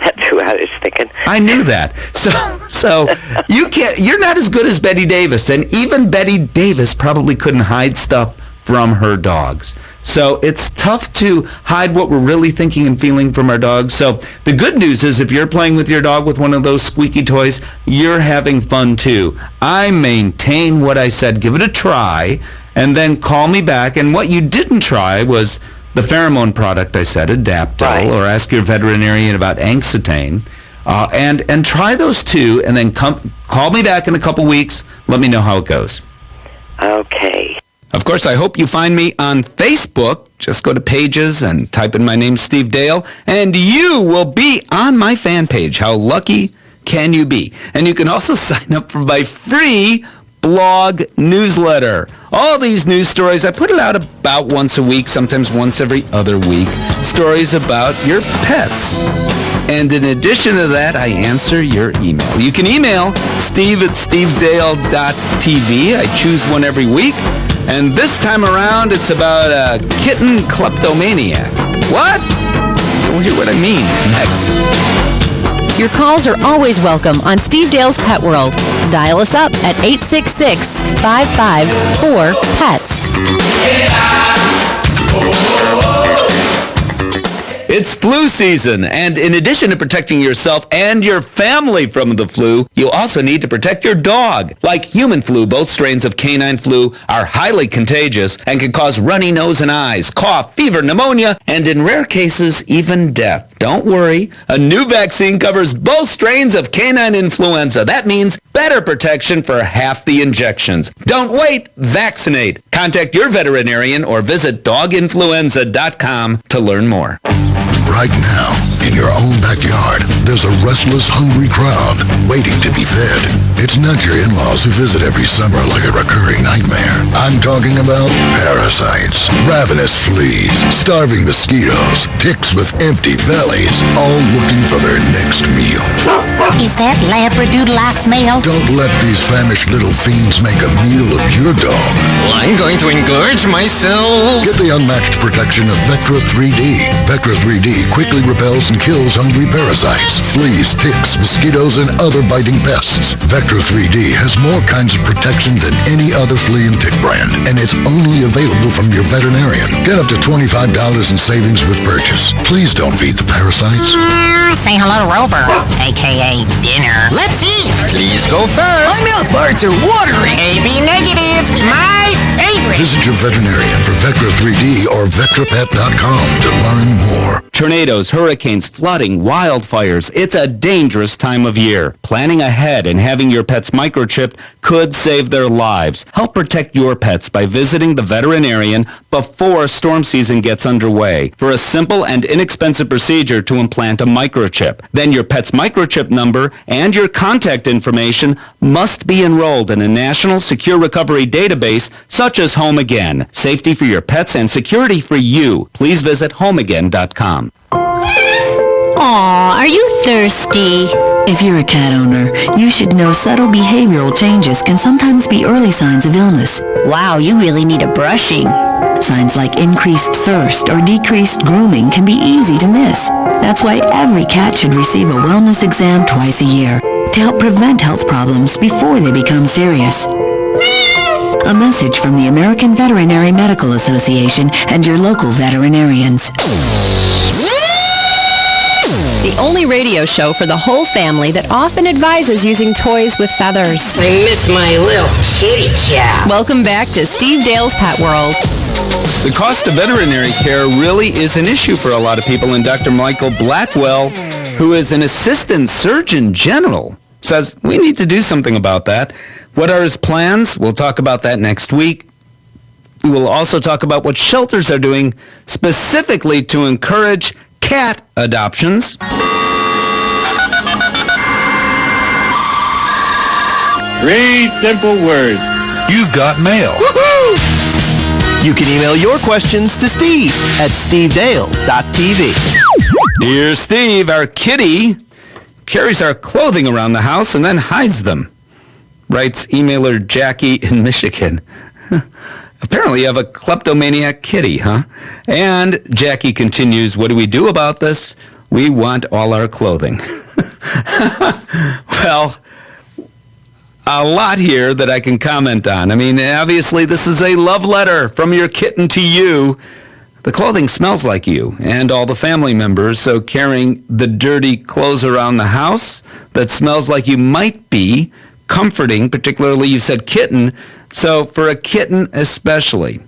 that's who I was thinking. I knew that. So you're not as good as Bette Davis, and even Bette Davis probably couldn't hide stuff from her dogs. So it's tough to hide what we're really thinking and feeling from our dogs. So the good news is if you're playing with your dog with one of those squeaky toys, you're having fun too. I maintain what I said. Give it a try, and then call me back. And what you didn't try was the pheromone product I said, Adaptil, or ask your veterinarian about Anxitane. And try those two, and then call me back in a couple weeks. Let me know how it goes. Okay. Of course, I hope you find me on Facebook. Just go to Pages and type in my name, Steve Dale, and you will be on my fan page. How lucky can you be? And you can also sign up for my free blog newsletter. All these news stories, I put it out about once a week, sometimes once every other week. Stories about your pets. And in addition to that, I answer your email. You can email steve@stevedale.tv. I choose one every week. And this time around, it's about a kitten kleptomaniac. What? You'll hear what I mean next. Your calls are always welcome on Steve Dale's Pet World. Dial us up at 866-554-PETS. It's flu season, and in addition to protecting yourself and your family from the flu, you also need to protect your dog. Like human flu, both strains of canine flu are highly contagious and can cause runny nose and eyes, cough, fever, pneumonia, and in rare cases, even death. Don't worry, a new vaccine covers both strains of canine influenza. That means better protection for half the injections. Don't wait, vaccinate. Contact your veterinarian or visit doginfluenza.com to learn more. Right now, in your own backyard, there's a restless, hungry crowd waiting to be fed. It's not your in-laws who visit every summer like a recurring nightmare. I'm talking about parasites, ravenous fleas, starving mosquitoes, ticks with empty bellies, all looking for their next meal. Is that Labradoodle I smell? Don't let these famished little fiends make a meal of your dog. I'm going to engorge myself. Get the unmatched protection of Vectra 3D. Vectra 3D quickly repels and kills hungry parasites, fleas, ticks, mosquitoes, and other biting pests. Vectra 3D has more kinds of protection than any other flea and tick brand, and it's only available from your veterinarian. Get up to $25 in savings with purchase. Please don't feed the parasites. Say hello, Rover, a.k.a. dinner. Let's eat. Please go first. My mouth parts are watering. AB negative, my favorite. Visit your veterinarian for Vectra 3D or VectraPet.com to learn more. Tornadoes, hurricanes, flooding, wildfires. It's a dangerous time of year. Planning ahead and having your pets microchipped could save their lives. Help protect your pets by visiting the veterinarian before storm season gets underway for a simple and inexpensive procedure to implant a microchip. Then your pet's microchip number and your contact information must be enrolled in a national secure recovery database such as Home Again. Safety for your pets and security for you. Please visit homeagain.com. Aw, are you thirsty? If you're a cat owner, you should know subtle behavioral changes can sometimes be early signs of illness. Wow, you really need a brushing. Signs like increased thirst or decreased grooming can be easy to miss. That's why every cat should receive a wellness exam twice a year to help prevent health problems before they become serious. A message from the American Veterinary Medical Association and your local veterinarians. The only radio show for the whole family that often advises using toys with feathers. I miss my little kitty cat. Welcome back to Steve Dale's Pet World. The cost of veterinary care really is an issue for a lot of people, and Dr. Michael Blackwell, who is an assistant surgeon general, says we need to do something about that. What are his plans? We'll talk about that next week. We will also talk about what shelters are doing specifically to encourage cat adoptions. 3 simple words. You got mail. Woohoo! You can email your questions to Steve at stevedale.tv. Dear Steve, our kitty carries our clothing around the house and then hides them, writes emailer Jackie in Michigan. Apparently you have a kleptomaniac kitty, huh? And Jackie continues, what do we do about this? We want all our clothing. Well, a lot here that I can comment on. I mean, obviously this is a love letter from your kitten to you. The clothing smells like you and all the family members, so carrying the dirty clothes around the house that smells like you might be comforting, particularly you said kitten, so for a kitten especially.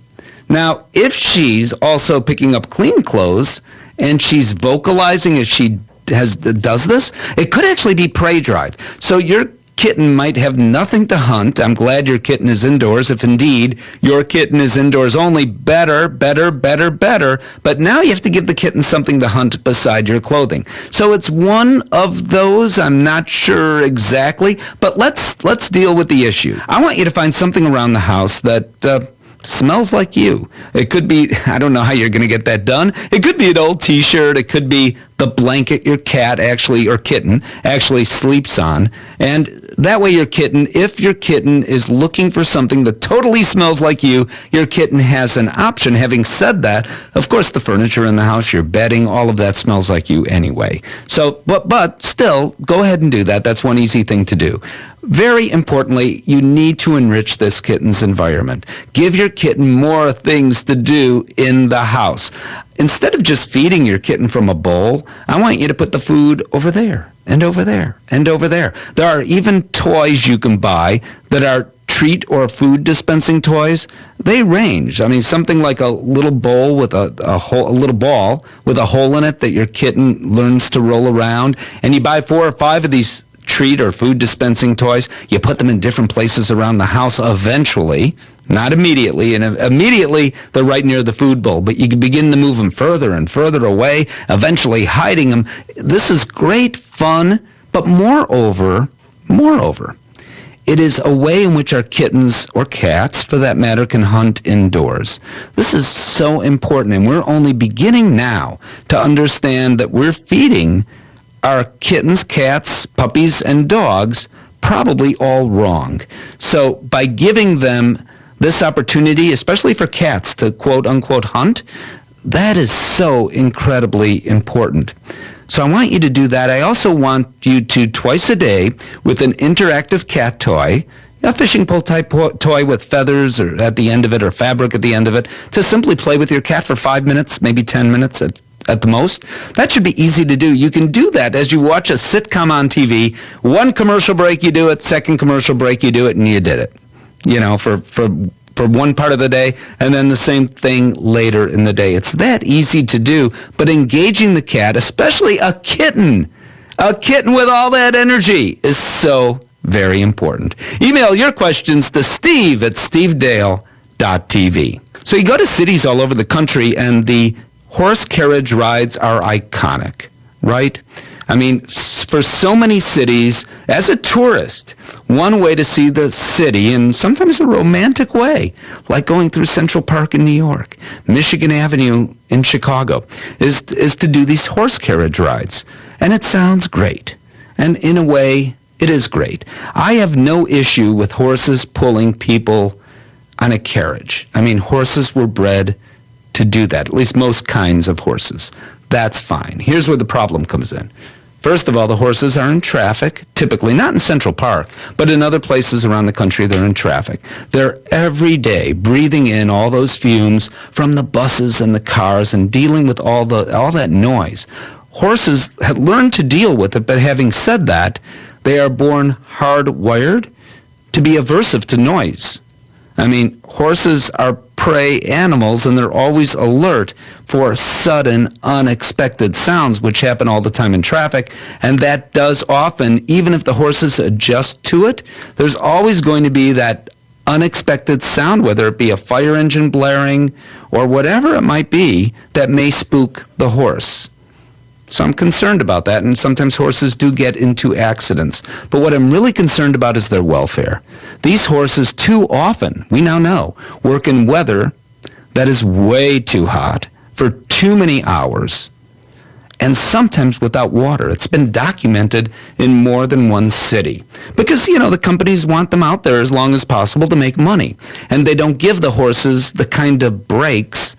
Now, if she's also picking up clean clothes and she's vocalizing as she does this, it could actually be prey drive. So your kitten might have nothing to hunt. I'm glad your kitten is indoors. If indeed your kitten is indoors only, better. But now you have to give the kitten something to hunt beside your clothing. So it's one of those. I'm not sure exactly, but let's deal with the issue. I want you to find something around the house that smells like you. It could be, I don't know how you're going to get that done. It could be an old t-shirt. It could be the blanket your cat actually, or kitten, actually sleeps on. And that way your kitten, if your kitten is looking for something that totally smells like you, your kitten has an option. Having said that, of course, the furniture in the house, your bedding, all of that smells like you anyway. So, but still, go ahead and do that. That's one easy thing to do. Very importantly, you need to enrich this kitten's environment. Give your kitten more things to do in the house. Instead of just feeding your kitten from a bowl, I want you to put the food over there and over there and over there. There are even toys you can buy that are treat or food dispensing toys. They range. I mean, something like a little bowl with a little ball with a hole in it that your kitten learns to roll around, and you buy 4 or 5 of these treat or food dispensing toys. You put them in different places around the house eventually, not immediately, and immediately they're right near the food bowl, but you can begin to move them further and further away, eventually hiding them. This is great fun, but moreover, it is a way in which our kittens, or cats for that matter, can hunt indoors. This is so important, and we're only beginning now to understand that we're feeding our kittens, cats, puppies, and dogs probably all wrong. So by giving them this opportunity, especially for cats, to quote-unquote hunt, that is so incredibly important. So I want you to do that. I also want you to, twice a day, with an interactive cat toy, a fishing pole type toy with feathers or at the end of it or fabric at the end of it, to simply play with your cat for 5 minutes, maybe 10 minutes at the most. That should be easy to do. You can do that as you watch a sitcom on TV. One commercial break, you do it. Second commercial break, you do it, and you did it. You know, for one part of the day, and then the same thing later in the day. It's that easy to do, but engaging the cat, especially a kitten with all that energy, is so very important. Email your questions to steve@stevedale.tv. So you go to cities all over the country, and the horse carriage rides are iconic, right? I mean, for so many cities, as a tourist, one way to see the city, and sometimes a romantic way, like going through Central Park in New York, Michigan Avenue in Chicago, is to do these horse carriage rides. And it sounds great. And in a way, it is great. I have no issue with horses pulling people on a carriage. I mean, horses were bred to do that, at least most kinds of horses. That's fine. Here's where the problem comes in. First of all, the horses are in traffic, typically not in Central Park, but in other places around the country they're in traffic. They're every day breathing in all those fumes from the buses and the cars and dealing with all that noise. Horses have learned to deal with it, but having said that, they are born hardwired to be aversive to noise. I mean, horses are prey animals, and they're always alert for sudden, unexpected sounds, which happen all the time in traffic. And that does often, even if the horses adjust to it, there's always going to be that unexpected sound, whether it be a fire engine blaring or whatever it might be, that may spook the horse. So I'm concerned about that, and sometimes horses do get into accidents. But what I'm really concerned about is their welfare. These horses too often, we now know, work in weather that is way too hot for too many hours, and sometimes without water. It's been documented in more than one city. Because, the companies want them out there as long as possible to make money, and they don't give the horses the kind of breaks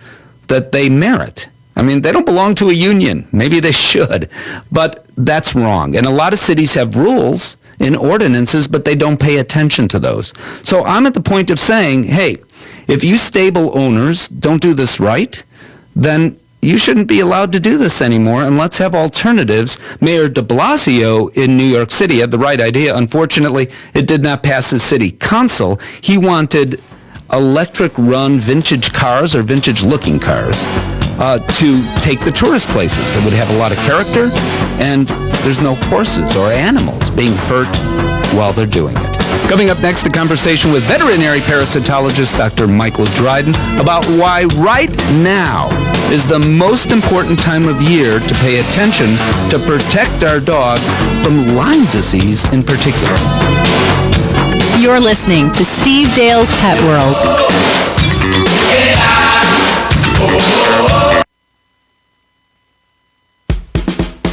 that they merit. I mean, they don't belong to a union. Maybe they should, but that's wrong. And a lot of cities have rules and ordinances, but they don't pay attention to those. So I'm at the point of saying, hey, if you stable owners don't do this right, then you shouldn't be allowed to do this anymore, and let's have alternatives. Mayor de Blasio in New York City had the right idea. Unfortunately, it did not pass his city council. He wanted electric-run vintage cars, or vintage-looking cars, to take the tourist places. It would have a lot of character, and there's no horses or animals being hurt while they're doing it. Coming up next, the conversation with veterinary parasitologist Dr. Michael Dryden about why right now is the most important time of year to pay attention to protect our dogs from Lyme disease in particular. You're listening to Steve Dale's Pet World.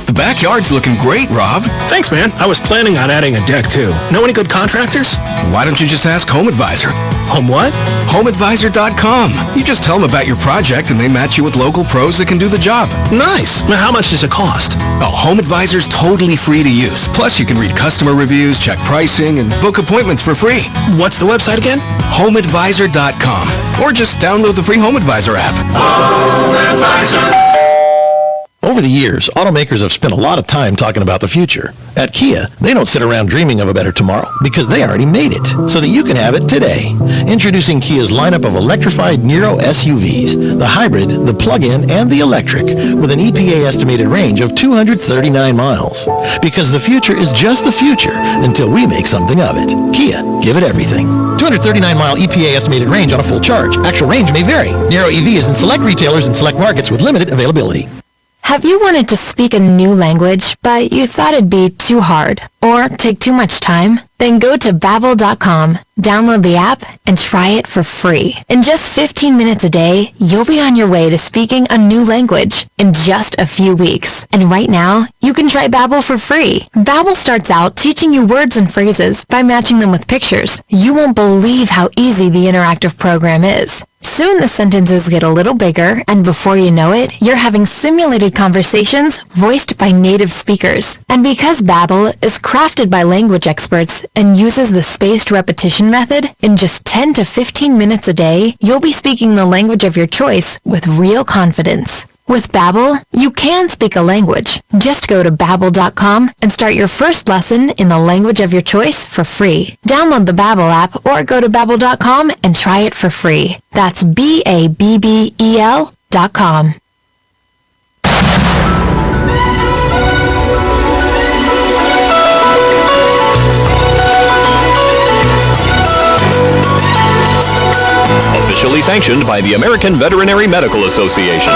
The backyard's looking great, Rob. Thanks, man. I was planning on adding a deck, too. Know any good contractors? Why don't you just ask HomeAdvisor? Home what? HomeAdvisor.com. You just tell them about your project and they match you with local pros that can do the job. Nice. Now, how much does it cost? Oh, HomeAdvisor's totally free to use. Plus, you can read customer reviews, check pricing, and book appointments for free. What's the website again? HomeAdvisor.com. Or just download the free HomeAdvisor app. HomeAdvisor. Over the years, automakers have spent a lot of time talking about the future. At Kia, they don't sit around dreaming of a better tomorrow because they already made it so that you can have it today. Introducing Kia's lineup of electrified Niro SUVs, the hybrid, the plug-in, and the electric, with an EPA estimated range of 239 miles. Because the future is just the future until we make something of it. Kia, give it everything. 239-mile EPA estimated range on a full charge. Actual range may vary. Niro EV is in select retailers and select markets with limited availability. Have you wanted to speak a new language, but you thought it'd be too hard or take too much time? Then go to Babbel.com, download the app, and try it for free. In just 15 minutes a day, you'll be on your way to speaking a new language in just a few weeks. And right now, you can try Babbel for free. Babbel starts out teaching you words and phrases by matching them with pictures. You won't believe how easy the interactive program is. Soon the sentences get a little bigger, and before you know it, you're having simulated conversations voiced by native speakers. And because Babbel is crafted by language experts and uses the spaced repetition method, in just 10 to 15 minutes a day, you'll be speaking the language of your choice with real confidence. With Babbel, you can speak a language. Just go to Babbel.com and start your first lesson in the language of your choice for free. Download the Babbel app or go to Babbel.com and try it for free. That's Babbel.com. Officially sanctioned by the American Veterinary Medical Association.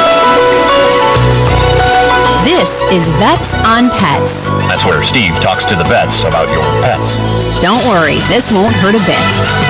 This is Vets on Pets. That's where Steve talks to the vets about your pets. Don't worry, this won't hurt a bit.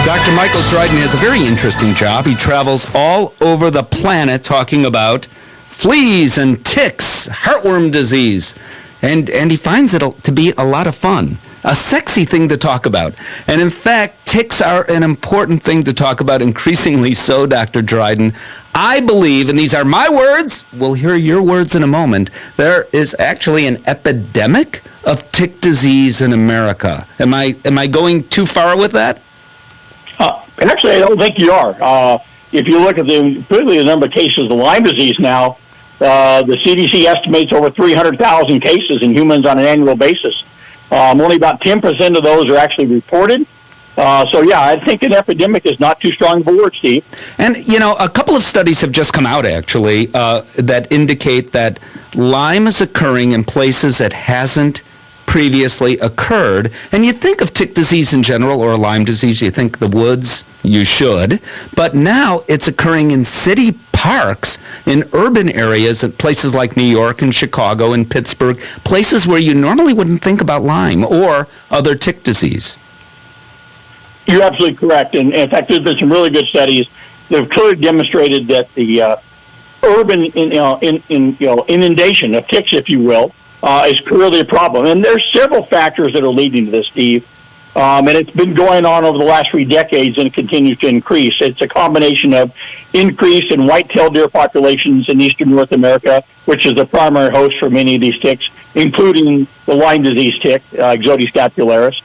Dr. Michael Dryden has a very interesting job. He travels all over the planet talking about fleas and ticks, heartworm disease, and he finds it to be a lot of fun. A sexy thing to talk about. And in fact, ticks are an important thing to talk about, increasingly so, Dr. Dryden. I believe, and these are my words, we'll hear your words in a moment, there is actually an epidemic of tick disease in America. Am I going too far with that? Actually, I don't think you are. If you look at particularly the number of cases of Lyme disease now, the CDC estimates over 300,000 cases in humans on an annual basis. Only about 10% of those are actually reported. So, yeah, I think an epidemic is not too strong of a word, Steve. And, you know, a couple of studies have just come out, actually, that indicate that Lyme is occurring in places that hasn't previously occurred. And you think of tick disease in general or Lyme disease, you think the woods, you should. But now it's occurring in city parks, in urban areas, at places like New York and Chicago and Pittsburgh, places where you normally wouldn't think about Lyme or other tick disease. You're absolutely correct. And in fact, there's been some really good studies that have clearly demonstrated that the urban inundation of ticks, if you will, is clearly a problem. And there's several factors that are leading to this, Steve. And it's been going on over the last 3 decades, and it continues to increase. It's a combination of increase in white-tailed deer populations in eastern North America, which is the primary host for many of these ticks, including the Lyme disease tick, Ixodes scapularis.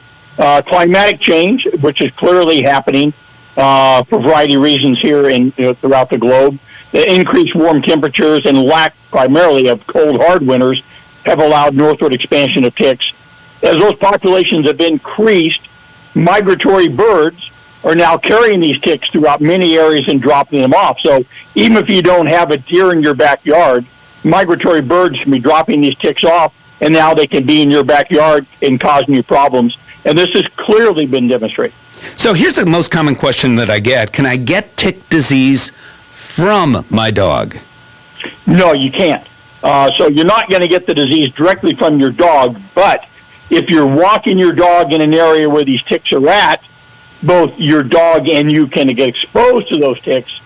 Climatic change, which is clearly happening for a variety of reasons here and throughout the globe. The increased warm temperatures and lack primarily of cold, hard winters have allowed northward expansion of ticks. As those populations have increased, migratory birds are now carrying these ticks throughout many areas and dropping them off. So even if you don't have a deer in your backyard, migratory birds can be dropping these ticks off, and now they can be in your backyard and causing you problems. And this has clearly been demonstrated. So here's the most common question that I get. Can I get tick disease from my dog? No, you can't. So you're not going to get the disease directly from your dog, but if you're walking your dog in an area where these ticks are at, both your dog and you can get exposed to those ticks,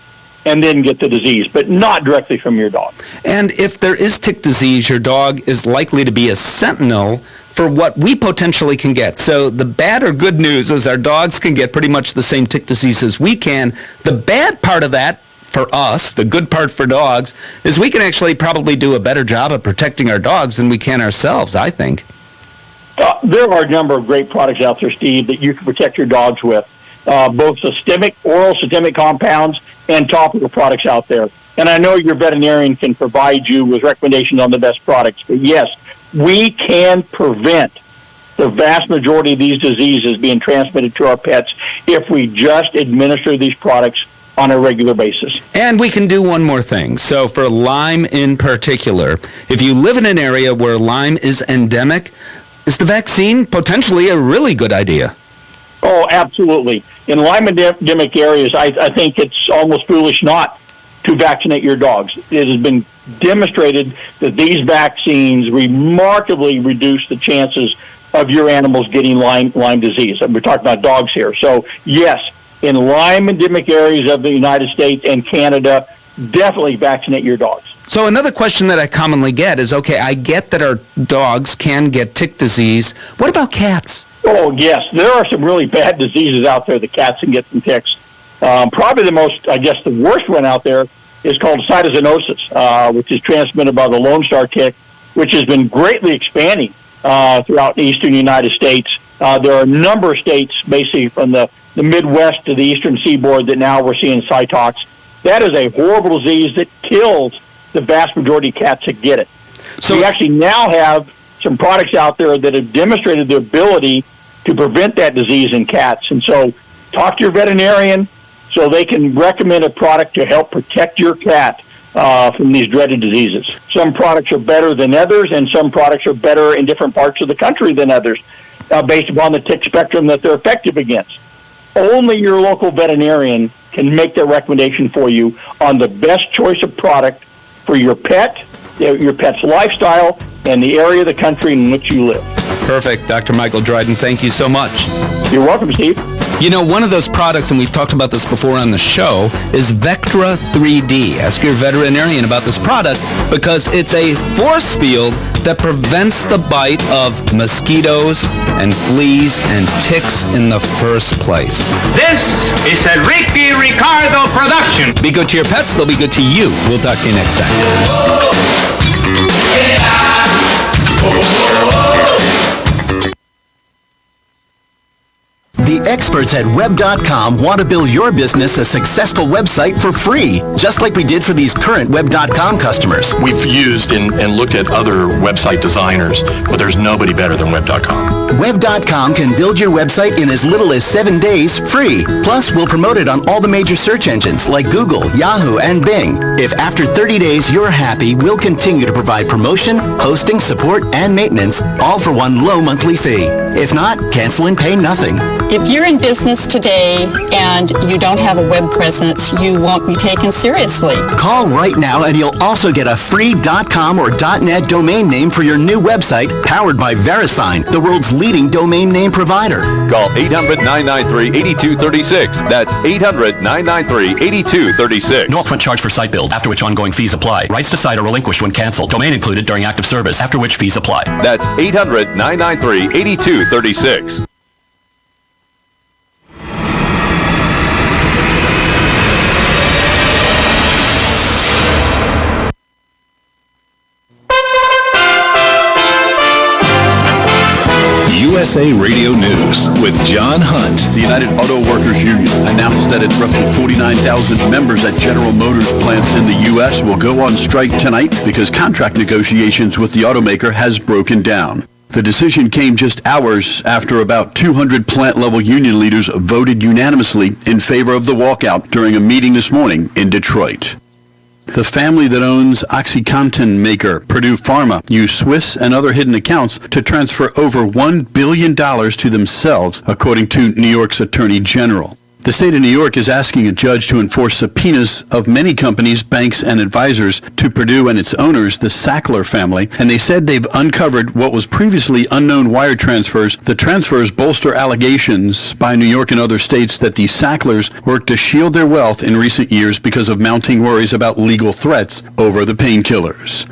and then get the disease, but not directly from your dog. And if there is tick disease, your dog is likely to be a sentinel for what we potentially can get. So the bad or good news is our dogs can get pretty much the same tick disease as we can. The bad part of that for us, the good part for dogs, is we can actually probably do a better job of protecting our dogs than we can ourselves, I think. There are a number of great products out there, Steve, that you can protect your dogs with, both oral systemic compounds and topical products out there. And I know your veterinarian can provide you with recommendations on the best products, but yes, we can prevent the vast majority of these diseases being transmitted to our pets if we just administer these products on a regular basis. And we can do one more thing. So for Lyme in particular, if you live in an area where Lyme is endemic, is the vaccine potentially a really good idea? Oh, absolutely. In Lyme endemic areas, I think it's almost foolish not to vaccinate your dogs. It has been demonstrated that these vaccines remarkably reduce the chances of your animals getting Lyme disease. And we're talking about dogs here. So, yes, in Lyme endemic areas of the United States and Canada, definitely vaccinate your dogs. So another question that I commonly get is, okay, I get that our dogs can get tick disease. What about cats? Oh, yes. There are some really bad diseases out there that cats can get from ticks. Probably the worst one out there is called cytizinosis, which is transmitted by the Lone Star tick, which has been greatly expanding throughout the eastern United States. There are a number of states, basically from the Midwest to the eastern seaboard, that now we're seeing cytox. That is a horrible disease that kills the vast majority of cats that get it. So we actually now have some products out there that have demonstrated the ability to prevent that disease in cats. And so talk to your veterinarian so they can recommend a product to help protect your cat from these dreaded diseases. Some products are better than others, and some products are better in different parts of the country than others, based upon the tick spectrum that they're effective against. Only your local veterinarian can make that recommendation for you on the best choice of product for your pet, your pet's lifestyle, and the area of the country in which you live. Perfect. Dr. Michael Dryden, thank you so much. You're welcome, Steve. You know, one of those products, and we've talked about this before on the show, is Vectra 3D. Ask your veterinarian about this product because it's a force field that prevents the bite of mosquitoes and fleas and ticks in the first place. This is a Ricky Ricardo production. Be good to your pets, they'll be good to you. We'll talk to you next time. The experts at Web.com want to build your business a successful website for free, just like we did for these current Web.com customers. We've used and looked at other website designers, but there's nobody better than Web.com. Web.com can build your website in as little as 7 days free. Plus, we'll promote it on all the major search engines like Google, Yahoo, and Bing. If after 30 days you're happy, we'll continue to provide promotion, hosting, support, and maintenance, all for one low monthly fee. If not, cancel and pay nothing. If you're in business today and you don't have a web presence, you won't be taken seriously. Call right now and you'll also get a free .com or .net domain name for your new website powered by VeriSign, the world's leading domain name provider. Call 800-993-8236. That's 800-993-8236. No upfront charge for site build, after which ongoing fees apply. Rights to site are relinquished when canceled. Domain included during active service, after which fees apply. That's 800-993-8236. USA Radio News with John Hunt. The United Auto Workers Union announced that its roughly 49,000 members at General Motors plants in the U.S. will go on strike tonight because contract negotiations with the automaker has broken down. The decision came just hours after about 200 plant-level union leaders voted unanimously in favor of the walkout during a meeting this morning in Detroit. The family that owns OxyContin maker Purdue Pharma used Swiss and other hidden accounts to transfer over $1 billion to themselves, according to New York's Attorney General. The state of New York is asking a judge to enforce subpoenas of many companies, banks, and advisors to Purdue and its owners, the Sackler family, and they said they've uncovered what was previously unknown wire transfers. The transfers bolster allegations by New York and other states that the Sacklers worked to shield their wealth in recent years because of mounting worries about legal threats over the painkillers.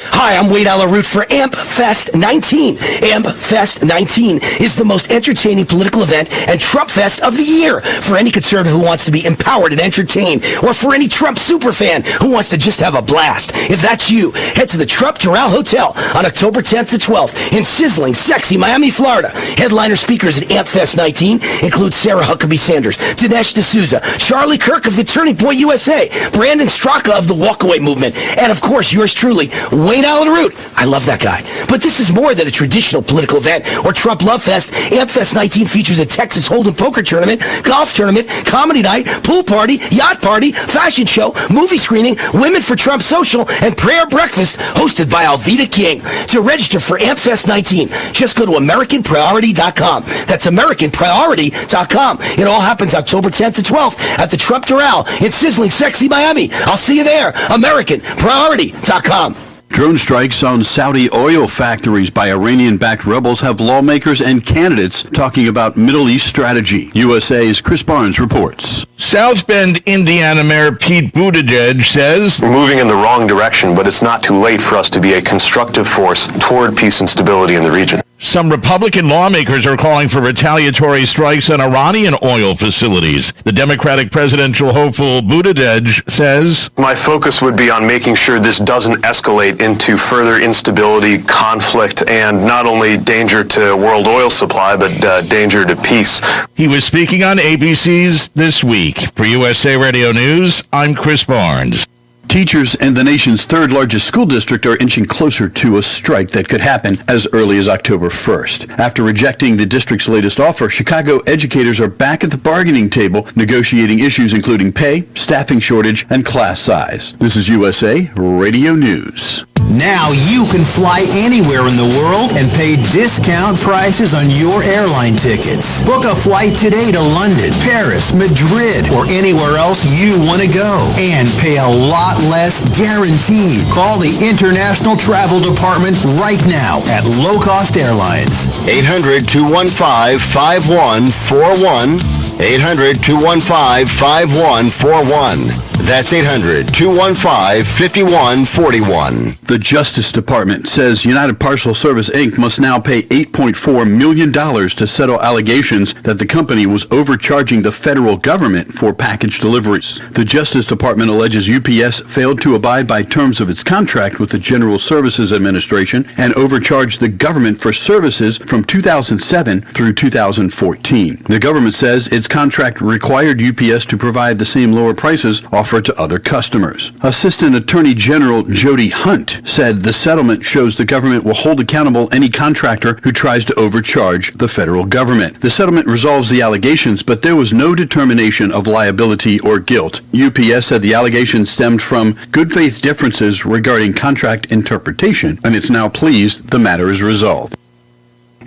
Hi, I'm Wade Alaroot for AMP Fest 19. AMP Fest 19 is the most entertaining political event and Trump Fest of the year for any conservative who wants to be empowered and entertained, or for any Trump superfan who wants to just have a blast. If that's you, head to the Trump Doral Hotel on October 10th to 12th in sizzling, sexy Miami, Florida. Headliner speakers at AMP Fest 19 include Sarah Huckabee Sanders, Dinesh D'Souza, Charlie Kirk of the Turning Point USA, Brandon Straka of the Walkaway Movement, and of course yours truly, Wade Alaroot. I love that guy. But this is more than a traditional political event or Trump Love Fest. AMP Fest 19 features a Texas Hold'em poker tournament, golf tournament, comedy night, pool party, yacht party, fashion show, movie screening, Women for Trump social, and prayer breakfast hosted by Alveda King. To register for AMP Fest 19, just go to AmericanPriority.com. That's AmericanPriority.com. It all happens October 10th to 12th at the Trump Doral in sizzling, sexy Miami. I'll see you there. AmericanPriority.com. Drone strikes on Saudi oil factories by Iranian-backed rebels have lawmakers and candidates talking about Middle East strategy. USA's Chris Barnes reports. South Bend, Indiana Mayor Pete Buttigieg says, We're moving in the wrong direction, but it's not too late for us to be a constructive force toward peace and stability in the region. some Republican lawmakers are calling for retaliatory strikes on Iranian oil facilities. The Democratic presidential hopeful Buttigieg says, My focus would be on making sure this doesn't escalate into further instability, conflict, and not only danger to world oil supply, but danger to peace. He was speaking on ABC's This Week. For USA Radio News, I'm Chris Barnes. Teachers in the nation's third largest school district are inching closer to a strike that could happen as early as October 1st. After rejecting the district's latest offer, Chicago educators are back at the bargaining table, negotiating issues including pay, staffing shortage, and class size. This is USA Radio News. Now you can fly anywhere in the world and pay discount prices on your airline tickets. Book a flight today to London, Paris, Madrid, or anywhere else you want to go. And pay a lot less guaranteed. Call the International Travel Department right now at Low Cost Airlines. 800-215-5141. 800-215-5141. That's 800-215-5141. The Justice Department says United Parcel Service, Inc. must now pay $8.4 million to settle allegations that the company was overcharging the federal government for package deliveries. The Justice Department alleges UPS failed to abide by terms of its contract with the General Services Administration and overcharged the government for services from 2007 through 2014. The government says its contract required UPS to provide the same lower prices offered to other customers. Assistant Attorney General Jody Hunt said the settlement shows the government will hold accountable any contractor who tries to overcharge the federal government. The settlement resolves the allegations, but there was no determination of liability or guilt. UPS said the allegations stemmed from good faith differences regarding contract interpretation, and it's now pleased the matter is resolved.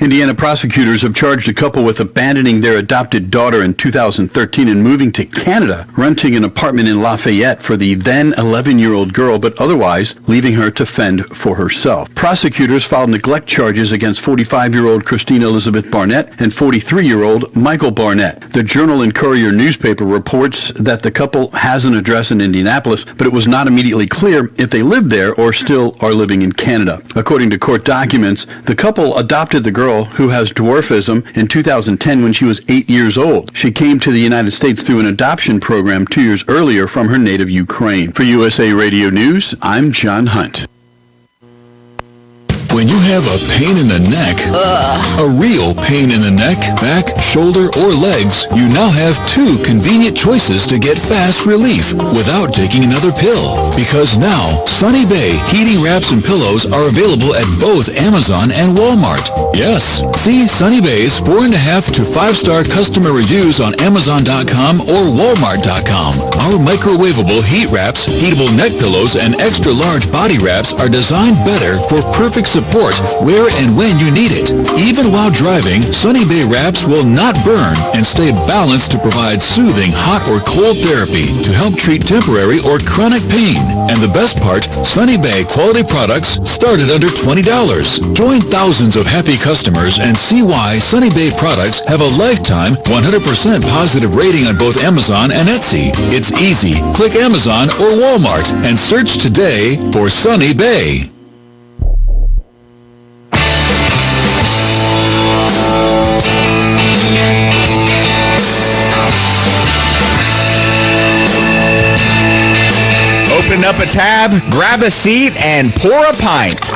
Indiana prosecutors have charged a couple with abandoning their adopted daughter in 2013 and moving to Canada, renting an apartment in Lafayette for the then 11-year-old girl, but otherwise leaving her to fend for herself. Prosecutors filed neglect charges against 45-year-old Christina Elizabeth Barnett and 43-year-old Michael Barnett. The Journal and Courier newspaper reports that the couple has an address in Indianapolis, but it was not immediately clear if they lived there or still are living in Canada. According to court documents, the couple adopted the girl, who has dwarfism, in 2010 when she was 8 years old. She came to the United States through an adoption program 2 years earlier from her native Ukraine. For USA Radio News, I'm John Hunt. When you have a pain in the neck, a real pain in the neck, back, shoulder, or legs, you now have two convenient choices to get fast relief without taking another pill. Because now, Sunny Bay heating wraps and pillows are available at both Amazon and Walmart. Yes, see Sunny Bay's 4.5 to 5-star customer reviews on Amazon.com or Walmart.com. Our microwavable heat wraps, heatable neck pillows, and extra large body wraps are designed better for perfect support support where and when you need it. Even while driving, Sunny Bay wraps will not burn and stay balanced to provide soothing hot or cold therapy to help treat temporary or chronic pain. And the best part, Sunny Bay quality products start at under $20. Join thousands of happy customers and see why Sunny Bay products have a lifetime 100% positive rating on both Amazon and Etsy. It's easy. Click Amazon or Walmart and search today for Sunny Bay. Open up a tab, grab a seat, and pour a pint.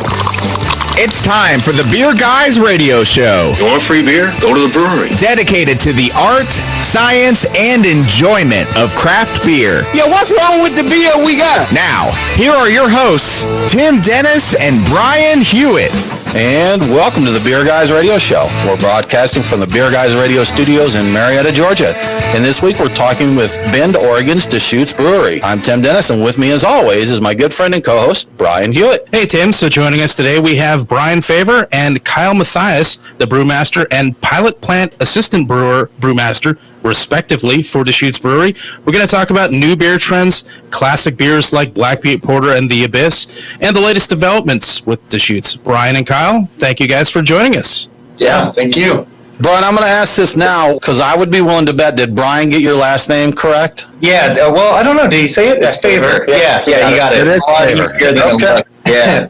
It's time for the Beer Guys Radio Show. You want free beer? Go to the brewery. Dedicated to the art, science, and enjoyment of craft beer. Yo, what's wrong with the beer we got? Now, here are your hosts, Tim Dennis and Brian Hewitt. And welcome to the Beer Guys Radio Show. We're broadcasting from the Beer Guys Radio Studios in Marietta, Georgia. And this week we're talking with Bend, Oregon's Deschutes Brewery. I'm Tim Dennis, and with me as always is my good friend and co-host, Brian Hewitt. Hey Tim, so joining us today we have Brian Favor and Kyle Mathias, the brewmaster and pilot plant assistant brewmaster, respectively, for Deschutes Brewery. We're going to talk about new beer trends, classic beers like Black Butte Porter and the Abyss, and the latest developments with Deschutes. Brian and Kyle, thank you guys for joining us. Yeah, thank you. Brian, I'm going to ask this now because I would be willing to bet, did Brian get your last name correct? Yeah, well, I don't know. Did he say it? It's Favor. Yeah, you got it. It is Favor. Okay. Yeah.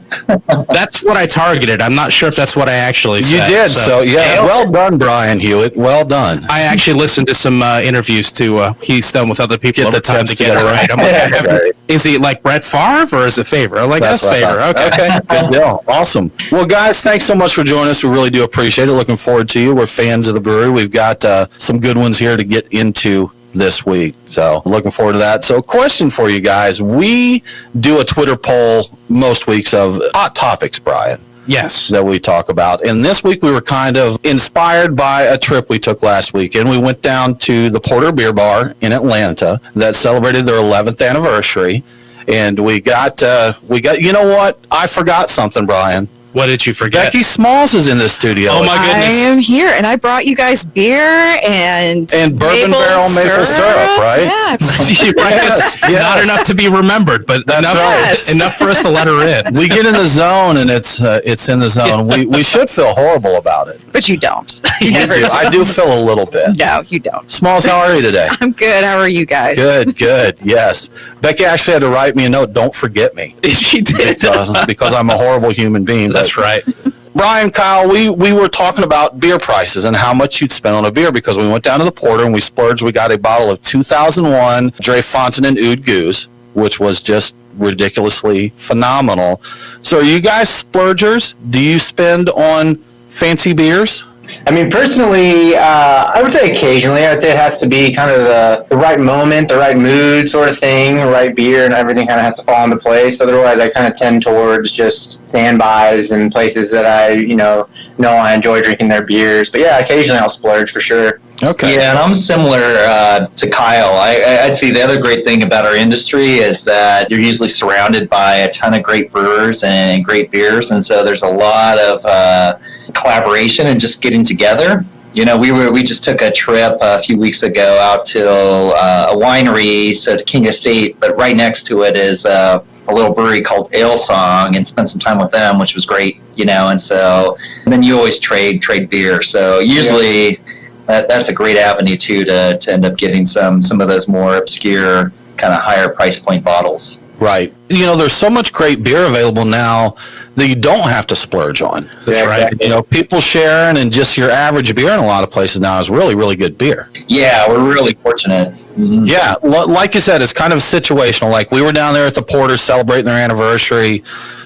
That's what I targeted. I'm not sure if that's what I actually said. You did, so yeah. Well done, Brian Hewitt. Well done. I actually listened to some interviews too. He's done with other people all the time to get it right. I'm like, is he like Brett Favre or is it Favor? I'm like, that's Favor. Okay. Good deal. Awesome. Well, guys, thanks so much for joining us. We really do appreciate it. Looking forward to you. We're fans of the brewery. We've got some good ones here to get into this week. So looking forward to that. So question for you guys. We do a Twitter poll most weeks of hot topics, Brian. Yes. That we talk about. And this week we were kind of inspired by a trip we took last week. And we went down to the Porter Beer Bar in Atlanta that celebrated their 11th anniversary. And we got, you know what? I forgot something, Brian. What did you forget? Becky Smalls is in the studio. Oh my goodness. I am here, and I brought you guys beer and bourbon barrel maple syrup, right? Yeah. Not enough to be remembered, but enough for us to let her in. We get in the zone, and it's in the zone. We should feel horrible about it. But you don't. You never do. I do feel a little bit. No, you don't. Smalls, how are you today? I'm good. How are you guys? Good. Yes. Becky actually had to write me a note, don't forget me. She did. Because I'm a horrible human being. That's right. Brian, Kyle, we were talking about beer prices and how much you'd spend on a beer because we went down to the Porter and we splurged. We got a bottle of 2001 Dre Fontaine Oud Goose, which was just ridiculously phenomenal. So are you guys splurgers? Do you spend on fancy beers? I mean, personally, I would say occasionally. I'd say it has to be kind of the right moment, the right mood sort of thing, the right beer, and everything kind of has to fall into place. Otherwise, I kind of tend towards just standbys and places that I I enjoy drinking their beers. But yeah, occasionally I'll splurge for sure. Okay. Yeah, and I'm similar to Kyle. I'd say the other great thing about our industry is that you're usually surrounded by a ton of great brewers and great beers, and so there's a lot of collaboration and just getting together. You know, we just took a trip a few weeks ago out to a winery, so to King Estate, but right next to it is a little brewery called Ale Song, and spent some time with them, which was great. And then you always trade beer. So usually that's a great avenue too to end up getting some of those more obscure kind of higher price point bottles. Right. There's so much great beer available now that you don't have to splurge on. That's right. Exactly. People sharing, and just your average beer in a lot of places now is really, really good beer. Yeah, we're really fortunate. Mm-hmm. Yeah, like you said, it's kind of situational. Like we were down there at the Porter celebrating their anniversary.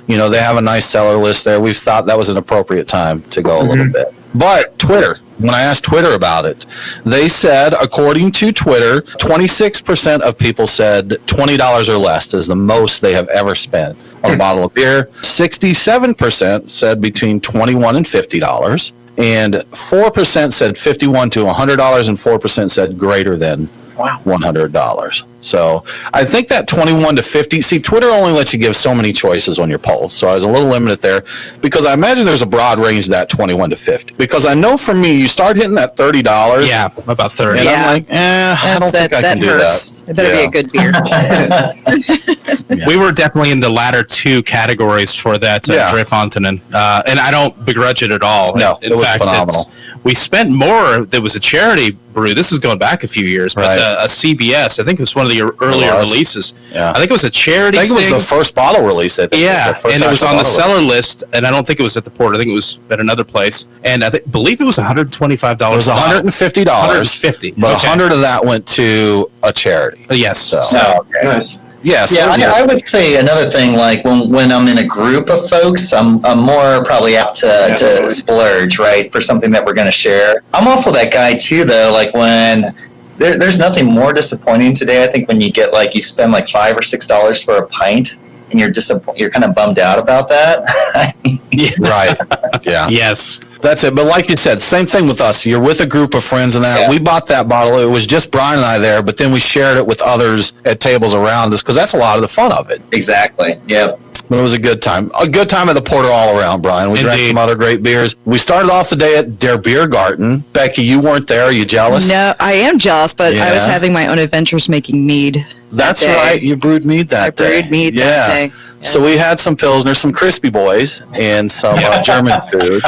They have a nice cellar list there. We thought that was an appropriate time to go a little bit. But Twitter, when I asked Twitter about it, they said, according to Twitter, 26% of people said $20 or less is the most they have ever spent on a bottle of beer. 67% said between $21 and $50. And 4% said $51 to $100, and 4% said greater than $100. So I think that 21 to 50, see, Twitter only lets you give so many choices on your poll. So I was a little limited there because I imagine there's a broad range of that 21 to 50. Because I know for me, you start hitting that $30. Yeah, about 30. And I'm like, I don't think I can do that. It better be a good beer. We were definitely in the latter two categories for that Dre Fontainen. And I don't begrudge it at all. No, in it was fact, phenomenal. We spent more. There was a charity brew. This is going back a few years, but a CBS. I think it was one of the earlier releases. Yeah. I think it was a charity. I think it was the first bottle release. I think. Yeah, and it was on the seller list, and I don't think it was at the port. I think it was at another place, and I believe it was $125. It was $150. $150, but 100 of that went to a charity. Yes. So. Nice. Yes. Yeah, I would say another thing, like when I'm in a group of folks, I'm more probably apt to splurge, right, for something that we're going to share. I'm also that guy too, though. Like when there's nothing more disappointing today. I think when you get you spend like $5 or $6 for a pint, and you're kind of bummed out about that. Right. Yeah. Yes. That's it. But like you said, same thing with us. You're with a group of friends and that. Yeah. We bought that bottle. It was just Brian and I there, but then we shared it with others at tables around us because that's a lot of the fun of it. Exactly. Yep. But it was a good time. A good time at the Porter all around, Brian. We drank some other great beers. We started off the day at Der Biergarten. Becky, you weren't there. Are you jealous? No, I am jealous, but I was having my own adventures making mead. That's right. You brewed mead that day. I brewed mead that day. Yes. So we had some Pilsner, some Crispy Boys, and some German food.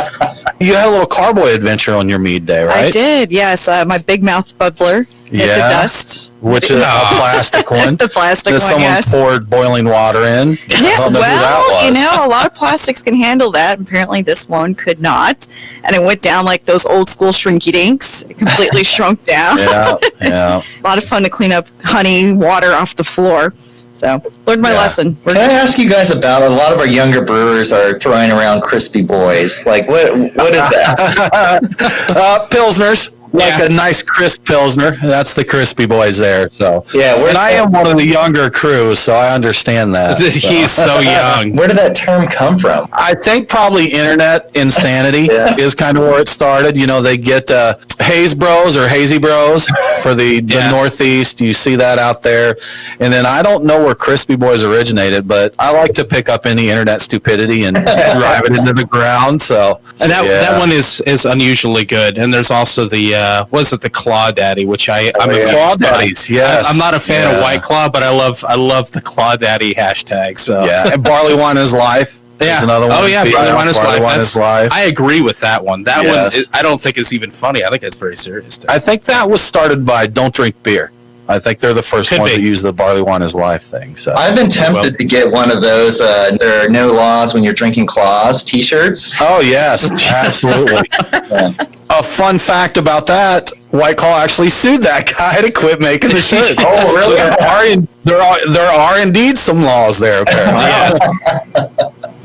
You had a little carboy adventure on your mead day, right? I did, yes. My Big Mouth Bubbler hit the dust. Which is a plastic one. The plastic that one, someone poured boiling water in. Yeah, I don't know who that was. a lot of plastics can handle that. Apparently this one could not. And it went down like those old school shrinky dinks. It completely shrunk down. Yeah. A lot of fun to clean up honey, water off the floor. So, learned my lesson. Can I ask you guys about a lot of our younger brewers are throwing around Crispy Boys? Like, what is that? Pilsners. Like a nice crisp Pilsner. That's the Crispy Boys there. So and I am one of the younger crew, so I understand that. He's so young. Where did that term come from? I think probably internet insanity is kind of where it started. You know, they get Haze Bros or Hazy Bros for the Northeast. You see that out there. And then I don't know where Crispy Boys originated, but I like to pick up any internet stupidity and drive it into the ground. And that one is unusually good. And there's also the the Claw Daddy, which I'm a Claw Daddies. Yes, I'm not a fan of White Claw, but I love the Claw Daddy hashtag. So and Barley Wine is Life. Yeah, another one. Oh yeah, Barley Wine is Life. Life. I agree with that one. That one I don't think is even funny. I think it's very serious too. I think that was started by Don't Drink Beer. I think they're the first ones that use the Barley Wine is Life thing. So I've been tempted to get one of those there are no laws when you're drinking claws t-shirts. Oh yes, absolutely. A fun fact about that, White Claw actually sued that guy to quit making the shirts. Oh really? So there are indeed some laws there, apparently. Yes.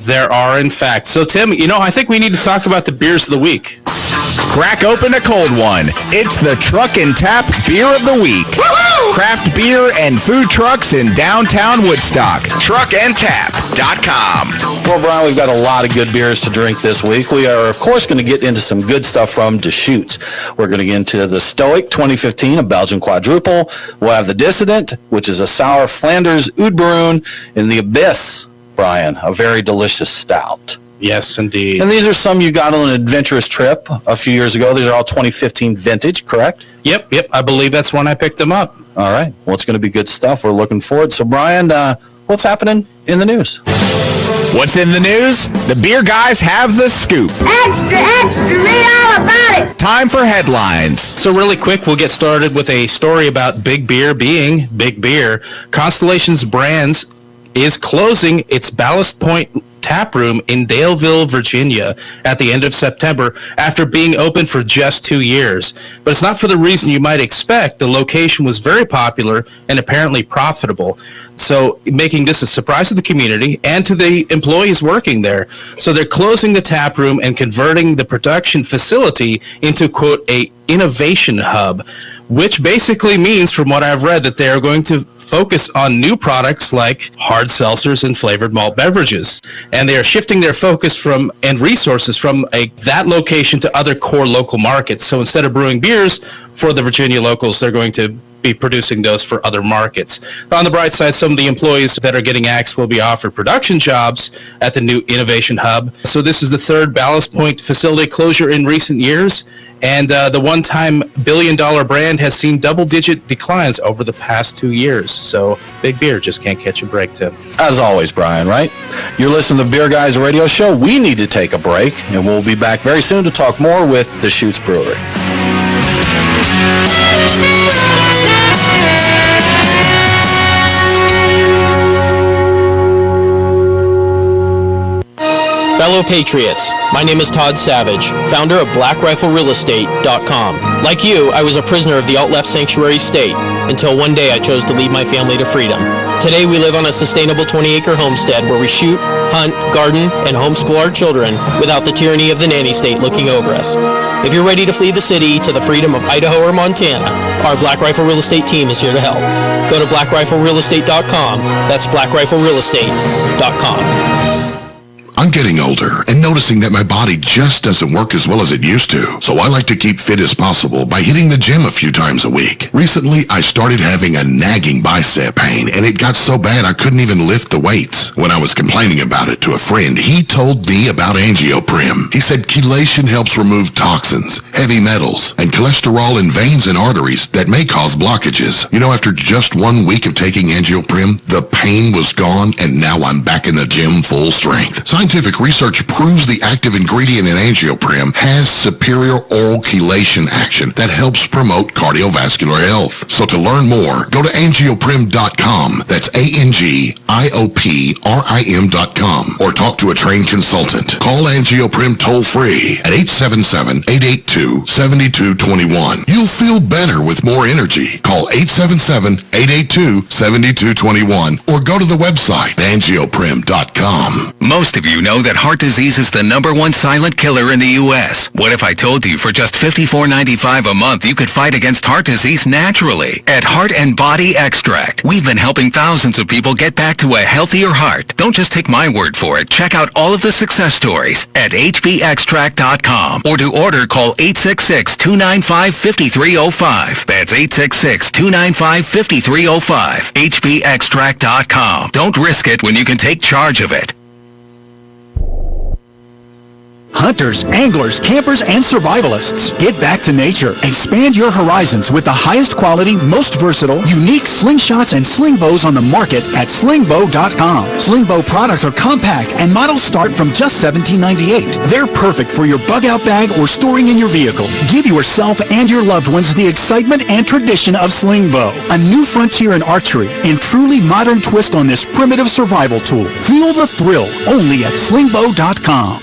There are, in fact. So, Tim, I think we need to talk about the beers of the week. Crack open a cold one. It's the Truck and Tap Beer of the Week. Woo-hoo! Craft beer and food trucks in downtown Woodstock. Truckandtap.com. Well, Brian, we've got a lot of good beers to drink this week. We are, of course, going to get into some good stuff from Deschutes. We're going to get into the Stoic 2015, a Belgian quadruple. We'll have the Dissident, which is a sour Flanders Oud Bruin, and the Abyss, Brian, a very delicious stout. Yes, indeed. And these are some you got on an adventurous trip a few years ago. These are all 2015 vintage, correct? Yep. I believe that's when I picked them up. All right. Well, it's going to be good stuff. We're looking forward. So, Brian, what's happening in the news? What's in the news? The beer guys have the scoop. Extra, read all about it. Time for headlines. So really quick, we'll get started with a story about Big Beer being Big Beer. Constellation's Brands is closing its Ballast Point tap room in Daleville, Virginia at the end of September after being open for just 2 years. But it's not for the reason you might expect. The location was very popular and apparently profitable, so making this a surprise to the community and to the employees working there. So they're closing the tap room and converting the production facility into, quote, a innovation hub, which basically means, from what I've read, that they are going to focus on new products like hard seltzers and flavored malt beverages. And they are shifting their focus and resources from that location to other core local markets. So instead of brewing beers for the Virginia locals, they're going to be producing those for other markets. On the bright side, some of the employees that are getting axed will be offered production jobs at the new Innovation Hub. So this is the third Ballast Point facility closure in recent years, and the one-time billion-dollar brand has seen double-digit declines over the past 2 years. So Big Beer just can't catch a break, Tim. As always, Brian, right? You're listening to the Beer Guys Radio Show. We need to take a break, and we'll be back very soon to talk more with Deschutes Brewery. Fellow Patriots, my name is Todd Savage, founder of BlackRifleRealEstate.com. Like you, I was a prisoner of the alt-left sanctuary state until one day I chose to lead my family to freedom. Today we live on a sustainable 20-acre homestead where we shoot, hunt, garden, and homeschool our children without the tyranny of the nanny state looking over us. If you're ready to flee the city to the freedom of Idaho or Montana, our Black Rifle Real Estate team is here to help. Go to BlackRifleRealEstate.com. That's BlackRifleRealEstate.com. I'm getting older and noticing that my body just doesn't work as well as it used to, so I like to keep fit as possible by hitting the gym a few times a week. Recently, I started having a nagging bicep pain, and it got so bad I couldn't even lift the weights. When I was complaining about it to a friend, he told me about Angioprim. He said chelation helps remove toxins, heavy metals, and cholesterol in veins and arteries that may cause blockages. You know, after just 1 week of taking Angioprim, the pain was gone, and now I'm back in the gym full strength. Scientific research proves the active ingredient in Angioprim has superior oral chelation action that helps promote cardiovascular health. So to learn more, go to angioprim.com. That's ANGIOPRIM.com, or talk to a trained consultant. Call Angioprim toll-free at 877-882-7221. You'll feel better with more energy. Call 877-882-7221 or go to the website angioprim.com. Most of you know that heart disease is the #1 silent killer in the U.S. What if I told you for just $54.95 a month you could fight against heart disease naturally? At Heart and Body Extract, we've been helping thousands of people get back to a healthier heart. Don't just take my word for it. Check out all of the success stories at hbextract.com, or to order, call 866-295-5305. That's 866-295-5305. hbextract.com. Don't risk it when you can take charge of it. Hunters, anglers, campers, and survivalists, get back to nature. Expand your horizons with the highest quality, most versatile, unique slingshots and sling bows on the market at slingbow.com. Slingbow products are compact and models start from just $17.98. They're perfect for your bug-out bag or storing in your vehicle. Give yourself and your loved ones the excitement and tradition of Slingbow, a new frontier in archery and truly modern twist on this primitive survival tool. Feel the thrill only at slingbow.com.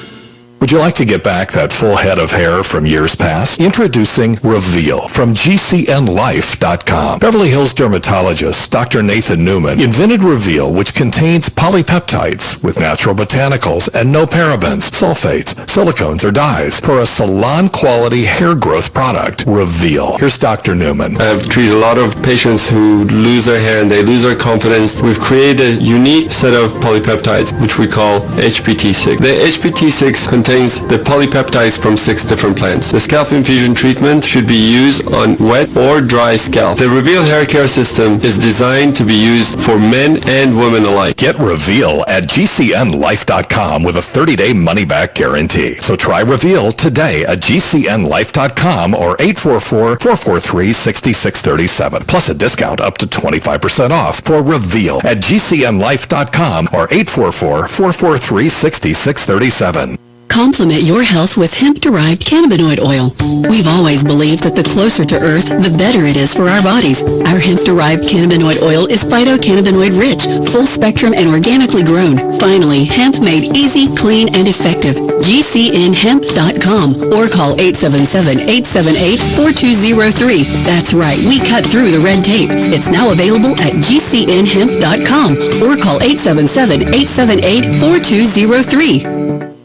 Would you like to get back that full head of hair from years past? Introducing Reveal from GCNLife.com. Beverly Hills dermatologist Dr. Nathan Newman invented Reveal, which contains polypeptides with natural botanicals and no parabens, sulfates, silicones, or dyes for a salon-quality hair growth product. Reveal. Here's Dr. Newman. I've treated a lot of patients who lose their hair and they lose their confidence. We've created a unique set of polypeptides, which we call HPT6. The HPT6 contains the polypeptides from 6 different plants. The scalp infusion treatment should be used on wet or dry scalp. The Reveal hair care system is designed to be used for men and women alike. Get Reveal at GCNLife.com with a 30-day money-back guarantee. So try Reveal today at GCNLife.com or 844-443-6637. Plus a discount up to 25% off for Reveal at GCNLife.com or 844-443-6637. Complement your health with hemp-derived cannabinoid oil. We've always believed that the closer to Earth, the better it is for our bodies. Our hemp-derived cannabinoid oil is phytocannabinoid-rich, full-spectrum, and organically grown. Finally, hemp made easy, clean, and effective. GCNHemp.com or call 877-878-4203. That's right, we cut through the red tape. It's now available at GCNHemp.com or call 877-878-4203.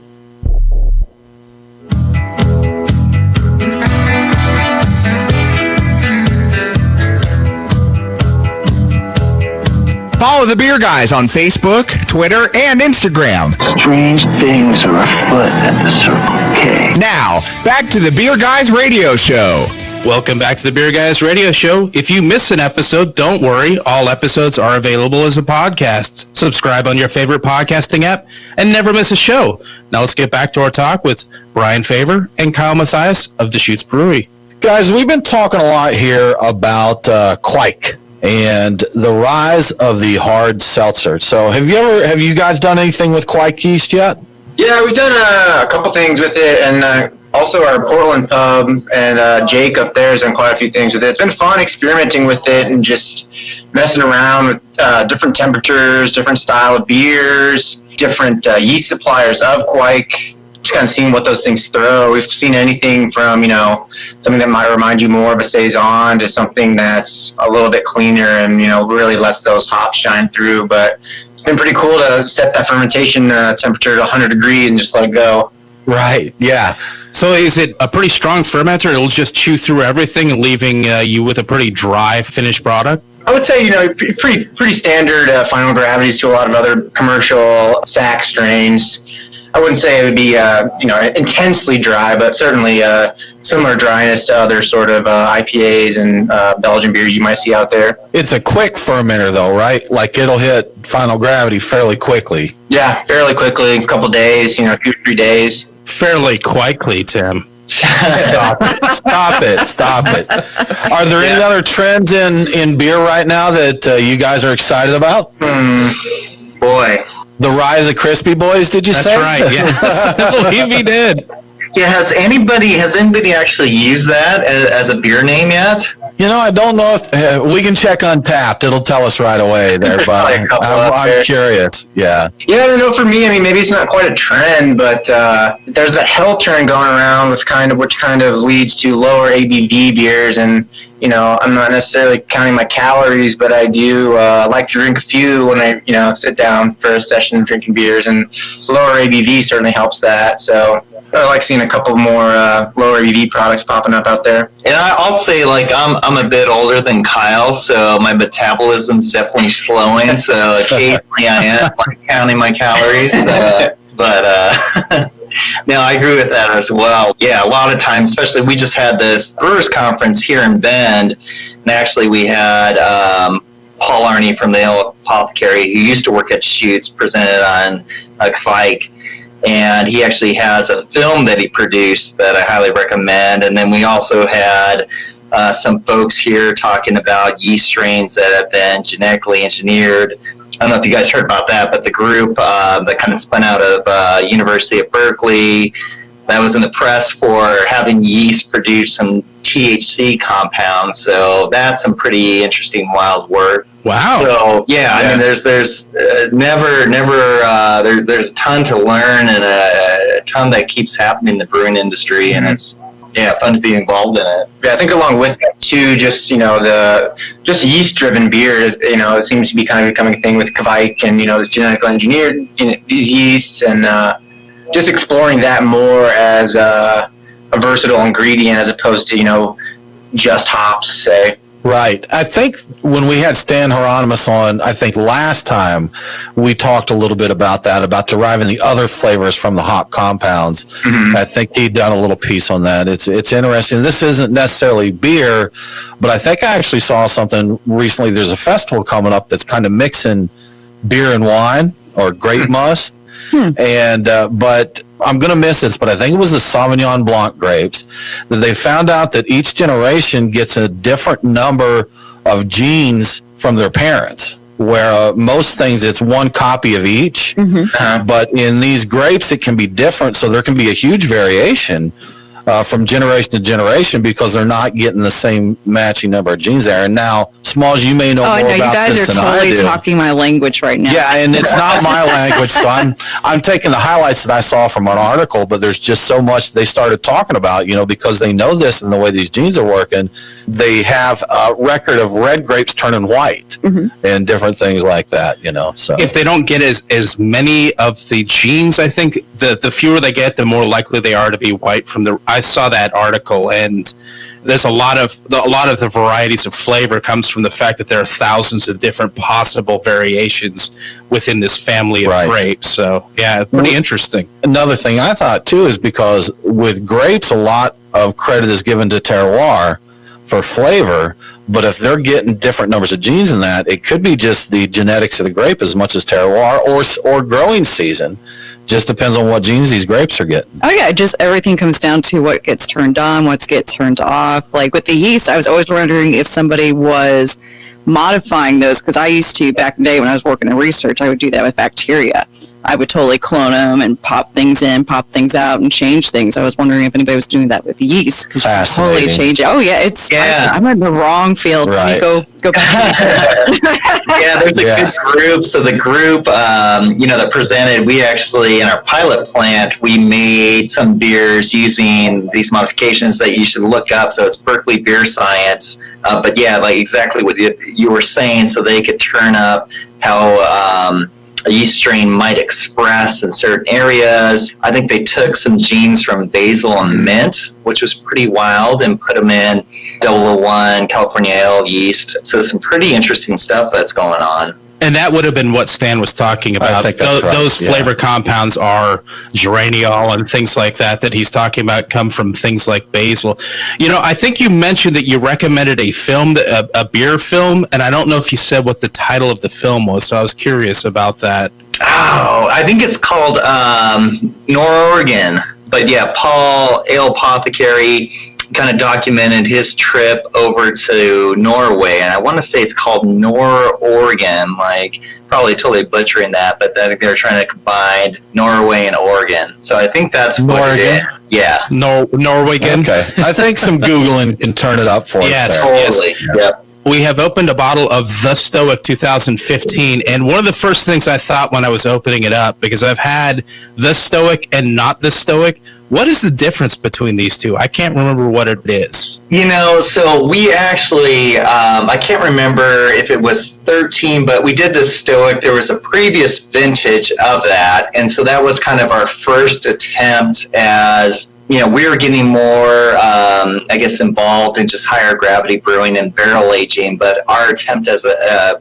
Follow the Beer Guys on Facebook, Twitter, and Instagram. Strange things are afoot at the Circle K. Now, back to the Beer Guys Radio Show. Welcome back to the Beer Guys Radio Show. If you miss an episode, don't worry. All episodes are available as a podcast. Subscribe on your favorite podcasting app and never miss a show. Now let's get back to our talk with Brian Favor and Kyle Matthias of Deschutes Brewery. Guys, we've been talking a lot here about Quake and the rise of the hard seltzer. So have you guys done anything with Quake yeast yet? Yeah, we've done a couple things with it, and also our Portland pub and Jake up there has done quite a few things with it. It's been fun experimenting with it and just messing around with different temperatures, different style of beers, different yeast suppliers of Quake, just kind of seeing what those things throw. We've seen anything from, something that might remind you more of a Saison to something that's a little bit cleaner and, really lets those hops shine through. But it's been pretty cool to set that fermentation temperature to 100 degrees and just let it go. Right, yeah. So is it a pretty strong fermenter? It'll just chew through everything, leaving you with a pretty dry finished product? I would say, pretty standard final gravities to a lot of other commercial sack strains. I wouldn't say it would be, intensely dry, but certainly similar dryness to other sort of IPAs and Belgian beers you might see out there. It's a quick fermenter, though, right? Like it'll hit final gravity fairly quickly. Yeah, fairly quickly, a couple days, 2 to 3 days. Fairly quickly, Tim. Stop it. Are there any other trends in beer right now that you guys are excited about? Boy. The rise of Crispy Boys, did you say? That's right, yes. I believe he did. Yeah, has anybody actually used that as a beer name yet? I don't know if we can check Untapped. It'll tell us right away there, but I'm curious. Yeah. Yeah, I don't know. For me, maybe it's not quite a trend, but there's that hell trend going around which kind of leads to lower ABV beers. And I'm not necessarily counting my calories, but I do like to drink a few when I sit down for a session of drinking beers, and lower ABV certainly helps that. So I like seeing a couple more lower ABV products popping up out there. And I'll say, I'm a bit older than Kyle, so my metabolism's definitely slowing. So occasionally I am counting my calories, but no, I agree with that as well. Yeah, a lot of times, especially we just had this Brewers Conference here in Bend, and actually we had Paul Arney from the Ale Apothecary, who used to work at Deschutes, presented on Kvike. And he actually has a film that he produced that I highly recommend. And then we also had some folks here talking about yeast strains that have been genetically engineered. I don't know if you guys heard about that, but the group that kind of spun out of University of Berkeley, that was in the press for having yeast produce some THC compounds. So that's some pretty interesting, wild work. Wow. So yeah, there's never there's a ton to learn and a ton that keeps happening in the brewing industry, and it's fun to be involved in it. Yeah, I think along with that too, just just yeast-driven beer, it seems to be kind of becoming a thing with Kvike and the genetically engineered these yeasts, and just exploring that more as a versatile ingredient as opposed to just hops, say. Right. I think when we had Stan Hieronymus on, I think last time, we talked a little bit about that, about deriving the other flavors from the hop compounds. Mm-hmm. I think he'd done a little piece on that. It's interesting. This isn't necessarily beer, but I think I actually saw something recently. There's a festival coming up that's kind of mixing beer and wine or grape must. And but I'm going to miss this, but I think it was the Sauvignon Blanc grapes that they found out that each generation gets a different number of genes from their parents, where most things it's one copy of each. Mm-hmm. But in these grapes, it can be different, so there can be a huge variation from generation to generation because they're not getting the same matching number of genes there. And now, Smalls, you may know more about this than I do. You guys are totally talking my language right now. Yeah, and it's not my language, so I'm taking the highlights that I saw from an article, but there's just so much they started talking about, because they know this and the way these genes are working. They have a record of red grapes turning white and different things like that, So if they don't get as many of the genes, I think the fewer they get, the more likely they are to be white from the. I saw that article, and there's a lot of the varieties of flavor comes from the fact that there are thousands of different possible variations within this family of grapes. So yeah, pretty interesting. Another thing I thought too is because with grapes, a lot of credit is given to terroir. for flavor. But if they're getting different numbers of genes in that, it could be just the genetics of the grape as much as terroir or growing season. Just depends on what genes these grapes are getting. Oh yeah, just everything comes down to what gets turned on, what gets turned off. Like with the yeast, I was always wondering if somebody was modifying those, because I used to, back in the day when I was working in research, I would do that with bacteria. I would totally clone them and pop things in, pop things out, and change things. I was wondering if anybody was doing that with yeast. Totally change it. Oh yeah, I'm in the wrong field. Right. Go back to Yeah, there's a good group. So the group, that presented, we actually, in our pilot plant, we made some beers using these modifications that you should look up. So it's Berkeley Beer Science. But yeah, like exactly what you were saying, so they could turn up how a yeast strain might express in certain areas. I think they took some genes from basil and mint, which was pretty wild, and put them in 001 California ale yeast. So some pretty interesting stuff that's going on. And that would have been what Stan was talking about. I think that's right. Those flavor compounds are geraniol and things like that he's talking about come from things like basil. I think you mentioned that you recommended a film, a beer film, and I don't know if you said what the title of the film was, so I was curious about that. Oh, I think it's called Oregon. But yeah, Paul Ale Apothecary kind of documented his trip over to Norway, and I want to say it's called Oregon, like probably totally butchering that, but I think they're trying to combine Norway and Oregon. So I think that's what it is. Yeah. Norwegian. Okay. I think some Googling can turn it up for us. Yes, totally. Yep. We have opened a bottle of The Stoic 2015, and one of the first things I thought when I was opening it up, because I've had The Stoic and not The Stoic, what is the difference between these two? I can't remember what it is. So we actually, I can't remember if it was 13, but we did the Stoic. There was a previous vintage of that, and so that was kind of our first attempt as, we were getting more, involved in just higher gravity brewing and barrel aging, but our attempt as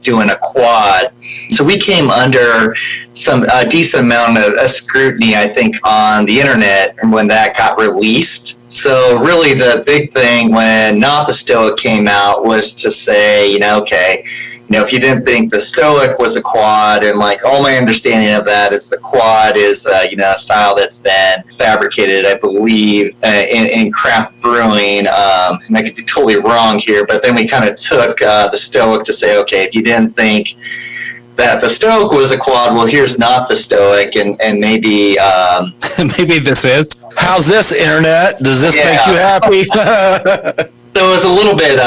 doing a quad. So we came under some decent amount of scrutiny, I think, on the internet when that got released. So really the big thing when Not the Stoic came out was to say, if you didn't think the Stoic was a quad, and all my understanding of that is the quad is, a style that's been fabricated, I believe, in craft brewing. And I could be totally wrong here, but then we kind of took the Stoic to say, okay, if you didn't think that the Stoic was a quad, well, here's Not the Stoic, and maybe... maybe this is. How's this, internet? Does this make you happy? So it was a little bit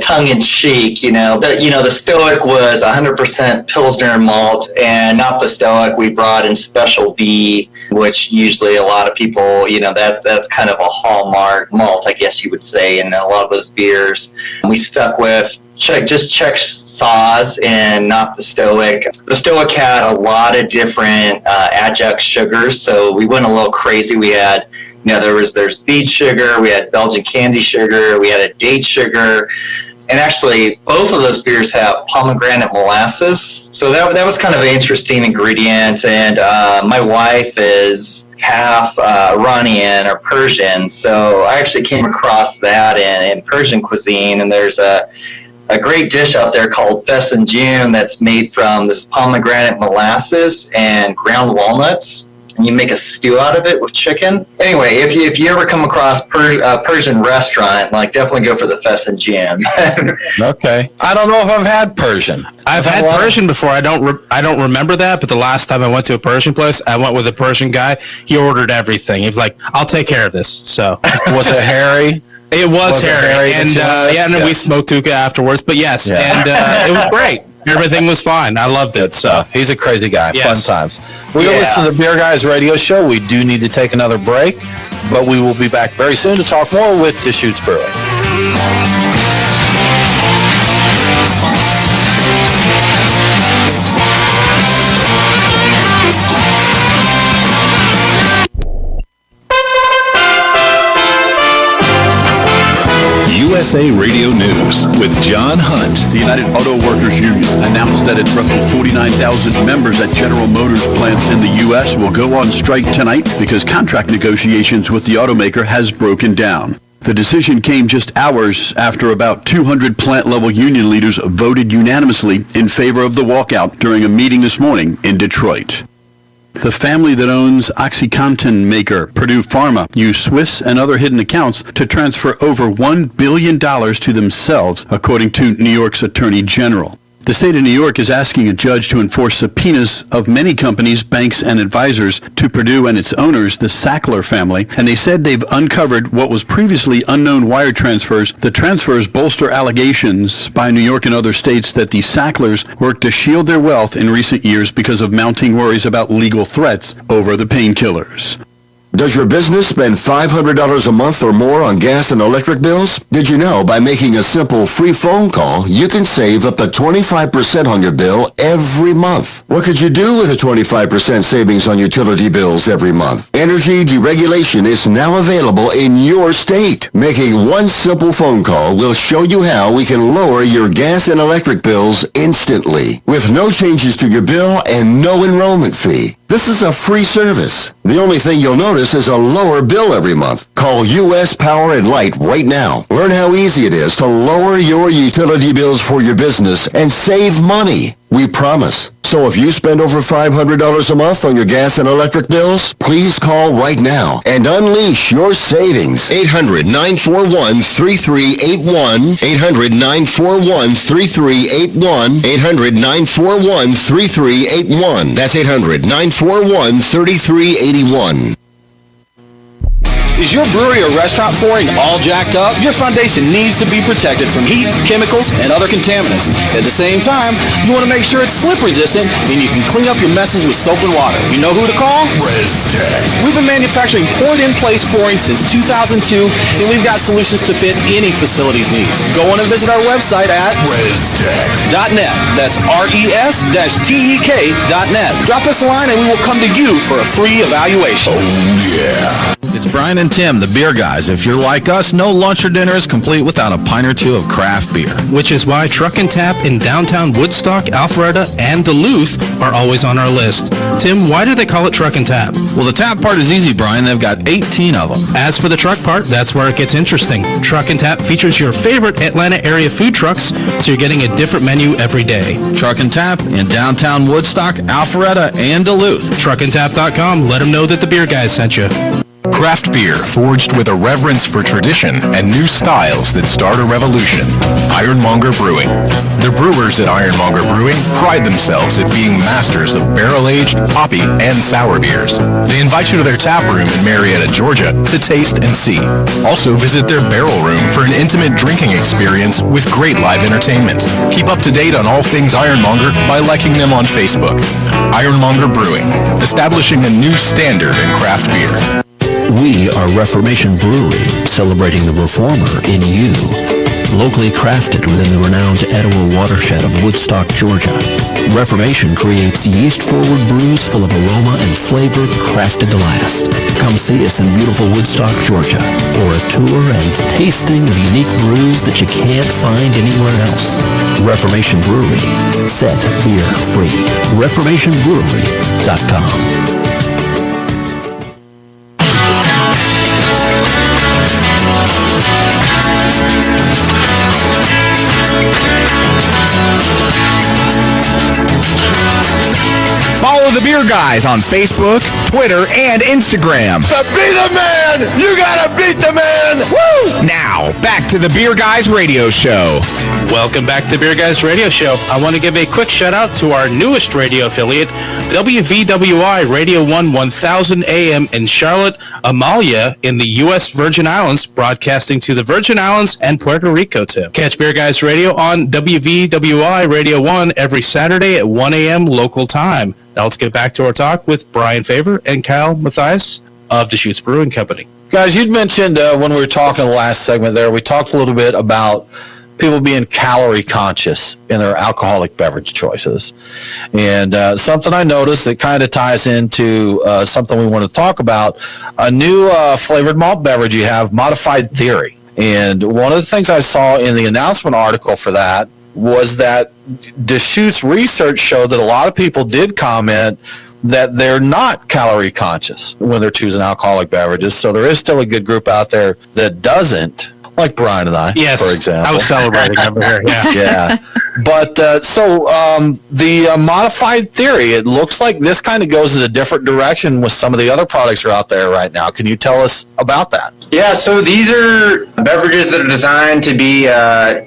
tongue-in-cheek, the Stoic was 100% Pilsner malt, and Not the Stoic, we brought in Special B, which usually a lot of people, that's kind of a hallmark malt, I guess you would say, in a lot of those beers. We stuck with Czech Saaz and Not the Stoic. The Stoic had a lot of different adjunct sugars, so we went a little crazy. We had there's beet sugar, we had Belgian candy sugar, we had a date sugar, and actually both of those beers have pomegranate molasses. So that was kind of an interesting ingredient, and my wife is half Iranian or Persian, so I actually came across that in Persian cuisine, and there's a great dish out there called Fesenjoon that's made from this pomegranate molasses and ground walnuts. And you make a stew out of it with chicken. Anyway, if you ever come across a Persian restaurant, definitely go for the Fesenjoon. Okay. I don't know if I've had Persian. I've had Persian before. I don't remember that, but the last time I went to a Persian place, I went with a Persian guy. He ordered everything. He was like, "I'll take care of this." So was it hairy? It was hairy, and we smoked hookah afterwards. But yes, and it was great. Everything was fine. I loved it. So he's a crazy guy. Yes. Fun times. We listen to the Beer Guys radio show. We do need to take another break, but we will be back very soon to talk more with Deschutes Brewing. USA Radio News with John Hunt. The United Auto Workers Union announced that its roughly 49,000 members at General Motors plants in the U.S. will go on strike tonight because contract negotiations with the automaker has broken down. The decision came just hours after about 200 plant-level union leaders voted unanimously in favor of the walkout during a meeting this morning in Detroit. The family that owns OxyContin maker Purdue Pharma used Swiss and other hidden accounts to transfer over $1 billion to themselves, according to New York's Attorney General. The state of New York is asking a judge to enforce subpoenas of many companies, banks, and advisors to Purdue and its owners, the Sackler family, and they said they've uncovered what was previously unknown wire transfers. The transfers bolster allegations by New York and other states that the Sacklers worked to shield their wealth in recent years because of mounting worries about legal threats over the painkillers. Does your business spend $500 a month or more on gas and electric bills? Did you know by making a simple free phone call, you can save up to 25% on your bill every month? What could you do with a 25% savings on utility bills every month? Energy deregulation is now available in your state. Making one simple phone call will show you how we can lower your gas and electric bills instantly, with no changes to your bill and no enrollment fee. This is a free service. The only thing you'll notice is a lower bill every month. Call U.S. Power and Light right now. Learn how easy it is to lower your utility bills for your business and save money. We promise. So if you spend over $500 a month on your gas and electric bills, please call right now and unleash your savings. 800-941-3381. 800-941-3381. 800-941-3381. That's 800-941-3381. Is your brewery or restaurant flooring all jacked up? Your foundation needs to be protected from heat, chemicals, and other contaminants. At the same time, you want to make sure it's slip resistant and you can clean up your messes with soap and water. You know who to call? ResTech. We've been manufacturing poured-in-place flooring since 2002, and we've got solutions to fit any facility's needs. Go on and visit our website at ResTech.net. That's RES-TEK.net. Drop us a line and we will come to you for a free evaluation. Oh, yeah. It's Brian and Tim, the beer guys. If you're like us, no lunch or dinner is complete without a pint or two of craft beer. Which is why Truck and Tap in downtown Woodstock, Alpharetta, and Duluth are always on our list. Tim, why do they call it Truck and Tap? Well, the tap part is easy, Brian. They've got 18 of them. As for the truck part, that's where it gets interesting. Truck and Tap features your favorite Atlanta area food trucks, so you're getting a different menu every day. Truck and Tap in downtown Woodstock, Alpharetta, and Duluth. Truckandtap.com. Let them know that the beer guys sent you. Craft beer forged with a reverence for tradition and new styles that start a revolution. Ironmonger Brewing. The brewers at Ironmonger Brewing pride themselves at being masters of barrel-aged, hoppy, and sour beers. They invite you to their tap room in Marietta, Georgia to taste and see. Also visit their barrel room for an intimate drinking experience with great live entertainment. Keep up to date on all things Ironmonger by liking them on Facebook. Ironmonger Brewing, establishing a new standard in craft beer. We are Reformation Brewery, celebrating the reformer in you. Locally crafted within the renowned Etowah watershed of Woodstock, Georgia, Reformation creates yeast-forward brews full of aroma and flavor crafted to last. Come see us in beautiful Woodstock, Georgia, for a tour and tasting of unique brews that you can't find anywhere else. Reformation Brewery, set beer free. ReformationBrewery.com. Follow the Beer Guys on Facebook, Twitter, and Instagram. To be the man, you gotta beat the man. Woo! Now, back to the Beer Guys Radio Show. Welcome back to the Beer Guys Radio Show. I want to give a quick shout out to our newest radio affiliate, WVWI Radio 1 1000 AM in Charlotte, Amalia in the U.S. Virgin Islands, broadcasting to the Virgin Islands and Puerto Rico, Tim. Catch Beer Guys Radio on WVWI Radio 1 every Saturday at 1 a.m. local time. Now let's get back to our talk with Brian Favor and Kyle Matthias of Deschutes Brewing Company. Guys, you'd mentioned when we were talking in the last segment there, we talked a little bit about people being calorie conscious in their alcoholic beverage choices. And something I noticed that kind of ties into something we want to talk about, a new flavored malt beverage you have, Modified Theory. And one of the things I saw in the announcement article for that was that Deschutes research showed that a lot of people did comment that they're not calorie conscious when they're choosing alcoholic beverages. So there is still a good group out there that doesn't, like Brian and I, for example. I was celebrating over here. Yeah. Yeah. But the modified theory, it looks like this kind of goes in a different direction with some of the other products that are out there right now. Can you tell us about that? Yeah, so these are beverages that are designed to be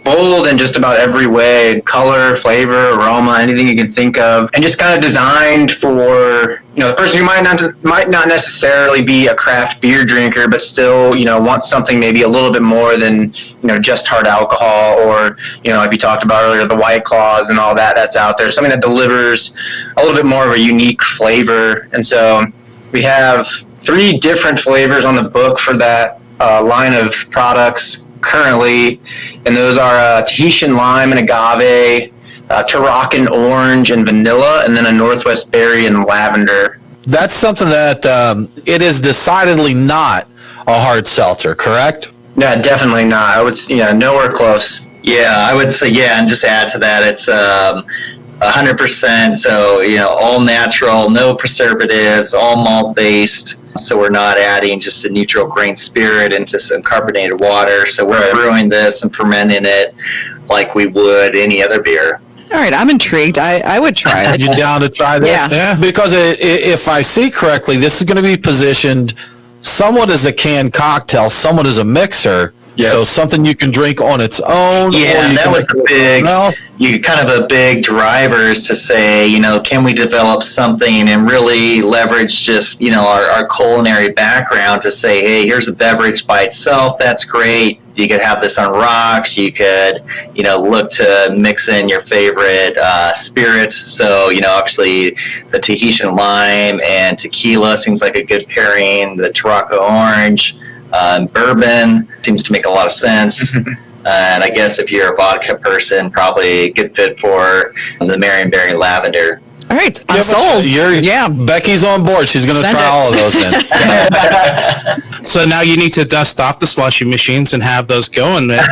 bold in just about every way, color, flavor, aroma, anything you can think of, and just kind of designed for, the person who might not necessarily be a craft beer drinker, but still, want something maybe a little bit more than, just hard alcohol, or, like we talked about earlier, the White Claws and all that's out there, something that delivers a little bit more of a unique flavor. And so we have 3 different flavors on the book for that line of products currently, and those are Tahitian lime and agave, Tarracan orange and vanilla, and then a Northwest berry and lavender. That's something that it is decidedly not a hard seltzer, correct? Yeah, definitely not. I would, nowhere close. Yeah, I would say, and just add to that, it's 100%, so, all natural, no preservatives, all malt based. So we're not adding just a neutral grain spirit into some carbonated water. So we're brewing this and fermenting it like we would any other beer. All right, I'm intrigued. I would try it. You down to try this? Yeah. Because if I see correctly, this is going to be positioned somewhat as a canned cocktail, somewhat as a mixer. Yep. So something you can drink on its own. Yeah, and that was a big drivers to say, can we develop something and really leverage just, our culinary background to say, hey, here's a beverage by itself. That's great. You could have this on rocks. You could, look to mix in your favorite spirit. So, obviously the Tahitian lime and tequila seems like a good pairing. The Tarraco orange. Bourbon seems to make a lot of sense. And I guess if you're a vodka person, probably a good fit for the Marionberry lavender. All right, I'm sold. Becky's on board. She's going to try all of those then. So now you need to dust off the slushy machines and have those going at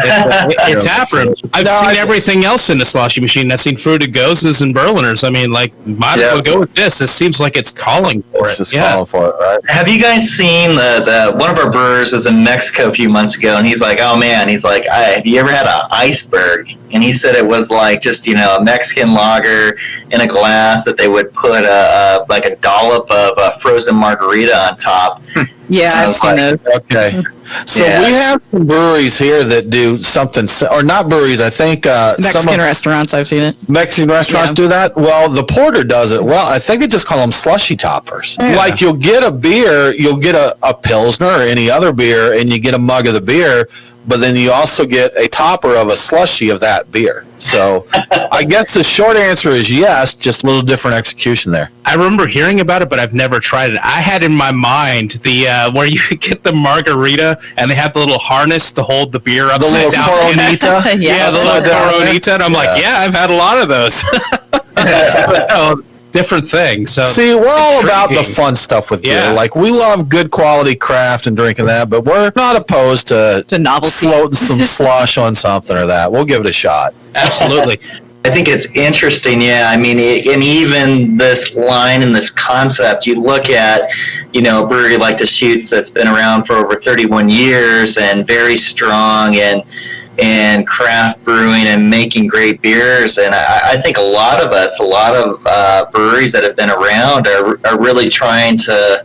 your tap room. I've seen everything else in the slushy machine. I've seen fruited gozes and Berliners. I mean, might as well go with this. This seems like it's calling for it. Calling for it, right? Have you guys seen the one of our brewers was in Mexico a few months ago, and he's like, oh man, he's like, have you ever had an iceberg? And he said it was like just, a Mexican lager in a glass that they would put like a dollop of frozen margarita on top. Yeah, I've seen those. Okay. So we have some breweries here that do something, or not breweries, I think. Mexican restaurants, I've seen it. Mexican restaurants do that? Well, the Porter does it well. I think they just call them slushy toppers. Yeah. Like you'll get a beer, you'll get a Pilsner or any other beer, and you get a mug of the beer, but then you also get a topper of a slushy of that beer. So I guess the short answer is yes, just a little different execution there. I remember hearing about it, but I've never tried it. I had in my mind the where you get the margarita and they have the little harness to hold the beer upside down. Coronita? The little Coronita. And I'm like, I've had a lot of those. Different things. So see, we're all about the fun stuff with beer. Like we love good quality craft and drinking that, but we're not opposed to novelty, floating some slush on something or that. We'll give it a shot. Absolutely. I think it's interesting, I mean, and even this line and this concept, you look at, a brewery like Deschutes that's been around for over 31 years and very strong and craft brewing and making great beers. And I think a lot of breweries that have been around are really trying to,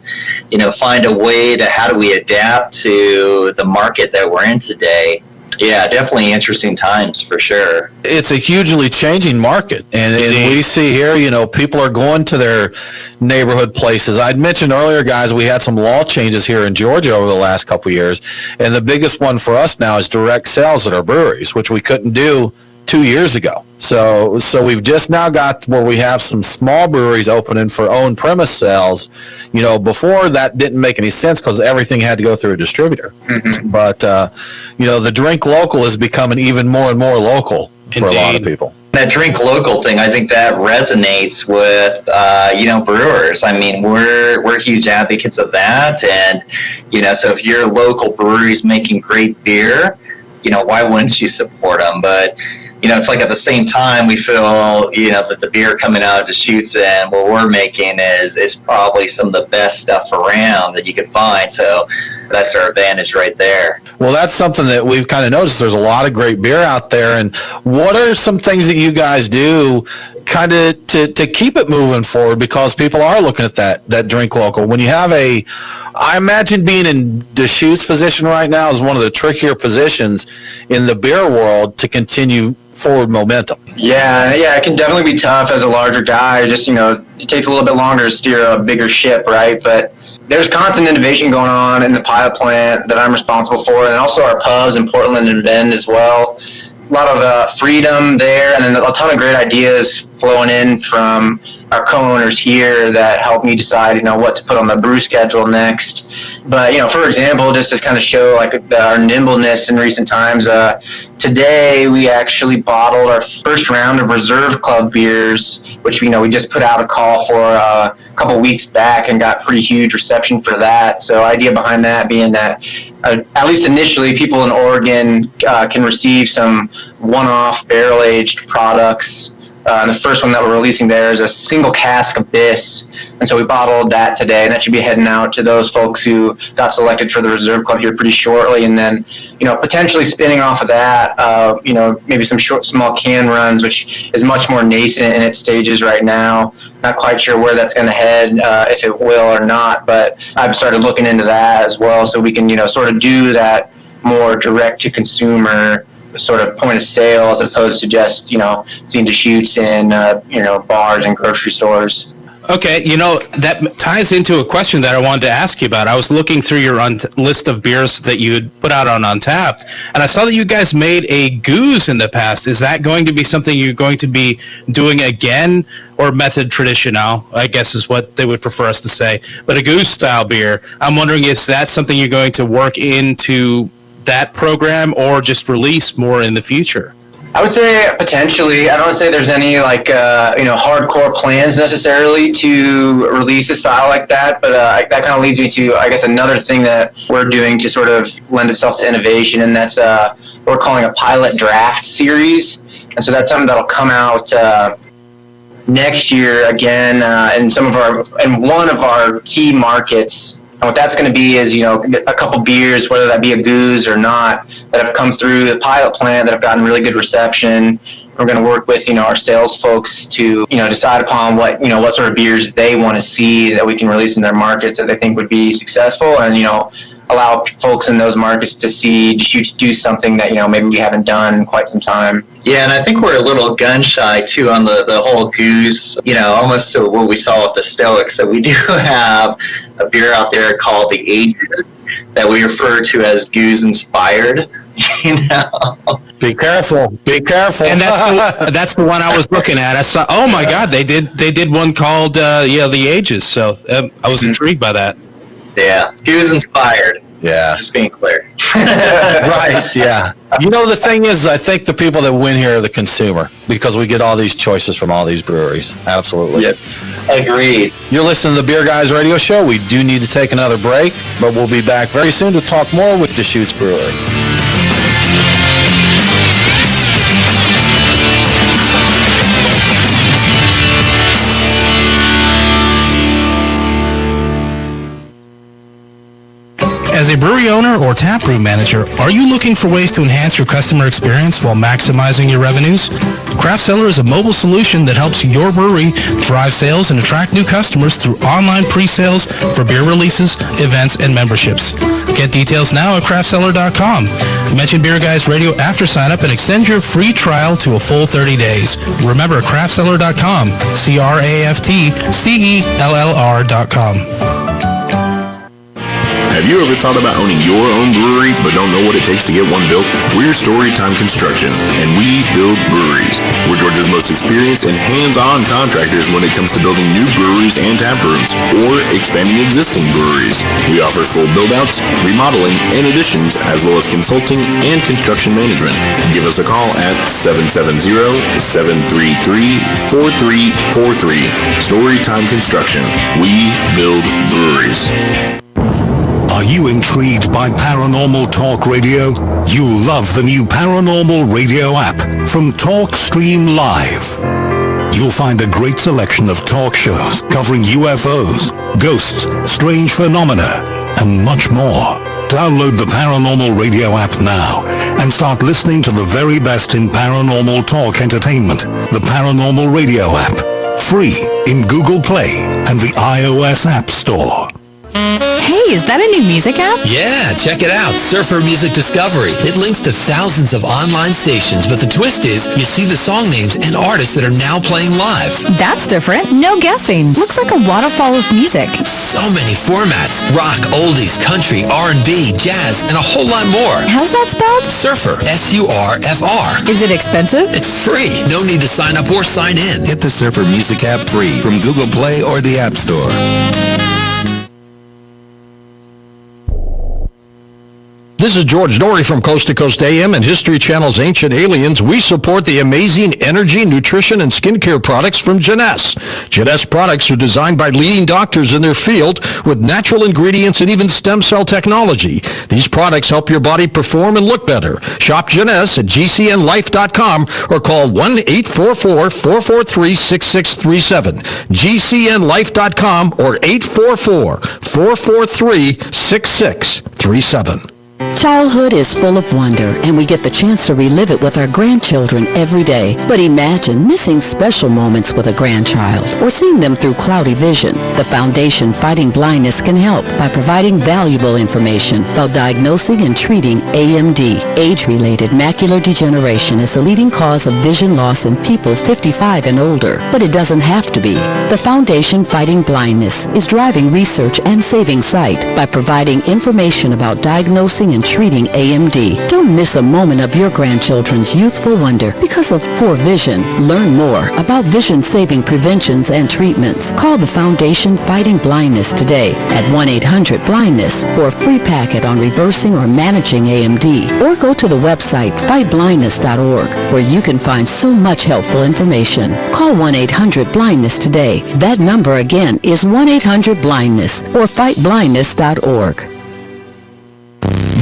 find a way to how do we adapt to the market that we're in today. Yeah, definitely interesting times for sure. It's a hugely changing market. And we see here, people are going to their neighborhood places. I'd mentioned earlier, guys, we had some law changes here in Georgia over the last couple of years. And the biggest one for us now is direct sales at our breweries, which we couldn't do 2 years ago. So we've just now got where we have some small breweries opening for own premise sales. Before that didn't make any sense because everything had to go through a distributor. Mm-hmm. But, the drink local is becoming even more and more local for a lot of people. That drink local thing, I think that resonates with, brewers. I mean, we're huge advocates of that. And, so if your local brewery is making great beer, why wouldn't you support them? But it's like at the same time we feel, that the beer coming out of Deschutes and what we're making is probably some of the best stuff around that you could find. So that's our advantage right there. Well, that's something that we've kind of noticed. There's a lot of great beer out there. And what are some things that you guys do kind of to keep it moving forward? Because people are looking at that drink local. When you have I imagine being in Deschutes' position right now is one of the trickier positions in the beer world to continue forward momentum. Yeah, it can definitely be tough as a larger guy. Just, it takes a little bit longer to steer a bigger ship, right? But there's constant innovation going on in the pilot plant that I'm responsible for, and also our pubs in Portland and Bend as well. A lot of freedom there, and then a ton of great ideas flowing in from our co-owners here that help me decide, what to put on the brew schedule next. But, for example, just to kind of show our nimbleness in recent times, today we actually bottled our first round of Reserve Club beers, which we just put out a call for a couple weeks back and got pretty huge reception for that. So idea behind that being that at least initially people in Oregon can receive some one-off barrel-aged products. And the first one that we're releasing there is a single cask Abyss. And so we bottled that today, and that should be heading out to those folks who got selected for the Reserve Club here pretty shortly. And then, potentially spinning off of that, maybe some short, small can runs, which is much more nascent in its stages right now. Not quite sure where that's going to head, if it will or not, but I've started looking into that as well, so we can, sort of do that more direct to consumer sort of point of sale as opposed to just, seeing Deschutes in, bars and grocery stores. Okay, that ties into a question that I wanted to ask you about. I was looking through your list of beers that you had put out on Untappd, and I saw that you guys made a goose in the past. Is that going to be something you're going to be doing again, or method traditional, I guess is what they would prefer us to say, but a goose style beer? I'm wondering, is that something you're going to work into that program or just release more in the future? I would say potentially. I don't say there's any hardcore plans necessarily to release a style like that, but that kind of leads me to, I guess, another thing that we're doing to sort of lend itself to innovation, and that's we're calling a pilot draft series. And so that's something that'll come out next year again in one of our key markets. And what that's going to be is, a couple beers, whether that be a goose or not, that have come through the pilot plant that have gotten really good reception. We're going to work with, our sales folks to, decide upon what sort of beers they want to see that we can release in their markets that they think would be successful, and, allow folks in those markets to see Deschutes do something that, maybe we haven't done in quite some time. Yeah, and I think we're a little gun shy too on the whole goose, almost to what we saw with the Stoics. So we do have a beer out there called the Ages that we refer to as goose inspired. Be careful. And that's the one I was looking at. I saw, oh my God, they did one called the Ages. So I was intrigued by that. Yeah, goose inspired. Yeah. Just being clear. Right, yeah. The thing is, I think the people that win here are the consumer, because we get all these choices from all these breweries. Absolutely. Yep. Agreed. You're listening to the Beer Guys Radio Show. We do need to take another break, but we'll be back very soon to talk more with Deschutes Brewery. As a brewery owner or taproom manager, are you looking for ways to enhance your customer experience while maximizing your revenues? Craft Cellar is a mobile solution that helps your brewery drive sales and attract new customers through online pre-sales for beer releases, events, and memberships. Get details now at craftcellar.com. Mention Beer Guys Radio after sign up and extend your free trial to a full 30 days. Remember, craftcellar.com, craftcellr.com. Have you ever thought about owning your own brewery but don't know what it takes to get one built? We're Storytime Construction, and we build breweries. We're Georgia's most experienced and hands-on contractors when it comes to building new breweries and tap rooms, or expanding existing breweries. We offer full build-outs, remodeling, and additions, as well as consulting and construction management. Give us a call at 770-733-4343. Storytime Construction. We build breweries. Are you intrigued by Paranormal Talk Radio? You'll love the new Paranormal Radio app from TalkStream Live. You'll find a great selection of talk shows covering UFOs, ghosts, strange phenomena, and much more. Download the Paranormal Radio app now and start listening to the very best in paranormal talk entertainment. The Paranormal Radio app. Free in Google Play and the iOS App Store. Hey, is that a new music app? Yeah, check it out. Surfer Music Discovery. It links to thousands of online stations, but the twist is you see the song names and artists that are now playing live. That's different. No guessing. Looks like a waterfall of music. So many formats. Rock, oldies, country, R&B, jazz, and a whole lot more. How's that spelled? Surfer. S-U-R-F-R. Is it expensive? It's free. No need to sign up or sign in. Get the Surfer Music app free from Google Play or the App Store. This is George Dory from Coast to Coast AM and History Channel's Ancient Aliens. We support the amazing energy, nutrition, and skincare products from Jeunesse. Jeunesse products are designed by leading doctors in their field with natural ingredients and even stem cell technology. These products help your body perform and look better. Shop Jeunesse at gcnlife.com or call 1-844-443-6637. gcnlife.com or 844-443-6637. Childhood is full of wonder, and we get the chance to relive it with our grandchildren every day. But imagine missing special moments with a grandchild or seeing them through cloudy vision. The Foundation Fighting Blindness can help by providing valuable information about diagnosing and treating AMD. Age-related macular degeneration is the leading cause of vision loss in people 55 and older, but it doesn't have to be. The Foundation Fighting Blindness is driving research and saving sight by providing information about diagnosing and treating AMD. Don't miss a moment of your grandchildren's youthful wonder because of poor vision. Learn more about vision-saving preventions and treatments. Call the Foundation Fighting Blindness today at 1-800-BLINDNESS for a free packet on reversing or managing AMD. Or go to the website fightblindness.org where you can find so much helpful information. Call 1-800-BLINDNESS today. That number again is 1-800-BLINDNESS or fightblindness.org.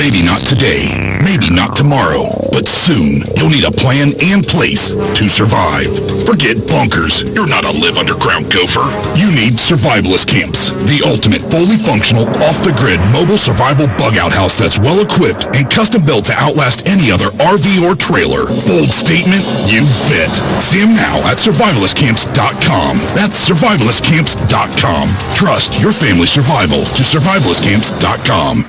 Maybe not today, maybe not tomorrow, but soon you'll need a plan and place to survive. Forget bunkers. You're not a live underground gopher. You need survivalist camps, the ultimate fully functional, off-the-grid mobile survival bug-out house that's well-equipped and custom-built to outlast any other RV or trailer. Bold statement, you fit. See them now at survivalistcamps.com. That's survivalistcamps.com. Trust your family's survival to survivalistcamps.com.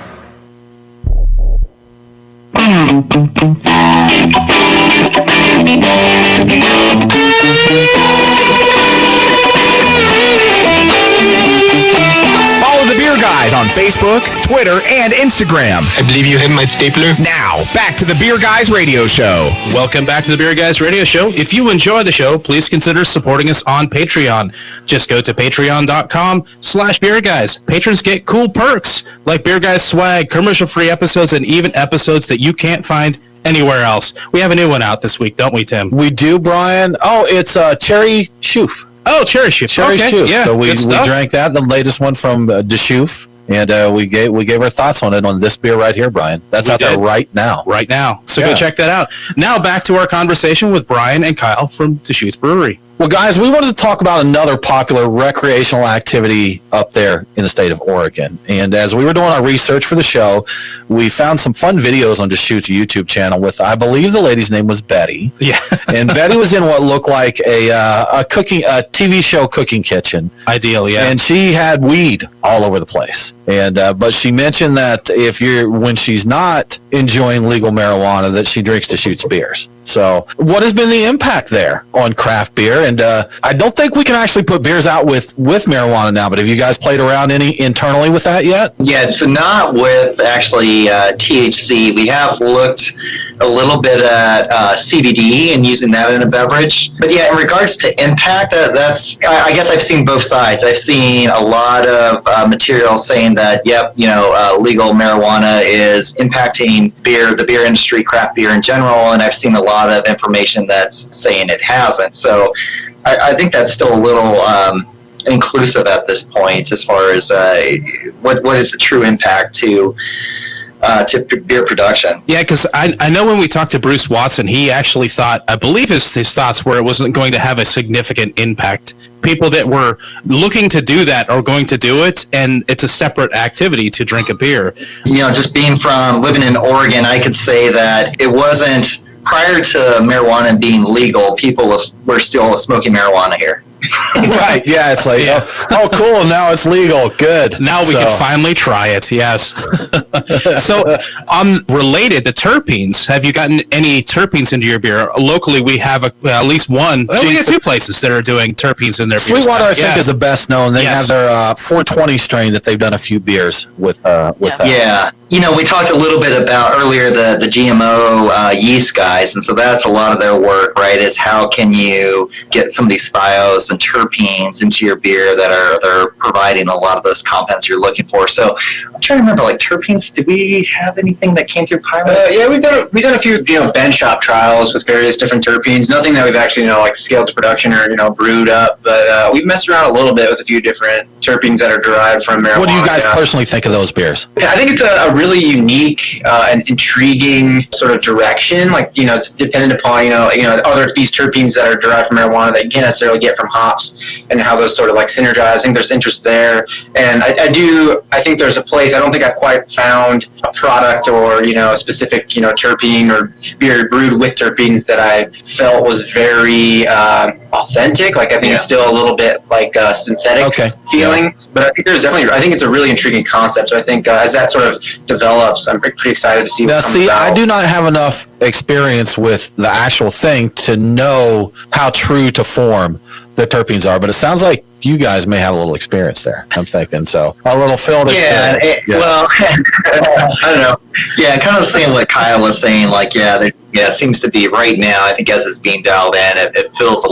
Follow the Beer Guys on Facebook, Twitter, and Instagram. I believe you have my stapler. Now, back to the Beer Guys Radio Show. Welcome back to the Beer Guys Radio Show. If you enjoy the show, please consider supporting us on Patreon. Just go to patreon.com/Beer Guys. Patrons get cool perks like Beer Guys swag, commercial-free episodes, and even episodes that you can't find anywhere else. We have a new one out this week, don't we, Tim? We do, Brian. Oh, it's Cherry Shoof. Oh, Cherry Shoof. Cherry okay. Shoof. Yeah, so we drank that, the latest one from Deschoof, and we gave our thoughts on it on this beer right here, Brian. That's out there right now. Right now. So go check that out. Now back to our conversation with Brian and Kyle from Deschutes Brewery. Well, guys, we wanted to talk about another popular recreational activity up there in the state of Oregon. And as we were doing our research for the show, we found some fun videos on Deschutes' YouTube channel with, I believe the lady's name was Betty. Yeah. And Betty was in what looked like a TV show cooking kitchen. Ideal, yeah. And she had weed all over the place. And but she mentioned that when she's not enjoying legal marijuana, that she drinks Deschutes beers. So what has been the impact there on craft beer? And I don't think we can actually put beers out with marijuana now, but have you guys played around any internally with that yet? Yeah, so not with actually THC. We have looked a little bit at CBD and using that in a beverage. But yeah, in regards to impact, that's I guess I've seen both sides. I've seen a lot of material saying that, legal marijuana is impacting beer, the beer industry, craft beer in general, and I've seen a lot of information that's saying it hasn't. So I think that's still a little inclusive at this point as far as what is the true impact to beer production. Yeah, because I know when we talked to Bruce Watson, he actually thought, I believe his thoughts were it wasn't going to have a significant impact. People that were looking to do that are going to do it, and it's a separate activity to drink a beer. Just living in Oregon, I could say that it wasn't, prior to marijuana being legal, people were still smoking marijuana here. Right, yeah, it's like, oh, cool, now it's legal, good. Now we can finally try it, yes. So, related, the terpenes, have you gotten any terpenes into your beer? Locally, we have at least one. Well, we have two places that are doing terpenes in their beer. Sweetwater, I think, is the best known. They have their 420 strain that they've done a few beers with that. Yeah. We talked a little bit about earlier the GMO yeast guys, and so that's a lot of their work, right, is how can you get some of these thiols and terpenes into your beer that are providing a lot of those compounds you're looking for. So I'm trying to remember, like terpenes, did we have anything that came through pilot? Yeah, we've done a few bench shop trials with various different terpenes. Nothing that we've actually scaled to production or brewed up, but we've messed around a little bit with a few different terpenes that are derived from marijuana. What do you guys personally think of those beers? Yeah, I think it's a really unique and intriguing sort of direction. Dependent upon these terpenes that are derived from marijuana that you can't necessarily get from hops, and how those sort of synergize. I think there's interest there, and I think there's a place. I don't think I've quite found a product or a specific terpene or beer brewed with terpenes that I felt was very authentic. I think it's still a little bit synthetic feeling, but I think I think it's a really intriguing concept. So I think as that sort of develops, I'm pretty excited to see what comes out. I do not have enough experience with the actual thing to know how true to form the terpenes are, but it sounds like you guys may have a little experience there. I'm thinking so. A little field experience. Well, I don't know. Yeah, kind of saying what Kyle was saying. It seems to be right now. I think as it's being dialed in, it feels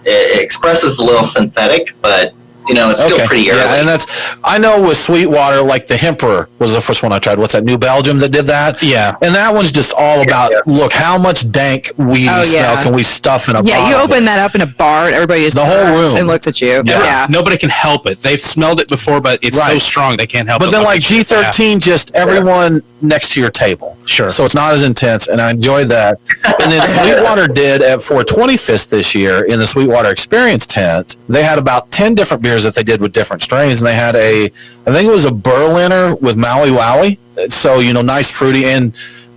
it expresses a little synthetic, but it's still pretty early. Yeah, and I know with Sweetwater, the Hemperor was the first one I tried. What's that, New Belgium that did that? Yeah. And that one's just all about, look, how much dank weedy smell can we stuff in a bottle? Yeah, you open that up in a bar, and everybody just the whole room and looks at you. Yeah. Nobody can help it. They've smelled it before, but it's so strong they can't help it. But then G13, just everyone next to your table. Sure. So it's not as intense, and I enjoyed that. And then Sweetwater did at 425th this year in the Sweetwater Experience tent. They had about 10 different beers that they did with different strains, and they had I think it was a Berliner with Maui Wowie. So, nice fruity, and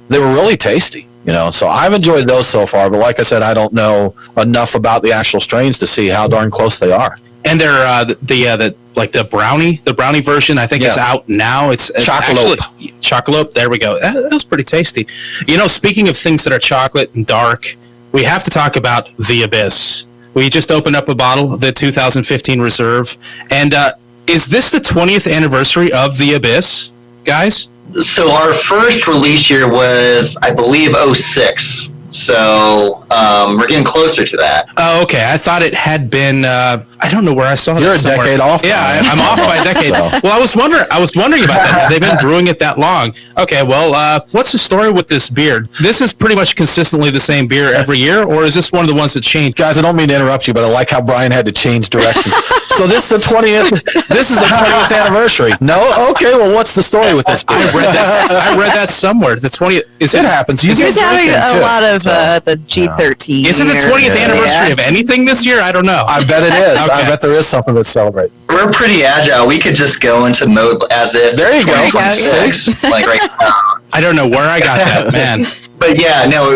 they were really tasty. So I've enjoyed those so far, but like I said, I don't know enough about the actual strains to see how darn close they are. And they're the brownie version. I think it's out now. It's Chocolate. There we go. That was pretty tasty. Speaking of things that are chocolate and dark, we have to talk about the Abyss. We just opened up a bottle, the 2015 Reserve, and is this the 20th anniversary of the Abyss, guys? So our first release year was, I believe, 06. So we're getting closer to that. Oh, okay. I thought it had been. I don't know where I saw it. You're a decade off. Yeah, I'm off by a decade. So. Well, I was wondering about that. Have they been brewing it that long? Okay. Well, what's the story with this beer? This is pretty much consistently the same beer every year, or is this one of the ones that changed? Guys, I don't mean to interrupt you, but I like how Brian had to change directions. So this is the 20th. This is the 20th anniversary. No. Okay. Well, what's the story with this beer? I read that somewhere. The 20th. It happens. He was having a lot of the G13. Is it the 20th anniversary of anything this year? I don't know. I bet it is. Okay. I bet there is something to celebrate. We're pretty agile. We could just go into mode as if there you go. 26, right now. I don't know where I got that, man. But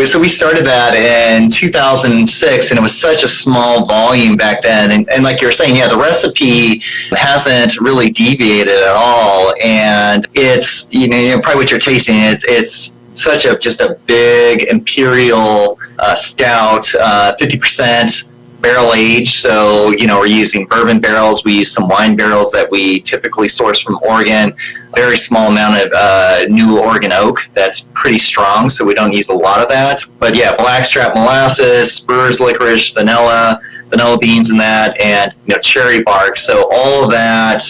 so we started that in 2006, and it was such a small volume back then. And like you were saying, the recipe hasn't really deviated at all. And it's, probably what you're tasting, it's such just a big imperial stout, 50% barrel aged. So, we're using bourbon barrels. We use some wine barrels that we typically source from Oregon. Very small amount of New Oregon oak that's pretty strong, so we don't use a lot of that. But blackstrap molasses, brewer's licorice, vanilla beans in that, and cherry bark. So all of that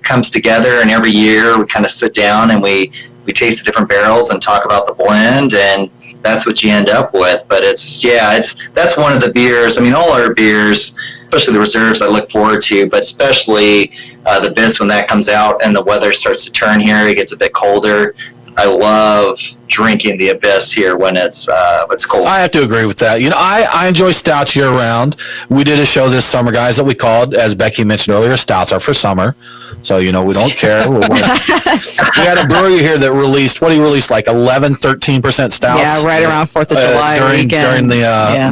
comes together, and every year we kind of sit down and we taste the different barrels and talk about the blend, and that's what you end up with. But that's one of the beers. I mean, all our beers especially the reserves I look forward to, but especially the Abyss when that comes out and the weather starts to turn here. It gets a bit colder. I love drinking the Abyss here when it's cold. I have to agree with that. I enjoy stouts year round. We did a show this summer, guys, that we called, as Becky mentioned earlier, Stouts Are for Summer. So, we don't care. We had a brewery here that released, like 11, 13% stouts. Yeah, right around 4th of July during the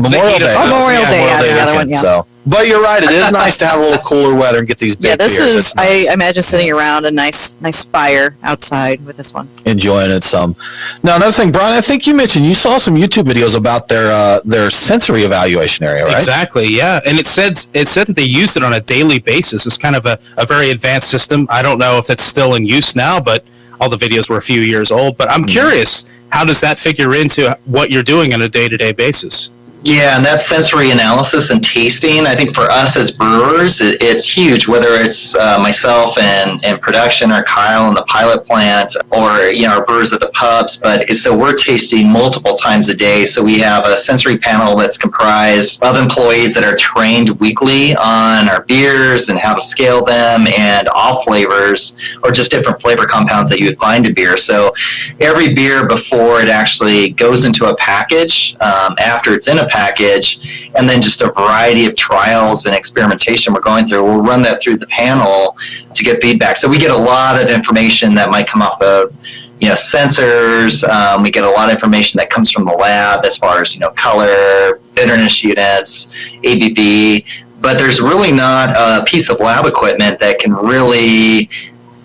Memorial Day. Memorial Day, the other one, yeah. So. But you're right. It is nice to have a little cooler weather and get these big beers. Is, nice. I imagine sitting around a nice fire outside with this one. Enjoying it some. Now, another thing, Brian, I think you mentioned you saw some YouTube videos about their sensory evaluation area, right? Exactly, yeah. And it said that they used it on a daily basis. It's kind of a very advanced system. I don't know if it's still in use now, but all the videos were a few years old. But I'm curious, how does that figure into what you're doing on a day-to-day basis? Yeah, and that sensory analysis and tasting, I think for us as brewers, it's huge, whether it's myself and production or Kyle in the pilot plant or, our brewers at the pubs. But so we're tasting multiple times a day. So we have a sensory panel that's comprised of employees that are trained weekly on our beers and how to scale them and all flavors or just different flavor compounds that you would find in beer. So every beer before it actually goes into a package, after it's in a package, and then just a variety of trials and experimentation we're going through. We'll run that through the panel to get feedback. So we get a lot of information that might come off of sensors. We get a lot of information that comes from the lab as far as color, bitterness units, ABV, but there's really not a piece of lab equipment that can really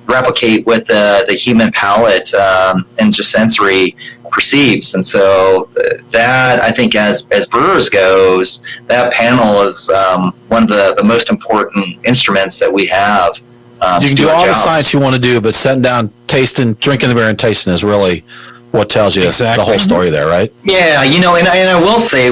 replicate what the human palate and just sensory perceives. And so that, I think, as brewers goes, that panel is one of the most important instruments that we have. You can do all the science you want to do, but sitting down, tasting, drinking the beer and tasting is really what tells you the whole story there, right? Yeah, and I will say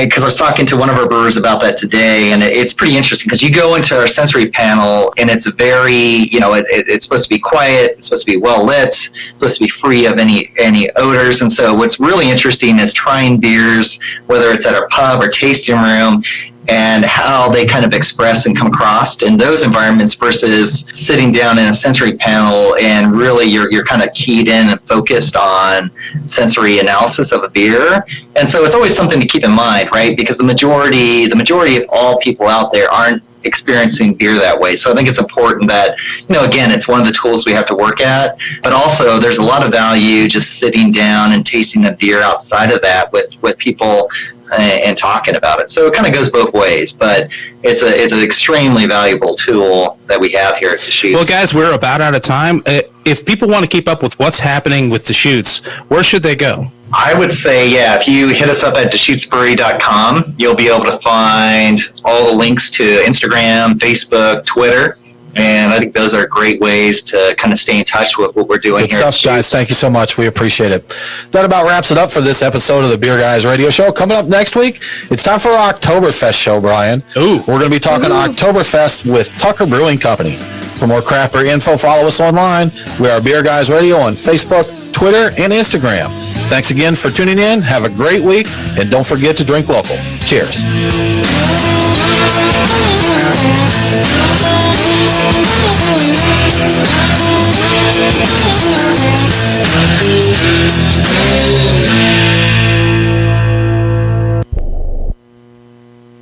because I was talking to one of our brewers about that today, and it's pretty interesting because you go into our sensory panel and it's very, it's supposed to be quiet, it's supposed to be well lit, it's supposed to be free of any odors. And so what's really interesting is trying beers, whether it's at our pub or tasting room, and how they kind of express and come across in those environments versus sitting down in a sensory panel and really you're kind of keyed in and focused on sensory analysis of a beer. And so it's always something to keep in mind, right? Because the majority of all people out there aren't experiencing beer that way. So I think it's important that, again, it's one of the tools we have to work at, but also there's a lot of value just sitting down and tasting the beer outside of that with people and talking about it. So it kind of goes both ways, but it's an extremely valuable tool that we have here at Deschutes. Well, guys, we're about out of time. If people want to keep up with what's happening with Deschutes, where should they go? I would say, if you hit us up at DeschutesBrewery.com, you'll be able to find all the links to Instagram, Facebook, Twitter. And I think those are great ways to kind of stay in touch with what we're doing here. Good stuff, guys. Thank you so much. We appreciate it. That about wraps it up for this episode of the Beer Guys Radio Show. Coming up next week, it's time for our Oktoberfest show, Brian. We're going to be talking Oktoberfest with Tucker Brewing Company. For more craft beer info, follow us online. We are Beer Guys Radio on Facebook, Twitter, and Instagram. Thanks again for tuning in. Have a great week, and don't forget to drink local. Cheers.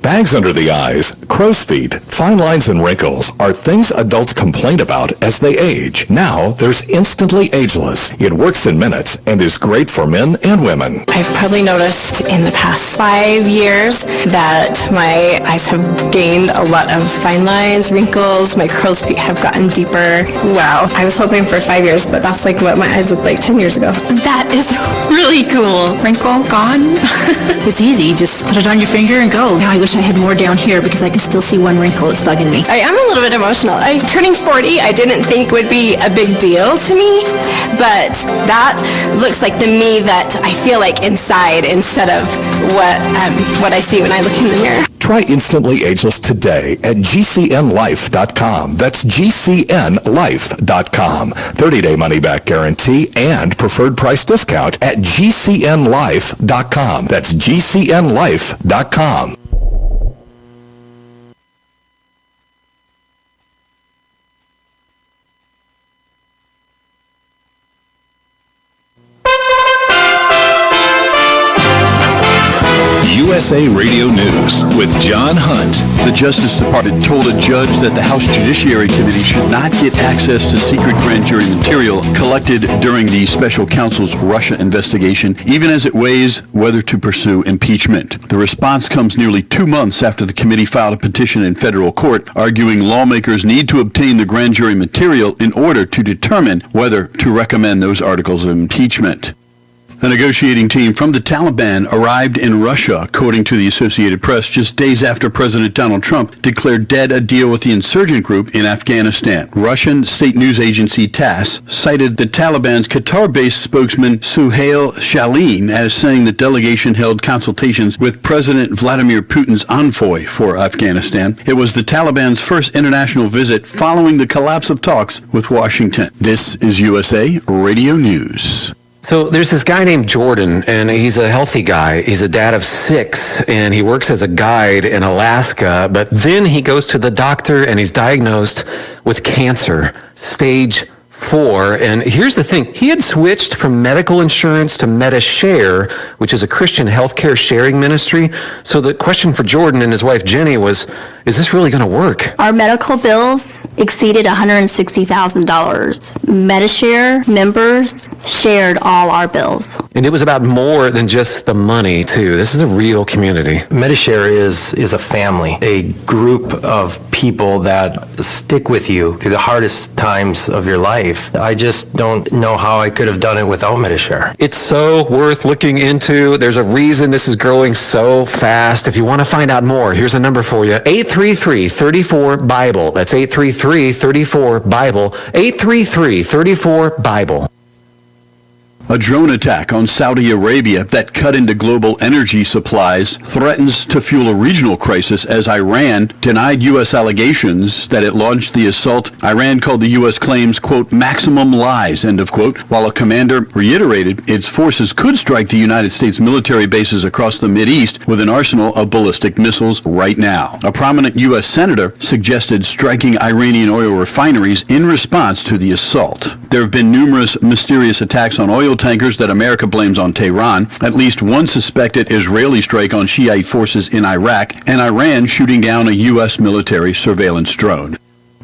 Bags under the eyes, crow's feet, fine lines and wrinkles are things adults complain about as they age. Now, there's Instantly Ageless. It works in minutes and is great for men and women. I've probably noticed in the past 5 years that my eyes have gained a lot of fine lines, wrinkles, my crow's feet have gotten deeper. Wow. I was hoping for 5 years, but that's like what my eyes looked like 10 years ago. That is really cool. Wrinkle gone? It's easy. Just put it on your finger and go. Now I wish I had more down here because I can still see one wrinkle. It's bugging me. I am a little bit emotional. Turning 40, I didn't think would be a big deal to me, but that looks like the me that I feel like inside instead of what I see when I look in the mirror. Try Instantly Ageless today at GCNLife.com. That's GCNLife.com. 30-day money-back guarantee and preferred price discount at GCNLife.com. That's GCNLife.com. USA Radio News with John Hunt. The Justice Department told a judge that the House Judiciary Committee should not get access to secret grand jury material collected during the special counsel's Russia investigation, even as it weighs whether to pursue impeachment. The response comes nearly 2 months after the committee filed a petition in federal court arguing lawmakers need to obtain the grand jury material in order to determine whether to recommend those articles of impeachment. A negotiating team from the Taliban arrived in Russia, according to the Associated Press, just days after President Donald Trump declared dead a deal with the insurgent group in Afghanistan. Russian state news agency TASS cited the Taliban's Qatar-based spokesman Suhail Shaheen as saying the delegation held consultations with President Vladimir Putin's envoy for Afghanistan. It was the Taliban's first international visit following the collapse of talks with Washington. This is USA Radio News. So there's this guy named Jordan, and he's a healthy guy. He's a dad of 6, and he works as a guide in Alaska, but then he goes to the doctor and he's diagnosed with cancer, stage 4. And here's the thing. He had switched from medical insurance to MediShare, which is a Christian healthcare sharing ministry. So the question for Jordan and his wife Jenny was, is this really going to work? Our medical bills exceeded $160,000. MediShare members shared all our bills. And it was about more than just the money, too. This is a real community. MediShare is a family, a group of people that stick with you through the hardest times of your life. I just don't know how I could have done it without MediShare. It's so worth looking into. There's a reason this is growing so fast. If you want to find out more, here's a number for you. 833-34-BIBLE. That's 833-34-BIBLE. 833-34-BIBLE. A drone attack on Saudi Arabia that cut into global energy supplies threatens to fuel a regional crisis as Iran denied U.S. allegations that it launched the assault. Iran called the U.S. claims, quote, maximum lies, end of quote, while a commander reiterated its forces could strike the United States military bases across the Mideast with an arsenal of ballistic missiles right now. A prominent U.S. senator suggested striking Iranian oil refineries in response to the assault. There have been numerous mysterious attacks on oil tankers that America blames on Tehran, at least one suspected Israeli strike on Shiite forces in Iraq, and Iran shooting down a U.S. military surveillance drone.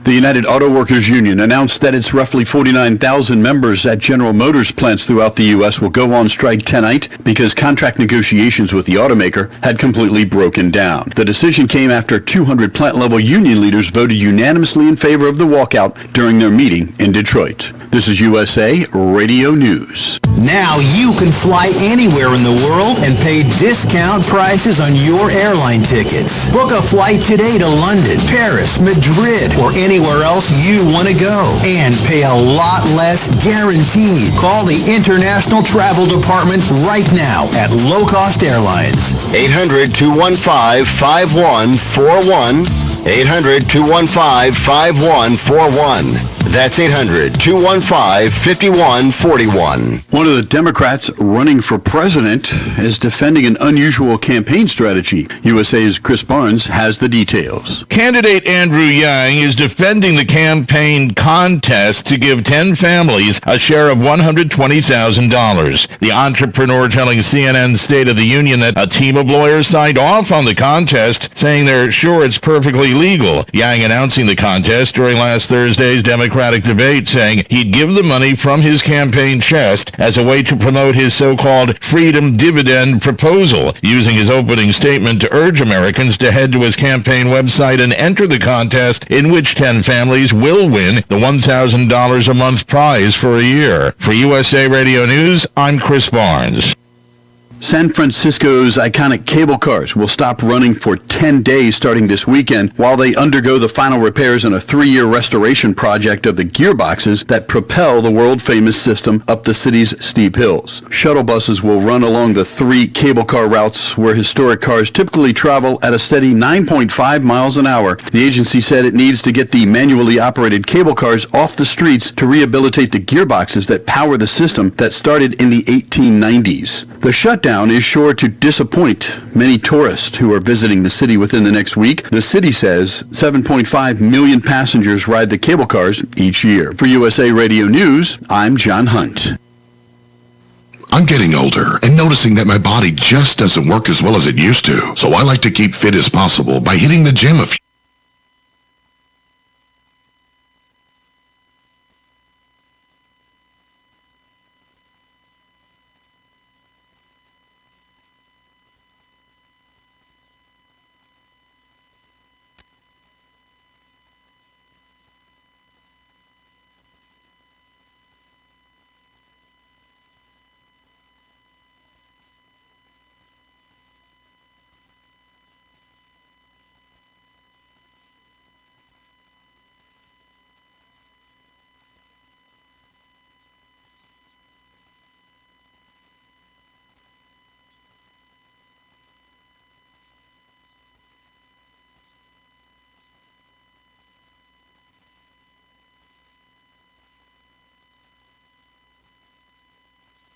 The United Auto Workers Union announced that its roughly 49,000 members at General Motors plants throughout the U.S. will go on strike tonight because contract negotiations with the automaker had completely broken down. The decision came after 200 plant-level union leaders voted unanimously in favor of the walkout during their meeting in Detroit. This is USA Radio News. Now you can fly anywhere in the world and pay discount prices on your airline tickets. Book a flight today to London, Paris, Madrid, or anywhere else you want to go. And pay a lot less guaranteed. Call the International Travel Department right now at Low Cost Airlines. 800-215-5141. 800-215-5141. That's 800-215-5141. One of the Democrats running for president is defending an unusual campaign strategy. USA's Chris Barnes has the details. Candidate Andrew Yang is defending the campaign contest to give 10 families a share of $120,000. The entrepreneur telling CNN State of the Union that a team of lawyers signed off on the contest, saying they're sure it's perfectly legal. Yang announcing the contest during last Thursday's Democratic debate, saying he'd give the money from his campaign chest as a way to promote his so-called freedom dividend proposal, using his opening statement to urge Americans to head to his campaign website and enter the contest, in which 10 families will win the $1,000 a month prize for a year. For USA Radio News, I'm Chris Barnes. San Francisco's iconic cable cars will stop running for 10 days starting this weekend while they undergo the final repairs in a 3-year restoration project of the gearboxes that propel the world-famous system up the city's steep hills. Shuttle buses will run along the 3 cable car routes where historic cars typically travel at a steady 9.5 miles an hour. The agency said it needs to get the manually operated cable cars off the streets to rehabilitate the gearboxes that power the system that started in the 1890s. The shutdown is sure to disappoint many tourists who are visiting the city within the next week. The city says 7.5 million passengers ride the cable cars each year. For USA Radio News, I'm John Hunt. I'm getting older and noticing that my body just doesn't work as well as it used to. So I like to keep fit as possible by hitting the gym a few.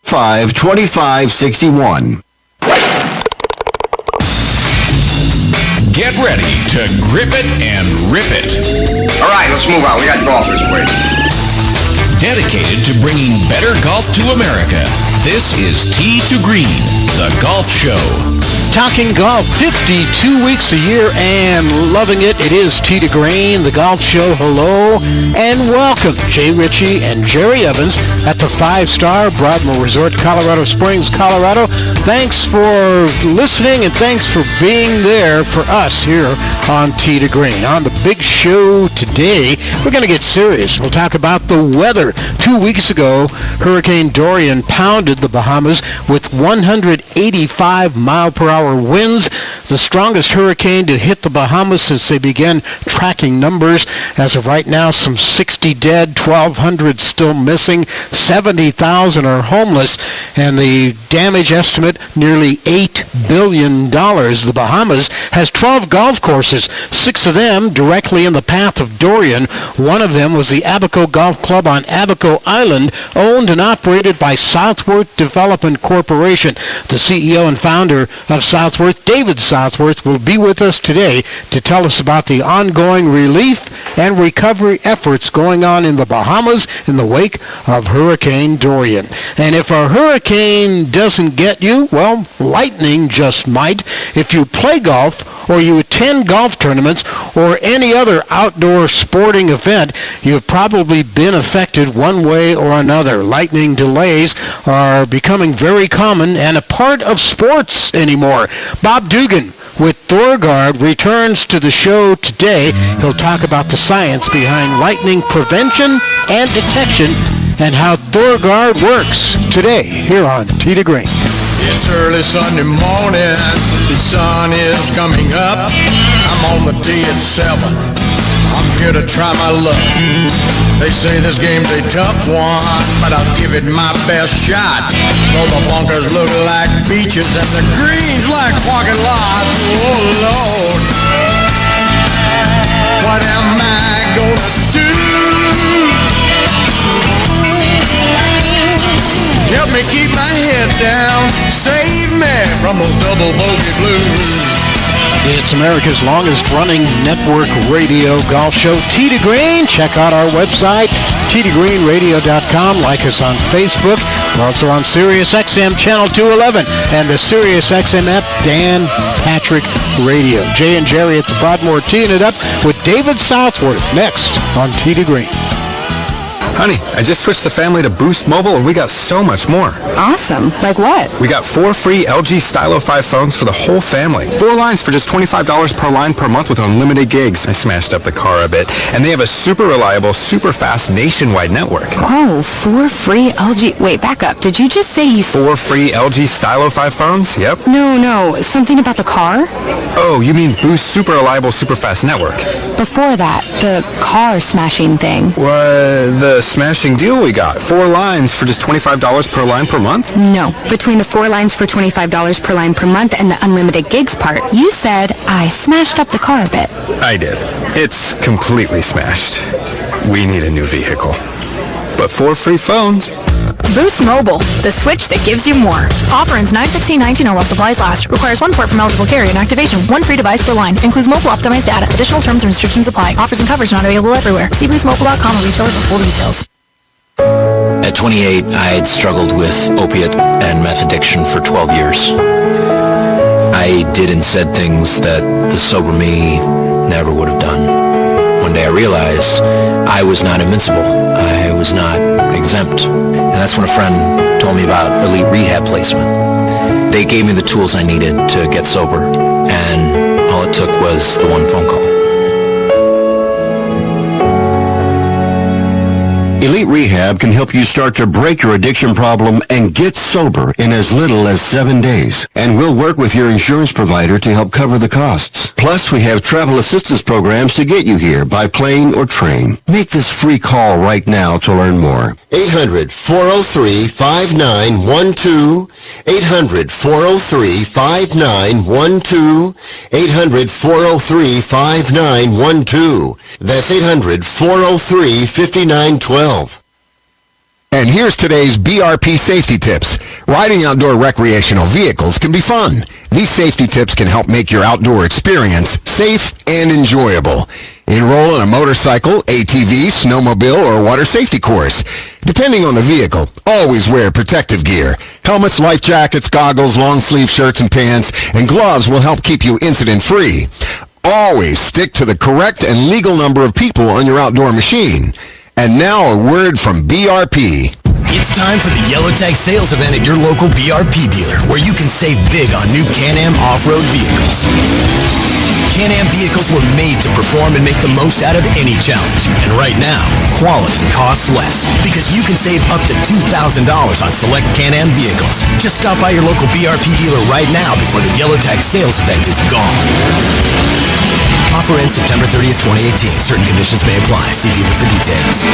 Five 2561. Get ready to grip it and rip it. All right, let's move on. We got golfers waiting. Dedicated to bringing better golf to America, this is Tee to Green, the golf show. Talking golf 52 weeks a year and loving it. It is Tee to Green, the golf show. Hello and welcome. Jay Ritchie and Jerry Evans at the 5-star Broadmoor Resort, Colorado Springs, Colorado. Thanks for listening and thanks for being there for us here on Tee to Green. On the big show today, we're going to get serious. We'll talk about the weather. 2 weeks ago, Hurricane Dorian pounded the Bahamas with 185-mile-per-hour winds, the strongest hurricane to hit the Bahamas since they began tracking numbers. As of right now, some 60 dead, 1,200 still missing, 70,000 are homeless, and the damage estimate nearly $8 billion. The Bahamas has 12 golf courses, 6 of them directly in the path of Dorian. One of them was the Abaco Golf Club on Abaco Island, owned and operated by Southworth Development Corporation. The CEO and founder of Southworth, David Southworth, will be with us today to tell us about the ongoing relief and recovery efforts going on in the Bahamas in the wake of Hurricane Dorian. And if a hurricane doesn't get you, well, lightning just might. If you play golf or you attend golf tournaments or any other outdoor sporting event, you've probably been affected one way or another. Lightning delays are becoming very common and a part of sports anymore. Bob Dugan with Thorgard returns to the show today. He'll talk about the science behind lightning prevention and detection and how Thorgard works today here on Tee to Green. It's early Sunday morning, the sun is coming up. I'm on the tee at 7, I'm here to try my luck. They say this game's a tough one, but I'll give it my best shot. Though the bunkers look like beaches and the greens like parking lots. Oh Lord, what am I gonna do? Help me keep my head down, save me from those double bogey blues. It's America's longest-running network radio golf show, Tee to Green. Check out our website, teetogreenradio.com. Like us on Facebook. We're also on Sirius XM Channel 211 and the Sirius XM app, Dan Patrick Radio. Jay and Jerry at the Broadmoor teeing it up with David Southworth next on Tee to Green. Honey, I just switched the family to Boost Mobile and we got so much more. Awesome. Like what? We got 4 free LG Stylo 5 phones for the whole family. 4 lines for just $25 per line per month with unlimited gigs. I smashed up the car a bit. And they have a super reliable, super fast nationwide network. Whoa, 4 free LG... Wait, back up. Did you just say you... 4 free LG Stylo 5 phones? Yep. No. Something about the car? Oh, you mean Boost super reliable, super fast network. Before that, the car smashing thing. What? The smashing deal we got. 4 lines for just $25 per line per month? No. Between the 4 lines for $25 per line per month and the unlimited gigs part, you said I smashed up the car a bit. I did. It's completely smashed. We need a new vehicle. But 4 free phones. Boost Mobile, the switch that gives you more. Offer ends 9/16/19 or while supplies last. Requires 1 port from eligible carrier and activation. 1 free device per line. Includes mobile optimized data. Additional terms and restrictions apply. Offers and coverage not available everywhere. See boostmobile.com or retailer for full details. At 28, I had struggled with opiate and meth addiction for 12 years. I did and said things that the sober me never would have done. One day I realized I was not invincible. I was not exempt. And that's when a friend told me about Elite Rehab Placement. They gave me the tools I needed to get sober, and all it took was the one phone call. Elite Rehab can help you start to break your addiction problem and get sober in as little as 7 days. And we'll work with your insurance provider to help cover the costs. Plus, we have travel assistance programs to get you here by plane or train. Make this free call right now to learn more. 800-403-5912. 800-403-5912. 800-403-5912. That's 800-403-5912. And here's today's BRP safety tips. Riding outdoor recreational vehicles can be fun. These safety tips can help make your outdoor experience safe and enjoyable. Enroll in a motorcycle, ATV, snowmobile, or water safety course. Depending on the vehicle, always wear protective gear. Helmets, life jackets, goggles, long sleeve shirts and pants, and gloves will help keep you incident-free. Always stick to the correct and legal number of people on your outdoor machine. And now a word from BRP. It's time for the YellowTag sales event at your local BRP dealer, where you can save big on new Can-Am off-road vehicles. Can-Am vehicles were made to perform and make the most out of any challenge. And right now, quality costs less, because you can save up to $2,000 on select Can-Am vehicles. Just stop by your local BRP dealer right now before the YellowTag sales event is gone. Offer ends September 30th, 2018. Certain conditions may apply. See dealer for details.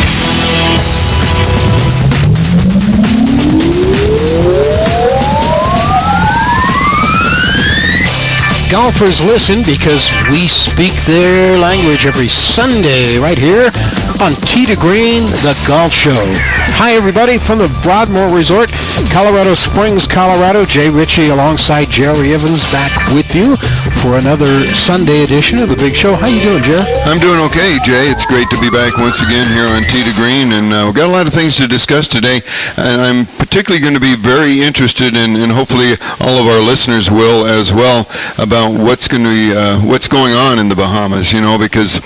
Golfers listen because we speak their language every Sunday right here on Tee to Green, the Golf Show. Hi, everybody, from the Broadmoor Resort, Colorado Springs, Colorado. Jay Ritchie alongside Jerry Evans back with you for another Sunday edition of the Big Show. How you doing, Jerry? I'm doing okay, Jay. It's great to be back once again here on Tee to Green, and we've got a lot of things to discuss today. And I'm particularly going to be very interested in, and hopefully all of our listeners will as well, about what's going on in the Bahamas, because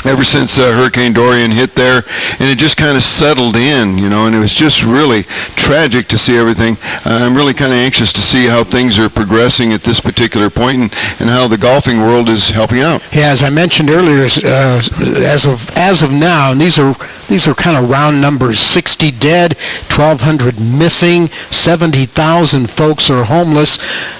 ever since Hurricane Dorian hit there, and it just kind of settled in, and it was just really tragic to see everything. I'm really kind of anxious to see how things are progressing at this particular point, and how the golfing world is helping out. Yeah, as I mentioned earlier, as of now, and these are kind of round numbers: 60 dead, 1,200 missing, 70,000 folks are homeless.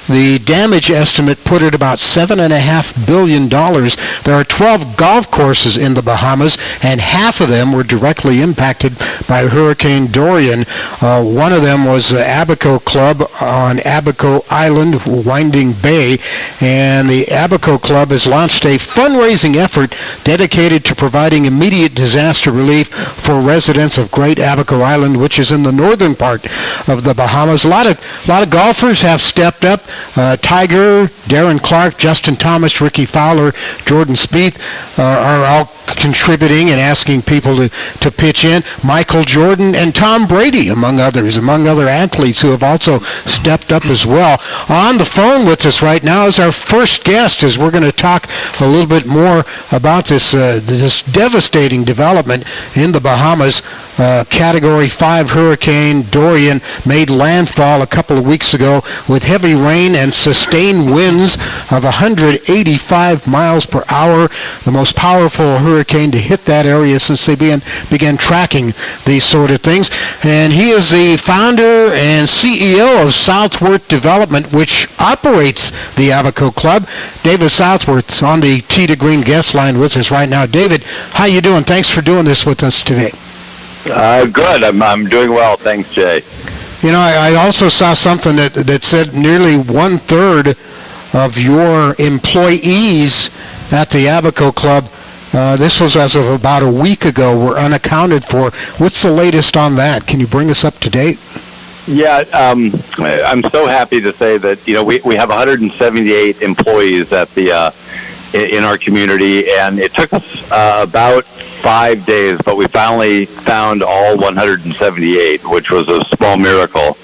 The damage estimate put at about $7.5 billion. There are 12 golf courses in the Bahamas, and half of them were directly impacted by Hurricane Dorian. One of them was the Abaco Club on Abaco Island, Winding Bay, and the Abaco Club has launched a fundraising effort dedicated to providing immediate disaster relief for residents of Great Abaco Island, which is in the northern part of the Bahamas. A lot of golfers have stepped up. Tiger, Darren Clark, Justin Thomas, Ricky Fowler, Jordan Spieth are all contributing and asking people to pitch in. Michael Jordan and Tom Brady, among other athletes who have also stepped up as well. On the phone with us right now is our first guest, as we're going to talk a little bit more about this devastating development in the Bahamas. Category 5 Hurricane Dorian made landfall a couple of weeks ago with heavy rain and sustained winds of 185 miles per hour, the most powerful hurricane to hit that area since they began tracking these sort of things. And he is the founder and CEO of Southworth Development, which operates the Abaco Club. David Southworth is on the Tee to Green guest line with us right now. David, how you doing? Thanks for doing this with us today. Good. I'm doing well. Thanks, Jay. I also saw something that said nearly 1/3 of your employees at the Abaco Club, this was as of about a week ago, were unaccounted for. What's the latest on that? Can you bring us up to date? Yeah, I'm so happy to say that we have 178 employees at the in our community, and it took us about 5 days, but we finally found all 178, which was a small miracle,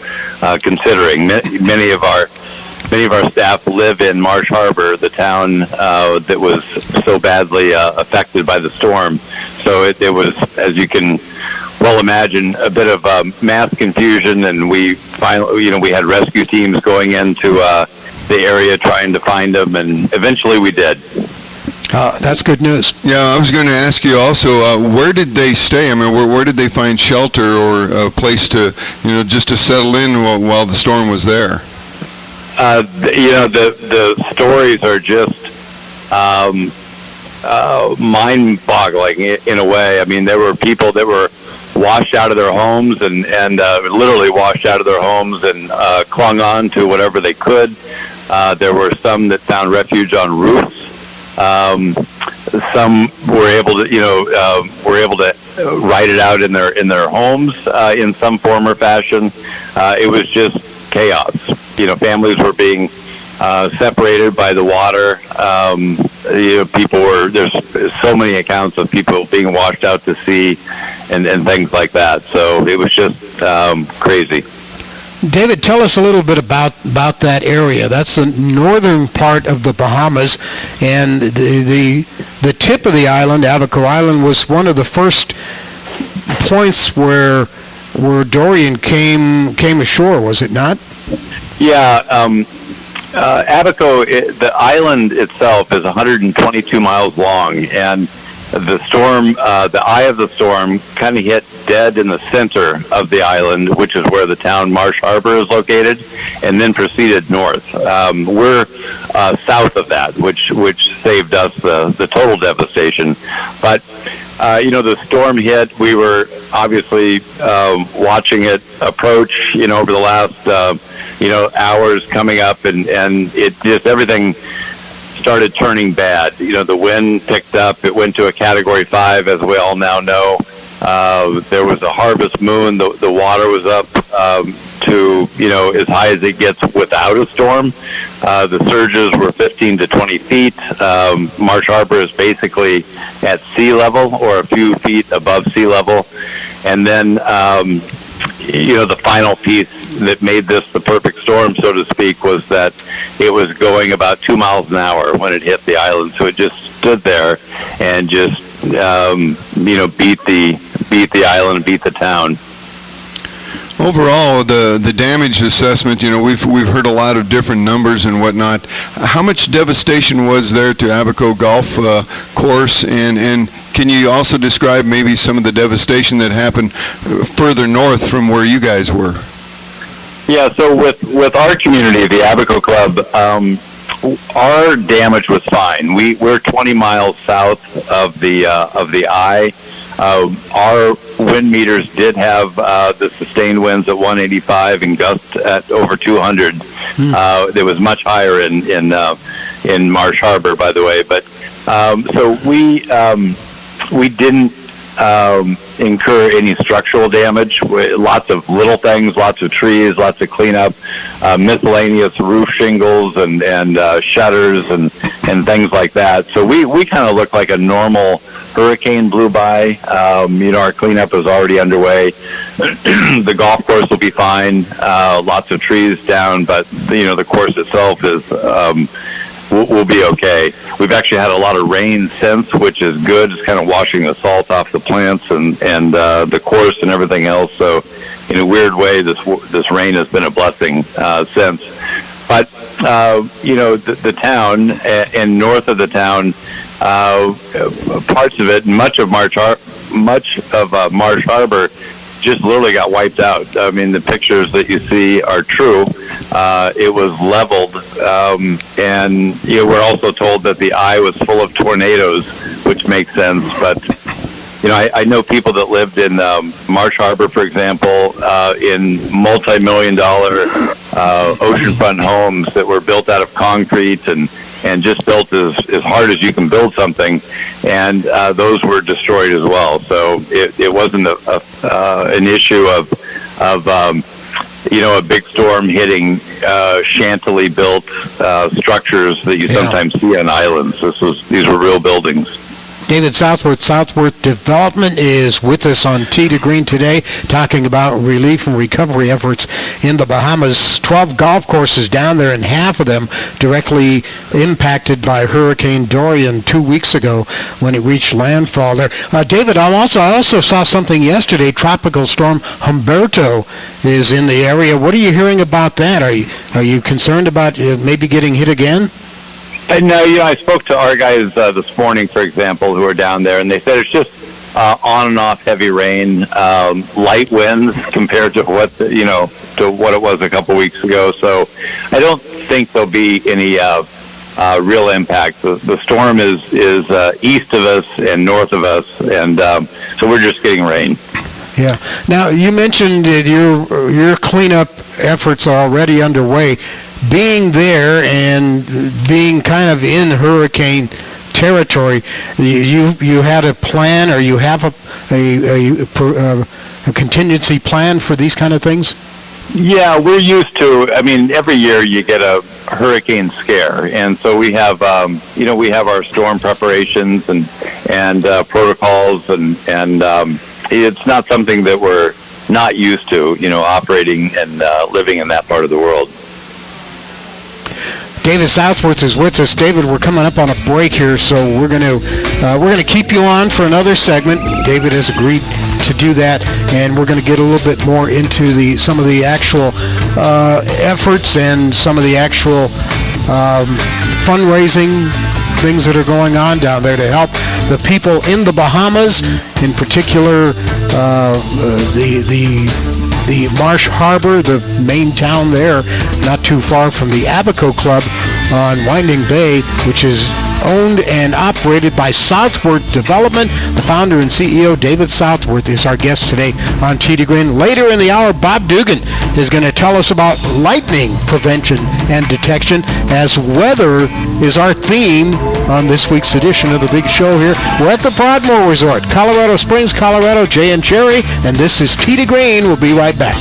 considering many of our staff live in Marsh Harbor, the town that was so badly affected by the storm. So it was, as you can well imagine, a bit of mass confusion, and we finally, we had rescue teams going into the area trying to find them, and eventually we did. That's good news. Yeah, I was going to ask you also, where did they stay? I mean, where did they find shelter or a place to, just to settle in while the storm was there? The stories are just mind-boggling in a way. I mean, there were people that were washed out of their homes and literally washed out of their homes and clung on to whatever they could. There were some that found refuge on roofs. Some were able to ride it out in their homes in some form or fashion. It was just chaos. Families were being separated by the water. There's so many accounts of people being washed out to sea and things like that. So it was just crazy. David, tell us a little bit about that area. That's the northern part of the Bahamas, and the tip of the island, Abaco Island, was one of the first points where Dorian came ashore, was it not? Yeah, Abaco, the island itself is 122 miles long, and the storm, the eye of the storm, kind of hit dead in the center of the island, which is where the town Marsh Harbor is located, and then proceeded north. We're south of that, which saved us the total devastation. But the storm hit. We were obviously watching it approach, over the last hours coming up, and it just everything started turning bad. The wind picked up. It went to a Category 5, as we all now know. There was a harvest moon. The water was up to, as high as it gets without a storm. The surges were 15 to 20 feet. Marsh Harbor is basically at sea level or a few feet above sea level. And then, the final piece that made this the perfect storm, so to speak, was that it was going about 2 miles an hour when it hit the island. So it just stood there and just, beat the island, beat the town. Overall, the damage assessment, we've heard a lot of different numbers and whatnot. How much devastation was there to Abaco Golf Course, and can you also describe maybe some of the devastation that happened further north from where you guys were? Yeah, so with our community, the Abaco Club, our damage was fine. We're 20 miles south of the eye. Our wind meters did have the sustained winds at 185 and gusts at over 200. It was much higher in Marsh Harbor, by the way. But so we didn't incur any structural damage. Lots of little things, lots of trees, lots of cleanup, miscellaneous roof shingles and shutters and things like that. So we kind of look like a normal hurricane blew by. Our cleanup is already underway. The golf course will be fine. Lots of trees down, but the course itself is we'll be okay. We've actually had a lot of rain since, which is good. It's kind of washing the salt off the plants and the course and everything else. So, in a weird way, this rain has been a blessing since. But the town and north of the town, parts of it, much of Marsh Harbor, just literally got wiped out. I mean, the pictures that you see are true. It was leveled, and we're also told that the eye was full of tornadoes, which makes sense. But I know people that lived in Marsh Harbor, for example, in multi-million-dollar oceanfront homes that were built out of concrete and just built as hard as you can build something, and those were destroyed as well. So it wasn't an issue of a big storm hitting shantily built structures that you sometimes see on islands. These were real buildings. David Southworth Development is with us on Tee to Green today, talking about relief and recovery efforts in the Bahamas. 12 golf courses down there, and half of them directly impacted by Hurricane Dorian 2 weeks ago when it reached landfall there. David, I also saw something yesterday. Tropical storm Humberto is in the area. What are you hearing about that? Are you concerned about maybe getting hit again? No, I spoke to our guys this morning, for example, who are down there, and they said it's just on and off heavy rain, light winds compared to what to what it was a couple weeks ago. So I don't think there'll be any real impact. The storm is east of us and north of us, and so we're just getting rain. Yeah. Now, you mentioned that your cleanup efforts are already underway. Being there and being kind of in hurricane territory, you had a plan, or you have a contingency plan for these kind of things? Yeah, we're used to. I mean, every year you get a hurricane scare, and so we have we have our storm preparations and protocols, and it's not something that we're not used to, operating and living in that part of the world. David Southworth is with us. David, we're coming up on a break here, so we're going to keep you on for another segment. David has agreed to do that, and we're going to get a little bit more into some of the actual efforts and some of the actual fundraising things that are going on down there to help the people in the Bahamas, in particular the Marsh Harbor, the main town there, not too far from the Abaco Club on Winding Bay, which is owned and operated by Southworth Development. The founder and CEO, David Southworth, is our guest today on Tee to Green. Later in the hour, Bob Dugan is going to tell us about lightning prevention and detection, as weather is our theme on this week's edition of The Big Show here. We're at the Broadmoor Resort, Colorado Springs, Colorado. Jay and Cherry, and this is Tee to Green. We'll be right back.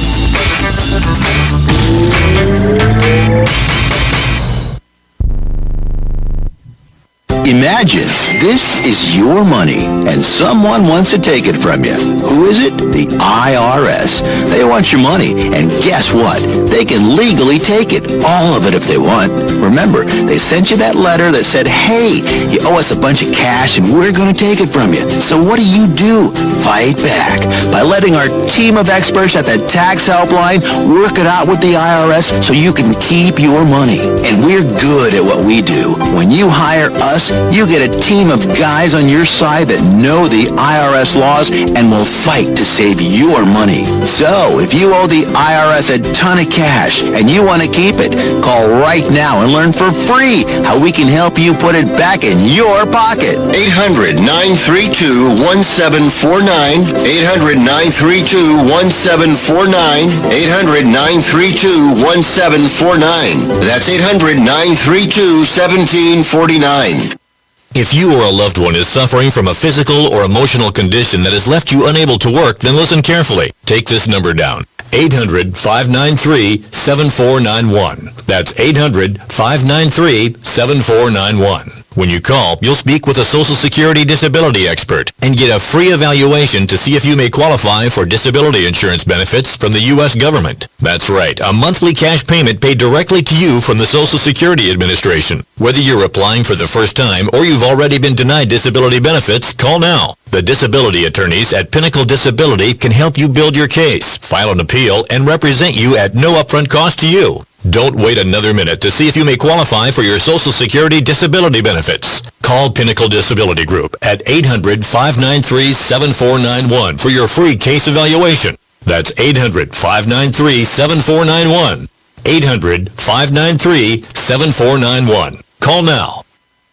Imagine this is your money and someone wants to take it from you. Who is it? The IRS. They want your money, and guess what? They can legally take it. All of it if they want. Remember, they sent you that letter that said, hey, you owe us a bunch of cash and we're going to take it from you. So what do? Fight back by letting our team of experts at the tax helpline work it out with the IRS so you can keep your money. And we're good at what we do. When you hire us, you get a team of guys on your side that know the IRS laws and will fight to save your money. So, if you owe the IRS a ton of cash and you want to keep it, call right now and learn for free how we can help you put it back in your pocket. 800-932-1749. 800-932-1749. 800-932-1749. That's 800-932-1749. If you or a loved one is suffering from a physical or emotional condition that has left you unable to work, then listen carefully. Take this number down. 800-593-7491. That's 800-593-7491. When you call, you'll speak with a Social Security disability expert and get a free evaluation to see if you may qualify for disability insurance benefits from the U.S. government. That's right, a monthly cash payment paid directly to you from the Social Security Administration. Whether you're applying for the first time or you've already been denied disability benefits, call now. The disability attorneys at Pinnacle Disability can help you build your case, file an appeal, and represent you at no upfront cost to you. Don't wait another minute to see if you may qualify for your Social Security disability benefits. Call Pinnacle Disability Group at 800-593-7491 for your free case evaluation. That's 800-593-7491. 800-593-7491. Call now.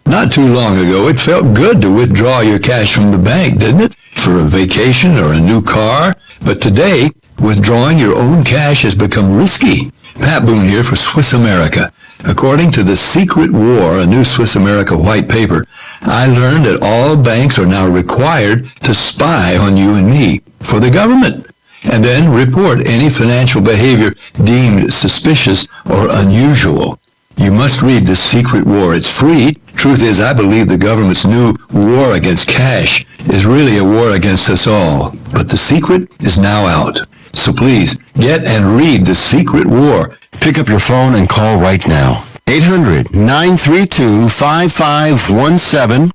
Not too long ago, it felt good to withdraw your cash from the bank, didn't it? For a vacation or a new car. But today, withdrawing your own cash has become risky. Pat Boone here for Swiss America. According to The Secret War, a new Swiss America white paper, I learned that all banks are now required to spy on you and me for the government, and then report any financial behavior deemed suspicious or unusual. You must read The Secret War. It's free, Truth is, I believe the government's new war against cash is really a war against us all. But the secret is now out. So please, get and read The Secret War. Pick up your phone and call right now. 800-932-5517.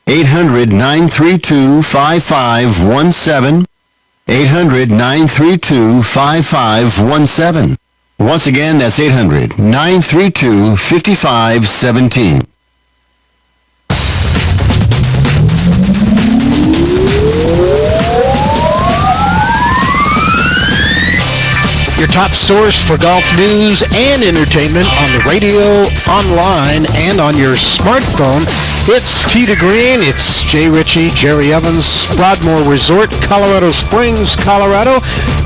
800-932-5517. 800-932-5517. Once again, that's 800-932-5517. Your top source for golf news and entertainment on the radio, online, and on your smartphone. It's Tee to Green. It's Jay Ritchie, Jerry Evans, Broadmoor Resort, Colorado Springs, Colorado.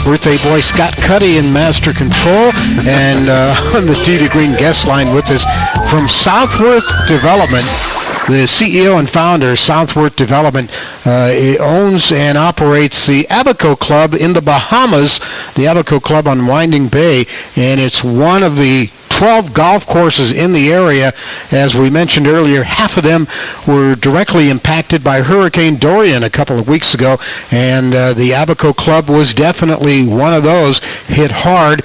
Birthday boy Scott Cuddy in master control. And on the Tee to Green guest line with us from Southworth Development, the CEO and founder of Southworth Development, owns and operates the Abaco Club in the Bahamas, the Abaco Club on Winding Bay, and it's one of the 12 golf courses in the area. As we mentioned earlier, half of them were directly impacted by Hurricane Dorian a couple of weeks ago, and the Abaco Club was definitely one of those hit hard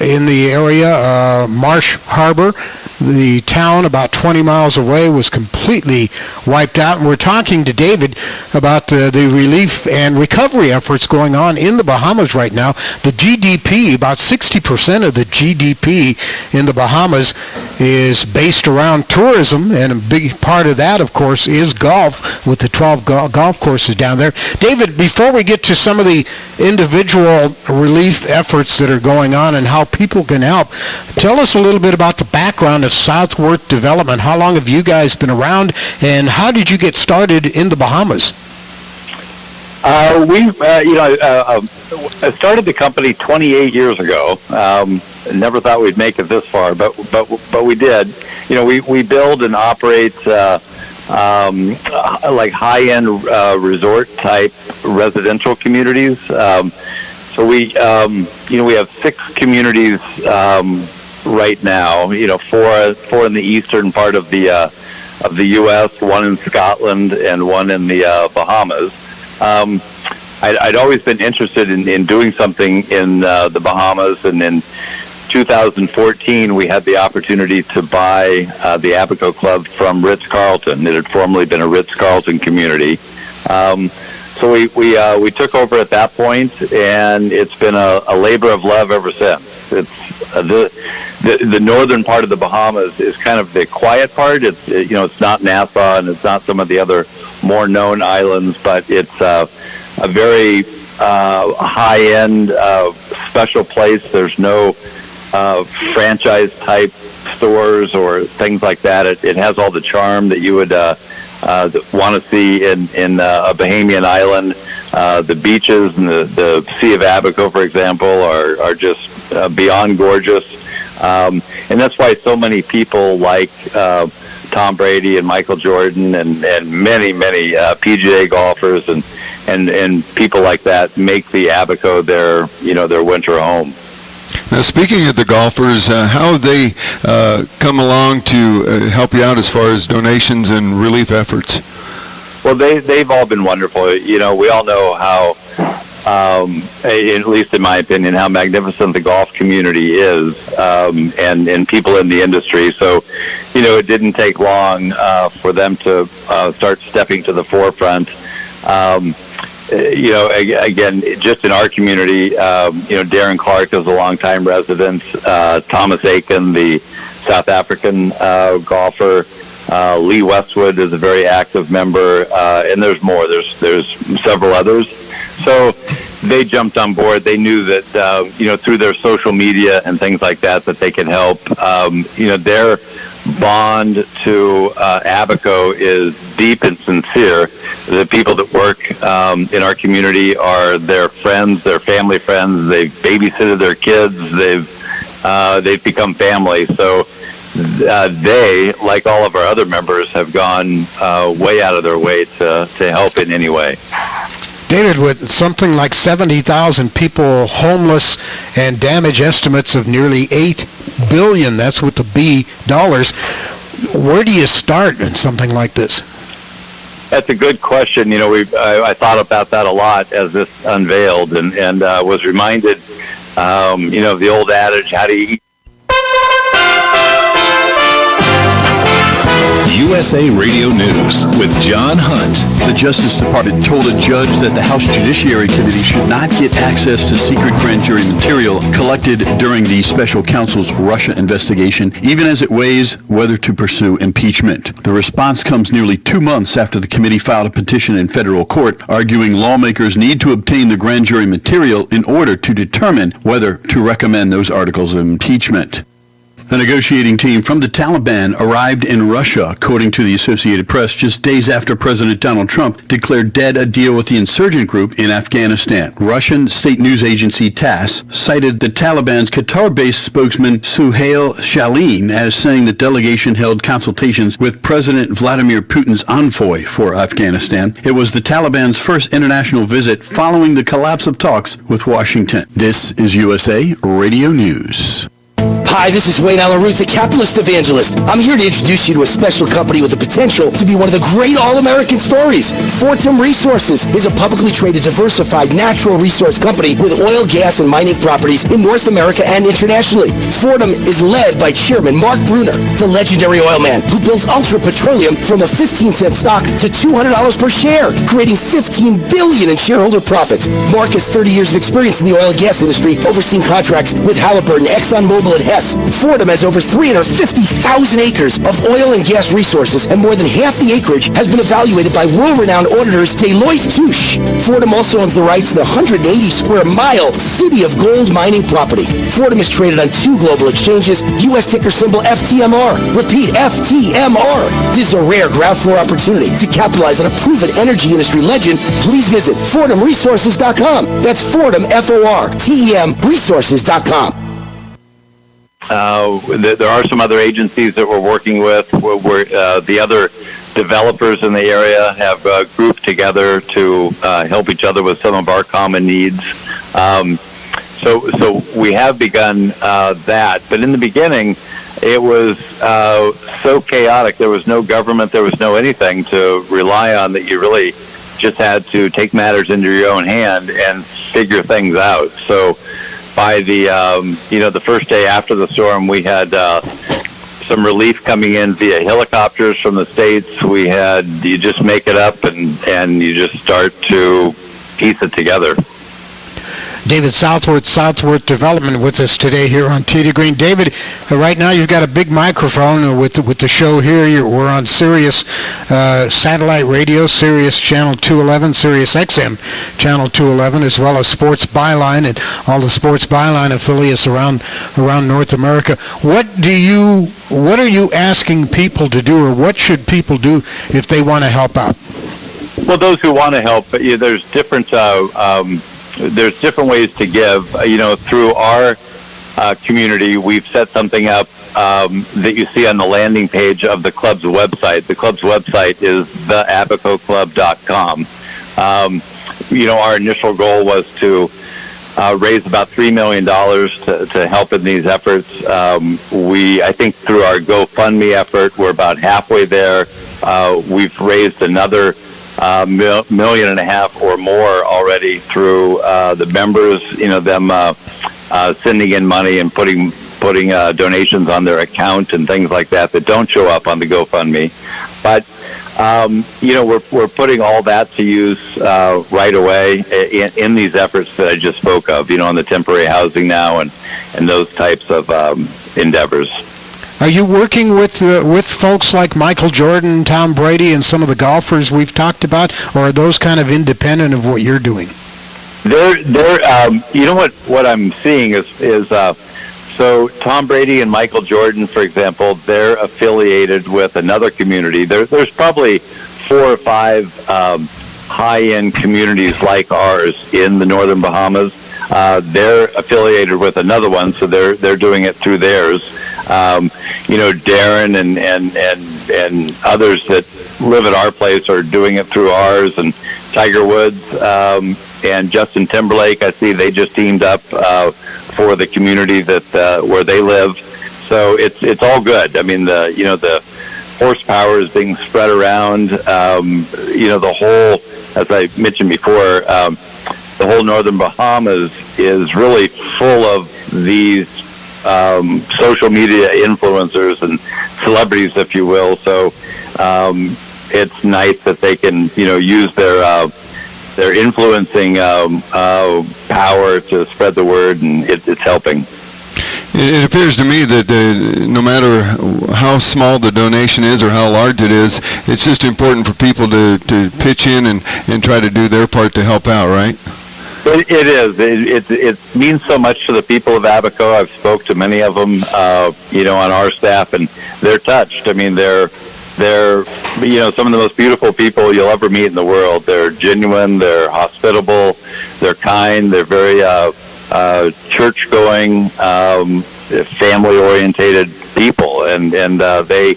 in the area. Marsh Harbor, the town about 20 miles away, was completely wiped out. And we're talking to David about the relief and recovery efforts going on in the Bahamas right now. The GDP, about 60% of the GDP in the Bahamas is based around tourism, and a big part of that, of course, is golf, with the 12 golf courses down there. David, before we get to some of the individual relief efforts that are going on and how people can help, tell us a little bit about the background of Southworth Development. How long have you guys been around, and how did you get started in the Bahamas? I started the company 28 years ago. Never thought we'd make it this far, but we did. You know, we build and operate like high-end resort type residential communities. So we have 6 communities right now. You know, four in the eastern part of the U.S., one in Scotland, and one in the Bahamas. I'd always been interested in doing something in the Bahamas, and in 2014 we had the opportunity to buy the Abaco Club from Ritz-Carlton. It had formerly been a Ritz-Carlton community. So we took over at that point, and it's been a labor of love ever since. It's the northern part of the Bahamas is kind of the quiet part. It's it's not Nassau, and it's not some of the other more known islands, but it's a very high-end special place. There's no franchise type stores or things like that. It has all the charm that you would want to see in a Bahamian island. The beaches and the Sea of Abaco, for example, are just beyond gorgeous. And that's why so many people like Tom Brady and Michael Jordan and many PGA golfers and people like that make the Abaco their winter home. Now, speaking of the golfers, how have they come along to help you out as far as donations and relief efforts? Well, they've all been wonderful. You know, we all know how, at least in my opinion, how magnificent the golf community is, and people in the industry. So, it didn't take long for them to start stepping to the forefront. Again, just in our community, Darren Clark is a longtime resident. Thomas Aiken, the South African golfer. Lee Westwood is a very active member, and there's more. There's several others. So they jumped on board. They knew that, through their social media and things like that they could help. Their bond to Abaco is deep and sincere. The people that work in our community are their friends, their family friends. They've babysitted their kids. They've become family. So they, like all of our other members, have gone way out of their way to help in any way. David, with something like 70,000 people homeless and damage estimates of nearly $8 billion, that's with the B, dollars, Where do you start in something like this? That's a good question. You know, I thought about that a lot as this unveiled, and was reminded, you know, of the old adage, how do you eat? USA Radio News with John Hunt. The Justice Department told a judge that the House Judiciary Committee should not get access to secret grand jury material collected during the special counsel's Russia investigation, even as it weighs whether to pursue impeachment. The response comes nearly 2 months after the committee filed a petition in federal court arguing lawmakers need to obtain the grand jury material in order to determine whether to recommend those articles of impeachment. A negotiating team from the Taliban arrived in Russia, according to the Associated Press, just days after President Donald Trump declared dead a deal with the insurgent group in Afghanistan. Russian state news agency TASS cited the Taliban's Qatar-based spokesman Suhail Shaheen as saying the delegation held consultations with President Vladimir Putin's envoy for Afghanistan. It was the Taliban's first international visit following the collapse of talks with Washington. This is USA Radio News. Hi, this is Wayne Alaruth, the capitalist evangelist. I'm here to introduce you to a special company with the potential to be one of the great all-American stories. Fortum Resources is a publicly traded, diversified natural resource company with oil, gas, and mining properties in North America and internationally. Fortum is led by Chairman Mark Bruner, the legendary oil man who built Ultra Petroleum from a 15-cent stock to $200 per share, creating $15 billion in shareholder profits. Mark has 30 years of experience in the oil and gas industry, overseeing contracts with Halliburton, ExxonMobil, and Hess. Fortum has over 350,000 acres of oil and gas resources, and more than half the acreage has been evaluated by world-renowned auditors Deloitte Touche. Fortum also owns the rights to the 180-square-mile City of Gold mining property. Fortum is traded on 2 global exchanges, U.S. ticker symbol FTMR. Repeat, FTMR. This is a rare ground floor opportunity to capitalize on a proven energy industry legend. Please visit FortumResources.com. That's Fortum, F-O-R-T-E-M, resources.com. There are some other agencies that we're working with where the other developers in the area have grouped together to help each other with some of our common needs. So we have begun that. But in the beginning, it was so chaotic. There was no government. There was no anything to rely on, that you really just had to take matters into your own hand and figure things out. So by the the first day after the storm, we had some relief coming in via helicopters from the States. You just make it up and you just start to piece it together. David Southworth Development with us today here on Tee to Green. David, right now you've got a big microphone with the show here. We're on Sirius satellite radio, Sirius Channel 211, Sirius XM Channel 211, as well as Sports Byline and all the Sports Byline affiliates around North America. What are you asking people to do, or what should people do if they want to help out? Well, those who want to help, there's different ways to give. Through our community, we've set something up that you see on the landing page of the club's website. The club's website is theabacoclub.com. Our initial goal was to raise about $3 million to help in these efforts. I think through our GoFundMe effort, we're about halfway there. We've raised another $1.5 million or more already through the members, them sending in money and putting donations on their account and things like that don't show up on the GoFundMe. But we're putting all that to use right away in these efforts that I just spoke of, on the temporary housing now and those types of endeavors. Are you working with folks like Michael Jordan, Tom Brady, and some of the golfers we've talked about, or are those kind of independent of what you're doing? They're what I'm seeing is so Tom Brady and Michael Jordan, for example, they're affiliated with another community. There's probably 4 or 5 high-end communities like ours in the Northern Bahamas. They're affiliated with another one, so they're doing it through theirs. Darren and others that live at our place are doing it through ours, and Tiger Woods and Justin Timberlake, I see they just teamed up for the community that where they live. So it's all good. I mean, the horsepower is being spread around. The whole, as I mentioned before, the whole northern Bahamas is really full of these social media influencers and celebrities, if you will. So it's nice that they can, use their influencing power to spread the word, and it's helping. It appears to me that no matter how small the donation is or how large it is, it's just important for people to pitch in and try to do their part to help out, right? It is. It means so much to the people of Abaco. I've spoke to many of them, on our staff, and they're touched. I mean, they're some of the most beautiful people you'll ever meet in the world. They're genuine. They're hospitable. They're kind. They're very church-going, family-orientated people, and they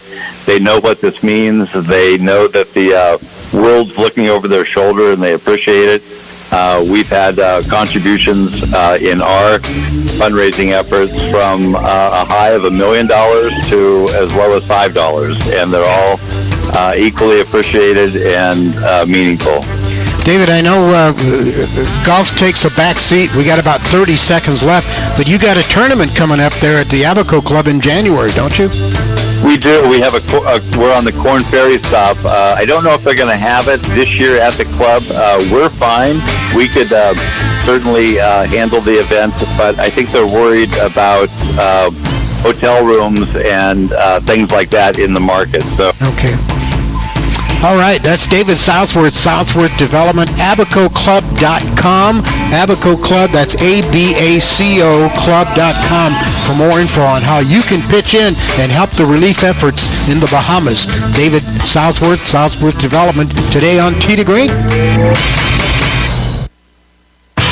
know what this means. They know that the world's looking over their shoulder, and they appreciate it. We've had contributions in our fundraising efforts from a high of $1 million to as low as $5, and they're all equally appreciated and meaningful. David, I know golf takes a back seat. We got about 30 seconds left, but you got a tournament coming up there at the Abaco Club in January, don't you? We do. We have we're on the Corn Ferry stop. I don't know if they're going to have it this year at the club. We're fine. We could certainly handle the event, but I think they're worried about hotel rooms and things like that in the market. So. Okay. All right, that's David Southworth, Southworth Development, AbacoClub.com. Abaco Club, that's ABACO Club.com for more info on how you can pitch in and help the relief efforts in the Bahamas. David Southworth, Southworth Development, today on Tee to Green.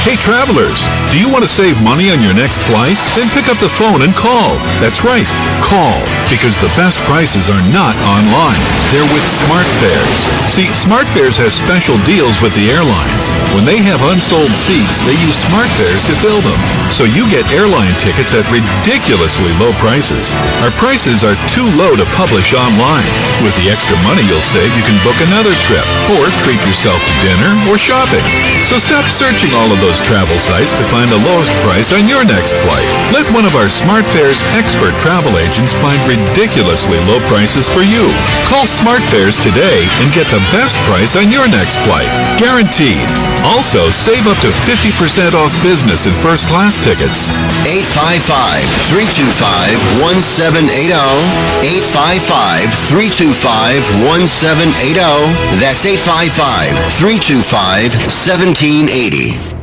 Hey travelers, do you want to save money on your next flight? Then pick up the phone and call. That's right, call, because the best prices are not online. They're with SmartFares. See, SmartFares has special deals with the airlines. When they have unsold seats, they use SmartFares to fill them. So you get airline tickets at ridiculously low prices. Our prices are too low to publish online. With the extra money you'll save, you can book another trip, or treat yourself to dinner or shopping. So stop searching all of those travel sites to find the lowest price on your next flight. Let one of our SmartFares expert travel agents find ridiculously low prices for you. Call SmartFares today and get the best price on your next flight. Guaranteed. Also, save up to 50% off business and first class tickets. 855-325-1780. 855-325-1780. That's 855-325-1780.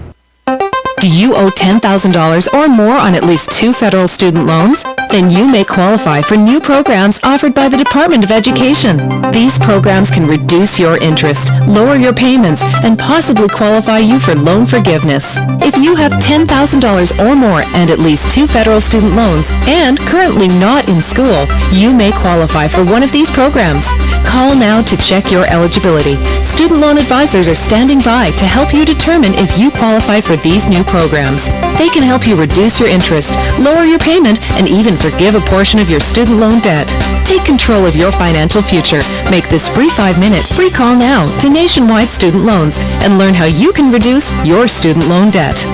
Do you owe $10,000 or more on at least 2 federal student loans? Then you may qualify for new programs offered by the Department of Education. These programs can reduce your interest, lower your payments, and possibly qualify you for loan forgiveness. If you have $10,000 or more and at least 2 federal student loans and currently not in school, you may qualify for one of these programs. Call now to check your eligibility. Student loan advisors are standing by to help you determine if you qualify for these new programs. They can help you reduce your interest, lower your payment, and even forgive a portion of your student loan debt. Take control of your financial future. Make this free 5-minute free call now to Nationwide Student Loans and learn how you can reduce your student loan debt.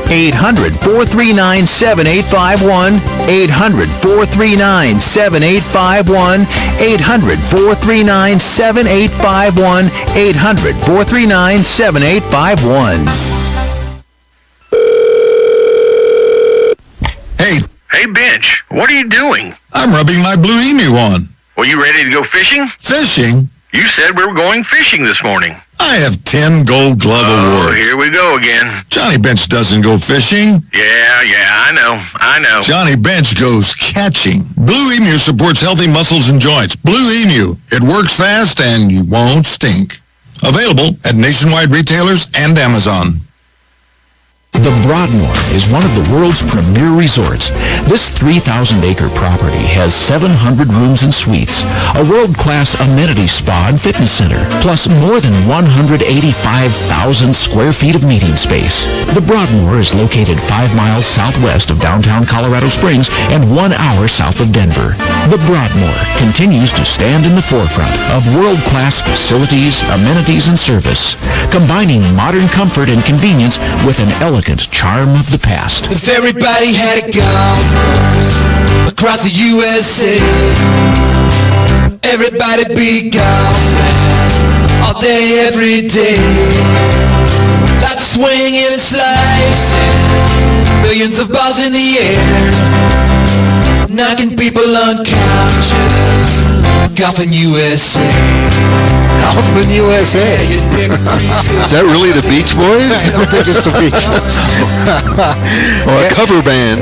800-439-7851, 800-439-7851, 800-439-7851, 800-439-7851. Hey, Bench, what are you doing? I'm rubbing my Blue Emu on. Were you ready to go fishing? Fishing? You said we were going fishing this morning. I have 10 Gold Glove awards. Here we go again. Johnny Bench doesn't go fishing. Yeah, I know. Johnny Bench goes catching. Blue Emu supports healthy muscles and joints. Blue Emu. It works fast and you won't stink. Available at nationwide retailers and Amazon. The Broadmoor is one of the world's premier resorts. This 3,000-acre property has 700 rooms and suites, a world-class amenity spa and fitness center, plus more than 185,000 square feet of meeting space. The Broadmoor is located 5 miles southwest of downtown Colorado Springs and 1 hour south of Denver. The Broadmoor continues to stand in the forefront of world-class facilities, amenities, and service, combining modern comfort and convenience with an elegant charm of the past. If everybody had a golf course across the USA, everybody be golfing all day, every day. Like swinging and slicing, millions of balls in the air, knocking people unconscious. Golfing USA. Golfing USA. Is that really the Beach Boys? I don't think it's the Beach Boys. Or a cover band.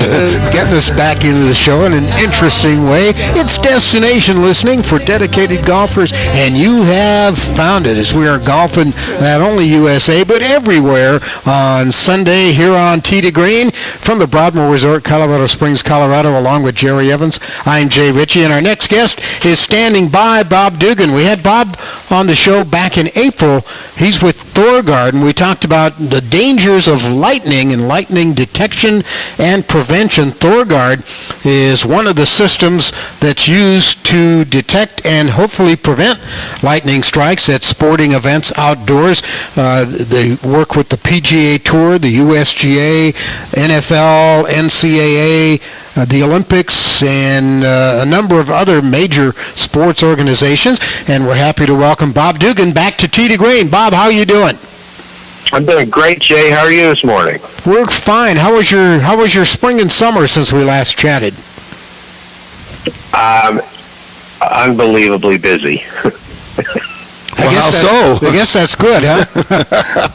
Getting us back into the show in an interesting way. It's destination listening for dedicated golfers, and you have found it as we are golfing not only USA but everywhere on Sunday here on Tee to Green from the Broadmoor Resort, Colorado Springs, Colorado, along with Jerry Evans. I'm Jay Ritchie, and our next guest is standing by, Bob Dugan. We had Bob on the show back in April. He's with Thorgard, and we talked about the dangers of lightning and lightning detection and prevention. Thorgard is one of the systems that's used to detect and hopefully prevent lightning strikes at sporting events outdoors. They work with the PGA Tour, the USGA, NFL, NCAA, the Olympics, and a number of other major sports organizations. And we're happy to welcome Bob Dugan back to Tee to Green. Bob, how are you doing? I'm doing great, Jay. How are you this morning? We're fine. How was your spring and summer since we last chatted? Unbelievably busy. I guess that's good, huh?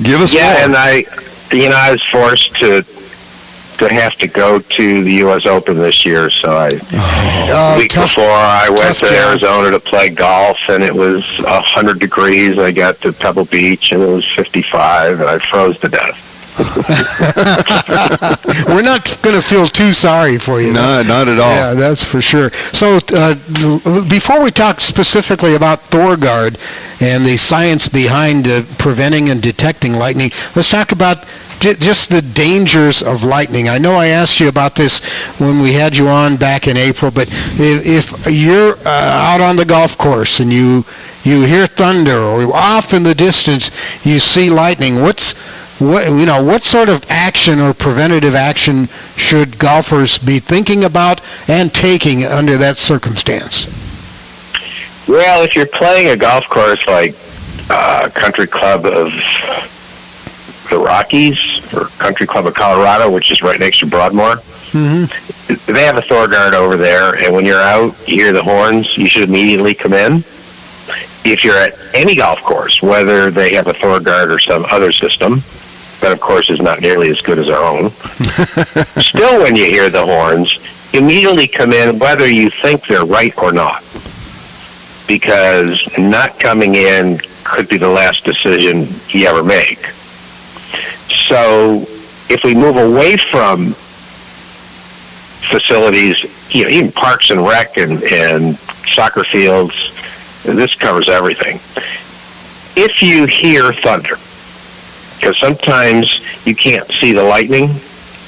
Give us more. And I was forced to have to go to the U.S. Open this year, so the week before I went to Arizona to play golf, and it was 100 degrees. I got to Pebble Beach, and it was 55, and I froze to death. We're not going to feel too sorry for you. No, not at all. Yeah, that's for sure. So before we talk specifically about Thorgard and the science behind preventing and detecting lightning, let's talk about just the dangers of lightning. I know I asked you about this when we had you on back in April, but if you're out on the golf course and you hear thunder, or off in the distance you see lightning, what sort of action or preventative action should golfers be thinking about and taking under that circumstance? Well, if you're playing a golf course like Country Club of the Rockies or Country Club of Colorado, which is right next to Broadmoor, they have a Thorgard over there, and when you're out, you hear the horns, you should immediately come in. If you're at any golf course, whether they have a Thorgard or some other system, that of course is not nearly as good as our own, still when you hear the horns, immediately come in whether you think they're right or not, because not coming in could be the last decision you ever make. So if we move away from facilities, even parks and rec and soccer fields, this covers everything. If you hear thunder, because sometimes you can't see the lightning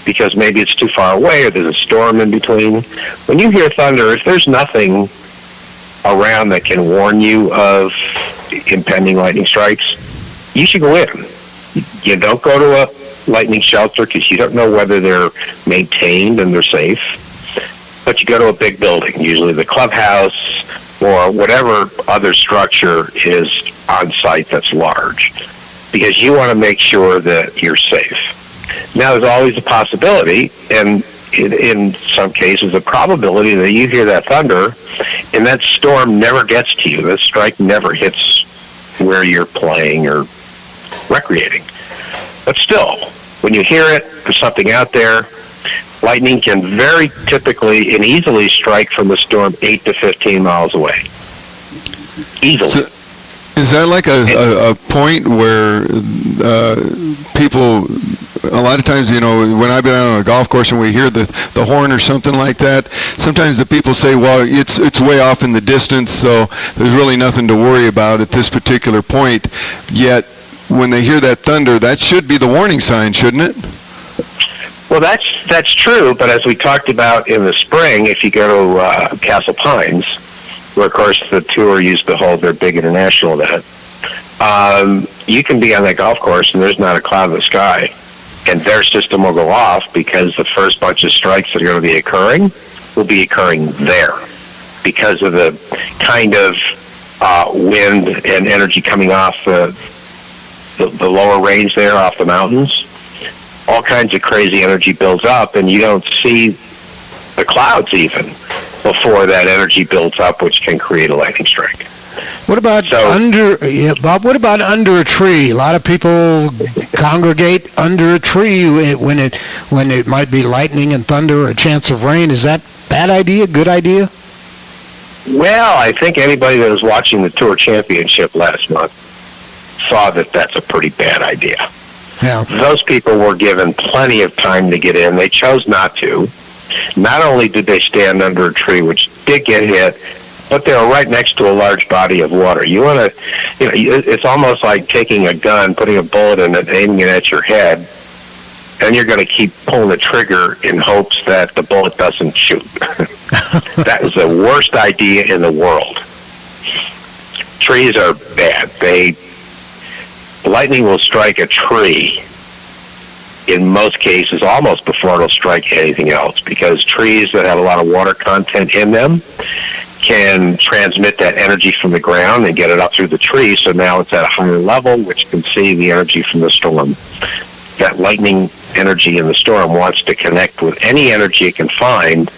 because maybe it's too far away or there's a storm in between. When you hear thunder, if there's nothing around that can warn you of impending lightning strikes, you should go in. You don't go to a lightning shelter because you don't know whether they're maintained and they're safe. But you go to a big building, usually the clubhouse or whatever other structure is on site that's large, because you want to make sure that you're safe. Now, there's always a possibility, and in some cases, a probability that you hear that thunder and that storm never gets to you. That strike never hits where you're playing or recreating. But still, when you hear it, there's something out there. Lightning can very typically and easily strike from the storm 8 to 15 miles away. Easily. So, is that like a point where people, a lot of times, when I've been out on a golf course and we hear the horn or something like that, sometimes the people say, well, it's way off in the distance, so there's really nothing to worry about at this particular point. Yet, when they hear that thunder, that should be the warning sign, shouldn't it? Well, that's true, but as we talked about in the spring, if you go to Castle Pines, where, of course, the tour used to hold their big international event, you can be on that golf course and there's not a cloud in the sky, and their system will go off because the first bunch of strikes that are going to be occurring will be occurring there because of the kind of wind and energy coming off the lower range there, off the mountains. All kinds of crazy energy builds up, and you don't see the clouds even before that energy builds up, which can create a lightning strike. What about Bob? What about under a tree? A lot of people congregate under a tree when it might be lightning and thunder or a chance of rain. Is that bad idea? Good idea? Well, I think anybody that was watching the Tour Championship last month saw that that's a pretty bad idea. Yeah. Those people were given plenty of time to get in. They chose not to. Not only did they stand under a tree, which did get hit, but they were right next to a large body of water. You want to, it's almost like taking a gun, putting a bullet in it, aiming it at your head, and you're going to keep pulling the trigger in hopes that the bullet doesn't shoot. That is the worst idea in the world. Trees are bad. Lightning will strike a tree in most cases almost before it'll strike anything else, because trees that have a lot of water content in them can transmit that energy from the ground and get it up through the tree, so now it's at a higher level, which can see the energy from the storm. That lightning energy in the storm wants to connect with any energy it can find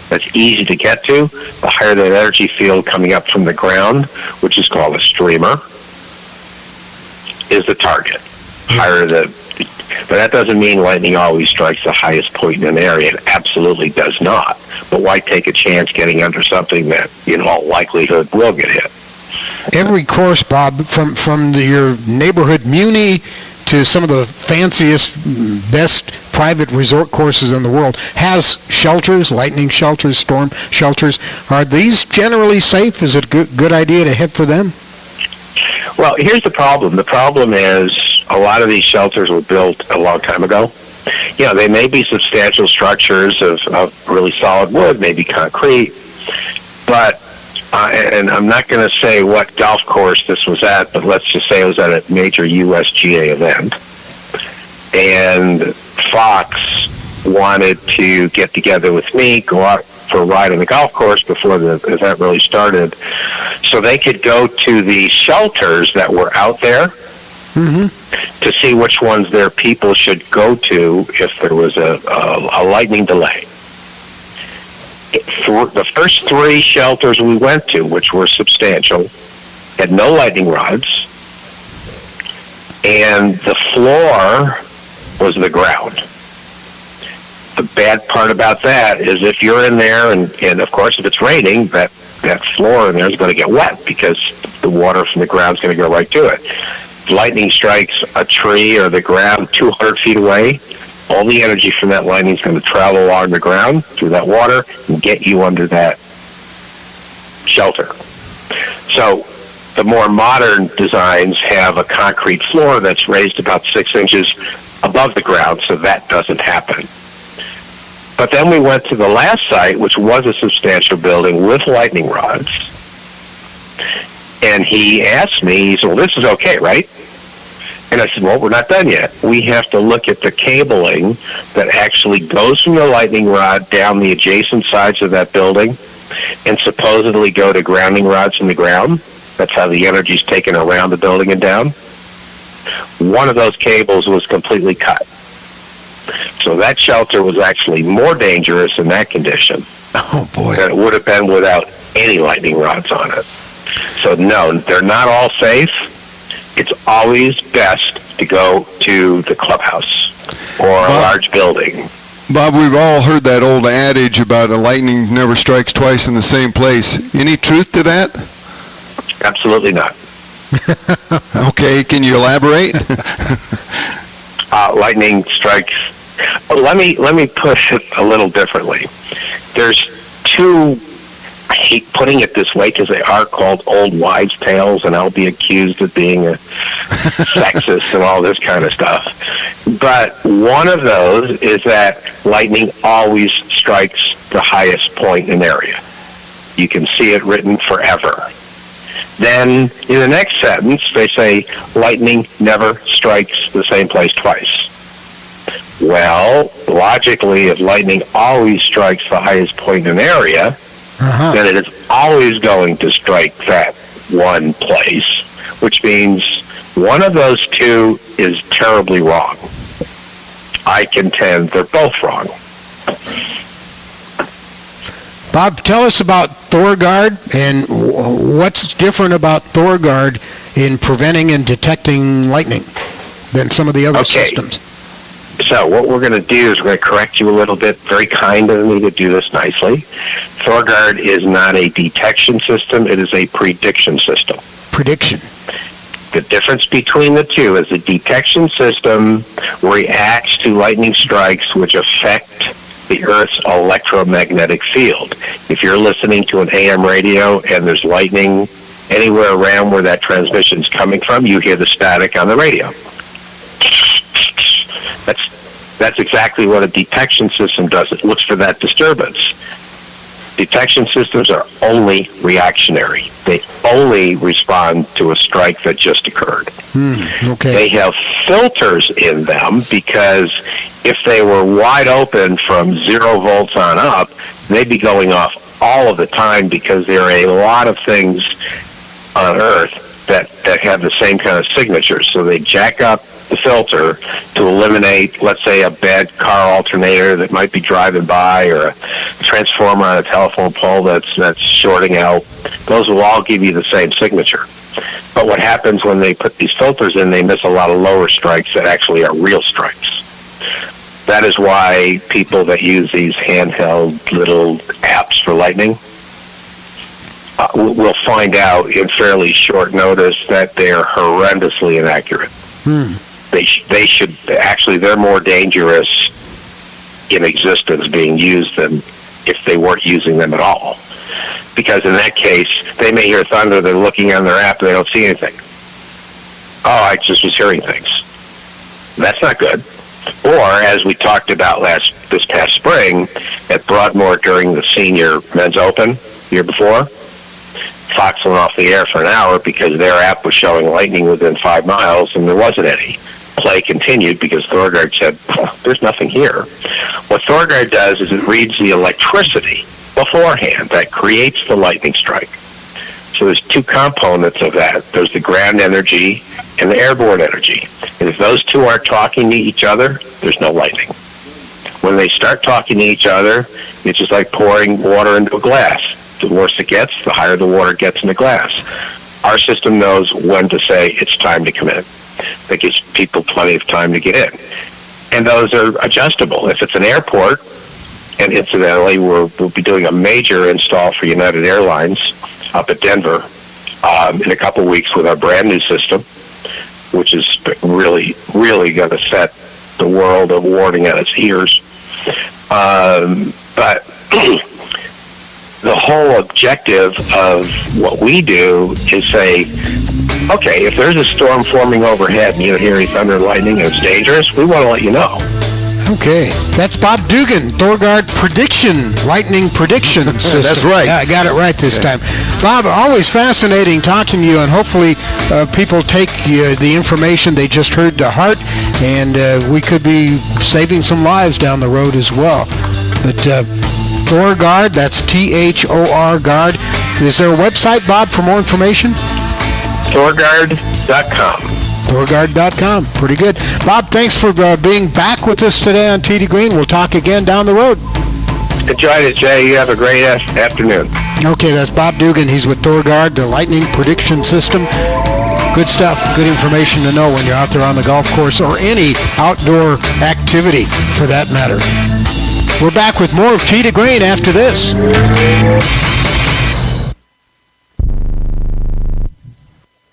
that's easy to get to. The higher that energy field coming up from the ground, which is called a streamer, is the target. But that doesn't mean lightning always strikes the highest point in an area. It absolutely does not. But why take a chance getting under something that, in all likelihood, will get hit? Every course, Bob, from your neighborhood muni to some of the fanciest, best private resort courses in the world, has shelters, lightning shelters, storm shelters. Are these generally safe? Is it a good idea to head for them? Well, here's the problem. The problem is a lot of these shelters were built a long time ago. They may be substantial structures of really solid wood, maybe concrete, but, and I'm not going to say what golf course this was at, but let's just say it was at a major USGA event, and Fox wanted to get together with me, go out for a ride on the golf course before the event really started, so they could go to the shelters that were out there to see which ones their people should go to if there was a lightning delay. The first three shelters we went to, which were substantial, had no lightning rods, and the floor was the ground. The bad part about that is if you're in there, and of course if it's raining, that floor in there is going to get wet because the water from the ground is going to go right to it. If lightning strikes a tree or the ground 200 feet away, all the energy from that lightning is going to travel along the ground through that water and get you under that shelter. So the more modern designs have a concrete floor that's raised about 6 inches above the ground, so that doesn't happen. But then we went to the last site, which was a substantial building with lightning rods. And he asked me, he said, well, this is okay, right? And I said, well, we're not done yet. We have to look at the cabling that actually goes from the lightning rod down the adjacent sides of that building and supposedly go to grounding rods in the ground. That's how the energy is taken around the building and down. One of those cables was completely cut. So that shelter was actually more dangerous in that condition than it would have been without any lightning rods on it. So no, they're not all safe. It's always best to go to the clubhouse or a large building. Bob, we've all heard that old adage about a lightning never strikes twice in the same place. Any truth to that? Absolutely not. Okay, can you elaborate? Lightning strikes. Let me push it a little differently. There's two, I hate putting it this way because they are called old wives' tales, and I'll be accused of being sexist and all this kind of stuff. But one of those is that lightning always strikes the highest point in an area. You can see it written forever. Then in the next sentence, they say, lightning never strikes the same place twice. Well, logically, if lightning always strikes the highest point in an area, then it is always going to strike that one place, which means one of those two is terribly wrong. I contend they're both wrong. Bob, tell us about ThorGuard and what's different about ThorGuard in preventing and detecting lightning than some of the other systems. So what we're going to do is we're going to correct you a little bit. Very kind of me to do this nicely. ThorGuard is not a detection system. It is a prediction system. Prediction. The difference between the two is the detection system reacts to lightning strikes which affect the Earth's electromagnetic field. If you're listening to an AM radio and there's lightning anywhere around where that transmission is coming from, you hear the static on the radio. That's exactly what a detection system does. It looks for that disturbance. Detection systems are only reactionary. They only respond to a strike that just occurred. Okay. They have filters in them because if they were wide open from 0 volts on up, they'd be going off all of the time because there are a lot of things on Earth that have the same kind of signatures. So they jack up the filter to eliminate, let's say, a bad car alternator that might be driving by or a transformer on a telephone pole that's shorting out. Those will all give you the same signature. But what happens when they put these filters in, they miss a lot of lower strikes that actually are real strikes. That is why people that use these handheld little apps for lightning will find out in fairly short notice that they're horrendously inaccurate. They should actually, they're more dangerous in existence being used than if they weren't using them at all. Because in that case, they may hear thunder, they're looking on their app, and they don't see anything. Oh, I just was hearing things. That's not good. Or, as we talked about this past spring, at Broadmoor during the senior men's open year before, Fox went off the air for an hour because their app was showing lightning within 5 miles, and there wasn't any. Play continued because ThorGuard said, there's nothing here. What ThorGuard does is it reads the electricity beforehand that creates the lightning strike. So there's two components of that. There's the ground energy and the airborne energy. And if those two aren't talking to each other, there's no lightning. When they start talking to each other, it's just like pouring water into a glass. The worse it gets, the higher the water gets in the glass. Our system knows when to say it's time to come in. That gives people plenty of time to get in. And those are adjustable. If it's an airport, and incidentally, we'll be doing a major install for United Airlines up at Denver in a couple weeks with our brand new system, which is really, really going to set the world of warning on its ears. But the whole objective of what we do is say, okay, if there's a storm forming overhead and you don't hear any thunder and lightning and it's dangerous, we want to let you know. Okay, that's Bob Dugan, ThorGuard Lightning Prediction System. That's right. Yeah, I got it right this time. Bob, always fascinating talking to you, and hopefully people take the information they just heard to heart, and we could be saving some lives down the road as well. But ThorGuard, that's THOR Guard. Is there a website, Bob, for more information? ThorGuard.com. ThorGuard.com. Pretty good. Bob, thanks for being back with us today on T to Green. We'll talk again down the road. Enjoyed it, Jay. You have a great afternoon. Okay, that's Bob Dugan. He's with ThorGuard, the lightning prediction system. Good stuff. Good information to know when you're out there on the golf course or any outdoor activity for that matter. We're back with more of T to Green after this.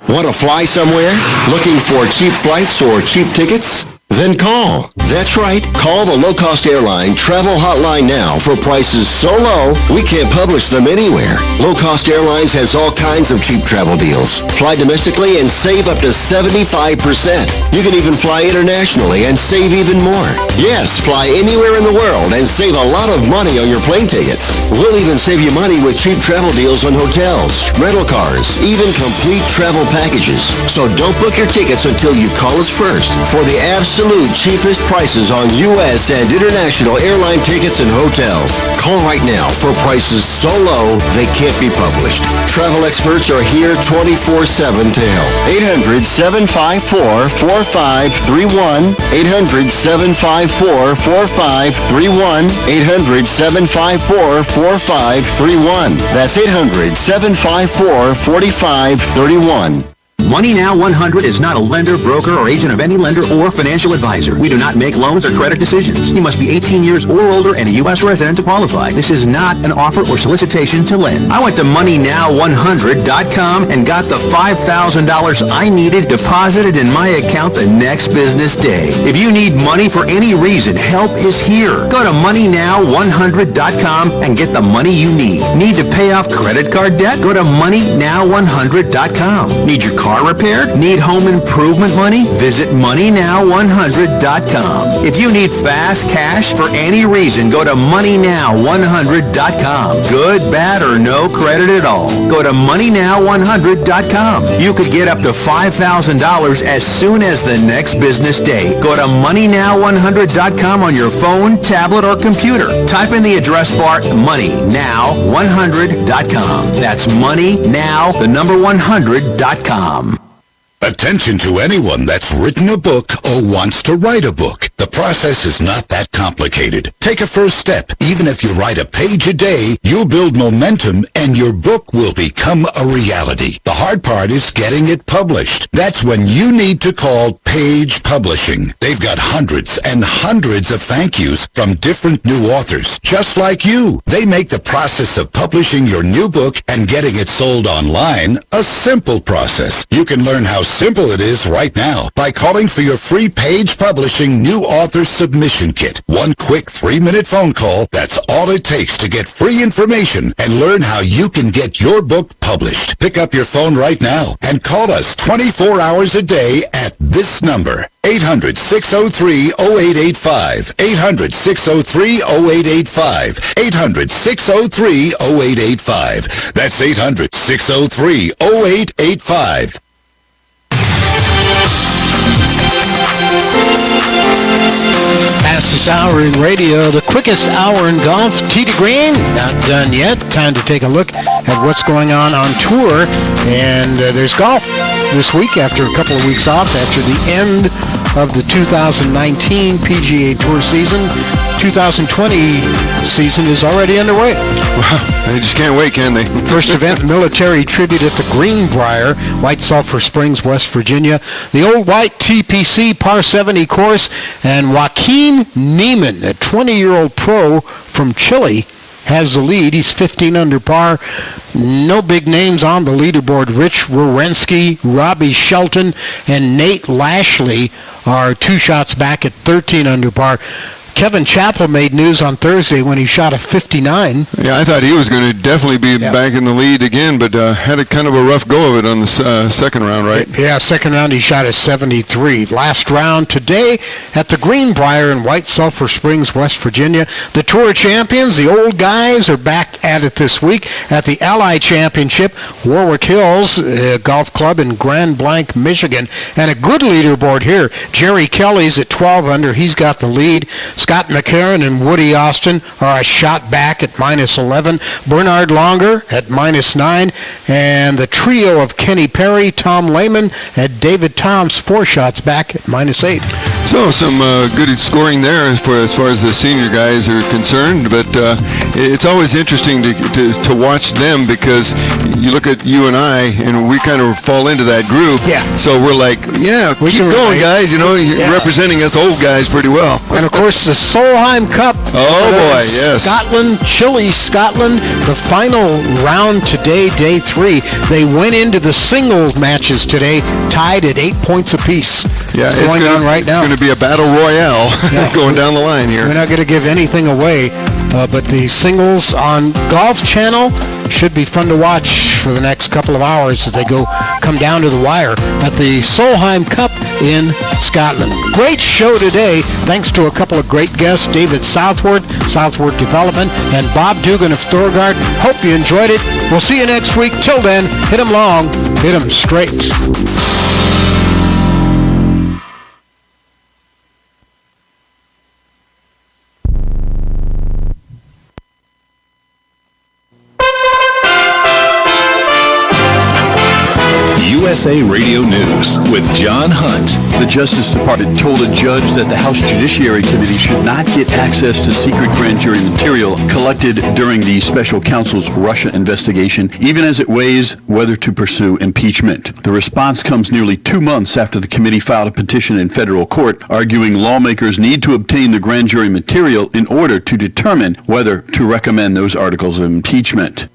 Want to fly somewhere? Looking for cheap flights or cheap tickets? Then call. That's right. Call the low-cost airline travel hotline now for prices so low we can't publish them anywhere. Low-cost airlines has all kinds of cheap travel deals. Fly domestically and save up to 75%. You can even fly internationally and save even more. Yes, fly anywhere in the world and save a lot of money on your plane tickets. We'll even save you money with cheap travel deals on hotels, rental cars, even complete travel packages. So don't book your tickets until you call us first for the absolute cheapest prices on U.S. and international airline tickets and hotels. Call right now for prices so low they can't be published. Travel experts are here 24/7 to help. 800-754-4531. 800-754-4531. 800-754-4531. That's 800-754-4531. Money Now 100 is not a lender, broker, or agent of any lender or financial advisor. We do not make loans or credit decisions. You must be 18 years or older and a U.S. resident to qualify. This is not an offer or solicitation to lend. I went to MoneyNow100.com and got the $5,000 I needed deposited in my account the next business day. If you need money for any reason, help is here. Go to MoneyNow100.com and get the money you need. Need to pay off credit card debt? Go to MoneyNow100.com. Need your car repaired? Need home improvement money? Visit MoneyNow100.com. If you need fast cash for any reason, go to MoneyNow100.com. Good, bad, or no credit at all. Go to MoneyNow100.com. You could get up to $5,000 as soon as the next business day. Go to MoneyNow100.com on your phone, tablet, or computer. Type in the address bar MoneyNow100.com. That's MoneyNow100.com. Attention to anyone that's written a book or wants to write a book. The process is not that complicated. Take a first step. Even if you write a page a day, you'll build momentum and your book will become a reality. The hard part is getting it published. That's when you need to call Page Publishing. They've got hundreds and hundreds of thank yous from different new authors, just like you. They make the process of publishing your new book and getting it sold online a simple process. You can learn how simple it is right now by calling for your free Page Publishing New Author Submission Kit. One quick 3-minute phone call, that's all it takes to get free information and learn how you can get your book published. Pick up your phone right now and call us 24 hours a day at this number. 800-603-0885. 800-603-0885. 800-603-0885. That's 800-603-0885. Fastest hour in radio, the quickest hour in golf. Tee to Green, not done yet. Time to take a look at what's going on tour. And there's golf this week after a couple of weeks off after the end of the 2019 PGA Tour season. 2020 season is already underway. Wow, they just can't wait, can they? First event, military tribute at the Greenbrier, White Sulphur Springs, West Virginia. The Old White TPC Par 70 course, and Joaquin Niemann, a 20-year-old pro from Chile, has the lead. He's 15 under par. No big names on the leaderboard. Rich Wawrinski, Robbie Shelton, and Nate Lashley are 2 shots back at 13 under par. Kevin Chappell made news on Thursday when he shot a 59. Yeah, I thought he was going to definitely be back in the lead again, but had a kind of a rough go of it on the second round, right? Yeah, second round he shot a 73. Last round today at the Greenbrier in White Sulphur Springs, West Virginia. The Tour champions, the old guys, are back at it this week at the Ally Championship, Warwick Hills Golf Club in Grand Blanc, Michigan. And a good leaderboard here. Jerry Kelly's at 12 under. He's got the lead. Scott McCarron and Woody Austin are a shot back at minus 11. Bernard Longer at minus 9. And the trio of Kenny Perry, Tom Lehman, and David Toms, 4 shots back at minus 8. So some good scoring there as far as the senior guys are concerned, but it's always interesting to watch them because you look at you and I, and we kind of fall into that group. Yeah. So we're like, we keep going, guys. You know, you're representing us old guys pretty well. And of course, the Solheim Cup. Oh boy, yes. Scotland, Chile, Scotland. The final round today, day 3. They went into the singles matches today, tied at 8 points apiece. Yeah, it's going on right now. It's going going to be a battle royale going down the line here. We're not going to give anything away, but the singles on Golf Channel should be fun to watch for the next couple of hours as they come down to the wire at the Solheim Cup in Scotland. Great show today, thanks to a couple of great guests, David Southward Development, and Bob Dugan of Thorgard. Hope you enjoyed it. We'll see you next week. Till then, hit 'em long, hit 'em straight. USA Radio News with John Hunt. The Justice Department told a judge that the House Judiciary Committee should not get access to secret grand jury material collected during the special counsel's Russia investigation, even as it weighs whether to pursue impeachment. The response comes nearly 2 months after the committee filed a petition in federal court arguing lawmakers need to obtain the grand jury material in order to determine whether to recommend those articles of impeachment.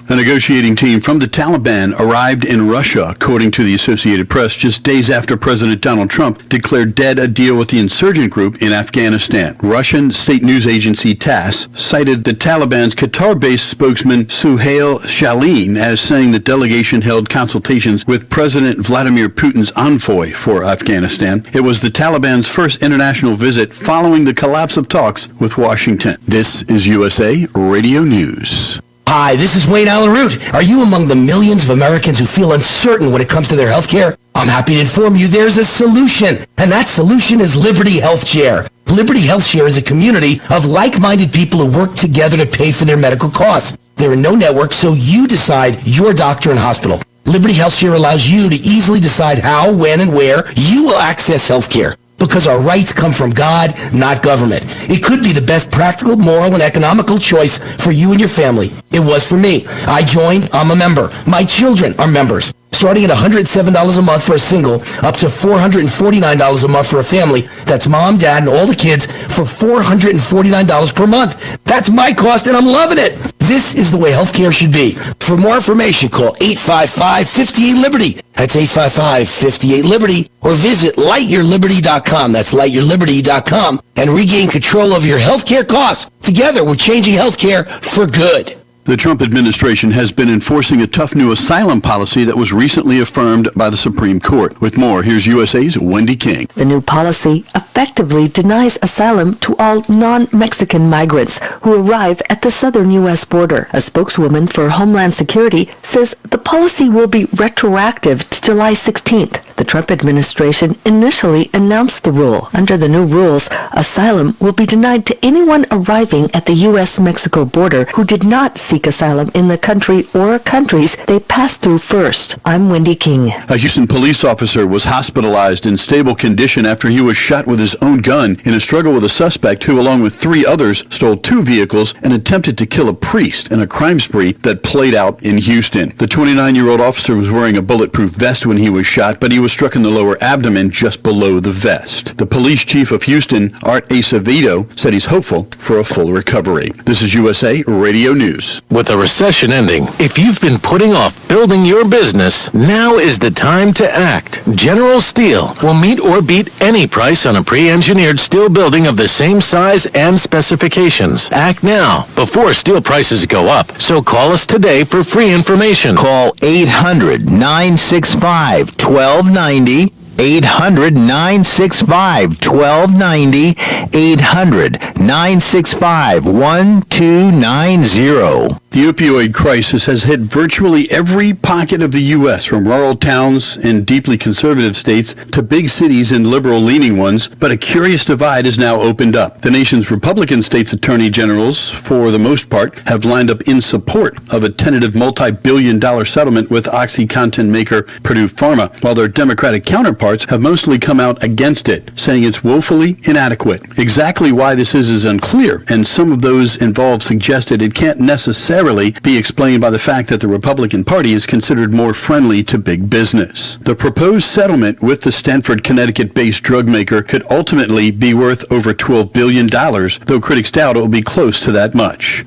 A negotiating team from the Taliban arrived in Russia, according to the Associated Press, just days after President Donald Trump declared dead a deal with the insurgent group in Afghanistan. Russian state news agency TASS cited the Taliban's Qatar-based spokesman Suhail Shaheen as saying the delegation held consultations with President Vladimir Putin's envoy for Afghanistan. It was the Taliban's first international visit following the collapse of talks with Washington. This is USA Radio News. Hi, this is Wayne Allen Root. Are you among the millions of Americans who feel uncertain when it comes to their health care? I'm happy to inform you there's a solution, and that solution is Liberty Health Share. Liberty Health Share is a community of like-minded people who work together to pay for their medical costs. There are no networks, so you decide your doctor and hospital. Liberty Health Share allows you to easily decide how, when, and where you will access health care. Because our rights come from God, not government. It could be the best practical, moral, and economical choice for you and your family. It was for me. I joined. I'm a member. My children are members. Starting at $107 a month for a single, up to $449 a month for a family. That's mom, dad, and all the kids for $449 per month. That's my cost, and I'm loving it. This is the way healthcare should be. For more information, call 855-58-LIBERTY. That's 855-58-LIBERTY. Or visit lightyourliberty.com. That's lightyourliberty.com. And regain control of your healthcare costs. Together, we're changing healthcare for good. The Trump administration has been enforcing a tough new asylum policy that was recently affirmed by the Supreme Court. With more, here's USA's Wendy King. The new policy effectively denies asylum to all non-Mexican migrants who arrive at the southern U.S. border. A spokeswoman for Homeland Security says the policy will be retroactive to July 16th. The Trump administration initially announced the rule. Under the new rules, asylum will be denied to anyone arriving at the U.S.-Mexico border who did not seek asylum in the country or countries they passed through first. I'm Wendy King. A Houston police officer was hospitalized in stable condition after he was shot with his own gun in a struggle with a suspect who, along with 3 others, stole 2 vehicles and attempted to kill a priest in a crime spree that played out in Houston. The 29-year-old officer was wearing a bulletproof vest when he was shot, but he was struck in the lower abdomen just below the vest. The police chief of Houston, Art Acevedo, said he's hopeful for a full recovery. This is USA Radio News. With a recession ending, if you've been putting off building your business, now is the time to act. General Steel will meet or beat any price on a pre-engineered steel building of the same size and specifications. Act now, before steel prices go up. So call us today for free information. Call 800-965-1290. 800-965-1290. 800-965-1290. The opioid crisis has hit virtually every pocket of the U.S., from rural towns and deeply conservative states to big cities and liberal-leaning ones, but a curious divide has now opened up. The nation's Republican states' attorney generals, for the most part, have lined up in support of a tentative multi-billion-dollar settlement with OxyContin maker Purdue Pharma, while their Democratic counterparts have mostly come out against it, saying it's woefully inadequate. Exactly why this is unclear, and some of those involved suggested it can't necessarily be explained by the fact that the Republican Party is considered more friendly to big business. The proposed settlement with the Stanford, Connecticut-based drug maker could ultimately be worth over $12 billion, though critics doubt it will be close to that much.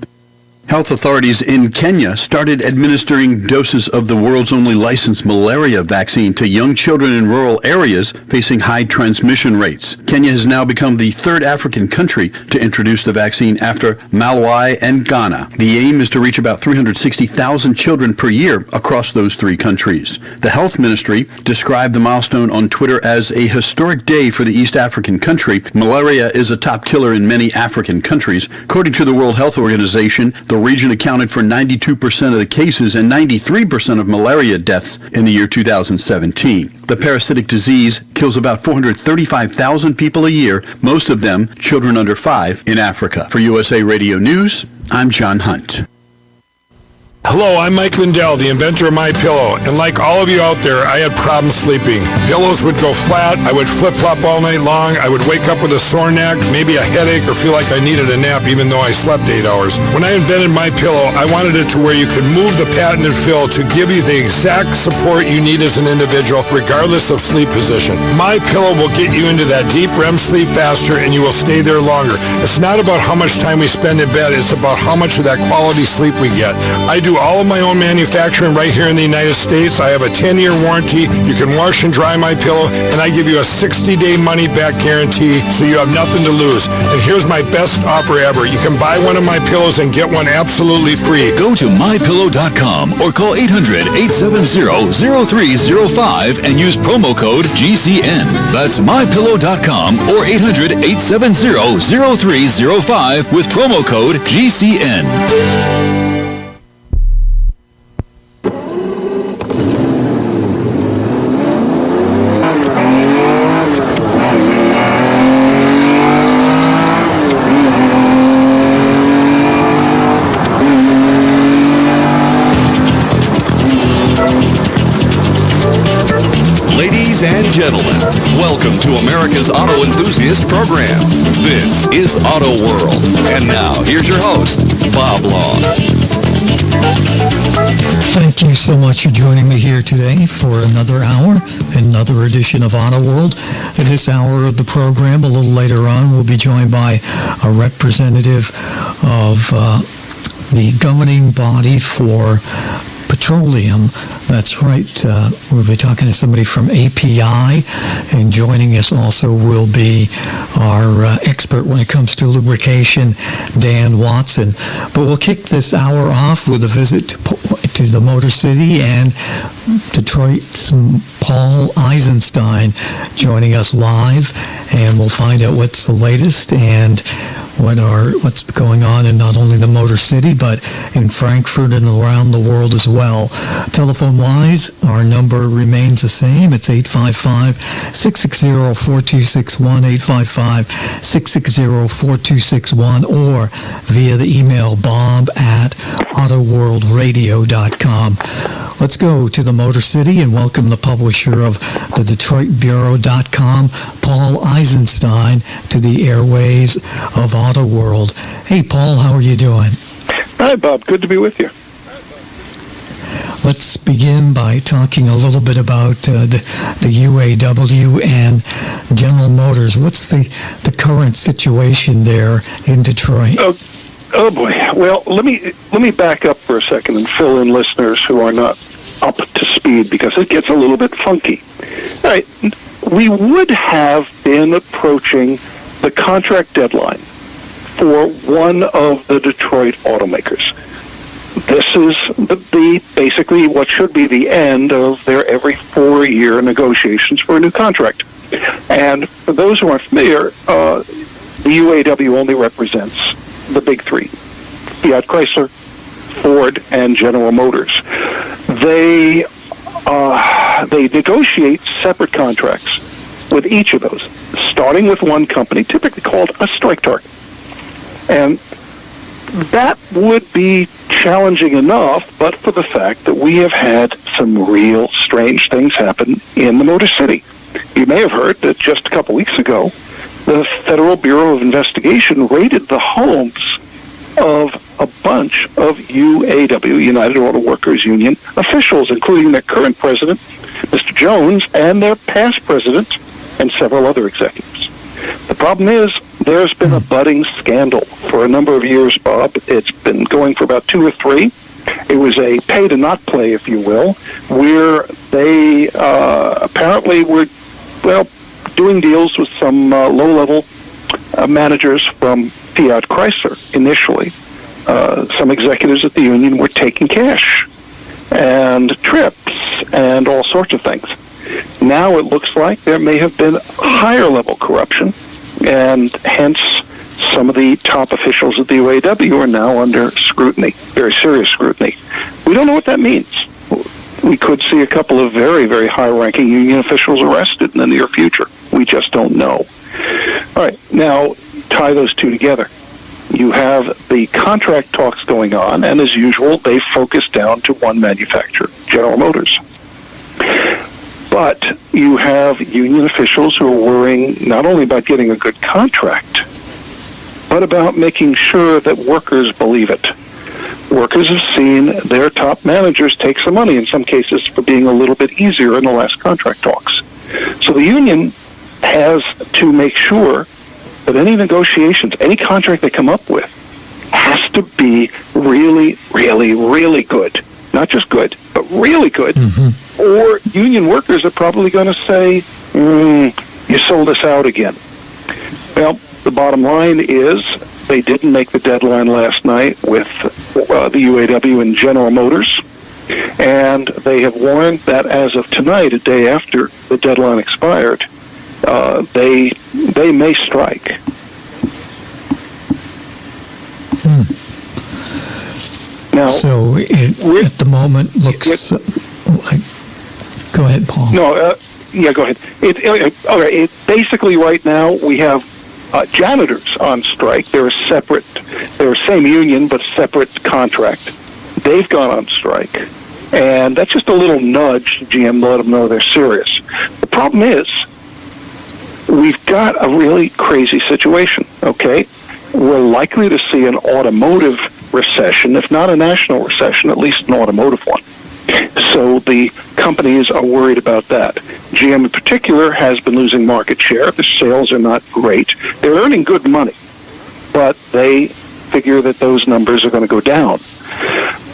Health authorities in Kenya started administering doses of the world's only licensed malaria vaccine to young children in rural areas facing high transmission rates. Kenya has now become the third African country to introduce the vaccine after Malawi and Ghana. The aim is to reach about 360,000 children per year across those three countries. The Health Ministry described the milestone on Twitter as a historic day for the East African country. Malaria is a top killer in many African countries. According to the World Health Organization, the region accounted for 92% of the cases and 93% of malaria deaths in the year 2017. The parasitic disease kills about 435,000 people a year, most of them children under 5 in Africa. For USA Radio News, I'm John Hunt. Hello, I'm Mike Lindell, the inventor of MyPillow, and like all of you out there, I had problems sleeping. Pillows would go flat, I would flip-flop all night long, I would wake up with a sore neck, maybe a headache, or feel like I needed a nap even though I slept 8 hours. When I invented MyPillow, I wanted it to where you could move the patented fill to give you the exact support you need as an individual, regardless of sleep position. MyPillow will get you into that deep REM sleep faster, and you will stay there longer. It's not about how much time we spend in bed, it's about how much of that quality sleep we get. I do all of my own manufacturing right here in the United States. I have a 10-year warranty. You can wash and dry my pillow, and I give you a 60-day money-back guarantee, so you have nothing to lose. And here's my best offer ever. You can buy one of my pillows and get one absolutely free. Go to MyPillow.com or call 800-870-0305 and use promo code GCN. That's MyPillow.com or 800-870-0305 with promo code GCN. Ladies and gentlemen, welcome to America's Auto Enthusiast program. This is Auto World. And now, here's your host, Bob Long. Thank you so much for joining me here today for another hour, another edition of Auto World. In this hour of the program, a little later on, we'll be joined by a representative of the governing body for petroleum. That's right. We'll be talking to somebody from API, and joining us also will be our expert when it comes to lubrication, Dan Watson. But we'll kick this hour off with a visit to the Motor City and Detroit's Paul Eisenstein joining us live, and we'll find out what's the latest and what's going on in not only the Motor City, but in Frankfurt and around the world as well. Telephone-wise, our number remains the same. It's 855-660-4261, 855-660-4261, or via the email bob@autoworldradio.com. Let's go to the Motor City and welcome the publisher of the DetroitBureau.com, Paul Eisenstein, to the airwaves of Auto World. Hey, Paul, how are you doing? Hi, Bob. Good to be with you. Let's begin by talking a little bit about the UAW and General Motors. What's the current situation there in Detroit? Oh boy. Well, let me back up for a second and fill in listeners who are not up to speed, because it gets a little bit funky. All right. We would have been approaching the contract deadline for one of the Detroit automakers. This is the basically what should be the end of their every 4-year negotiations for a new contract. And for those who aren't familiar, the UAW only represents the big three: Fiat Chrysler, Ford, and General Motors. They negotiate separate contracts with each of those, starting with one company, typically called a strike target. And that would be challenging enough, but for the fact that we have had some real strange things happen in the Motor City. You may have heard that just a couple weeks ago, the Federal Bureau of Investigation raided the homes of a bunch of UAW, United Auto Workers Union, officials, including their current president, Mr. Jones, and their past president, and several other executives. The problem is, there's been a budding scandal for a number of years, Bob. It's been going for about 2 or 3. It was a pay-to-not play, if you will, where they apparently were, doing deals with some low-level managers from Fiat Chrysler initially. Some executives at the union were taking cash and trips and all sorts of things. Now it looks like there may have been higher-level corruption, and hence some of the top officials at the UAW are now under scrutiny, very serious scrutiny. We don't know what that means. We could see a couple of very, very high-ranking union officials arrested in the near future. We just don't know. All right, now tie those two together. You have the contract talks going on, and as usual, they focus down to one manufacturer, General Motors. But you have union officials who are worrying not only about getting a good contract, but about making sure that workers believe it. Workers have seen their top managers take some money, in some cases for being a little bit easier in the last contract talks. So the union has to make sure that any negotiations, any contract they come up with, has to be really, really, really good. Not just good, but really good. Mm-hmm. Or union workers are probably going to say, you sold us out again. Well, the bottom line is they didn't make the deadline last night with the UAW and General Motors, and they have warned that as of tonight, a day after the deadline expired, they may strike. Now, so it at the moment looks. Go ahead, Paul. No, go ahead. It basically right now we have janitors on strike. They're they're same union but separate contract. They've gone on strike, and that's just a little nudge to GM to let them know they're serious. The problem is we've got a really crazy situation. Okay, we're likely to see an automotive recession, if not a national recession, at least an automotive one. So the companies are worried about that. GM in particular has been losing market share. The sales are not great. They're earning good money, but they figure that those numbers are going to go down.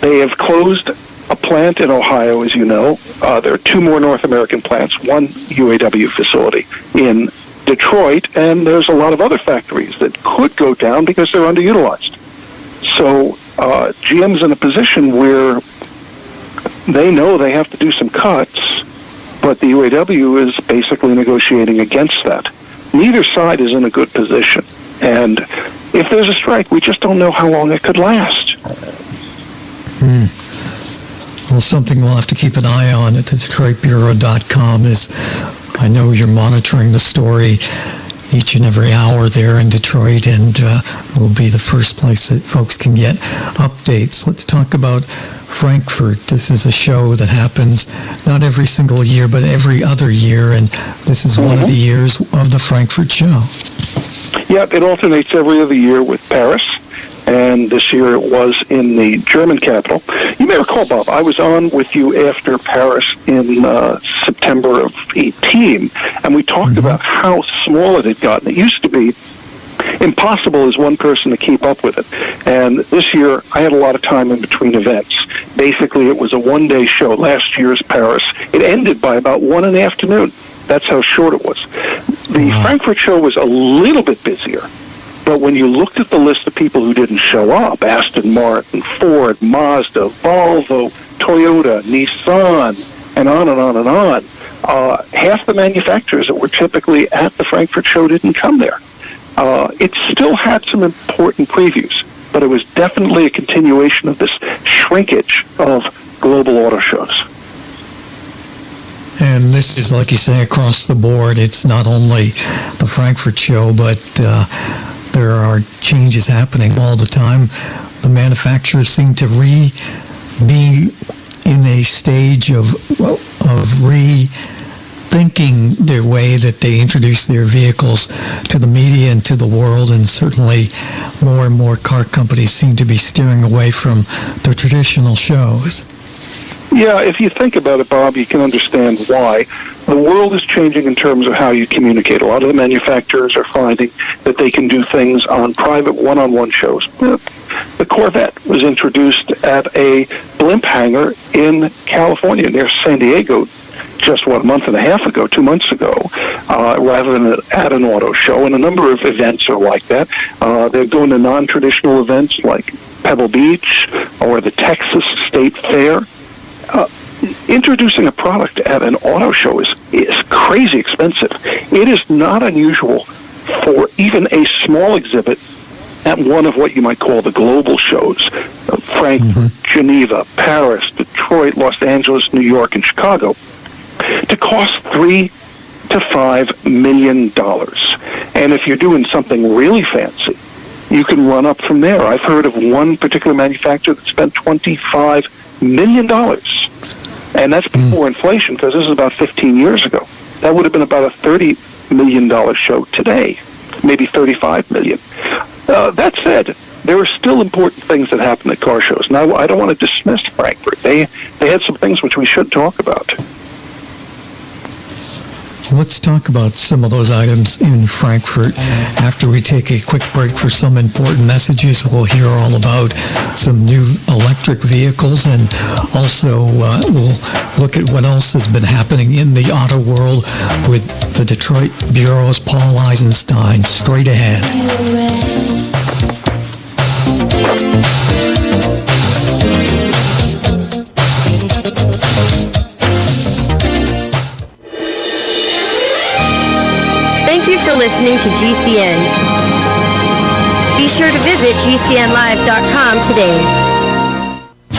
They have closed a plant in Ohio, as you know. There are 2 more North American plants, 1 UAW facility in Detroit, and there's a lot of other factories that could go down because they're underutilized. So GM's in a position where they know they have to do some cuts, but the UAW is basically negotiating against that. Neither side is in a good position. And if there's a strike, we just don't know how long it could last. Well, something we'll have to keep an eye on at the DetroitBureau.com is, I know you're monitoring the story each and every hour there in Detroit, and will be the first place that folks can get updates. Let's talk about Frankfurt. This is a show that happens not every single year, but every other year, and this is one of the years of the Frankfurt show. Yeah, it alternates every other year with Paris, and this year it was in the German capital. You may recall, Bob, I was on with you after Paris in September of 18, and we talked about how small it had gotten. It used to be impossible as one person to keep up with it. And this year, I had a lot of time in between events. Basically, it was a one-day show. Last year's Paris, it ended by about 1 in the afternoon. That's how short it was. The Frankfurt show was a little bit busier. But when you looked at the list of people who didn't show up, Aston Martin, Ford, Mazda, Volvo, Toyota, Nissan, and on and on and on, half the manufacturers that were typically at the Frankfurt show didn't come there. It still had some important previews, but it was definitely a continuation of this shrinkage of global auto shows. And this is, like you say, across the board. It's not only the Frankfurt show, but there are changes happening all the time. The manufacturers seem to be in a stage of rethinking their way that they introduce their vehicles to the media and to the world, and certainly more and more car companies seem to be steering away from the traditional shows. Yeah, if you think about it, Bob, you can understand why. The world is changing in terms of how you communicate. A lot of the manufacturers are finding that they can do things on private one-on-one shows. The Corvette was introduced at a blimp hangar in California near San Diego just 1 month and a half ago, 2 months ago, rather than at an auto show. And a number of events are like that. They're going to non-traditional events like Pebble Beach or the Texas State Fair. Introducing a product at an auto show is crazy expensive. It is not unusual for even a small exhibit at one of what you might call the global shows, Frankfurt, Geneva, Paris, Detroit, Los Angeles, New York, and Chicago, to cost $3 to $5 million. And if you're doing something really fancy, you can run up from there. I've heard of one particular manufacturer that spent $25 million. And that's before inflation, because this is about 15 years ago. That would have been about a $30 million show today, maybe $35 million. That said, there are still important things that happen at car shows. Now, I don't want to dismiss Frankfurt. They had some things which we should talk about. Let's talk about some of those items in Frankfurt. After we take a quick break for some important messages, we'll hear all about some new electric vehicles, and also we'll look at what else has been happening in the auto world with the Detroit Bureau's Paul Eisenstein. Straight ahead. Thank you for listening to GCN. Be sure to visit GCNlive.com today.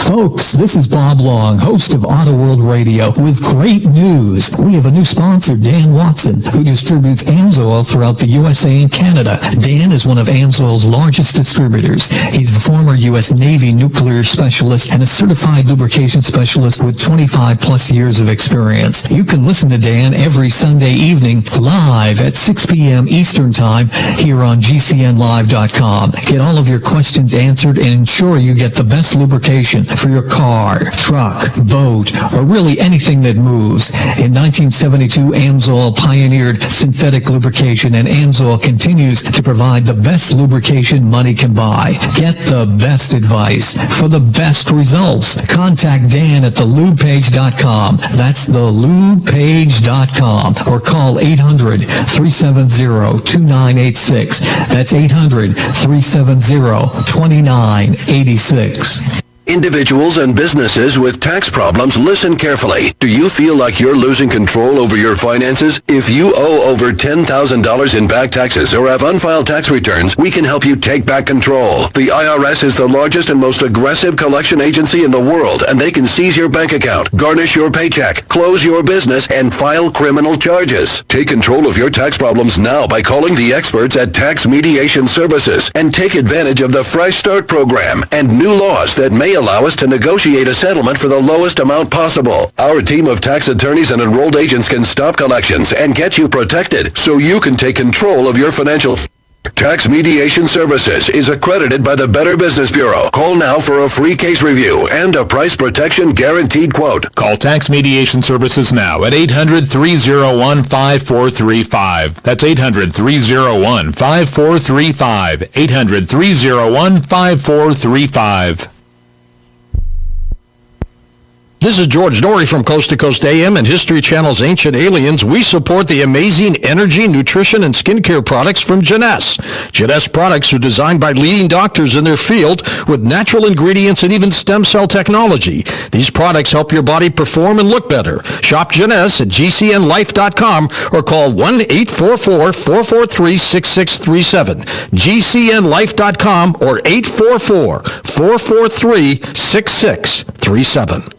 Folks, this is Bob Long, host of Auto World Radio, with great news. We have a new sponsor, Dan Watson, who distributes AMSOIL throughout the USA and Canada. Dan is one of AMSOIL's largest distributors. He's a former U.S. Navy nuclear specialist and a certified lubrication specialist with 25 plus years of experience. You can listen to Dan every Sunday evening live at 6 p.m. Eastern Time here on GCNlive.com. Get all of your questions answered and ensure you get the best lubrication for your car, truck, boat, or really anything that moves. In 1972, AMSOIL pioneered synthetic lubrication, and AMSOIL continues to provide the best lubrication money can buy. Get the best advice for the best results. Contact Dan at thelubepage.com. That's thelubepage.com, or call 800-370-2986. That's 800-370-2986. Individuals and businesses with tax problems, listen carefully. Do you feel like you're losing control over your finances? If you owe over $10,000 in back taxes or have unfiled tax returns, we can help you take back control. The IRS is the largest and most aggressive collection agency in the world, and they can seize your bank account, garnish your paycheck, close your business, and file criminal charges. Take control of your tax problems now by calling the experts at Tax Mediation Services and take advantage of the Fresh Start program and new laws that may allow us to negotiate a settlement for the lowest amount possible. Our team of tax attorneys and enrolled agents can stop collections and get you protected so you can take control of your financial. Tax Mediation Services is accredited by the Better Business Bureau. Call now for a free case review and a price protection guaranteed quote. Call Tax Mediation Services now at 800-301-5435. That's 800-301-5435. 800-301-5435. This is George Norrie from Coast to Coast AM and History Channel's Ancient Aliens. We support the amazing energy, nutrition, and skincare products from Jeunesse. Jeunesse products are designed by leading doctors in their field with natural ingredients and even stem cell technology. These products help your body perform and look better. Shop Jeunesse at GCNlife.com or call 1-844-443-6637. GCNlife.com or 844-443-6637.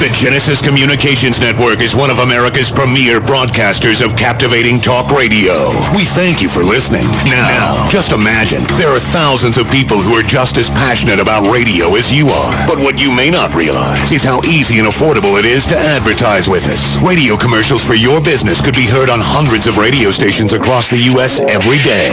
The Genesis Communications Network is one of America's premier broadcasters of captivating talk radio. We thank you for listening. Now, just imagine, there are thousands of people who are just as passionate about radio as you are. But what you may not realize is how easy and affordable it is to advertise with us. Radio commercials for your business could be heard on hundreds of radio stations across the U.S. every day.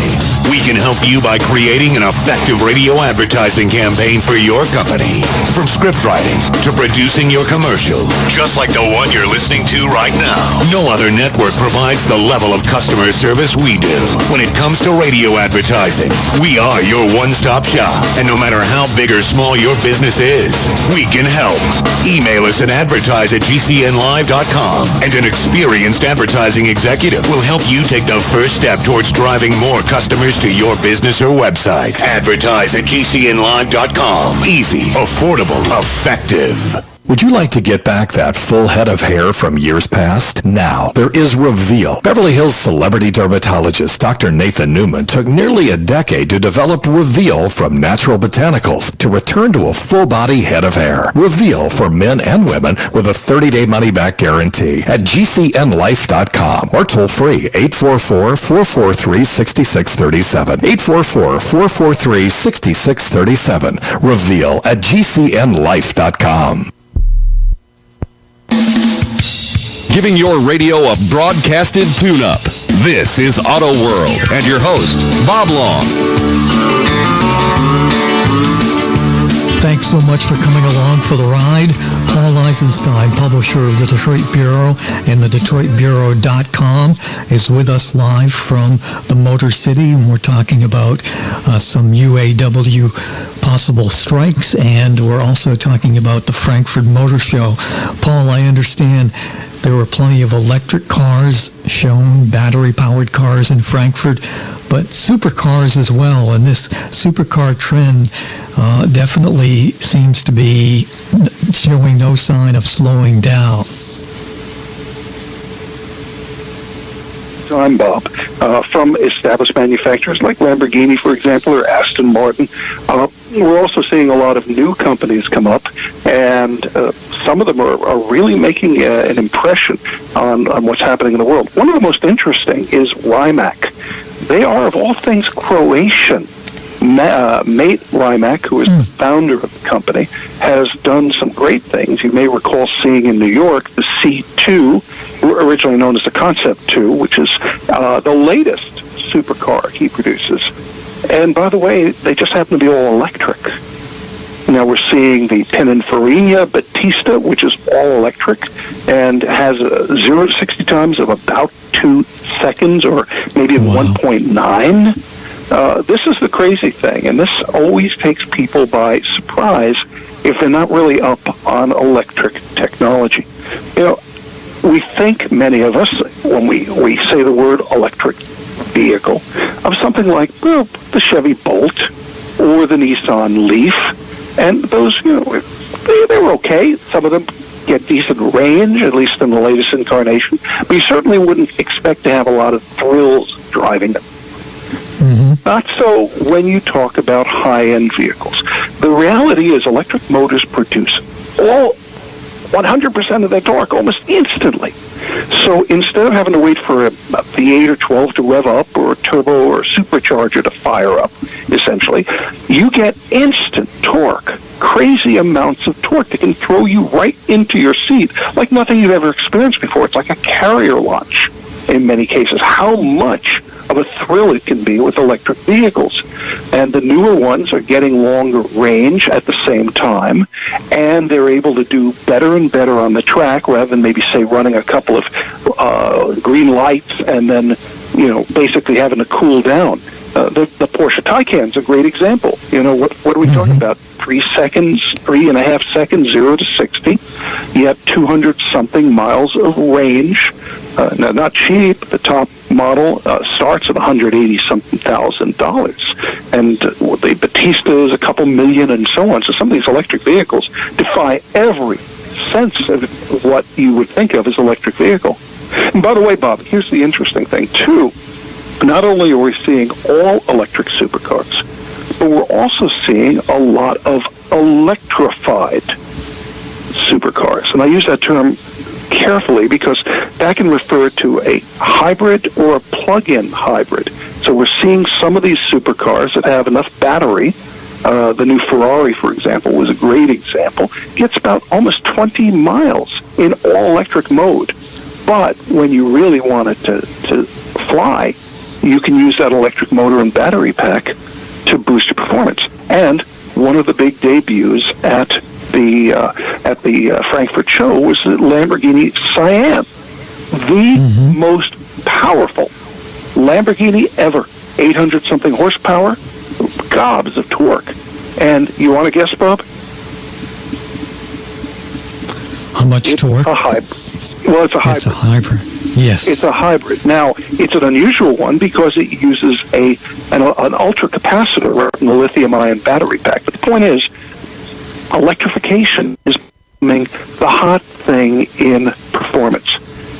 We can help you by creating an effective radio advertising campaign for your company. From script writing to producing your commercials, commercial, just like the one you're listening to right now. No other network provides the level of customer service we do. When it comes to radio advertising, we are your one-stop shop. And no matter how big or small your business is, we can help. Email us at advertise@gcnlive.com, and an experienced advertising executive will help you take the first step towards driving more customers to your business or website. Advertise@gcnlive.com. Easy, affordable, effective. Would you like to get back that full head of hair from years past? Now, there is Reveal. Beverly Hills celebrity dermatologist Dr. Nathan Newman took nearly a decade to develop Reveal from natural botanicals to return to a full-body head of hair. Reveal for men and women with a 30-day money-back guarantee at gcnlife.com or toll-free 844-443-6637. 844-443-6637. Reveal at gcnlife.com. Giving your radio a broadcasted tune-up. This is Auto World, and your host, Bob Long. Thanks so much for coming along for the ride. Paul Eisenstein, publisher of the Detroit Bureau and the DetroitBureau.com, is with us live from the Motor City, and we're talking about some UAW possible strikes, and we're also talking about the Frankfurt Motor Show. Paul, I understand there were plenty of electric cars shown, battery-powered cars in Frankfurt, but supercars as well, and this supercar trend definitely seems to be showing no sign of slowing down. Time, Bob, from established manufacturers like Lamborghini, for example, or Aston Martin. We're also seeing a lot of new companies come up, and some of them are really making an impression on what's happening in the world. One of the most interesting is Rimac. They are, of all things, Croatian. Mate Rimac, who is the founder of the company, has done some great things. You may recall seeing in New York the C2, originally known as the Concept 2, which is the latest supercar he produces. And by the way, they just happen to be all electric. Now we're seeing the Pininfarina Battista, which is all electric and has 0 to 60 times of about 2 seconds, or maybe 1.9. This is the crazy thing, and this always takes people by surprise if they're not really up on electric technology. You know, we think, many of us, when we say the word electric vehicle, of something like, well, the Chevy Bolt or the Nissan Leaf, and those, you know, they were okay. Some of them get decent range, at least in the latest incarnation, but you certainly wouldn't expect to have a lot of thrills driving them. Not so when you talk about high-end vehicles. The reality is electric motors produce all 100% of their torque almost instantly. So instead of having to wait for a V8 or 12 to rev up, or a turbo or a supercharger to fire up, essentially, you get instant torque, crazy amounts of torque that can throw you right into your seat like nothing you've ever experienced before. It's like a carrier launch in many cases. How much of a thrill it can be with electric vehicles. And the newer ones are getting longer range at the same time, and they're able to do better and better on the track, rather than maybe, say, running a couple of green lights and then, you know, basically having to cool down. The Porsche Taycan's a great example. You know, what are we talking about? 3.5 seconds, 0 to 60. You have 200-something miles of range. Now, not cheap. The top model starts at $180-something thousand, and the Battista is a couple million, and so on. So some of these electric vehicles defy every sense of what you would think of as electric vehicle. And by the way, Bob, here's the interesting thing too. Not only are we seeing all electric supercars, but we're also seeing a lot of electrified supercars. And I use that term carefully because that can refer to a hybrid or a plug-in hybrid. So we're seeing some of these supercars that have enough battery. The new Ferrari, for example, was a great example. Gets about almost 20 miles in all-electric mode. But when you really want it to fly, you can use that electric motor and battery pack to boost your performance. And one of the big debuts at the Frankfurt show was the Lamborghini Sian, the most powerful Lamborghini ever. 800-something horsepower, gobs of torque. And you want to guess, Bob? How much torque? A hybrid. Well, it's a hybrid. It's a hybrid. Yes. It's a hybrid. Now, it's an unusual one because it uses an ultra capacitor rather than a lithium-ion battery pack. But the point is, electrification is becoming the hot thing in performance.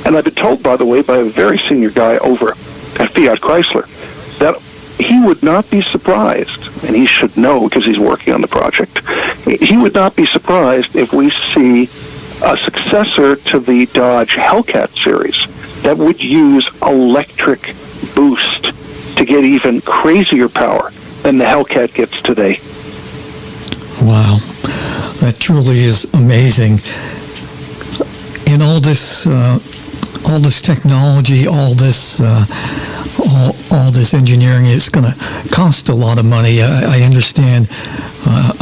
And I've been told, by the way, by a very senior guy over at Fiat Chrysler, that he would not be surprised, and he should know because he's working on the project, he would not be surprised if we see a successor to the Dodge Hellcat series that would use electric boost to get even crazier power than the Hellcat gets today. Wow. That truly is amazing. In all this technology, all this engineering is going to cost a lot of money. I understand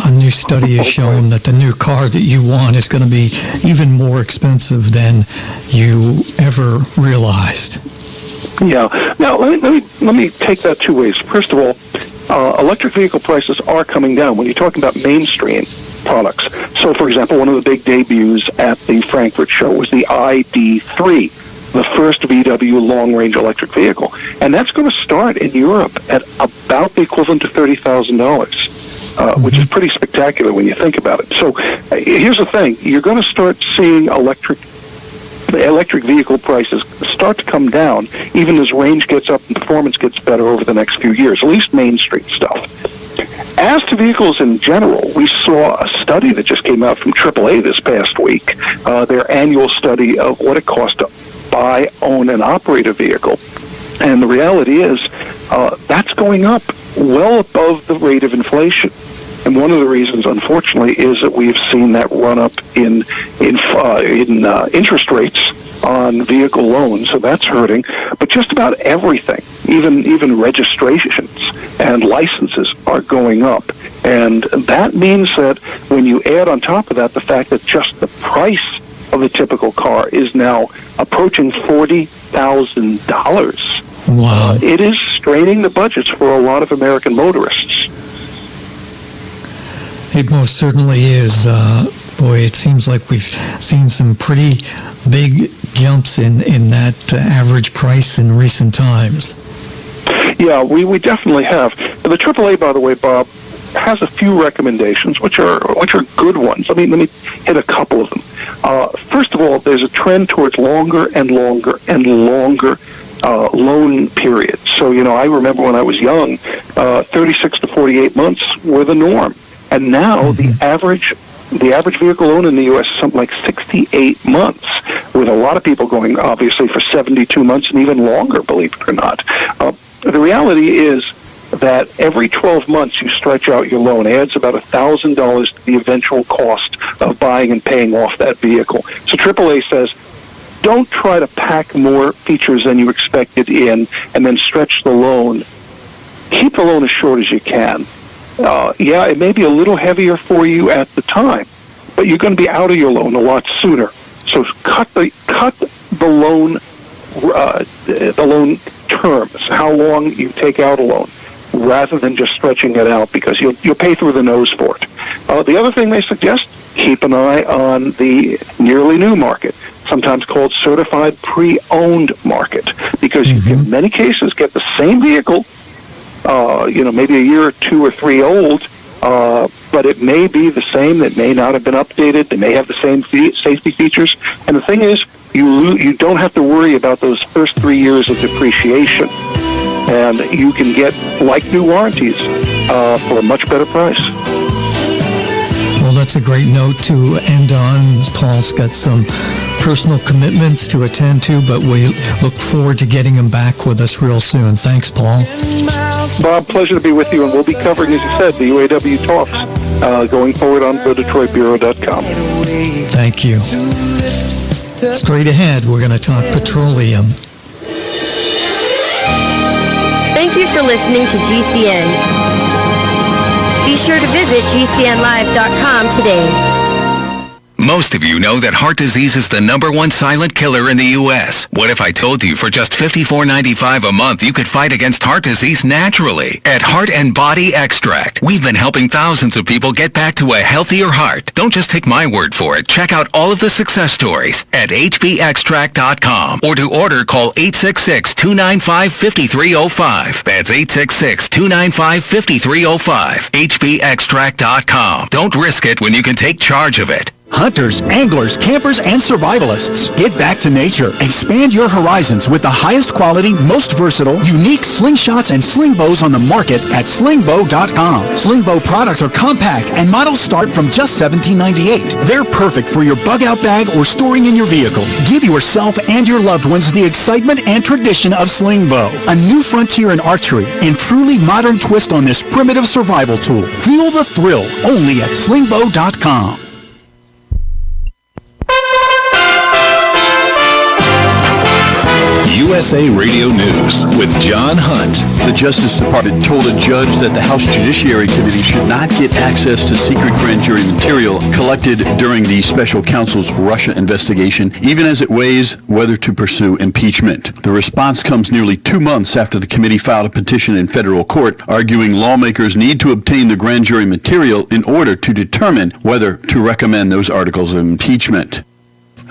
a new study has shown that the new car that you want is going to be even more expensive than you ever realized. Yeah. Now, let me take that two ways. First of all, electric vehicle prices are coming down when you're talking about mainstream products. So, for example, one of the big debuts at the Frankfurt show was the ID.3, the first VW long-range electric vehicle. And that's going to start in Europe at about the equivalent to $30,000, which is pretty spectacular when you think about it. So here's the thing. You're going to start seeing electric vehicle prices start to come down even as range gets up and performance gets better over the next few years, at least mainstream stuff. As to vehicles in general, we saw a study that just came out from AAA this past week, their annual study of what it costs to buy, own, and operate a vehicle. And the reality is that's going up well above the rate of inflation. And one of the reasons, unfortunately, is that we've seen that run up in interest rates on vehicle loans, so that's hurting. But just about everything, even registrations and licenses are going up. And that means that when you add on top of that the fact that just the price of a typical car is now approaching $40,000, wow, it is straining the budgets for a lot of American motorists. It most certainly is. Boy, it seems like we've seen some pretty big jumps in that average price in recent times. Yeah, we definitely have. The AAA, by the way, Bob, has a few recommendations, which are good ones. Let me hit a couple of them. First of all, there's a trend towards longer and longer and longer loan periods. So, I remember when I was young, 36 to 48 months were the norm. And now the average vehicle loan in the U.S. is something like 68 months, with a lot of people going, obviously, for 72 months and even longer, believe it or not. The reality is that every 12 months you stretch out your loan adds about $1,000 to the eventual cost of buying and paying off that vehicle. So AAA says, don't try to pack more features than you expected in and then stretch the loan. Keep the loan as short as you can. Yeah, it may be a little heavier for you at the time, but you're going to be out of your loan a lot sooner. So cut the loan terms, how long you take out a loan, rather than just stretching it out, because you'll pay through the nose for it. The other thing they suggest, keep an eye on the nearly new market, sometimes called certified pre-owned market, because you can in many cases get the same vehicle, maybe a year or 2 or 3 old, but it may be the same. It may not have been updated. They may have the same safety features. And the thing is, you don't have to worry about those first 3 years of depreciation. And you can get like new warranties for a much better price. Well, that's a great note to end on. Paul's got some personal commitments to attend to, but we look forward to getting him back with us real soon. Thanks, Paul. Bob, pleasure to be with you, and we'll be covering, as you said, the UAW talks going forward on TheDetroitBureau.com. Thank you. Straight ahead, we're going to talk petroleum. Thank you for listening to GCN. Be sure to visit GCNlive.com today. Most of you know that heart disease is the #1 silent killer in the U.S. What if I told you for just $54.95 a month you could fight against heart disease naturally? At Heart and Body Extract, we've been helping thousands of people get back to a healthier heart. Don't just take my word for it. Check out all of the success stories at hbextract.com, or to order, call 866-295-5305. That's 866-295-5305. hbextract.com. Don't risk it when you can take charge of it. Hunters, anglers, campers, and survivalists, get back to nature. Expand your horizons with the highest quality, most versatile, unique slingshots and sling bows on the market at slingbow.com. Slingbow products are compact and models start from just $17.98. They're perfect for your bug-out bag or storing in your vehicle. Give yourself and your loved ones the excitement and tradition of Slingbow, a new frontier in archery and truly modern twist on this primitive survival tool. Feel the thrill only at slingbow.com. USA Radio News with John Hunt. The Justice Department told a judge that the House Judiciary Committee should not get access to secret grand jury material collected during the special counsel's Russia investigation, even as it weighs whether to pursue impeachment. The response comes nearly 2 months after the committee filed a petition in federal court arguing lawmakers need to obtain the grand jury material in order to determine whether to recommend those articles of impeachment.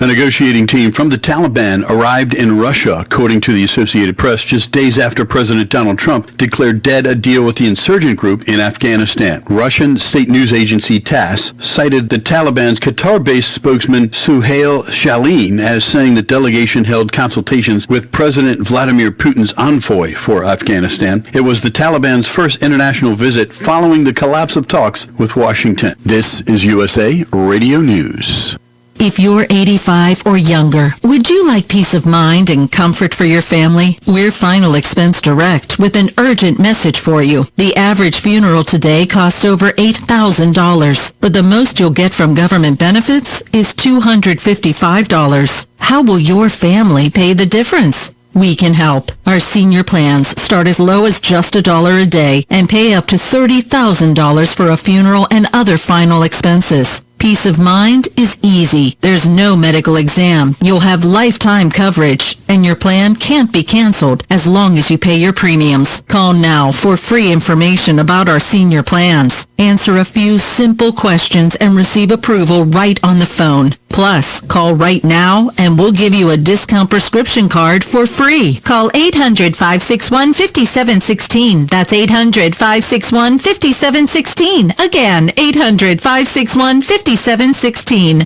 A negotiating team from the Taliban arrived in Russia, according to the Associated Press, just days after President Donald Trump declared dead a deal with the insurgent group in Afghanistan. Russian state news agency TASS cited the Taliban's Qatar-based spokesman Suhail Shaheen as saying the delegation held consultations with President Vladimir Putin's envoy for Afghanistan. It was the Taliban's first international visit following the collapse of talks with Washington. This is USA Radio News. If you're 85 or younger, would you like peace of mind and comfort for your family? We're Final Expense Direct with an urgent message for you. The average funeral today costs over $8,000, but the most you'll get from government benefits is $255. How will your family pay the difference? We can help. Our senior plans start as low as just $1 a day and pay up to $30,000 for a funeral and other final expenses. Peace of mind is easy. There's no medical exam. You'll have lifetime coverage, and your plan can't be canceled as long as you pay your premiums. Call now for free information about our senior plans. Answer a few simple questions and receive approval right on the phone. Plus, call right now and we'll give you a discount prescription card for free. Call 800-561-5716. That's 800-561-5716. Again, 800-561-5716.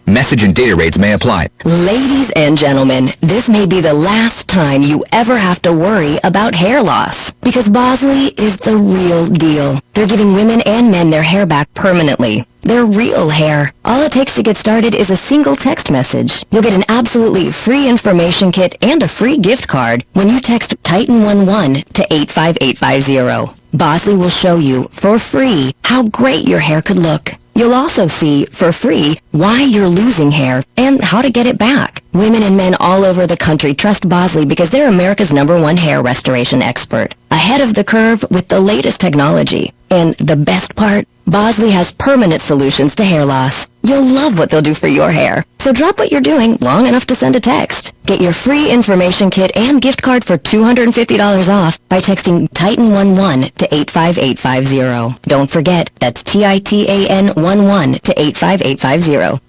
Message and data rates may apply. Ladies and gentlemen, this may be the last time you ever have to worry about hair loss, because Bosley is the real deal. They're giving women and men their hair back permanently. Their real hair. All it takes to get started is a single text message. You'll get an absolutely free information kit and a free gift card when you text Titan11 to 85850. Bosley will show you for free how great your hair could look. You'll also see, for free, why you're losing hair and how to get it back. Women and men all over the country trust Bosley because they're America's #1 hair restoration expert. Ahead of the curve with the latest technology. And the best part? Bosley has permanent solutions to hair loss. You'll love what they'll do for your hair. So drop what you're doing long enough to send a text. Get your free information kit and gift card for $250 off by texting Titan11 to 85850. Don't forget, that's TITAN11 to 85850.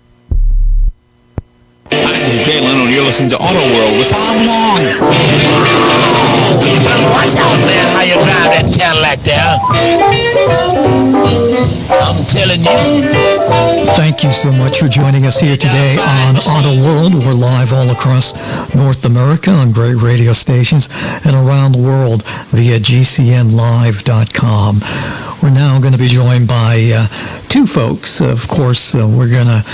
Hi, this is Jay Leno, and you're listening to Auto World with Bob Long. You better watch out, man, how you drive that Cadillac there. I'm telling you. Thank you so much for joining us here today on Auto World. We're live all across North America on great radio stations and around the world via GCNlive.com. We're now going to be joined by two folks. Of course, we're going to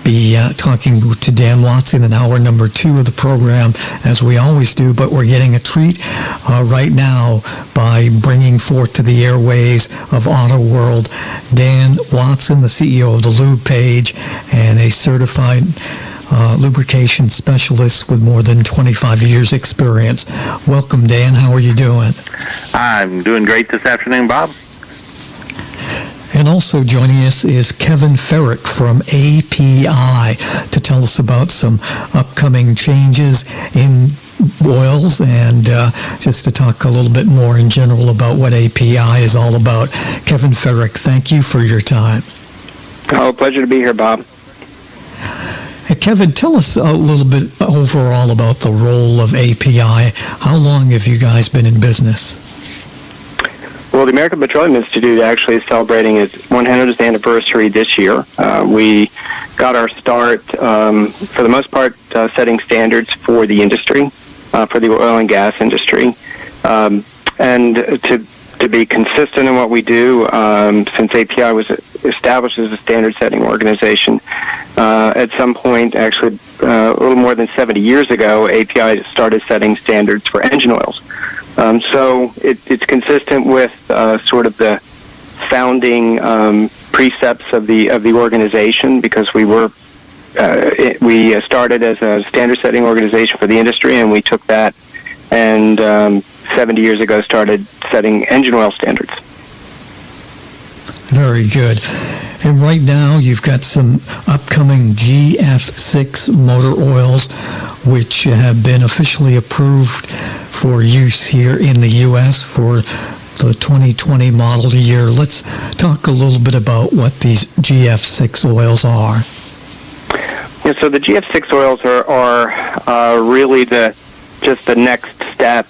be talking to Dan Watson in hour number 2 of the program, as we always do, but we're getting a treat right now by bringing forth to the airways of Auto World Dan Watson, the CEO of the Lube Page, and a certified lubrication specialist with more than 25 years experience. Welcome, Dan. How are you doing? I'm doing great this afternoon, Bob. And also joining us is Kevin Ferrick from API to tell us about some upcoming changes in oils and just to talk a little bit more in general about what API is all about. Kevin Ferrick, thank you for your time. Oh, pleasure to be here, Bob. Hey, Kevin, tell us a little bit overall about the role of API. How long have you guys been in business? Well, the American Petroleum Institute actually is celebrating its 100th anniversary this year. We got our start, for the most part, setting standards for the industry, for the oil and gas industry. And to be consistent in what we do, since API was established as a standard-setting organization, at some point, actually a little more than 70 years ago, API started setting standards for engine oils. So it's consistent with sort of the founding precepts of the organization, because we started as a standard-setting organization for the industry, and we took that and 70 years ago started setting engine oil standards. Very good. And right now you've got some upcoming GF6 motor oils which have been officially approved for use here in the U.S. for the 2020 model year. Let's talk a little bit about what these GF6 oils are. Yeah, so the GF6 oils are really just the next step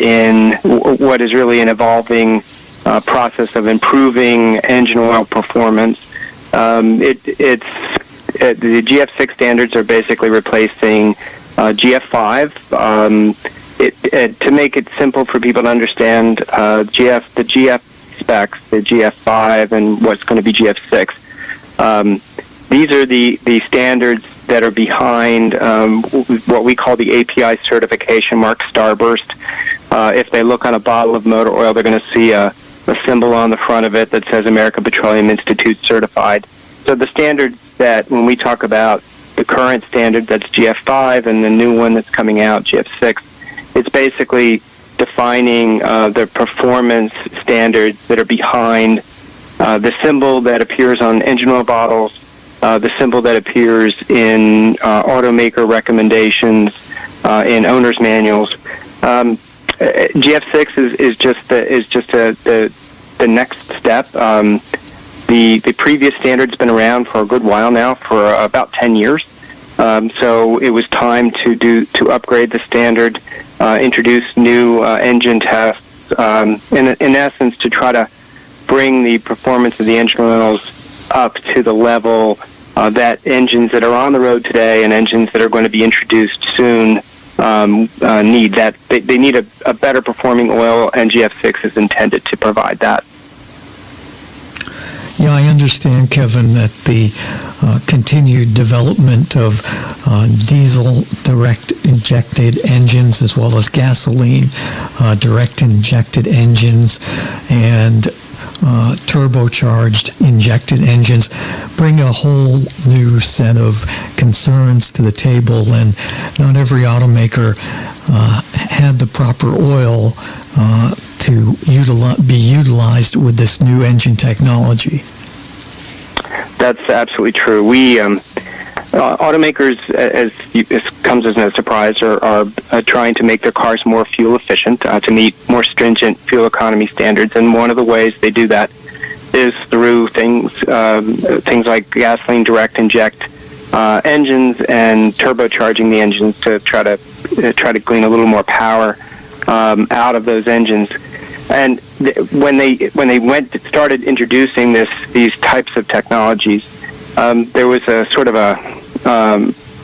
in what is really an evolving process of improving engine oil performance. The GF6 standards are basically replacing GF5. To make it simple for people to understand, the GF specs, the GF5, and what's going to be GF6. These are the standards that are behind what we call the API certification mark, Starburst. If they look on a bottle of motor oil, they're going to see a symbol on the front of it that says American Petroleum Institute certified. So the standards that, when we talk about the current standard, that's GF5, and the new one that's coming out, GF6, it's basically defining the performance standards that are behind the symbol that appears on engine oil bottles, the symbol that appears in automaker recommendations, in owner's manuals. GF6 is just the next step. The previous standard's been around for a good while now, for about 10 years. So it was time to upgrade the standard, introduce new engine tests, in essence to try to bring the performance of the engine oils up to the level that engines that are on the road today and engines that are going to be introduced soon need. That they need a better performing oil, and GF6 is intended to provide that. Yeah, I understand, Kevin, that the continued development of diesel direct injected engines as well as gasoline direct injected engines and turbocharged injected engines bring a whole new set of concerns to the table, and not every automaker had the proper oil to be utilized with this new engine technology. That's absolutely true. We automakers, as comes as no surprise, are trying to make their cars more fuel efficient to meet more stringent fuel economy standards, and one of the ways they do that is through things like gasoline direct inject engines and turbocharging the engines to try to glean a little more power out of those engines. And when they started introducing these types of technologies, there was a sort of a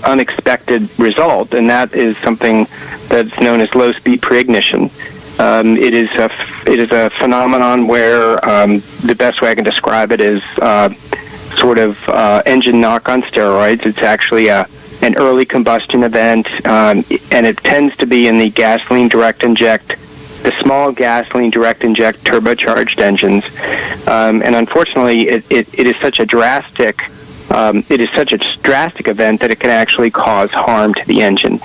unexpected result, and that is something that's known as low speed pre-ignition. It is a phenomenon where the best way I can describe it is sort of engine knock on steroids. It's actually an early combustion event, and it tends to be in the gasoline direct inject, the small gasoline direct inject turbocharged engines, and unfortunately, it is such a drastic event that it can actually cause harm to the engine.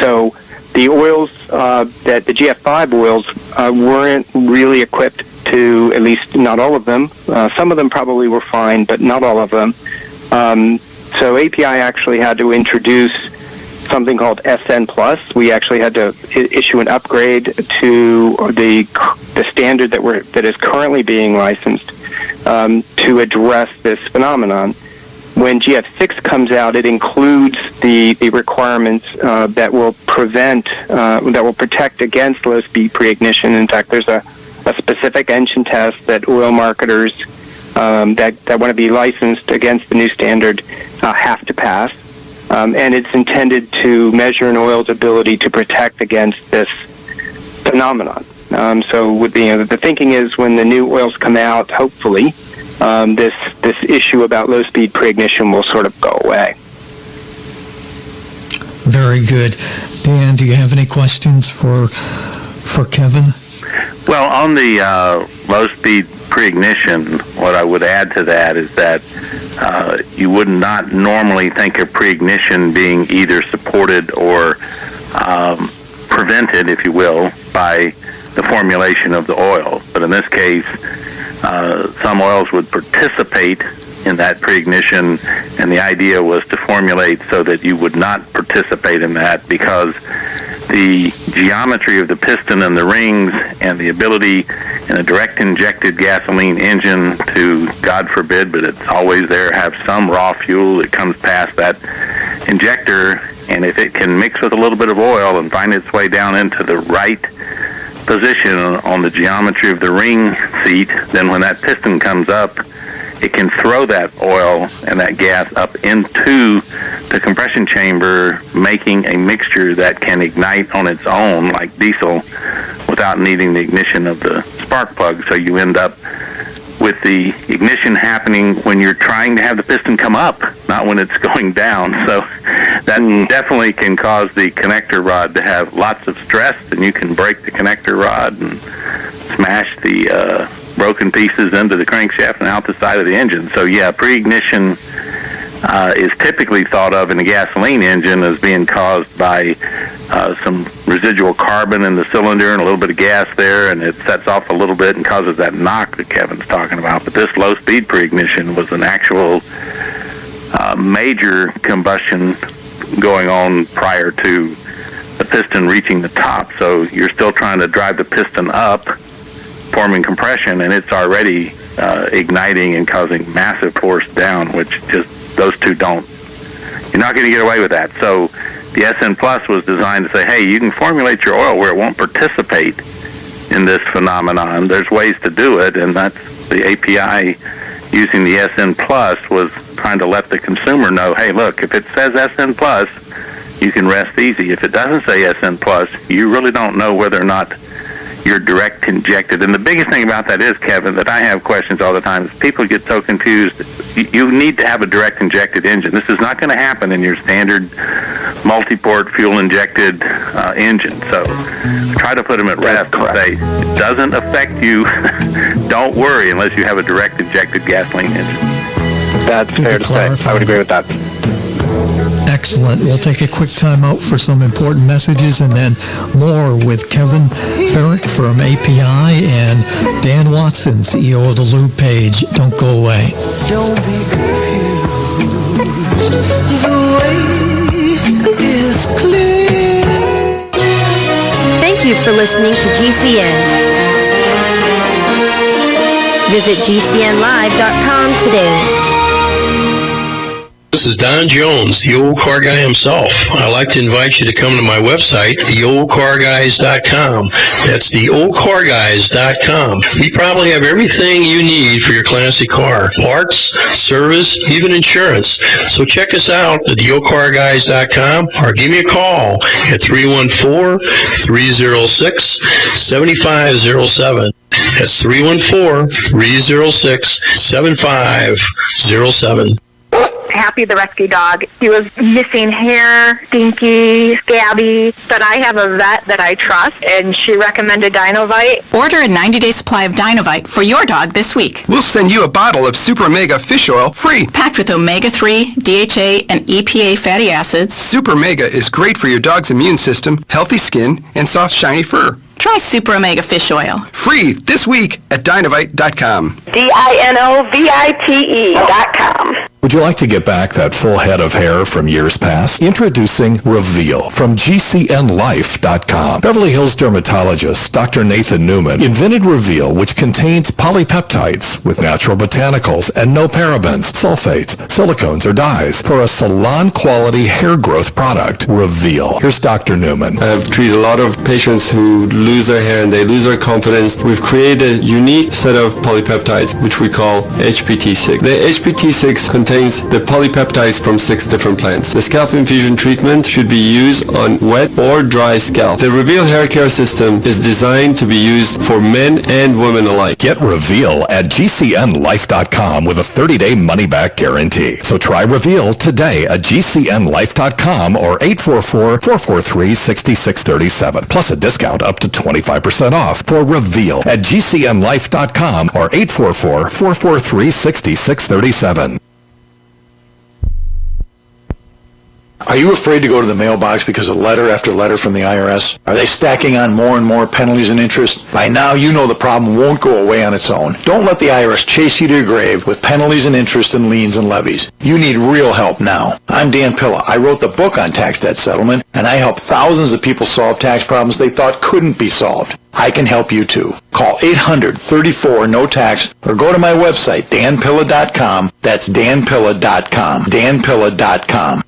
So the oils, that the GF5 oils, weren't really equipped to at least not all of them. Some of them probably were fine, but not all of them. So API actually had to introduce something called SN+. We actually had to issue an upgrade to the standard that is currently being licensed to address this phenomenon. When GF6 comes out, it includes the requirements that will protect against low-speed pre-ignition. In fact, there's a specific engine test that oil marketers that want to be licensed against the new standard have to pass. And it's intended to measure an oil's ability to protect against this phenomenon. So the thinking is when the new oils come out, hopefully, this issue about low-speed pre-ignition will sort of go away. Very good. Dan, do you have any questions for Kevin? Well, on the low-speed pre-ignition, what I would add to that is that you would not normally think of pre-ignition being either supported or prevented, if you will, by the formulation of the oil. But in this case, some oils would participate in that pre-ignition, and the idea was to formulate so that you would not participate in that, because the geometry of the piston and the rings and the ability in a direct injected gasoline engine to, God forbid, but it's always there, have some raw fuel that comes past that injector, and if it can mix with a little bit of oil and find its way down into the right position on the geometry of the ring seat, then when that piston comes up, it can throw that oil and that gas up into the compression chamber, making a mixture that can ignite on its own like diesel without needing the ignition of the spark plug. So you end up with the ignition happening when you're trying to have the piston come up, not when it's going down. So that definitely can cause the connector rod to have lots of stress, and you can break the connector rod and smash the broken pieces into the crankshaft and out the side of the engine. So yeah, pre-ignition is typically thought of in a gasoline engine as being caused by some residual carbon in the cylinder and a little bit of gas there, and it sets off a little bit and causes that knock that Kevin's talking about. But this low-speed pre-ignition was an actual major combustion going on prior to the piston reaching the top. So you're still trying to drive the piston up, forming compression, and it's already igniting and causing massive force down, which just those two don't. You're not going to get away with that. So the SN Plus was designed to say, hey, you can formulate your oil where it won't participate in this phenomenon. There's ways to do it, and that's the API using the SN Plus was trying to let the consumer know, hey, look, if it says SN Plus, you can rest easy. If it doesn't say SN Plus, you really don't know whether or not you're direct injected. And the biggest thing about that is, Kevin, that I have questions all the time, is people get so confused. You need to have a direct injected engine. This is not going to happen in your standard multi-port fuel injected engine. So try to put them at rest and say, it doesn't affect you. Don't worry unless you have a direct injected gasoline engine. That's fair to say. I would agree with that. Excellent. We'll take a quick time out for some important messages and then more with Kevin Ferrick from API and Dan Watson, CEO of the Lube Page. Don't go away. Don't be confused. The way is clear. Thank you for listening to GCN. Visit GCNlive.com today. This is Don Jones, the old car guy himself. I'd like to invite you to come to my website, theoldcarguys.com. That's theoldcarguys.com. We probably have everything you need for your classic car. Parts, service, even insurance. So check us out at theoldcarguys.com or give me a call at 314-306-7507. That's 314-306-7507. Happy the rescue dog. He was missing hair, stinky, scabby, but I have a vet that I trust, and she recommended Dinovite. Order a 90-day supply of Dinovite for your dog this week. We'll send you a bottle of Super Omega fish oil free. Packed with omega-3, DHA, and EPA fatty acids. Super Omega is great for your dog's immune system, healthy skin, and soft, shiny fur. Try Super Omega fish oil. Free this week at Dinovite.com. DINOVITE.com. Would you like to get back that full head of hair from years past? Introducing Reveal from GCNLife.com. Beverly Hills dermatologist Dr. Nathan Newman invented Reveal, which contains polypeptides with natural botanicals and no parabens, sulfates, silicones, or dyes for a salon-quality hair growth product. Reveal. Here's Dr. Newman. I've treated a lot of patients who lose their hair and they lose their confidence. We've created a unique set of polypeptides, which we call HPT6. The HPT6 contains the polypeptides from 6 different plants. The scalp infusion treatment should be used on wet or dry scalp. The Reveal hair care system is designed to be used for men and women alike. Get Reveal at GCNLife.com with a 30-day money-back guarantee. So try Reveal today at GCNLife.com or 844-443-6637. Plus a discount up to 25% off for Reveal at GCNLife.com or 844-443-6637. Are you afraid to go to the mailbox because of letter after letter from the IRS? Are they stacking on more and more penalties and interest? By now, you know the problem won't go away on its own. Don't let the IRS chase you to your grave with penalties and interest and liens and levies. You need real help now. I'm Dan Pilla. I wrote the book on tax debt settlement, and I help thousands of people solve tax problems they thought couldn't be solved. I can help you too. Call 800-34-NO-TAX or go to my website, danpilla.com. That's danpilla.com. danpilla.com.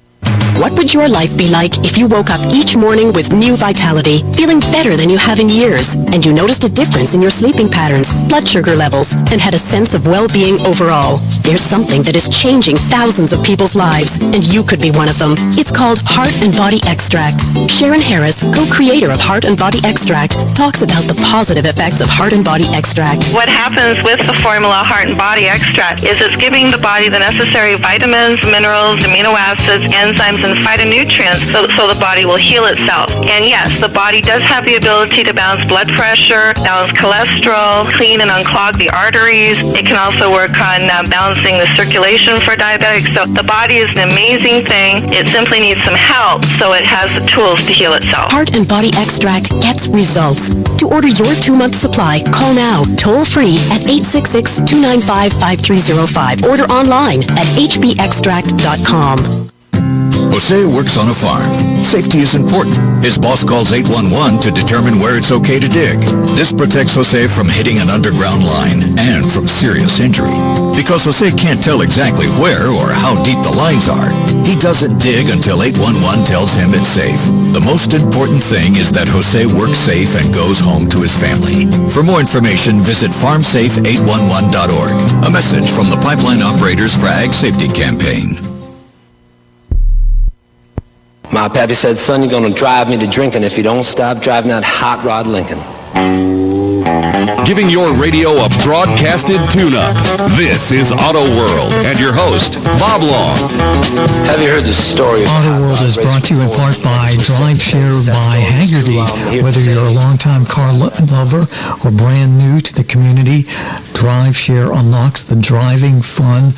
What would your life be like if you woke up each morning with new vitality, feeling better than you have in years, and you noticed a difference in your sleeping patterns, blood sugar levels, and had a sense of well-being overall? There's something that is changing thousands of people's lives, and you could be one of them. It's called Heart and Body Extract. Sharon Harris, co-creator of Heart and Body Extract, talks about the positive effects of Heart and Body Extract. What happens with the formula Heart and Body Extract is it's giving the body the necessary vitamins, minerals, amino acids, enzymes, and phytonutrients so the body will heal itself. And yes, the body does have the ability to balance blood pressure, balance cholesterol, clean and unclog the arteries. It can also work on balancing the circulation for diabetics. So the body is an amazing thing. It simply needs some help so it has the tools to heal itself. Heart and Body Extract gets results. To order your 2-month supply, call now, toll free at 866-295-5305. Order online at hbextract.com. Jose works on a farm. Safety is important. His boss calls 811 to determine where it's okay to dig. This protects Jose from hitting an underground line and from serious injury. Because Jose can't tell exactly where or how deep the lines are, he doesn't dig until 811 tells him it's safe. The most important thing is that Jose works safe and goes home to his family. For more information, visit farmsafe811.org. A message from the Pipeline Operators for Ag Safety Campaign. My pappy said, son, you're gonna drive me to drinking if you don't stop driving that hot rod Lincoln. Giving your radio a broadcasted tune-up. This is Auto World and your host, Bob Long. Have you heard the story? Auto World is brought to you in part by DriveShare by Haggerty. Whether you're a longtime car lover or brand new to the community, DriveShare unlocks the driving fun,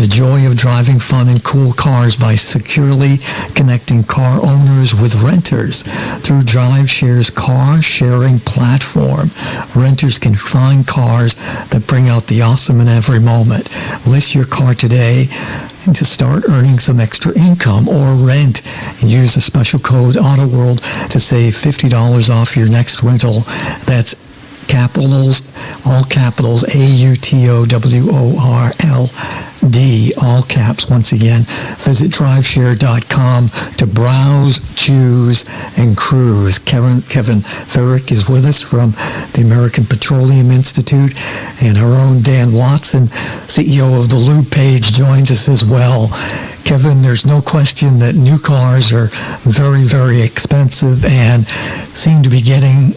the joy of driving fun in cool cars by securely connecting car owners with renters through DriveShare's car sharing platform. Renters can find cars that bring out the awesome in every moment. List your car today to start earning some extra income, or rent and use the special code AutoWorld to save $50 off your next rental. That's capitals, all capitals, AUTOWORLD, all caps. Once again, visit driveshare.com to browse, choose, and cruise. Kevin Ferrick is with us from the American Petroleum Institute, and our own Dan Watson, CEO of the Lube Page, joins us as well. Kevin, there's no question that new cars are very, very expensive and seem to be getting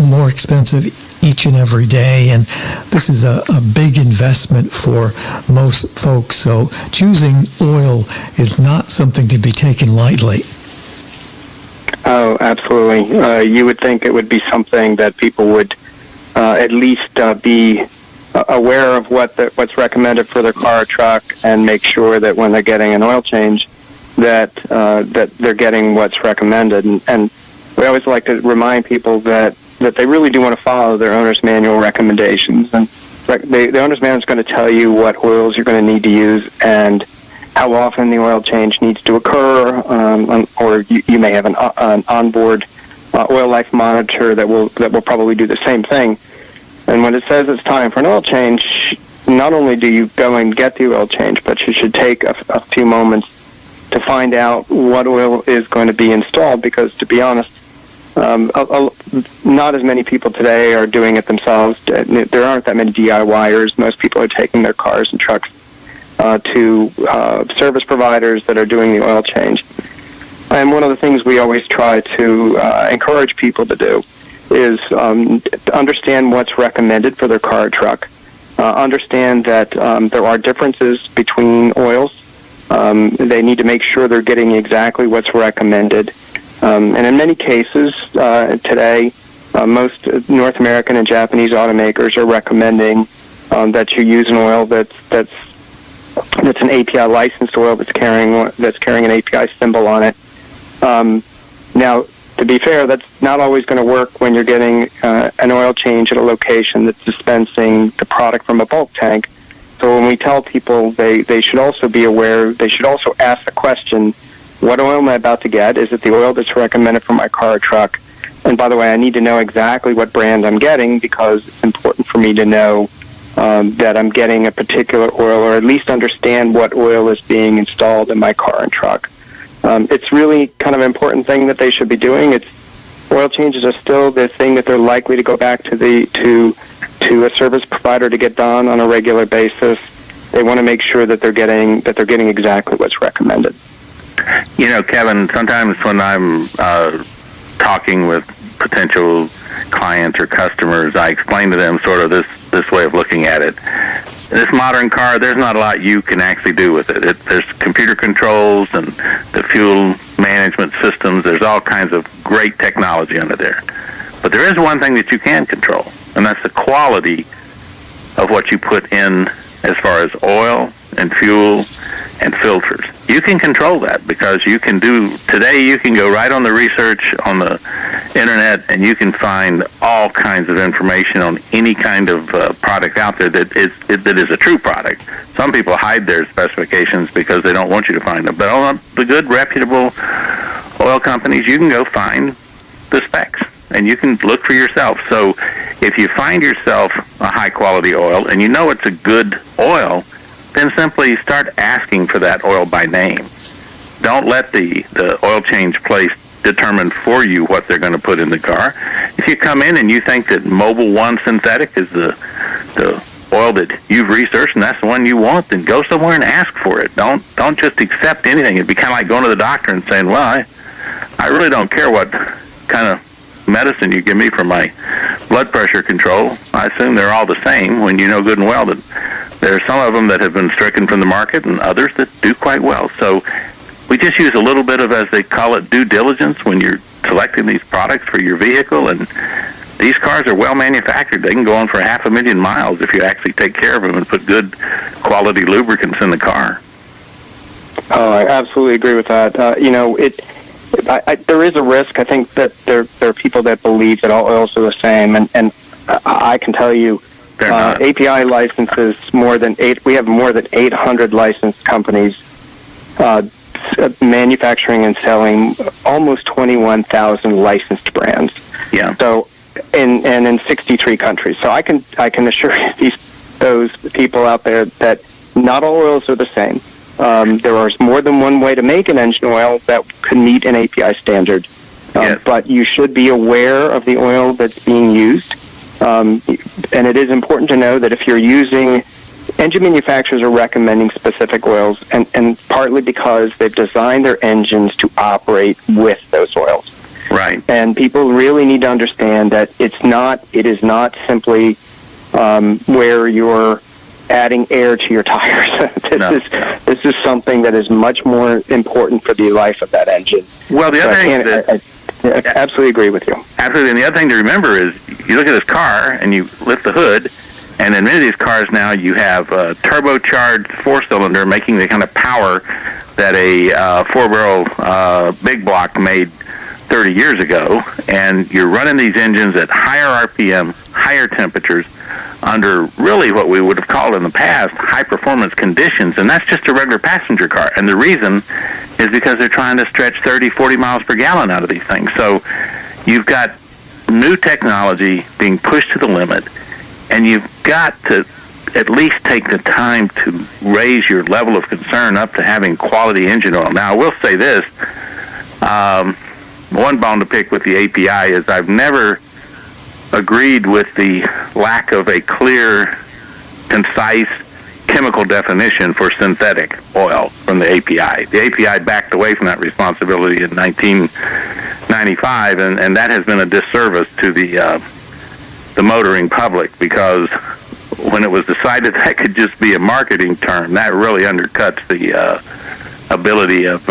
more expensive each and every day, and this is a big investment for most folks. So choosing oil is not something to be taken lightly. Oh, absolutely. You would think it would be something that people would at least be aware of what's recommended for their car or truck, and make sure that when they're getting an oil change, that they're getting what's recommended. And we always like to remind people that they really do want to follow their owner's manual recommendations. And the owner's manual is going to tell you what oils you're going to need to use and how often the oil change needs to occur, or you may have an onboard oil life monitor that will probably do the same thing. And when it says it's time for an oil change, not only do you go and get the oil change, but you should take a few moments to find out what oil is going to be installed, because, to be honest, not as many people today are doing it themselves. There aren't that many DIYers. Most people are taking their cars and trucks to service providers that are doing the oil change. And one of the things we always try to encourage people to do is understand what's recommended for their car or truck. Understand that there are differences between oils. They need to make sure they're getting exactly what's recommended. And in many cases today, most North American and Japanese automakers are recommending that you use an oil that's an API licensed oil that's carrying an API symbol on it. Now, to be fair, that's not always going to work when you're getting an oil change at a location that's dispensing the product from a bulk tank. So when we tell people they should also be aware, they should also ask the question, what oil am I about to get? Is it the oil that's recommended for my car or truck? And by the way, I need to know exactly what brand I'm getting, because it's important for me to know that I'm getting a particular oil, or at least understand what oil is being installed in my car and truck. It's really kind of an important thing that they should be doing. Oil changes are still the thing that they're likely to go back to a service provider to get done on a regular basis. They want to make sure that they're getting exactly what's recommended. You know, Kevin, sometimes when I'm talking with potential clients or customers, I explain to them sort of this way of looking at it. This modern car, there's not a lot you can actually do with it. There's computer controls and the fuel management systems. There's all kinds of great technology under there. But there is one thing that you can control, and that's the quality of what you put in as far as oil and fuel and filters. You can control that, because you can go right on the research on the internet, and you can find all kinds of information on any kind of product out there that is a true product. Some people hide their specifications because they don't want you to find them. But on the good, reputable oil companies, you can go find the specs, and you can look for yourself. So if you find yourself a high-quality oil, and you know it's a good oil, then simply start asking for that oil by name. Don't let the oil change place determine for you what they're going to put in the car. If you come in and you think that Mobil 1 Synthetic is the oil that you've researched and that's the one you want, then go somewhere and ask for it. Don't just accept anything. It'd be kind of like going to the doctor and saying, well, I really don't care what kind of medicine you give me for my blood pressure control. I assume they're all the same, when you know good and well that there are some of them that have been stricken from the market and others that do quite well. So we just use a little bit of, as they call it, due diligence when you're selecting these products for your vehicle. And these cars are well manufactured. They can go on for 500,000 miles if you actually take care of them and put good quality lubricants in the car. Oh, I absolutely agree with that. There is a risk. I think that there are people that believe that all oils are the same, and I can tell you, API licenses we have more than 800 licensed companies manufacturing and selling almost 21,000 licensed brands. Yeah. So, in 63 countries. So I can assure those people out there that not all oils are the same. There is more than one way to make an engine oil that could meet an API standard. Yes. But you should be aware of the oil that's being used. And it is important to know that if you're using, engine manufacturers are recommending specific oils, and partly because they've designed their engines to operate with those oils. Right. Right. And people really need to understand that it is not simply where you're adding air to your tires. This is something that is much more important for the life of that engine. Well, the other thing I absolutely agree with you. Absolutely. And the other thing to remember is you look at this car and you lift the hood, and in many of these cars now you have a turbocharged four-cylinder making the kind of power that a four-barrel big block made 30 years ago. And you're running these engines at higher RPM, higher temperatures, under really what we would have called in the past high-performance conditions, and that's just a regular passenger car. And the reason is because they're trying to stretch 30, 40 miles per gallon out of these things. So you've got new technology being pushed to the limit, and you've got to at least take the time to raise your level of concern up to having quality engine oil. Now, I will say this. One bone to pick with the API is I've never agreed with the lack of a clear, concise chemical definition for synthetic oil from the API. The API backed away from that responsibility in 1995, and that has been a disservice to the motoring public, because when it was decided that could just be a marketing term, that really undercuts the ability of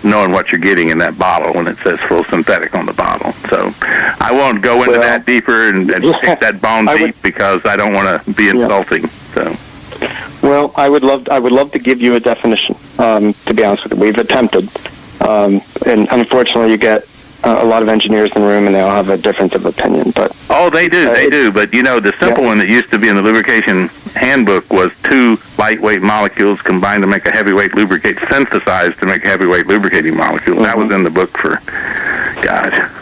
knowing what you're getting in that bottle when it says full synthetic on the bottle. So I won't go into that deeper and pick that bone deep, because I don't want to be insulting. So. Well, I would love to give you a definition. To be honest with you, we've attempted, and unfortunately, you get a lot of engineers in the room, and they all have a difference of opinion. But they do. But the simple one that used to be in the lubrication handbook was two lightweight molecules combined to make a heavyweight lubricate, synthesized to make a heavyweight lubricating molecule. Mm-hmm. That was in the book for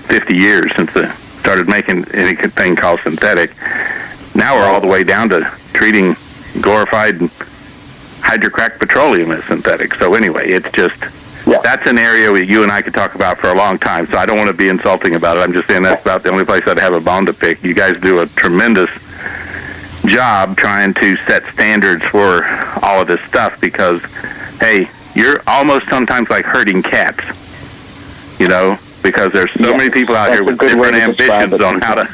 50 years since they started making anything called synthetic. Now we're all the way down to treating glorified hydrocracked petroleum as synthetic. So anyway, it's just that's an area that you and I could talk about for a long time. So I don't want to be insulting about it. I'm just saying that's about the only place I'd have a bone to pick. You guys do a tremendous job trying to set standards for all of this stuff, because, hey, you're almost sometimes like herding cats, because there's so many people out here with different ambitions on how to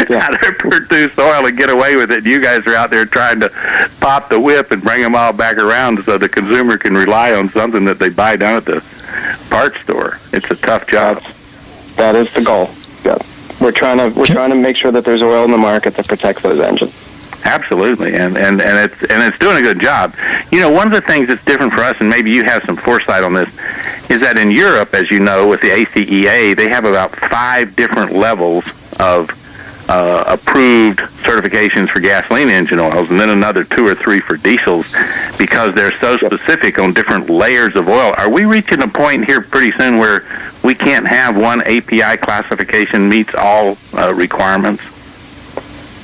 how to produce oil and get away with it. You guys are out there trying to pop the whip and bring them all back around so the consumer can rely on something that they buy down at the parts store. It's a tough job. That is the goal. Yeah. We're trying to make sure that there's oil in the market that protects those engines. Absolutely, and it's doing a good job. One of the things that's different for us, and maybe you have some foresight on this, is that in Europe, as you know, with the ACEA, they have about 5 different levels of approved certifications for gasoline engine oils, and then another 2 or 3 for diesels, because they're so specific on different layers of oil. Are we reaching a point here pretty soon where we can't have one API classification meets all requirements?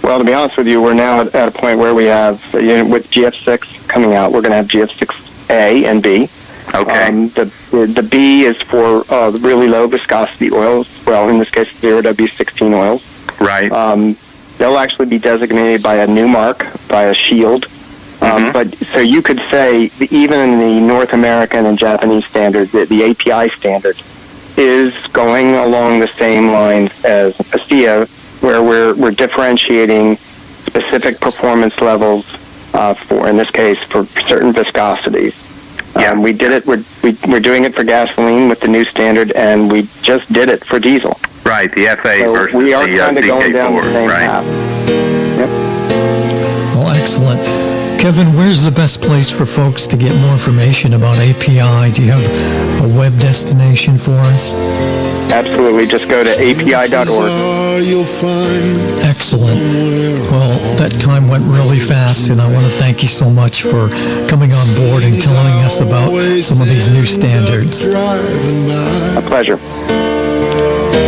Well, to be honest with you, we're now at a point where we have, with GF6 coming out, we're going to have GF6A and B. Okay. The B is for really low viscosity oils. Well, in this case, 0W16 oils. Right. They'll actually be designated by a new mark, by a shield. But so you could say, even in the North American and Japanese standards, the API standard is going along the same lines as ASEA, where we're differentiating specific performance levels for, in this case, for certain viscosities. We did it. We're doing it for gasoline with the new standard, and we just did it for diesel. Right, the FA versus we are the kind of going down the CK4, same right? path. Yep. Well, excellent. Kevin, where's the best place for folks to get more information about API? Do you have a web destination for us? Absolutely. Just go to api.org. Excellent. Well, that time went really fast, and I want to thank you so much for coming on board and telling us about some of these new standards. A pleasure.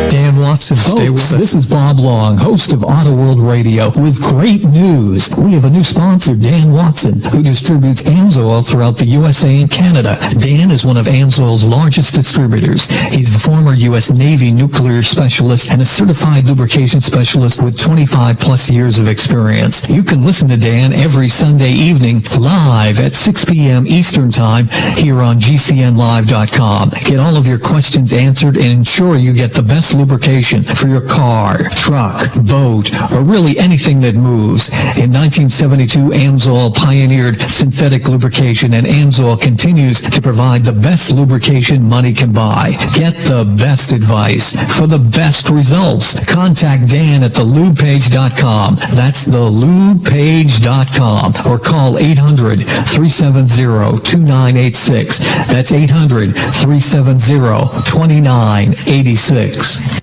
Dan Watson. Stay with us. This is Bob Long, host of Auto World Radio, with great news. We have a new sponsor, Dan Watson, who distributes AMSOIL throughout the USA and Canada. Dan is one of AMSOIL's largest distributors. He's a former U.S. Navy nuclear specialist and a certified lubrication specialist with 25 plus years of experience. You can listen to Dan every Sunday evening live at 6 p.m. Eastern Time here on GCNlive.com. Get all of your questions answered and ensure you get the best lubrication for your car, truck, boat, or really anything that moves. In 1972, AMSOIL pioneered synthetic lubrication, and AMSOIL continues to provide the best lubrication money can buy. Get the best advice for the best results. Contact Dan at thelubepage.com. That's thelubepage.com, or call 800-370-2986. That's 800-370-2986.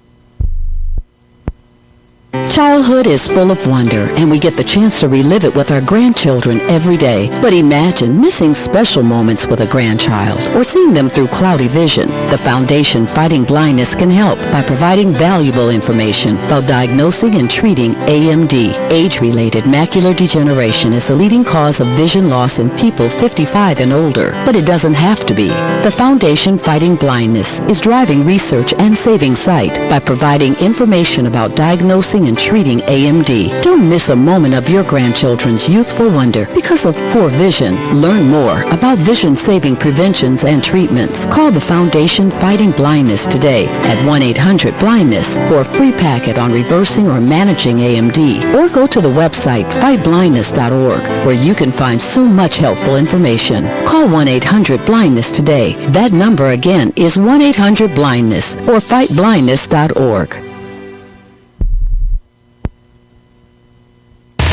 Childhood is full of wonder, and we get the chance to relive it with our grandchildren every day. But imagine missing special moments with a grandchild or seeing them through cloudy vision. The Foundation Fighting Blindness can help by providing valuable information about diagnosing and treating AMD. Age-related macular degeneration is the leading cause of vision loss in people 55 and older, but it doesn't have to be. The Foundation Fighting Blindness is driving research and saving sight by providing information about diagnosing and treating AMD. Don't miss a moment of your grandchildren's youthful wonder because of poor vision. Learn more about vision-saving preventions and treatments. Call the Foundation Fighting Blindness today at 1-800-BLINDNESS for a free packet on reversing or managing AMD. Or go to the website fightblindness.org, where you can find so much helpful information. Call 1-800-BLINDNESS today. That number again is 1-800-BLINDNESS or fightblindness.org.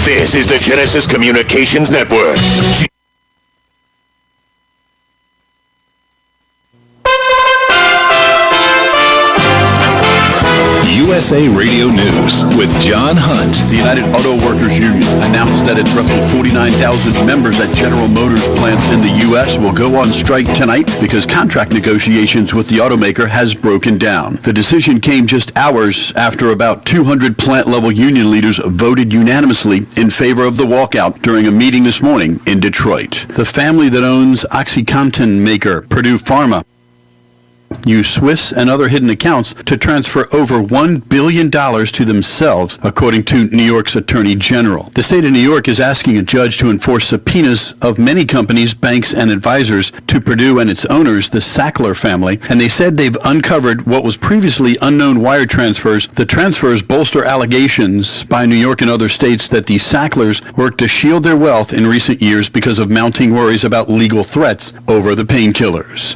This is the Genesis Communications Network. USA Radio News with John Hunt. The United Auto Workers Union announced that its roughly 49,000 members at General Motors plants in the U.S. will go on strike tonight because contract negotiations with the automaker has broken down. The decision came just hours after about 200 plant-level union leaders voted unanimously in favor of the walkout during a meeting this morning in Detroit. The family that owns OxyContin maker Purdue Pharma use Swiss and other hidden accounts to transfer over $1 billion to themselves, according to New York's Attorney General. The state of New York is asking a judge to enforce subpoenas of many companies, banks, and advisors to Purdue and its owners, the Sackler family, and they said they've uncovered what was previously unknown wire transfers. The transfers bolster allegations by New York and other states that the Sacklers worked to shield their wealth in recent years because of mounting worries about legal threats over the painkillers.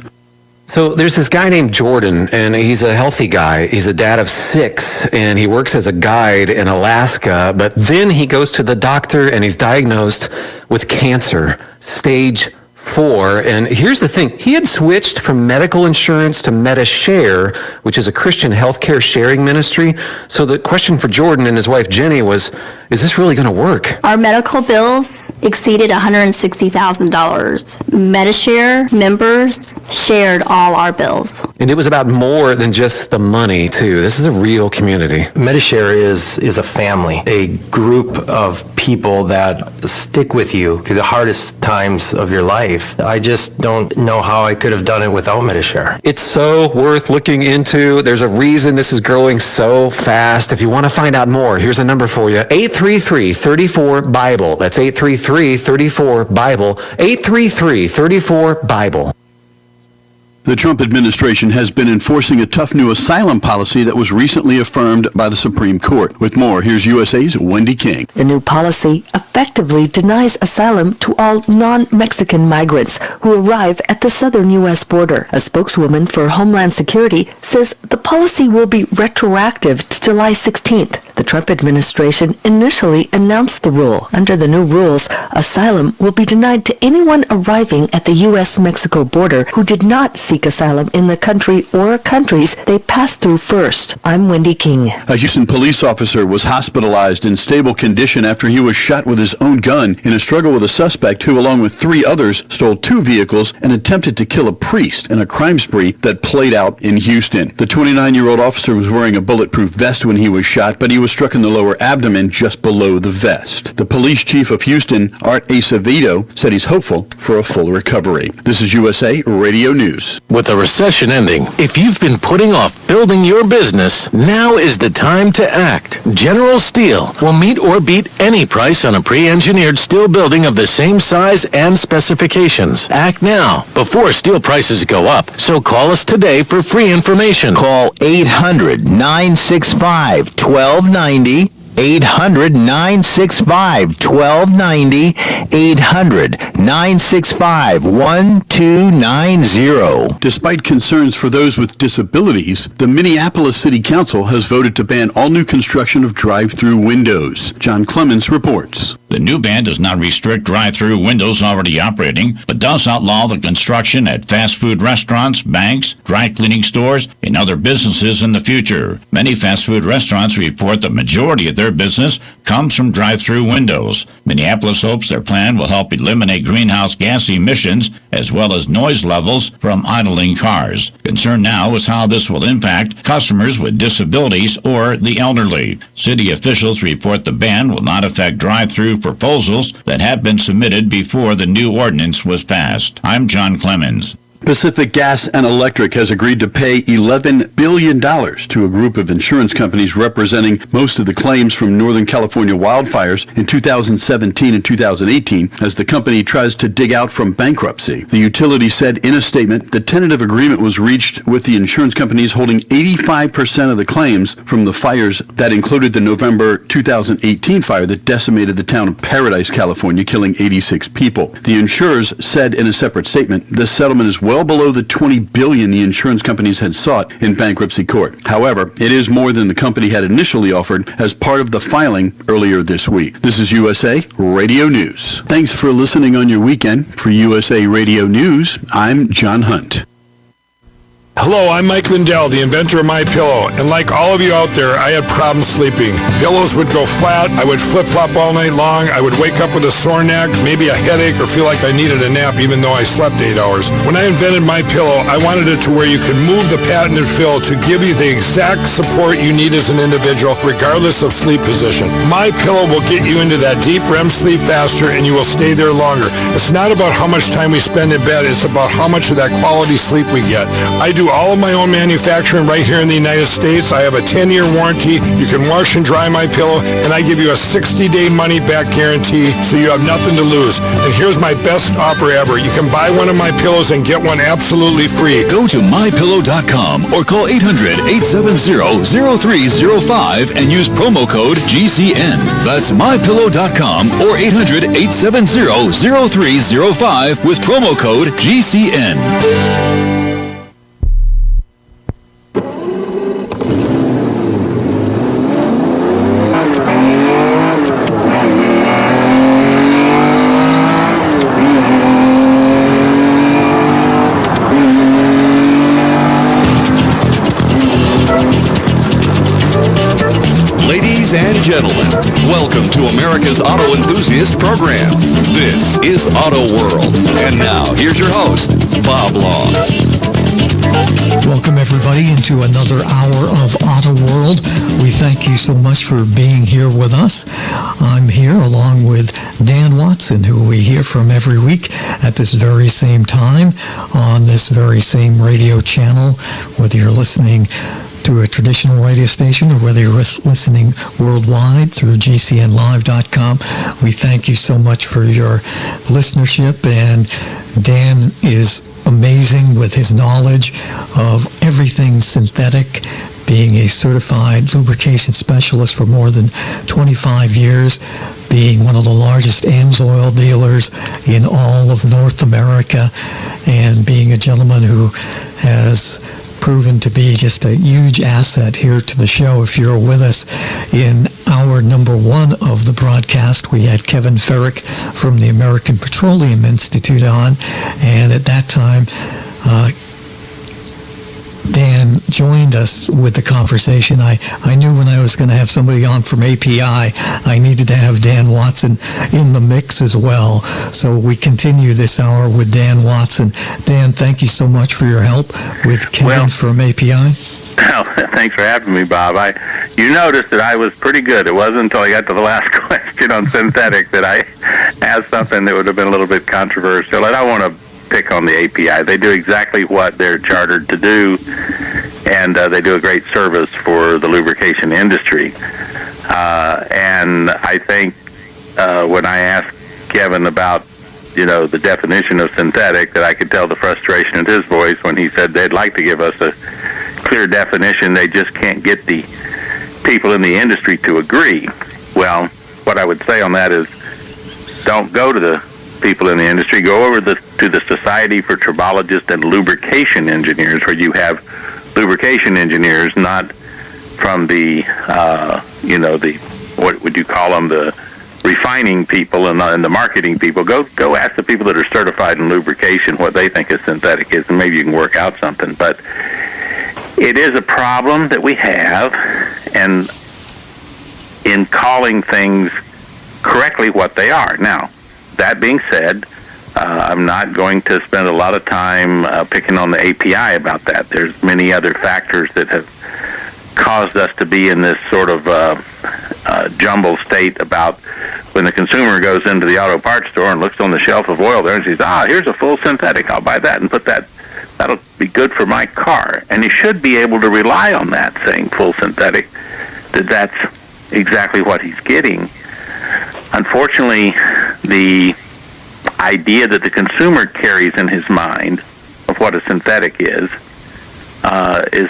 So there's this guy named Jordan, and he's a healthy guy. He's a dad of 6, and he works as a guide in Alaska, but then he goes to the doctor and he's diagnosed with cancer, stage 4. And here's the thing. He had switched from medical insurance to MediShare, which is a Christian healthcare sharing ministry. So the question for Jordan and his wife Jenny was, is this really going to work? Our medical bills exceeded $160,000. MediShare members shared all our bills. And it was about more than just the money, too. This is a real community. MediShare is a family, a group of people that stick with you through the hardest times of your life. I just don't know how I could have done it without MediShare. It's so worth looking into. There's a reason this is growing so fast. If you want to find out more, here's a number for you. 833-34-BIBLE. That's 833-34-BIBLE. 833-34-BIBLE. The Trump administration has been enforcing a tough new asylum policy that was recently affirmed by the Supreme Court. With more, here's USA's Wendy King. The new policy effectively denies asylum to all non-Mexican migrants who arrive at the southern U.S. border. A spokeswoman for Homeland Security says the policy will be retroactive to July 16th. The Trump administration initially announced the rule. Under the new rules, asylum will be denied to anyone arriving at the U.S.-Mexico border who did not seek asylum in the country or countries they passed through first. I'm Wendy King. A Houston police officer was hospitalized in stable condition after he was shot with his own gun in a struggle with a suspect who, along with 3 others, stole 2 vehicles and attempted to kill a priest in a crime spree that played out in Houston. The 29-year-old officer was wearing a bulletproof vest when he was shot, but he was struck in the lower abdomen just below the vest. The police chief of Houston, Art Acevedo, said he's hopeful for a full recovery. This is USA Radio News. With the recession ending, if you've been putting off building your business, now is the time to act. General Steel will meet or beat any price on a pre-engineered steel building of the same size and specifications. Act now before steel prices go up. So call us today for free information. Call 800-965-1290. 800-965-1290, 800-965-1290. Despite concerns for those with disabilities, the Minneapolis City Council has voted to ban all new construction of drive-through windows. John Clemens reports. The new ban does not restrict drive-through windows already operating, but does outlaw the construction at fast food restaurants, banks, dry cleaning stores, and other businesses in the future. Many fast food restaurants report the majority of their business comes from drive-through windows. Minneapolis hopes their plan will help eliminate greenhouse gas emissions as well as noise levels from idling cars. Concern now is how this will impact customers with disabilities or the elderly. City officials report the ban will not affect drive-through proposals that have been submitted before the new ordinance was passed. I'm John Clemens. Pacific Gas and Electric has agreed to pay $11 billion to a group of insurance companies representing most of the claims from Northern California wildfires in 2017 and 2018 as the company tries to dig out from bankruptcy. The utility said in a statement the tentative agreement was reached with the insurance companies holding 85% of the claims from the fires that included the November 2018 fire that decimated the town of Paradise, California, killing 86 people. The insurers said in a separate statement the settlement is well below the $20 billion the insurance companies had sought in bankruptcy court. However, it is more than the company had initially offered as part of the filing earlier this week. This is USA Radio News. Thanks for listening on your weekend. For USA Radio News, I'm John Hunt. Hello, I'm Mike Lindell, the inventor of MyPillow, and like all of you out there, I had problems sleeping. Pillows would go flat, I would flip-flop all night long, I would wake up with a sore neck, maybe a headache, or feel like I needed a nap even though I slept 8 hours. When I invented MyPillow, I wanted it to where you could move the patented fill to give you the exact support you need as an individual, regardless of sleep position. MyPillow will get you into that deep REM sleep faster, and you will stay there longer. It's not about how much time we spend in bed, it's about how much of that quality sleep we get. I do all of my own manufacturing right here in the United States. I have a 10-year warranty. You can wash and dry my pillow, and I give you a 60-day money-back guarantee, so you have nothing to lose. And here's my best offer ever. You can buy one of my pillows and get one absolutely free. Go to MyPillow.com or call 800-870-0305 and use promo code GCN. That's MyPillow.com or 800-870-0305 with promo code GCN. Ladies and gentlemen, welcome to America's Auto Enthusiast program. This is Auto World. And now, here's your host, Bob Long. Welcome everybody into another hour of Auto World. We thank you so much for being here with us. I'm here along with Dan Watson, who we hear from every week at this very same time on this very same radio channel, whether you're listening to a traditional radio station or whether you're listening worldwide through GCNlive.com. We thank you so much for your listenership, and Dan is amazing with his knowledge of everything synthetic, being a certified lubrication specialist for more than 25 years, being one of the largest AMSOIL dealers in all of North America, and being a gentleman who has proven to be just a huge asset here to the show. If you're with us in hour number 1 of the broadcast, we had Kevin Ferrick from the American Petroleum Institute on, and at that time, Dan joined us with the conversation. I knew when I was going to have somebody on from API, I needed to have Dan Watson in the mix as well. So we continue this hour with Dan Watson. Dan, thank you so much for your help with Kevin from API. Well, thanks for having me, Bob. You noticed that I was pretty good. It wasn't until I got to the last question on synthetic that I asked something that would have been a little bit controversial. And I want to pick on the API. They do exactly what they're chartered to do, and they do a great service for the lubrication industry. And I think when I asked Kevin about, the definition of synthetic, that I could tell the frustration in his voice when he said they'd like to give us a clear definition. They just can't get the people in the industry to agree. Well, what I would say on that is, don't go to the people in the industry. Go over to the Society for Tribologists and Lubrication Engineers, where you have lubrication engineers, not from the what would you call them, the refining people and the marketing people. Go ask the people that are certified in lubrication what they think a synthetic is, and maybe you can work out something. But it is a problem that we have, and in calling things correctly what they are. Now, that being said, I'm not going to spend a lot of time picking on the API about that. There's many other factors that have caused us to be in this sort of jumble state about when the consumer goes into the auto parts store and looks on the shelf of oil there and says, here's a full synthetic, I'll buy that and put that. That'll be good for my car. And you should be able to rely on that, saying full synthetic, that's exactly what he's getting. Unfortunately, the idea that the consumer carries in his mind of what a synthetic is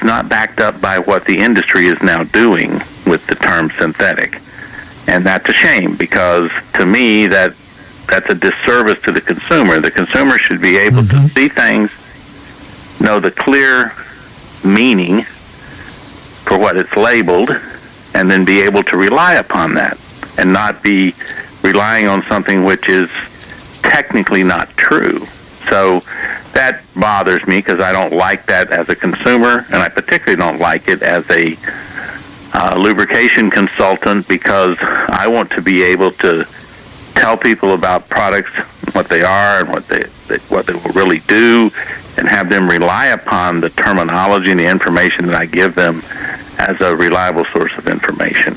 not backed up by what the industry is now doing with the term synthetic. And that's a shame, because to me that's a disservice to the consumer. The consumer should be able to see things, know the clear meaning for what it's labeled, and then be able to rely upon that, and not be relying on something which is technically not true. So that bothers me, because I don't like that as a consumer, and I particularly don't like it as a lubrication consultant, because I want to be able to tell people about products, what they are, and what they will really do, and have them rely upon the terminology and the information that I give them as a reliable source of information.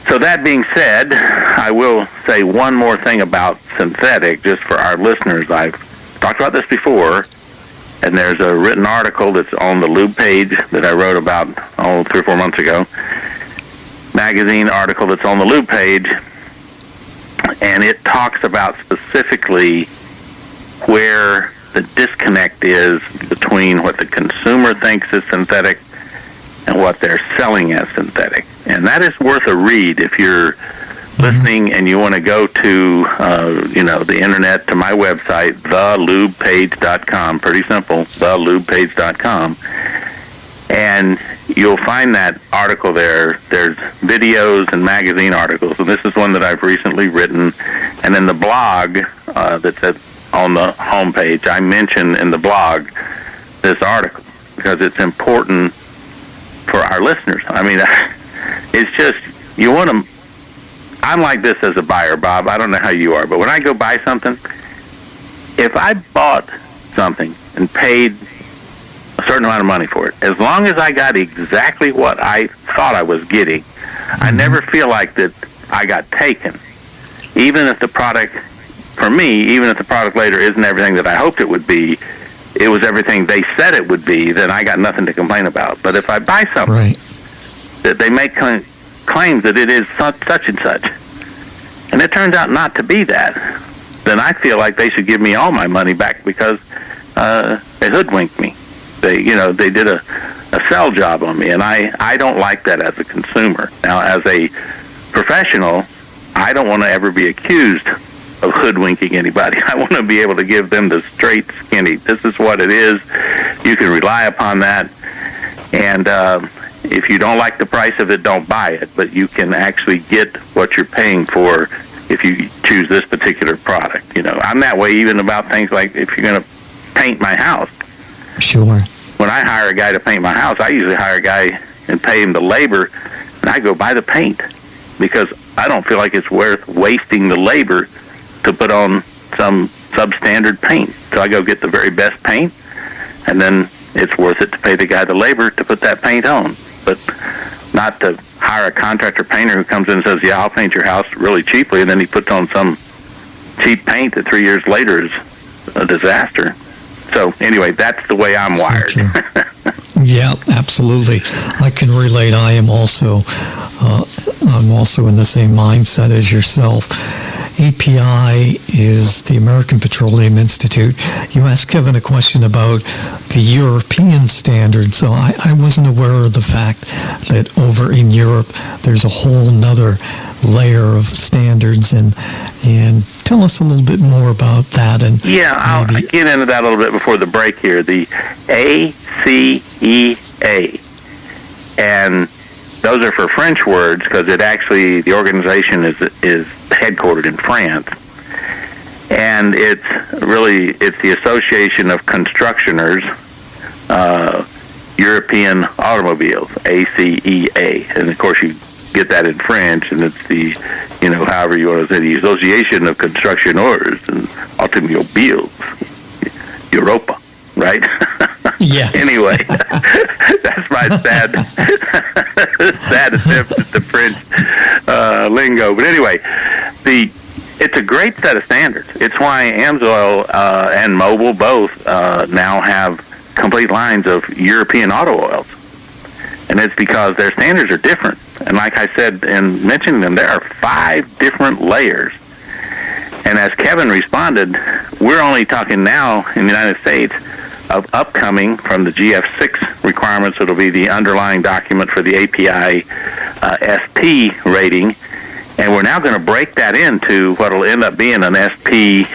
So that being said, I will say one more thing about synthetic, just for our listeners. I've talked about this before, and there's a written article that's on the Lube page that I wrote about 3 or 4 months ago, magazine article that's on the Lube page, and it talks about specifically where the disconnect is between what the consumer thinks is synthetic and what they're selling as synthetic. And that is worth a read if you're listening and you want to go to, the internet, to my website, thelubepage.com. Pretty simple, thelubepage.com. And you'll find that article there. There's videos and magazine articles, and this is one that I've recently written. And in the blog that's on the homepage, I mention in the blog this article because it's important for our listeners. I mean, it's just, you want to, I'm like this as a buyer, Bob. I don't know how you are, but when I go buy something, if I bought something and paid a certain amount of money for it, as long as I got exactly what I thought I was getting, I never feel like that I got taken. Even if the product, for me, even if the product later isn't everything that I hoped it would be, it was everything they said it would be, then I got nothing to complain about. But if I buy something that they make claims that it is such and such, and it turns out not to be that, then I feel like they should give me all my money back because they hoodwinked me. They did a sell job on me, and I don't like that as a consumer. Now, as a professional, I don't want to ever be accused of hoodwinking anybody. I want to be able to give them the straight skinny. This is what it is. You can rely upon that. And if you don't like the price of it, don't buy it. But you can actually get what you're paying for if you choose this particular product. You know, I'm that way even about things like if you're going to paint my house. Sure. When I hire a guy to paint my house, I usually hire a guy and pay him the labor, and I go buy the paint because I don't feel like it's worth wasting the labor to put on some substandard paint. So I go get the very best paint, and then it's worth it to pay the guy the labor to put that paint on. But not to hire a contractor painter who comes in and says, yeah, I'll paint your house really cheaply, and then he puts on some cheap paint that 3 years later is a disaster. So anyway, that's the way I'm wired. Yeah, absolutely. I can relate. I'm also in the same mindset as yourself. API is the American Petroleum Institute. You asked Kevin a question about the European standards, so I wasn't aware of the fact that over in Europe there's a whole nother layer of standards, and tell us a little bit more about that. And yeah, I'll get into that a little bit before the break here. The ACEA, and those are for French words because it actually, the organization is headquartered in France, and it's the Association of Constructioners European Automobiles, ACEA, and of course you get that in French, and it's the, however you want to say, the Association of Constructioners and Automobiles, Europa, right? Yes. Anyway, that's my sad attempt at the French lingo. But anyway, it's a great set of standards. It's why AMSOIL and Mobil both now have complete lines of European auto oils. And it's because their standards are different. And like I said in mentioning them, there are 5 different layers. And as Kevin responded, we're only talking now in the United States of upcoming from the GF6 requirements. It'll be the underlying document for the API SP rating. And we're now going to break that into what will end up being an SP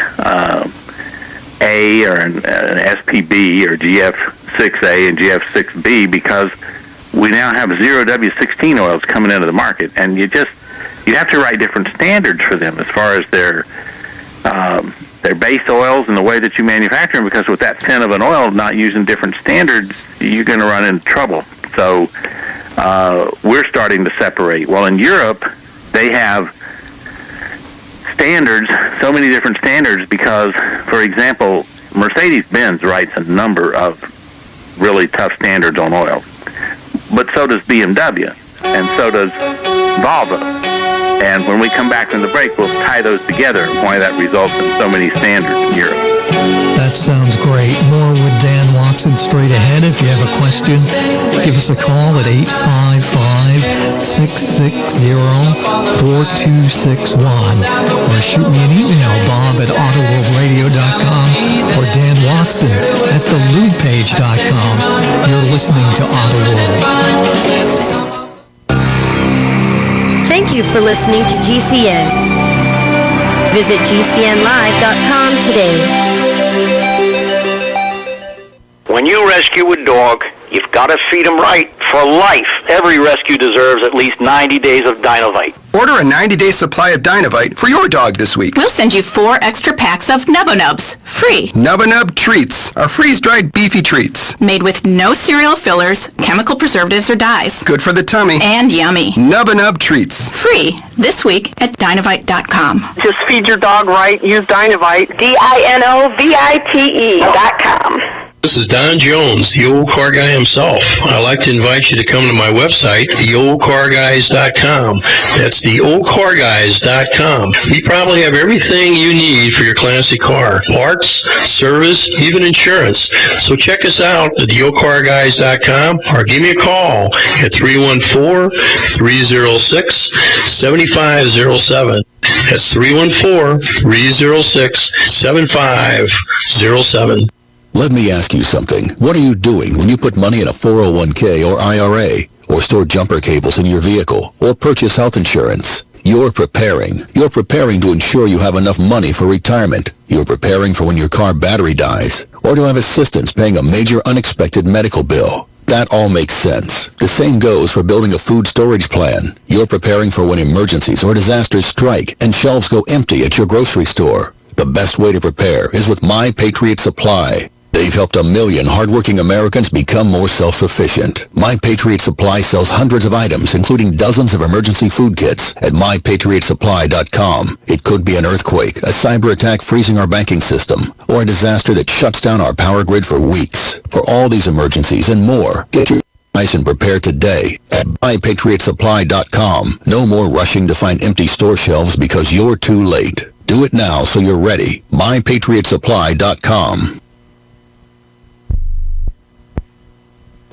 A or an SPB or GF6A and GF6B, because we now have 0W16 oils coming into the market, and you have to write different standards for them as far as their base oils and the way that you manufacture them, because with that thin of an oil not using different standards, you're going to run into trouble. So we're starting to separate. Well, in Europe, they have standards, so many different standards, because, for example, Mercedes-Benz writes a number of really tough standards on oil. But so does BMW, and so does Volvo. And when we come back from the break, we'll tie those together and why that results in so many standards in Europe. That sounds great. More with Dan Watson straight ahead. If you have a question, give us a call at 855-660-4261. Or shoot me an email, bob@autoworldradio.com, or Dan Watson at thelubepage.com. You're listening to Auto World. Thank you for listening to GCN. Visit GCNlive.com today. When you rescue a dog, you've got to feed him right for life. Every rescue deserves at least 90 days of Dinovite. Order a 90-day supply of Dinovite for your dog this week. We'll send you 4 extra packs of Nubba Nubs, free. Nubba Nub Treats are freeze-dried beefy treats. Made with no cereal fillers, chemical preservatives, or dyes. Good for the tummy. And yummy. Nubba Nub Treats. Free this week at Dinovite.com. Just feed your dog right. Use Dinovite. DINOVITE.com. This is Don Jones, the old car guy himself. I'd like to invite you to come to my website, theoldcarguys.com. That's theoldcarguys.com. We probably have everything you need for your classic car. Parts, service, even insurance. So check us out at theoldcarguys.com or give me a call at 314-306-7507. That's 314-306-7507. Let me ask you something. What are you doing when you put money in a 401k or IRA, or store jumper cables in your vehicle, or purchase health insurance? You're preparing. You're preparing to ensure you have enough money for retirement. You're preparing for when your car battery dies, or to have assistance paying a major unexpected medical bill. That all makes sense. The same goes for building a food storage plan. You're preparing for when emergencies or disasters strike and shelves go empty at your grocery store. The best way to prepare is with My Patriot Supply. They've helped 1 million hardworking Americans become more self-sufficient. My Patriot Supply sells hundreds of items, including dozens of emergency food kits at MyPatriotSupply.com. It could be an earthquake, a cyber attack freezing our banking system, or a disaster that shuts down our power grid for weeks. For all these emergencies and more, get your nice and prepared today at MyPatriotSupply.com. No more rushing to find empty store shelves because you're too late. Do it now so you're ready. MyPatriotSupply.com.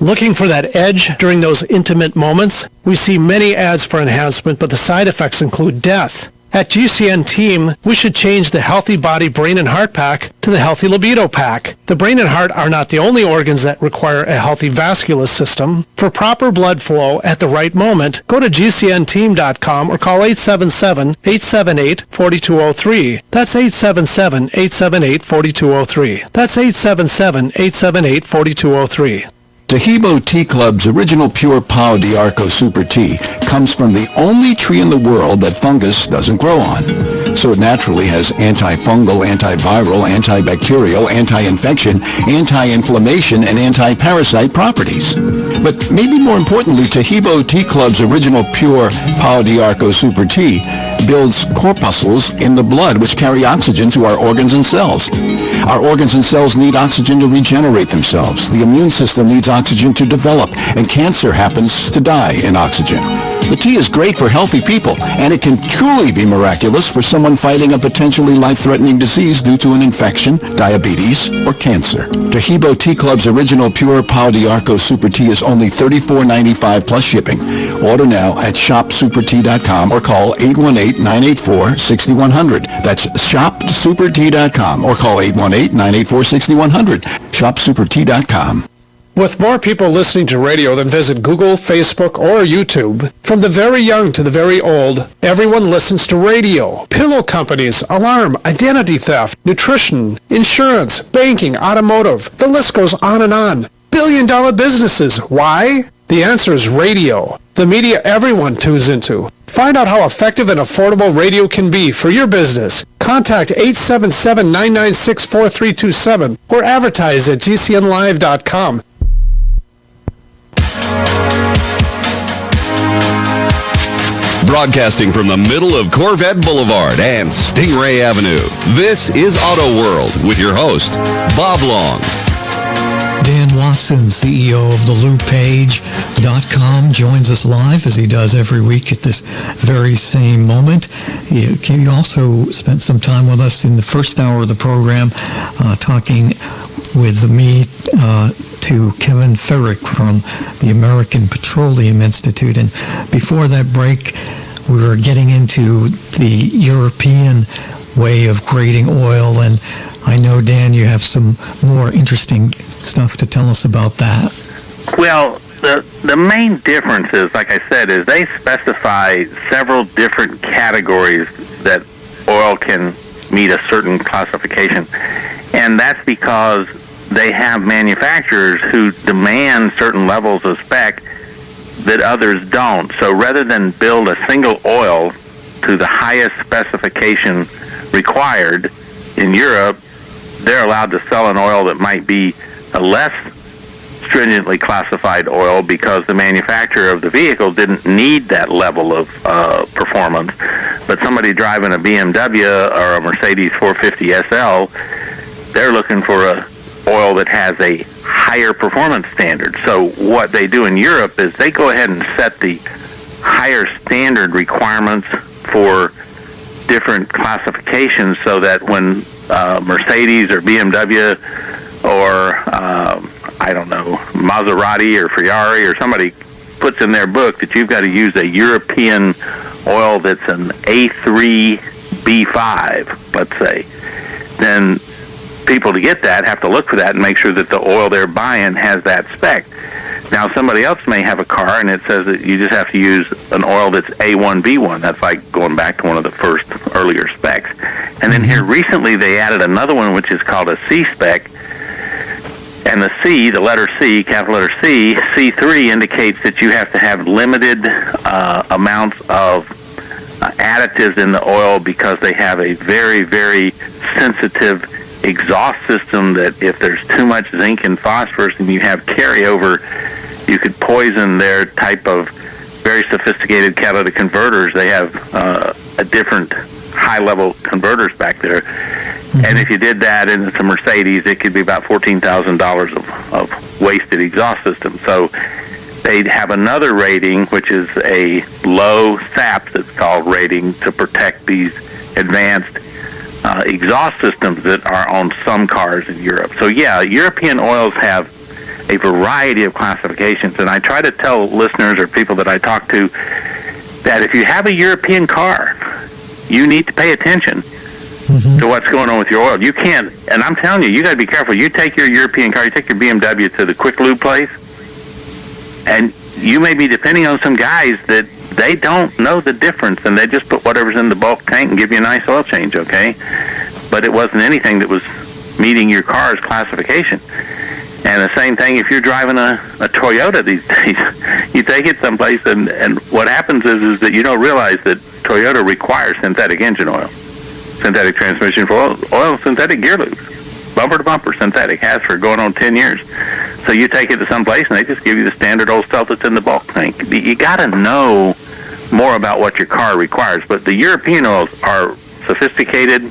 Looking for that edge during those intimate moments? We see many ads for enhancement, but the side effects include death. At GCN Team, we should change the Healthy Body, Brain, and Heart Pack to the Healthy Libido Pack. The brain and heart are not the only organs that require a healthy vascular system. For proper blood flow at the right moment, go to GCNteam.com or call 877-878-4203. That's 877-878-4203. That's 877-878-4203. Tahibo Tea Club's original pure Pau d'Arco Super Tea comes from the only tree in the world that fungus doesn't grow on. So it naturally has antifungal, antiviral, antibacterial, anti-infection, anti-inflammation, and anti-parasite properties. But maybe more importantly, Tahibo Tea Club's original pure Pau d'Arco Super Tea builds corpuscles in the blood which carry oxygen to our organs and cells. Our organs and cells need oxygen to regenerate themselves. The immune system needs oxygen to develop, and cancer happens to die in oxygen. The tea is great for healthy people, and it can truly be miraculous for someone fighting a potentially life-threatening disease due to an infection, diabetes, or cancer. Tahibo Tea Club's original pure Pau d'Arco Super Tea is only $34.95 plus shipping. Order now at shopsupertea.com or call 818-984-6100. That's shopsupertea.com or call 818-984-6100. Shopsupertea.com. With more people listening to radio than visit Google, Facebook, or YouTube, from the very young to the very old, everyone listens to radio. Pillow companies, alarm, identity theft, nutrition, insurance, banking, automotive. The list goes on and on. Billion-dollar businesses. Why? The answer is radio. The media everyone tunes into. Find out how effective and affordable radio can be for your business. Contact 877-996-4327 or advertise at gcnlive.com. Broadcasting from the middle of Corvette Boulevard and Stingray Avenue, this is Auto World with your host, Bob Long. Dan Watson, CEO of TheLoopPage.com, joins us live as he does every week at this very same moment. He also spent some time with us in the first hour of the program talking with me to Kevin Ferrick from the American Petroleum Institute. And before that break, we were getting into the European way of grading oil, and I know, Dan, you have some more interesting stuff to tell us about that. Well, the main difference is, like I said, is they specify several different categories that oil can meet a certain classification. And that's because they have manufacturers who demand certain levels of spec that others don't. So rather than build a single oil to the highest specification required in Europe, they're allowed to sell an oil that might be a less stringently classified oil because the manufacturer of the vehicle didn't need that level of performance. But somebody driving a BMW or a Mercedes 450 SL, they're looking for a oil that has a higher performance standard. So what they do in Europe is they go ahead and set the higher standard requirements for different classifications so that when Mercedes or BMW or I don't know, Maserati or Ferrari or somebody puts in their book that you've got to use a European oil that's an A3 B5, let's say, then people to get that have to look for that and make sure that the oil they're buying has that spec. Now, somebody else may have a car, and it says that you just have to use an oil that's A1B1. That's like going back to one of the first earlier specs. And then here recently they added another one, which is called a C spec. And the C, the letter C, capital letter C, C3 indicates that you have to have limited amounts of additives in the oil because they have a very, very sensitive exhaust system that if there's too much zinc and phosphorus and you have carryover, you could poison their type of very sophisticated catalytic converters. They have a different high-level converters back there. And if you did that in a Mercedes, it could be about $14,000 of wasted exhaust system. So they'd have another rating, which is a low SAPS, it's called, rating to protect these advanced exhaust systems that are on some cars in Europe. So yeah, European oils have a variety of classifications, and I try to tell listeners or people that I talk to that if you have a European car, you need to pay attention to what's going on with your oil. You can't, and I'm telling you, you got to be careful. You take your European car, you take your BMW to the quick lube place, and you may be depending on some guys that they don't know the difference, and they just put whatever's in the bulk tank and give you a nice oil change, okay? But it wasn't anything that was meeting your car's classification. And the same thing if you're driving a Toyota these days. You take it someplace, and what happens is that you don't realize that Toyota requires synthetic engine oil, synthetic transmission oil, synthetic gear lubes, bumper-to-bumper synthetic, has for going on 10 years. So you take it to someplace, and they just give you the standard old stuff that's in the bulk tank. You got to know more about what your car requires. But the European oils are sophisticated.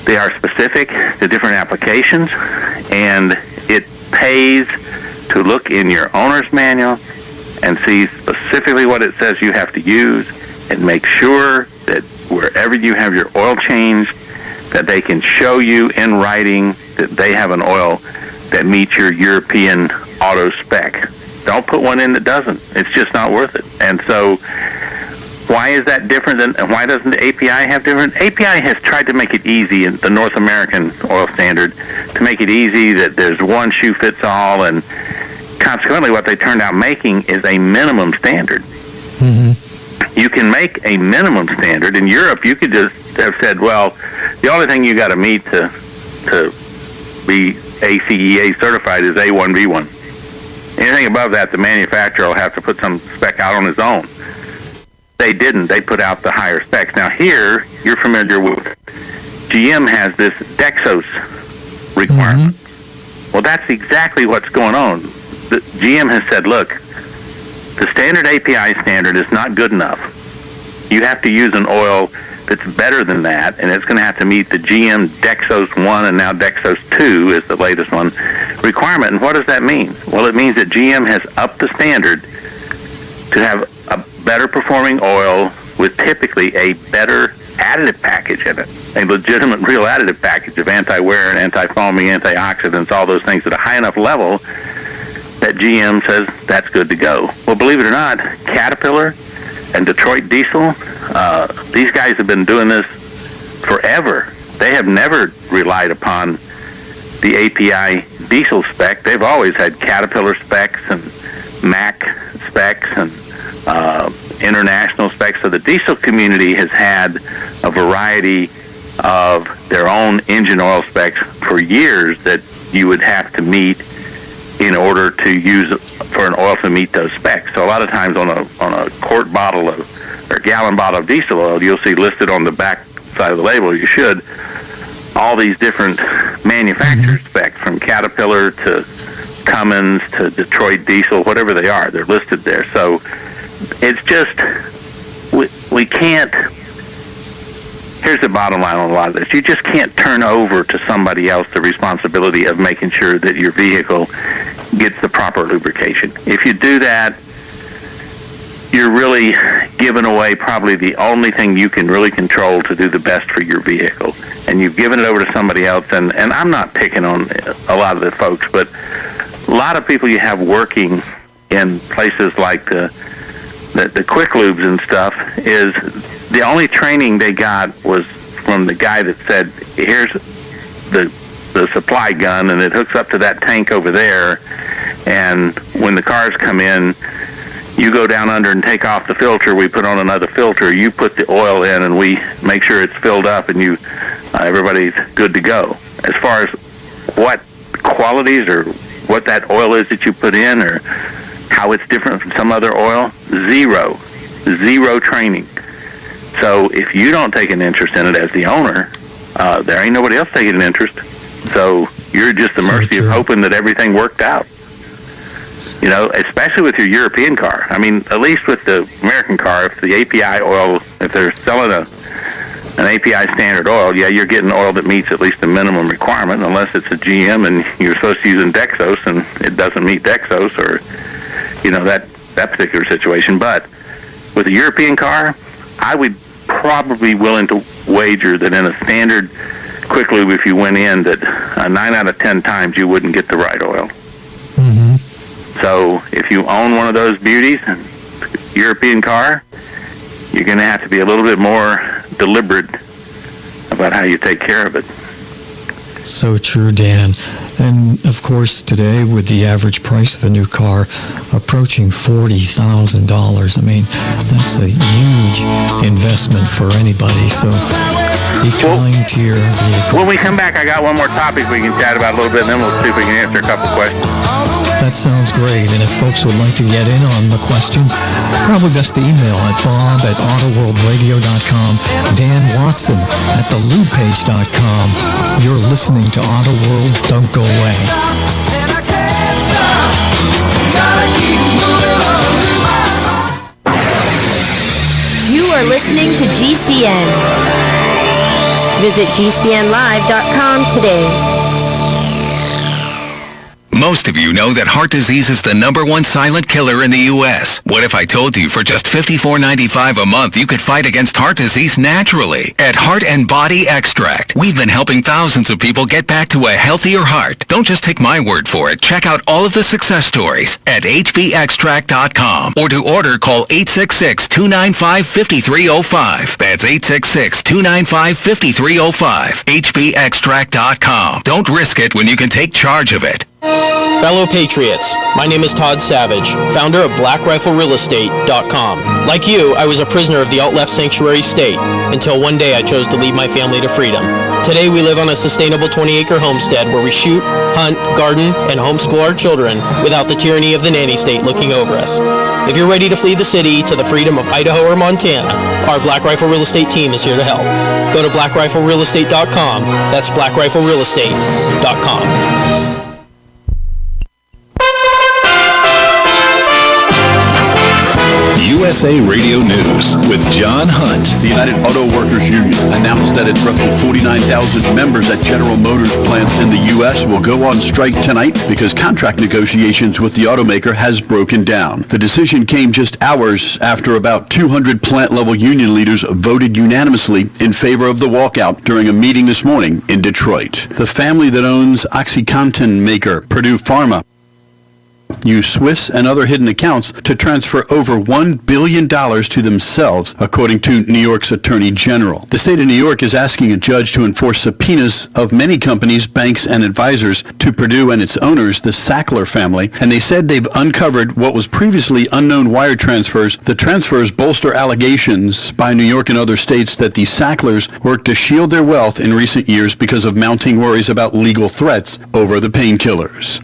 They are specific to different applications, and it pays to look in your owner's manual and see specifically what it says you have to use, and make sure that wherever you have your oil changed, that they can show you in writing that they have an oil that meets your European auto spec. Don't put one in that doesn't. It's just not worth it. And so why is that different and why doesn't the API have different? API has tried to make it easy in the North American oil standard, to make it easy that there's one shoe fits all, and consequently what they turned out making is a minimum standard. You can make a minimum standard. In Europe, you could just have said, well, the only thing you got to meet to be ACEA certified is A1B1. Anything above that, the manufacturer will have to put some spec out on his own. They didn't. They put out the higher specs. Now here, you're familiar with, GM has this Dexos requirement. Well, that's exactly what's going on. The GM has said, look, the standard API standard is not good enough. You have to use an oil that's better than that, and it's going to have to meet the GM Dexos 1 and now Dexos 2 is the latest one requirement. And what does that mean? Well, it means that GM has upped the standard to have a better performing oil with typically a better additive package in it, a legitimate real additive package of anti-wear and anti-foaming, antioxidants, all those things at a high enough level that GM says that's good to go. Well, believe it or not, Caterpillar and Detroit Diesel, these guys have been doing this forever. They have never relied upon the API diesel spec. They've always had Caterpillar specs and Mack specs and international specs. So the diesel community has had a variety of their own engine oil specs for years that you would have to meet in order to use for an oil to meet those specs. So a lot of times on a quart bottle of or gallon bottle of diesel oil, you'll see listed on the back side of the label, you should, all these different manufacturer specs from Caterpillar to Cummins to Detroit Diesel, whatever they are, they're listed there. So it's just, we can't, here's the bottom line on a lot of this. You just can't turn over to somebody else the responsibility of making sure that your vehicle gets the proper lubrication. If you do that, you're really giving away probably the only thing you can really control to do the best for your vehicle. And you've given it over to somebody else. And I'm not picking on a lot of the folks, but a lot of people you have working in places like the quick lubes and stuff is the only training they got was from the guy that said, here's the supply gun, and it hooks up to that tank over there, And when the cars come in, you go down under and take off the filter. We put on another filter. You put the oil in, and we make sure it's filled up, and everybody's good to go. As far as what qualities or what that oil is that you put in or how it's different from some other oil, zero training. So if you don't take an interest in it as the owner, there ain't nobody else taking an interest. So you're just at the mercy of hoping that everything worked out. You know, especially with your European car. I mean, at least with the American car, if the API oil, if they're selling an API standard oil, yeah, you're getting oil that meets at least the minimum requirement, unless it's a GM and you're supposed to use Dexos and it doesn't meet Dexos, or, you know, that particular situation. But with a European car, I would probably be willing to wager that in a standard quick lube, if you went in, that 9 out of 10 times you wouldn't get the right oil. Mm-hmm. So if you own one of those beauties, European car, you're going to have to be a little bit more deliberate about how you take care of it. So true, Dan. And of course, today, with the average price of a new car approaching $40,000, I mean, that's a huge investment for anybody. So be kind to your vehicle. When we come back, I got one more topic we can chat about a little bit, and then we'll see if we can answer a couple questions. That sounds great. And if folks would like to get in on the questions, probably best to email at bob@autoworldradio.com, Dan Watson at thelubepage.com. You're listening to Auto World. Don't go away. You are listening to GCN. Visit GCNlive.com today. Most of you know that heart disease is the #1 silent killer in the U.S. What if I told you for just $54.95 a month you could fight against heart disease naturally? At Heart and Body Extract, we've been helping thousands of people get back to a healthier heart. Don't just take my word for it. Check out all of the success stories at hbextract.com, or to order, call 866-295-5305. That's 866-295-5305. hbextract.com. Don't risk it when you can take charge of it. Fellow Patriots, my name is Todd Savage, founder of BlackRifleRealEstate.com. Like you, I was a prisoner of the alt-left sanctuary state until one day I chose to lead my family to freedom. Today we live on a sustainable 20-acre homestead where we shoot, hunt, garden, and homeschool our children without the tyranny of the nanny state looking over us. If you're ready to flee the city to the freedom of Idaho or Montana, our Black Rifle Real Estate team is here to help. Go to BlackRifleRealEstate.com. That's BlackRifleRealEstate.com. USA Radio News with John Hunt. The United Auto Workers Union announced that its roughly 49,000 members at General Motors plants in the U.S. will go on strike tonight because contract negotiations with the automaker has broken down. The decision came just hours after about 200 plant-level union leaders voted unanimously in favor of the walkout during a meeting this morning in Detroit. The family that owns OxyContin maker Purdue Pharma use Swiss and other hidden accounts to transfer over $1 billion to themselves, according to New York's Attorney General. The state of New York is asking a judge to enforce subpoenas of many companies, banks, and advisors to Purdue and its owners, the Sackler family, and they said they've uncovered what was previously unknown wire transfers. The transfers bolster allegations by New York and other states that the Sacklers worked to shield their wealth in recent years because of mounting worries about legal threats over the painkillers.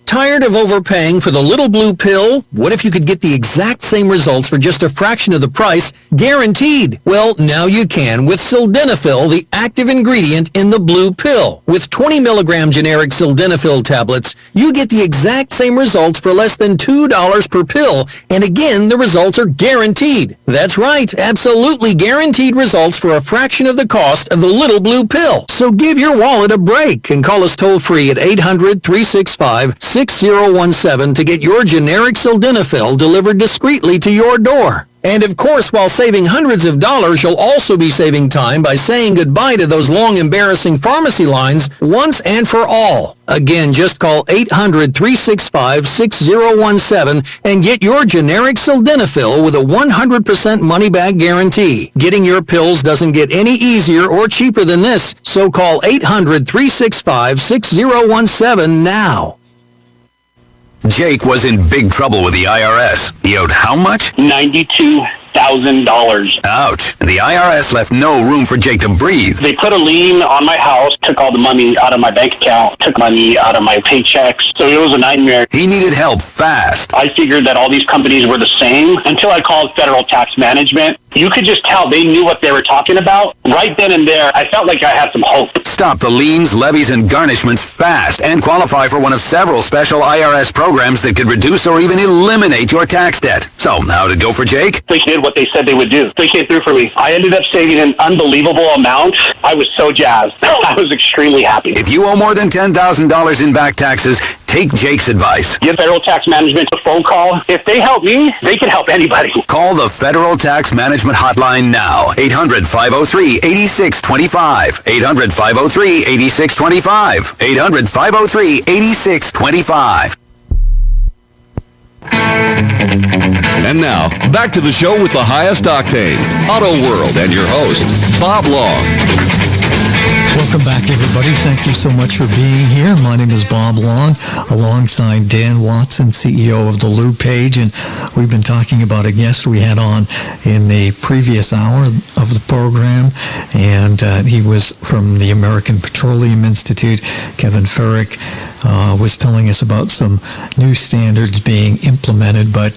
Tired of overpaying for the little blue pill? What if you could get the exact same results for just a fraction of the price, guaranteed? Well, now you can with Sildenafil, the active ingredient in the blue pill. With 20 milligram generic Sildenafil tablets, you get the exact same results for less than $2 per pill. And again, the results are guaranteed. That's right, absolutely guaranteed results for a fraction of the cost of the little blue pill. So give your wallet a break and call us toll-free at 800-365-6017 to get your generic Sildenafil delivered discreetly to your door. And of course, while saving hundreds of dollars, you'll also be saving time by saying goodbye to those long, embarrassing pharmacy lines once and for all. Again, just call 800-365-6017 and get your generic Sildenafil with a 100% money-back guarantee. Getting your pills doesn't get any easier or cheaper than this, so call 800-365-6017 now. Jake was in big trouble with the IRS. He owed how much? $92,000. Ouch. And the IRS left no room for Jake to breathe. They put a lien on my house, took all the money out of my bank account, took money out of my paychecks. So it was a nightmare. He needed help fast. I figured that all these companies were the same until I called Federal Tax Management. You could just tell they knew what they were talking about. Right then and there, I felt like I had some hope. Stop the liens, levies, and garnishments fast and qualify for one of several special IRS programs that could reduce or even eliminate your tax debt. So, how'd it go for Jake? They did what they said they would do. They came through for me. I ended up saving an unbelievable amount. I was so jazzed. I was extremely happy. If you owe more than $10,000 in back taxes, take Jake's advice. Give Federal Tax Management a phone call. If they help me, they can help anybody. Call the Federal Tax Management Hotline now. 800-503-8625. 800-503-8625. 800-503-8625. And now, back to the show with the highest octanes, Auto World, and your host, Bob Long. Welcome back, everybody. Thank you so much for being here. My name is Bob Long, alongside Dan Watson, CEO of the Lube Page, and we've been talking about a guest we had on in the previous hour of the program, and he was from the American Petroleum Institute. Kevin Ferrick was telling us about some new standards being implemented, but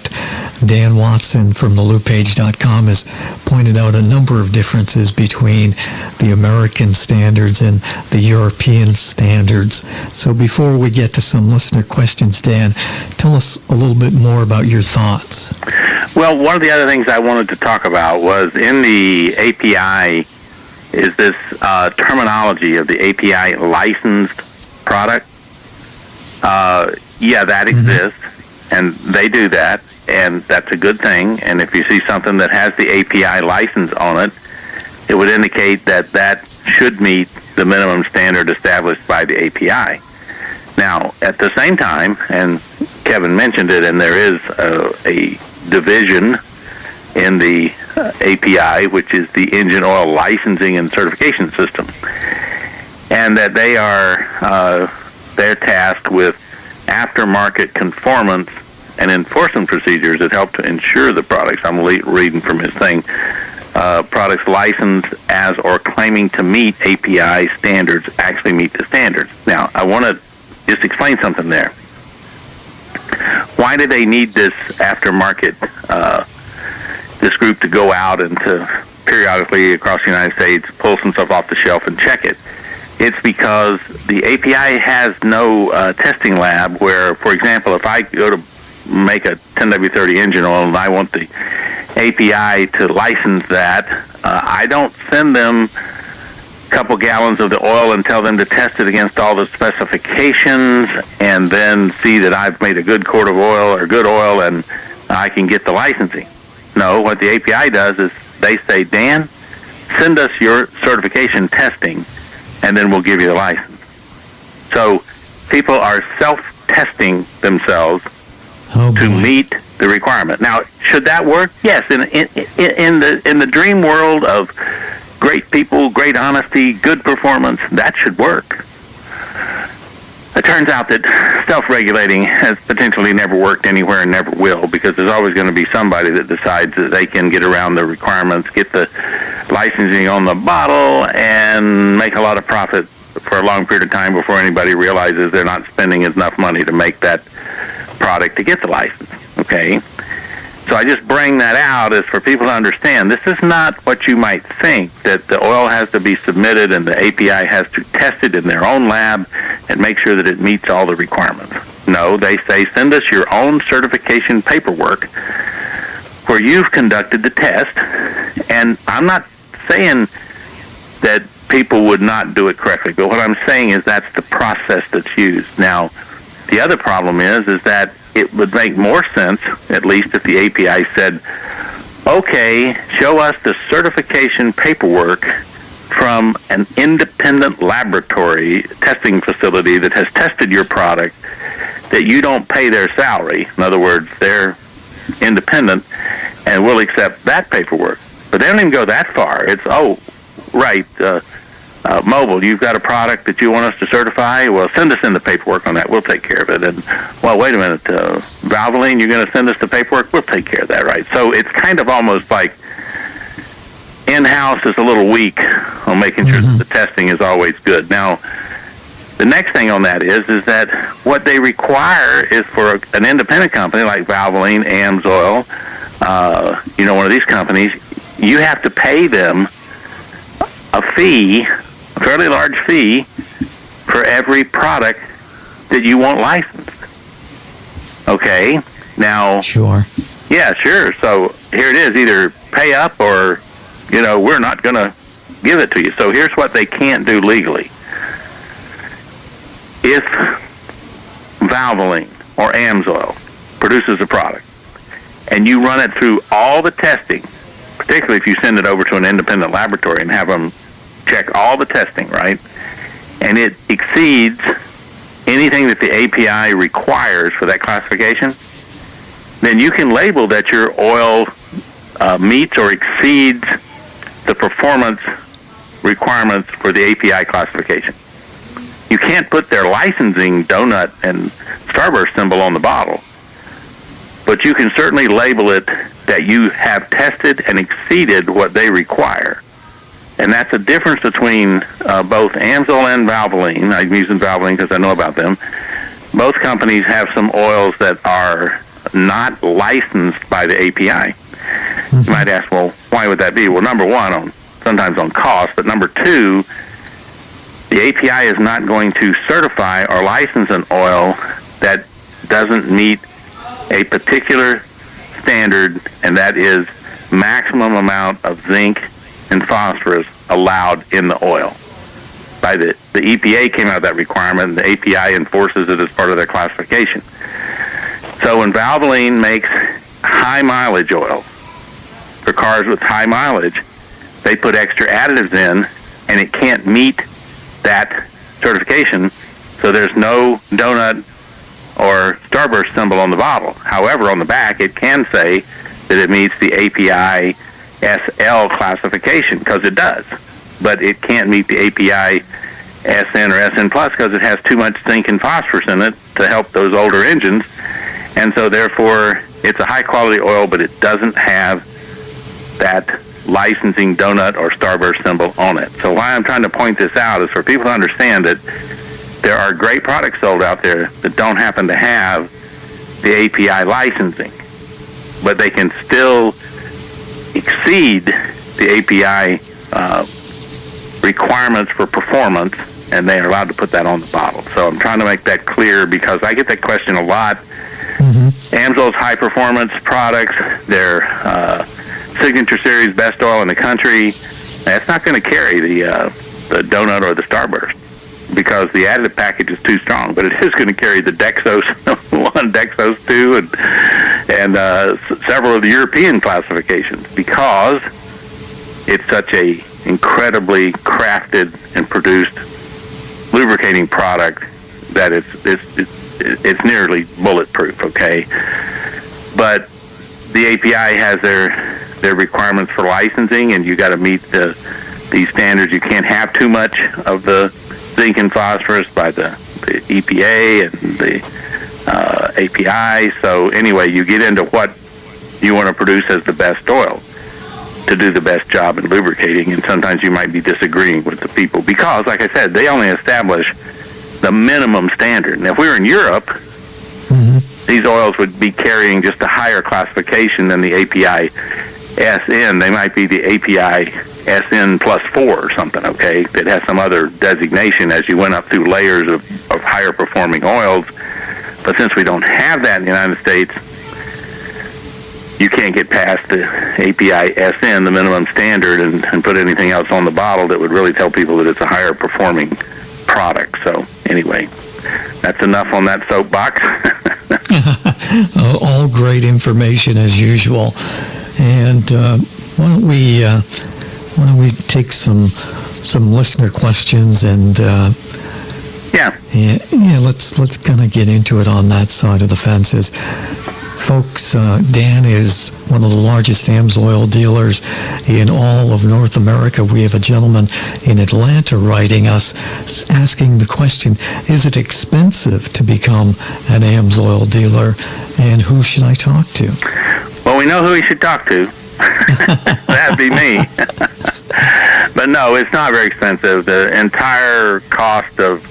Dan Watson from the LubePage.com has pointed out a number of differences between the American standards and the European standards. So before we get to some listener questions, Dan, tell us a little bit more about your thoughts. Well, one of the other things I wanted to talk about was in the API is this terminology of the API licensed product. Yeah, that exists, and they do that, and that's a good thing. And if you see something that has the API license on it, it would indicate that that should meet the minimum standard established by the API. Now, at the same time, and Kevin mentioned it, and there is a division in the API, which is the Engine Oil Licensing and Certification System, and that they are they're tasked with aftermarket conformance and enforcement procedures that help to ensure the products. I'm reading from his thing. Products licensed as or claiming to meet API standards actually meet the standards. Now, I want to just explain something there. Why do they need this aftermarket, this group to go out and to periodically across the United States pull some stuff off the shelf and check it? It's because the API has no testing lab where, for example, if I go to make a 10W30 engine oil and I want the API to license that, I don't send them a couple gallons of the oil and tell them to test it against all the specifications and then see that I've made a good quart of oil or good oil and I can get the licensing. No, what the API does is they say, Dan, send us your certification testing and then we'll give you the license. So people are self-testing themselves to meet the requirement. Now, should that work? Yes. In the dream world of great people, great honesty, good performance, that should work. It turns out that self-regulating has potentially never worked anywhere and never will, because there's always going to be somebody that decides that they can get around the requirements, get the licensing on the bottle, and make a lot of profit for a long period of time before anybody realizes they're not spending enough money to make that product to get the license. Okay? So I just bring that out as for people to understand this is not what you might think, that the oil has to be submitted and the API has to test it in their own lab and make sure that it meets all the requirements. No, they say send us your own certification paperwork where you've conducted the test. And I'm not saying that people would not do it correctly, but what I'm saying is that's the process that's used. Now, the other problem is that it would make more sense, at least if the API said, okay, show us the certification paperwork from an independent laboratory testing facility that has tested your product, that you don't pay their salary. In other words, they're independent, and we'll accept that paperwork. But they don't even go that far. It's, oh, right, Mobil, you've got a product that you want us to certify? Well, send us in the paperwork on that. We'll take care of it. And, well, wait a minute, Valvoline, you're going to send us the paperwork? We'll take care of that, right? So it's kind of almost like in-house is a little weak on making sure that the testing is always good. Now, the next thing on that is that what they require is for an independent company like Valvoline, AMSOIL, one of these companies, you have to pay them a fee, a fairly large fee, for every product that you want licensed. Okay, now... Sure. Yeah, sure. So here it is, either pay up or, we're not going to give it to you. So here's what they can't do legally. If Valvoline or AMSOIL produces a product and you run it through all the testing, particularly if you send it over to an independent laboratory and have them check all the testing, right, and it exceeds anything that the API requires for that classification, then you can label that your oil meets or exceeds the performance requirements for the API classification. You can't put their licensing donut and Starburst symbol on the bottle, but you can certainly label it that you have tested and exceeded what they require. And that's a difference between both AMSOIL and Valvoline. I'm using Valvoline because I know about them. Both companies have some oils that are not licensed by the API. You might ask, well, why would that be? Well, number one, sometimes on cost, but number two, the API is not going to certify or license an oil that doesn't meet a particular standard, and that is maximum amount of zinc and phosphorus allowed in the oil. By the EPA came out with that requirement, and the API enforces it as part of their classification. So when Valvoline makes high mileage oil for cars with high mileage, they put extra additives in, and it can't meet that certification, so there's no donut or Starburst symbol on the bottle. However, on the back, it can say that it meets the API SL classification, because it does. But it can't meet the API SN or SN plus because it has too much zinc and phosphorus in it to help those older engines. And so therefore, it's a high-quality oil, but it doesn't have that licensing donut or Starburst symbol on it. So why I'm trying to point this out is for people to understand that there are great products sold out there that don't happen to have the API licensing, but they can still exceed the API requirements for performance, and they are allowed to put that on the bottle. So I'm trying to make that clear because I get that question a lot. AMSOIL's high-performance products, their Signature Series best oil in the country, that's not going to carry the donut or the Starburst because the additive package is too strong, but it is going to carry the Dexos 1, Dexos 2, and several of the European classifications because it's such a incredibly crafted and produced lubricating product that it's nearly bulletproof, okay? But the API has their requirements for licensing, and you got to meet these standards. You can't have too much of the zinc and phosphorus by the EPA and the API. So anyway, you get into what you want to produce as the best oil to do the best job in lubricating, and sometimes you might be disagreeing with the people because, like I said, they only establish the minimum standard. Now, if we were in Europe, these oils would be carrying just a higher classification than the API SN. They might be the API SN plus 4 or something, okay? That has some other designation as you went up through layers of higher performing oils. But since we don't have that in the United States, you can't get past the API SN, the minimum standard, and put anything else on the bottle that would really tell people that it's a higher performing product. So anyway, that's enough on that soapbox. All great information as usual. And why don't we take some listener questions and let's kind of get into it on that side of the fences. Folks, Dan is one of the largest AMSOIL dealers in all of North America. We have a gentleman in Atlanta writing us asking the question, is it expensive to become an AMSOIL dealer, and who should I talk to? Well, we know who he should talk to. That'd be me. But no, it's not very expensive. The entire cost of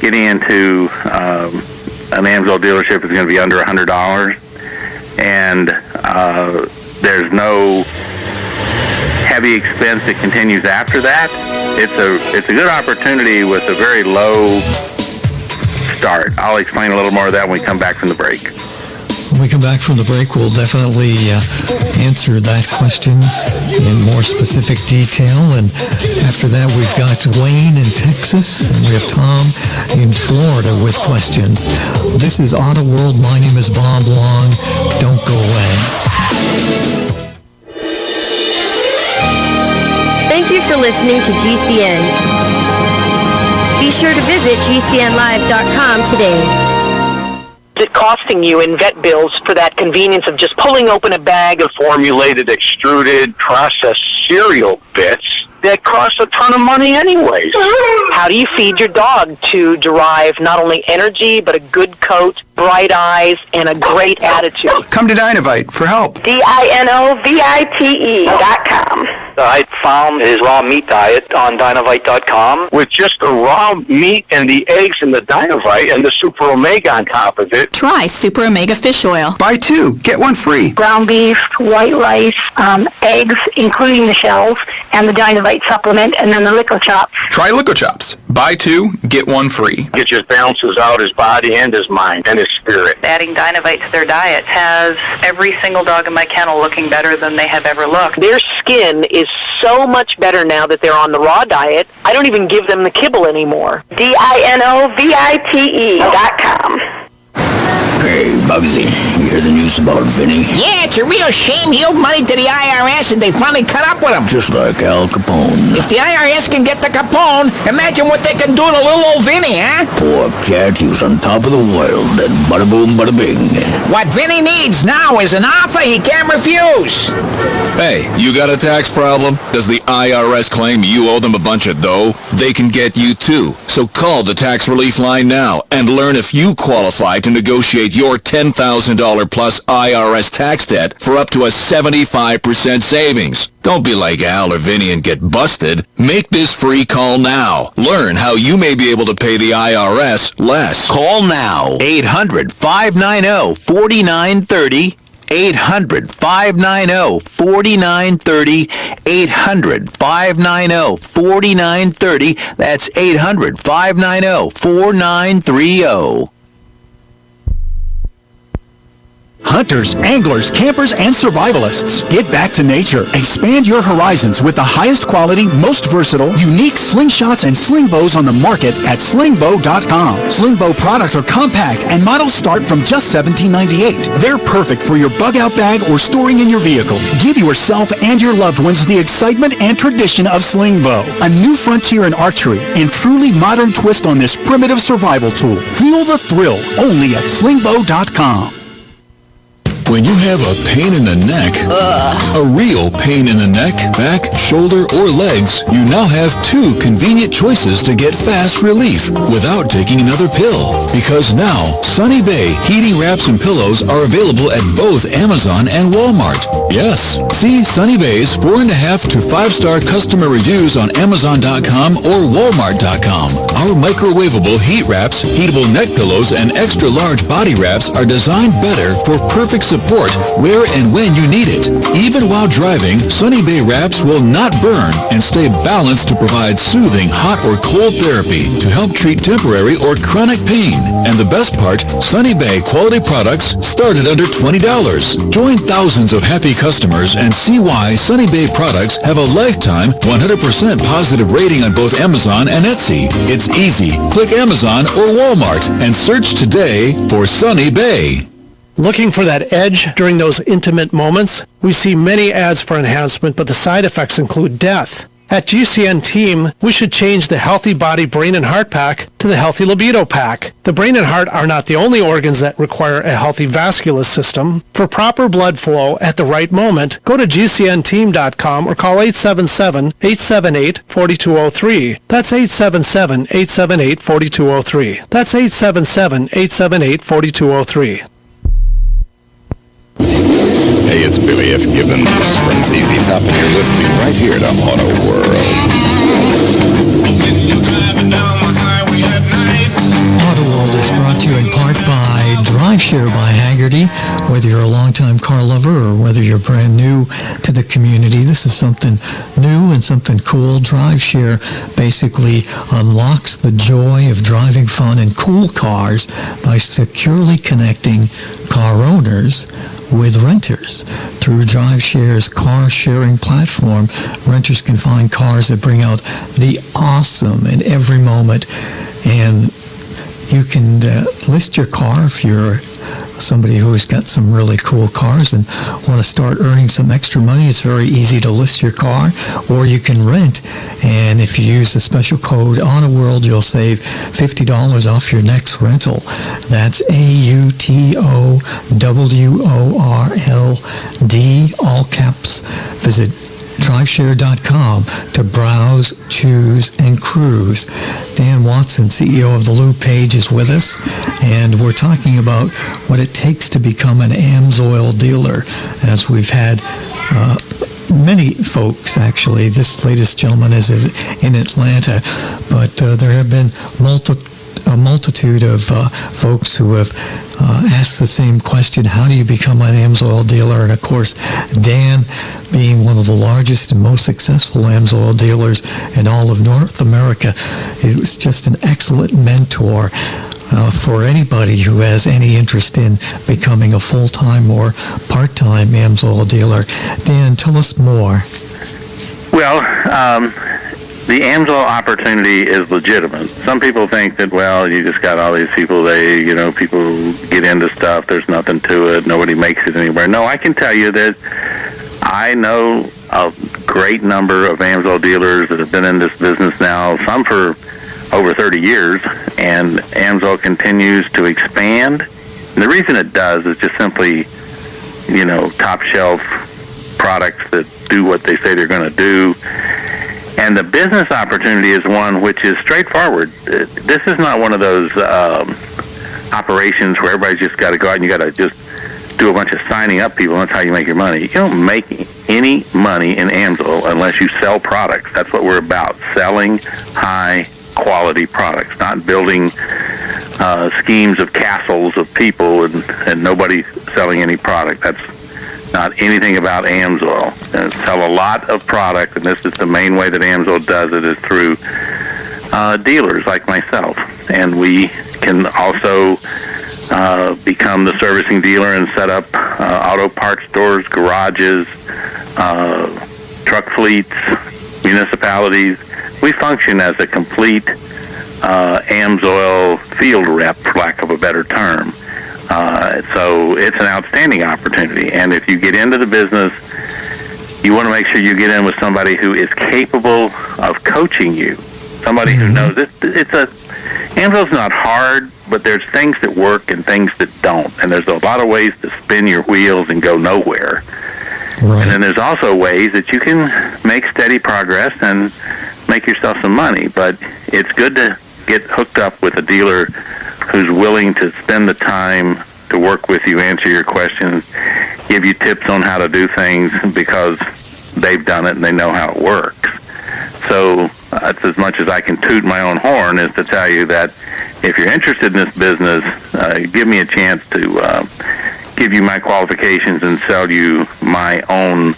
getting into an AMSOIL dealership is going to be under $100, and there's no heavy expense that continues after that. It's a good opportunity with a very low start. I'll explain a little more of that when we come back from the break. When we come back from the break, we'll definitely answer that question in more specific detail. And after that, we've got Wayne in Texas, and we have Tom in Florida with questions. This is Auto World. My name is Bob Long. Don't go away. Thank you for listening to GCN. Be sure to visit GCNlive.com today. It costing you in vet bills for that convenience of just pulling open a bag of formulated, extruded, processed cereal bits that cost a ton of money anyways? How do you feed your dog to derive not only energy, but a good coat, bright eyes, and a great attitude? Come to Dinovite for help. DINOVITE.com. I found his raw meat diet on Dinovite.com with just the raw meat and the eggs and the Dinovite and the Super Omega on top of it. Try Super Omega Fish Oil. Buy 2, get 1 free. Ground beef, white rice, eggs, including the shells, and the Dinovite supplement, and then the Lico Chops. Try Lico Chops. Buy 2, get 1 free. It just balances out his body and his mind and his spirit. Adding Dinovite to their diet has every single dog in my kennel looking better than they have ever looked. Their skin is so much better now that they're on the raw diet. I don't even give them the kibble anymore. DINOVITE.com. Hey, Bugsy, you hear the news about Vinny? Yeah, it's a real shame he owed money to the IRS and they finally cut up with him. Just like Al Capone. If the IRS can get the Capone, imagine what they can do to little old Vinny, huh? Poor cat, he was on top of the world, then bada boom, bada bing. What Vinny needs now is an offer he can't refuse. Hey, you got a tax problem? Does the IRS claim you owe them a bunch of dough? They can get you too. So call the tax relief line now and learn if you qualify to negotiate your $10,000 plus IRS tax debt for up to a 75% savings. Don't be like Al or Vinny and get busted. Make this free call now. Learn how you may be able to pay the IRS less. Call now. 800-590-4930. 800-590-4930. 800-590-4930. That's 800-590-4930. Hunters, anglers, campers, and survivalists. Get back to nature. Expand your horizons with the highest quality, most versatile, unique slingshots and sling bows on the market at slingbow.com. Slingbow products are compact and models start from just $17.98. They're perfect for your bug-out bag or storing in your vehicle. Give yourself and your loved ones the excitement and tradition of Slingbow, a new frontier in archery and truly modern twist on this primitive survival tool. Feel the thrill only at slingbow.com. When you have a pain in the neck, a real pain in the neck, back, shoulder, or legs, you now have 2 convenient choices to get fast relief without taking another pill. Because now, Sunny Bay heating wraps and pillows are available at both Amazon and Walmart. Yes, see Sunny Bay's 4.5 to 5-star customer reviews on Amazon.com or Walmart.com. Our microwavable heat wraps, heatable neck pillows, and extra large body wraps are designed better for perfect support where and when you need it. Even while driving, Sunny Bay wraps will not burn and stay balanced to provide soothing hot or cold therapy to help treat temporary or chronic pain. And the best part, Sunny Bay quality products start at under $20. Join thousands of happy customers and see why Sunny Bay products have a lifetime 100% positive rating on both Amazon and Etsy. It's easy. Click Amazon or Walmart and search today for Sunny Bay. Looking for that edge during those intimate moments? We see many ads for enhancement, but the side effects include death. At GCN Team, we should change the Healthy Body, Brain, and Heart Pack to the Healthy Libido Pack. The brain and heart are not the only organs that require a healthy vascular system. For proper blood flow at the right moment, go to GCNteam.com or call 877-878-4203. That's 877-878-4203. That's 877-878-4203. Hey, it's Billy F. Gibbons from ZZ Top, and you're listening right here to Auto World. Auto World is brought to you in part by DriveShare by Haggerty. Whether you're a longtime car lover or whether you're brand new to the community, this is something new and something cool. DriveShare basically unlocks the joy of driving fun and cool cars by securely connecting car owners with renters. Through DriveShare's car sharing platform, renters can find cars that bring out the awesome in every moment, and you can list your car if you're somebody who's got some really cool cars and want to start earning some extra money. It's very easy to list your car, or you can rent, and if you use the special code AutoWorld, you'll save $50 off your next rental. That's AUTOWORLD, all caps. Visit DriveShare.com to browse, choose, and cruise. Dan Watson, CEO of the Lube Page, is with us, and we're talking about what it takes to become an AMSOIL dealer, as we've had many folks, actually. This latest gentleman is in Atlanta, but there have been a multitude of folks who have asked the same question: how do you become an AMSOIL dealer? And of course, Dan, being one of the largest and most successful AMSOIL dealers in all of North America, it was just an excellent mentor for anybody who has any interest in becoming a full-time or part-time AMSOIL dealer. Dan, tell us more. Well, the AMSOIL opportunity is legitimate. Some people think that, well, you just got all these people, people get into stuff, there's nothing to it, nobody makes it anywhere. No, I can tell you that I know a great number of AMSOIL dealers that have been in this business now, some for over 30 years, and AMSOIL continues to expand. And the reason it does is just simply, top shelf products that do what they say they're going to do. And the business opportunity is one which is straightforward. This is not one of those operations where everybody's just got to go out and you got to just do a bunch of signing up people, and that's how you make your money. You don't make any money in AMSOIL unless you sell products. That's what we're about, selling high-quality products, not building schemes of castles of people and nobody selling any product. That's not anything about AMSOIL. And sell a lot of product, and this is the main way that AMSOIL does it, is through dealers like myself. And we can also become the servicing dealer and set up auto parts stores, garages, truck fleets, municipalities. We function as a complete AMSOIL field rep, for lack of a better term. So it's an outstanding opportunity. And if you get into the business, you want to make sure you get in with somebody who is capable of coaching you, somebody who knows it. AMSOIL's not hard, but there's things that work and things that don't. And there's a lot of ways to spin your wheels and go nowhere. Right. And then there's also ways that you can make steady progress and make yourself some money. But it's good to get hooked up with a dealer who's willing to spend the time to work with you, answer your questions, give you tips on how to do things because they've done it and they know how it works. So that's as much as I can toot my own horn, is to tell you that if you're interested in this business, give me a chance to give you my qualifications and sell you my own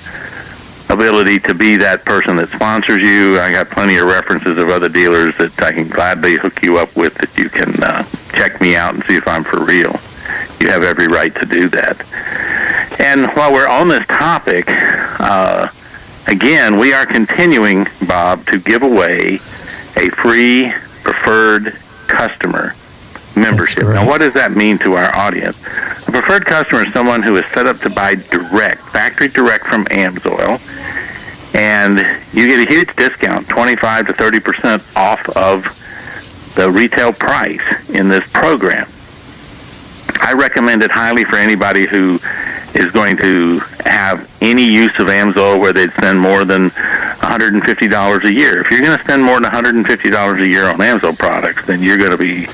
ability to be that person that sponsors you. I got plenty of references of other dealers that I can gladly hook you up with, that you can check me out and see if I'm for real. You have every right to do that. And while we're on this topic, again, we are continuing, Bob, to give away a free preferred customer membership. Now, what does that mean to our audience? A preferred customer is someone who is set up to buy direct, factory direct from AMSOIL, and you get a huge discount, 25 to 30% off of the retail price in this program. I recommend it highly for anybody who is going to have any use of AMSOIL where they'd spend more than $150 a year. If you're going to spend more than $150 a year on AMSOIL products, then you're going to be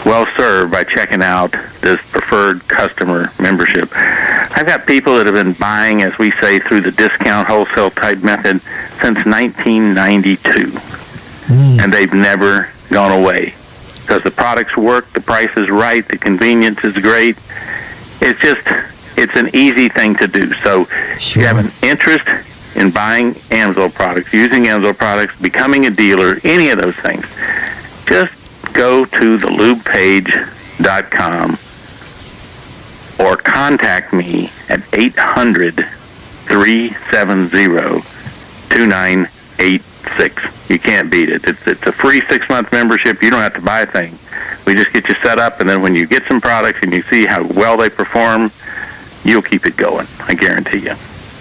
well served by checking out this preferred customer membership. I've got people that have been buying, as we say, through the discount wholesale type method since 1992, and they've never gone away because the products work, the price is right, the convenience is great. It's an easy thing to do. So if you have an interest in buying AMSOIL products, using AMSOIL products, becoming a dealer, any of those things, just go to thelubepage.com or contact me at 800-370-2986. You can't beat it. It's a free 6-month membership. You don't have to buy a thing. We just get you set up, and then when you get some products and you see how well they perform, you'll keep it going. I guarantee you.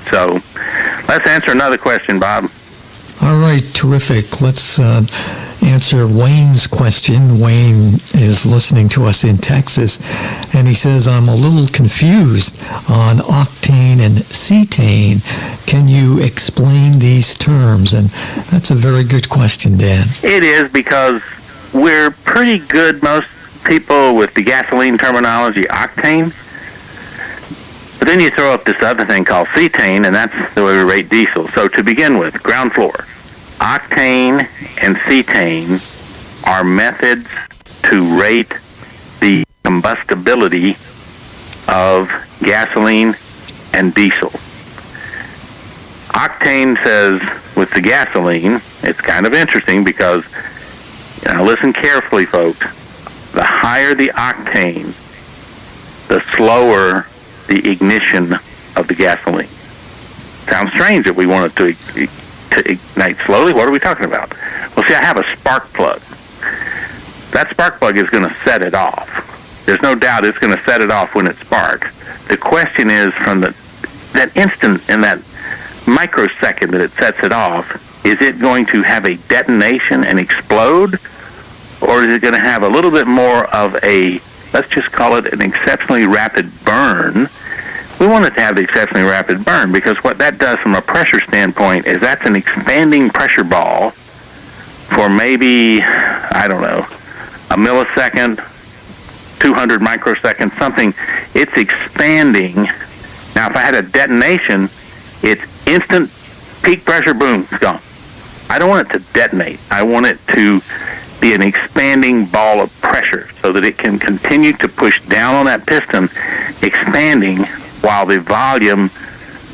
So let's answer another question, Bob. All right, terrific. Let's answer Wayne's question. Wayne is listening to us in Texas, and he says, I'm a little confused on octane and cetane. Can you explain these terms? And that's a very good question, Dan. It is, because we're pretty good, most people, with the gasoline terminology, octane. But then you throw up this other thing called cetane, and that's the way we rate diesel. So to begin with, ground floor, octane and cetane are methods to rate the combustibility of gasoline and diesel. Octane says with the gasoline, it's kind of interesting because, listen carefully, folks, the higher the octane, the slower the ignition of the gasoline. Sounds strange that we want it to ignite slowly. What are we talking about? Well, see, I have a spark plug. That spark plug is going to set it off. There's no doubt it's going to set it off when it sparks. The question is, from that instant and that microsecond that it sets it off, is it going to have a detonation and explode, or is it going to have a little bit more of a, let's just call it an exceptionally rapid burn? We want it to have the exceptionally rapid burn because what that does from a pressure standpoint is that's an expanding pressure ball for maybe, I don't know, a millisecond, 200 microseconds, something. It's expanding. Now, if I had a detonation, it's instant peak pressure, boom, it's gone. I don't want it to detonate. I want it to be an expanding ball of pressure so that it can continue to push down on that piston, expanding while the volume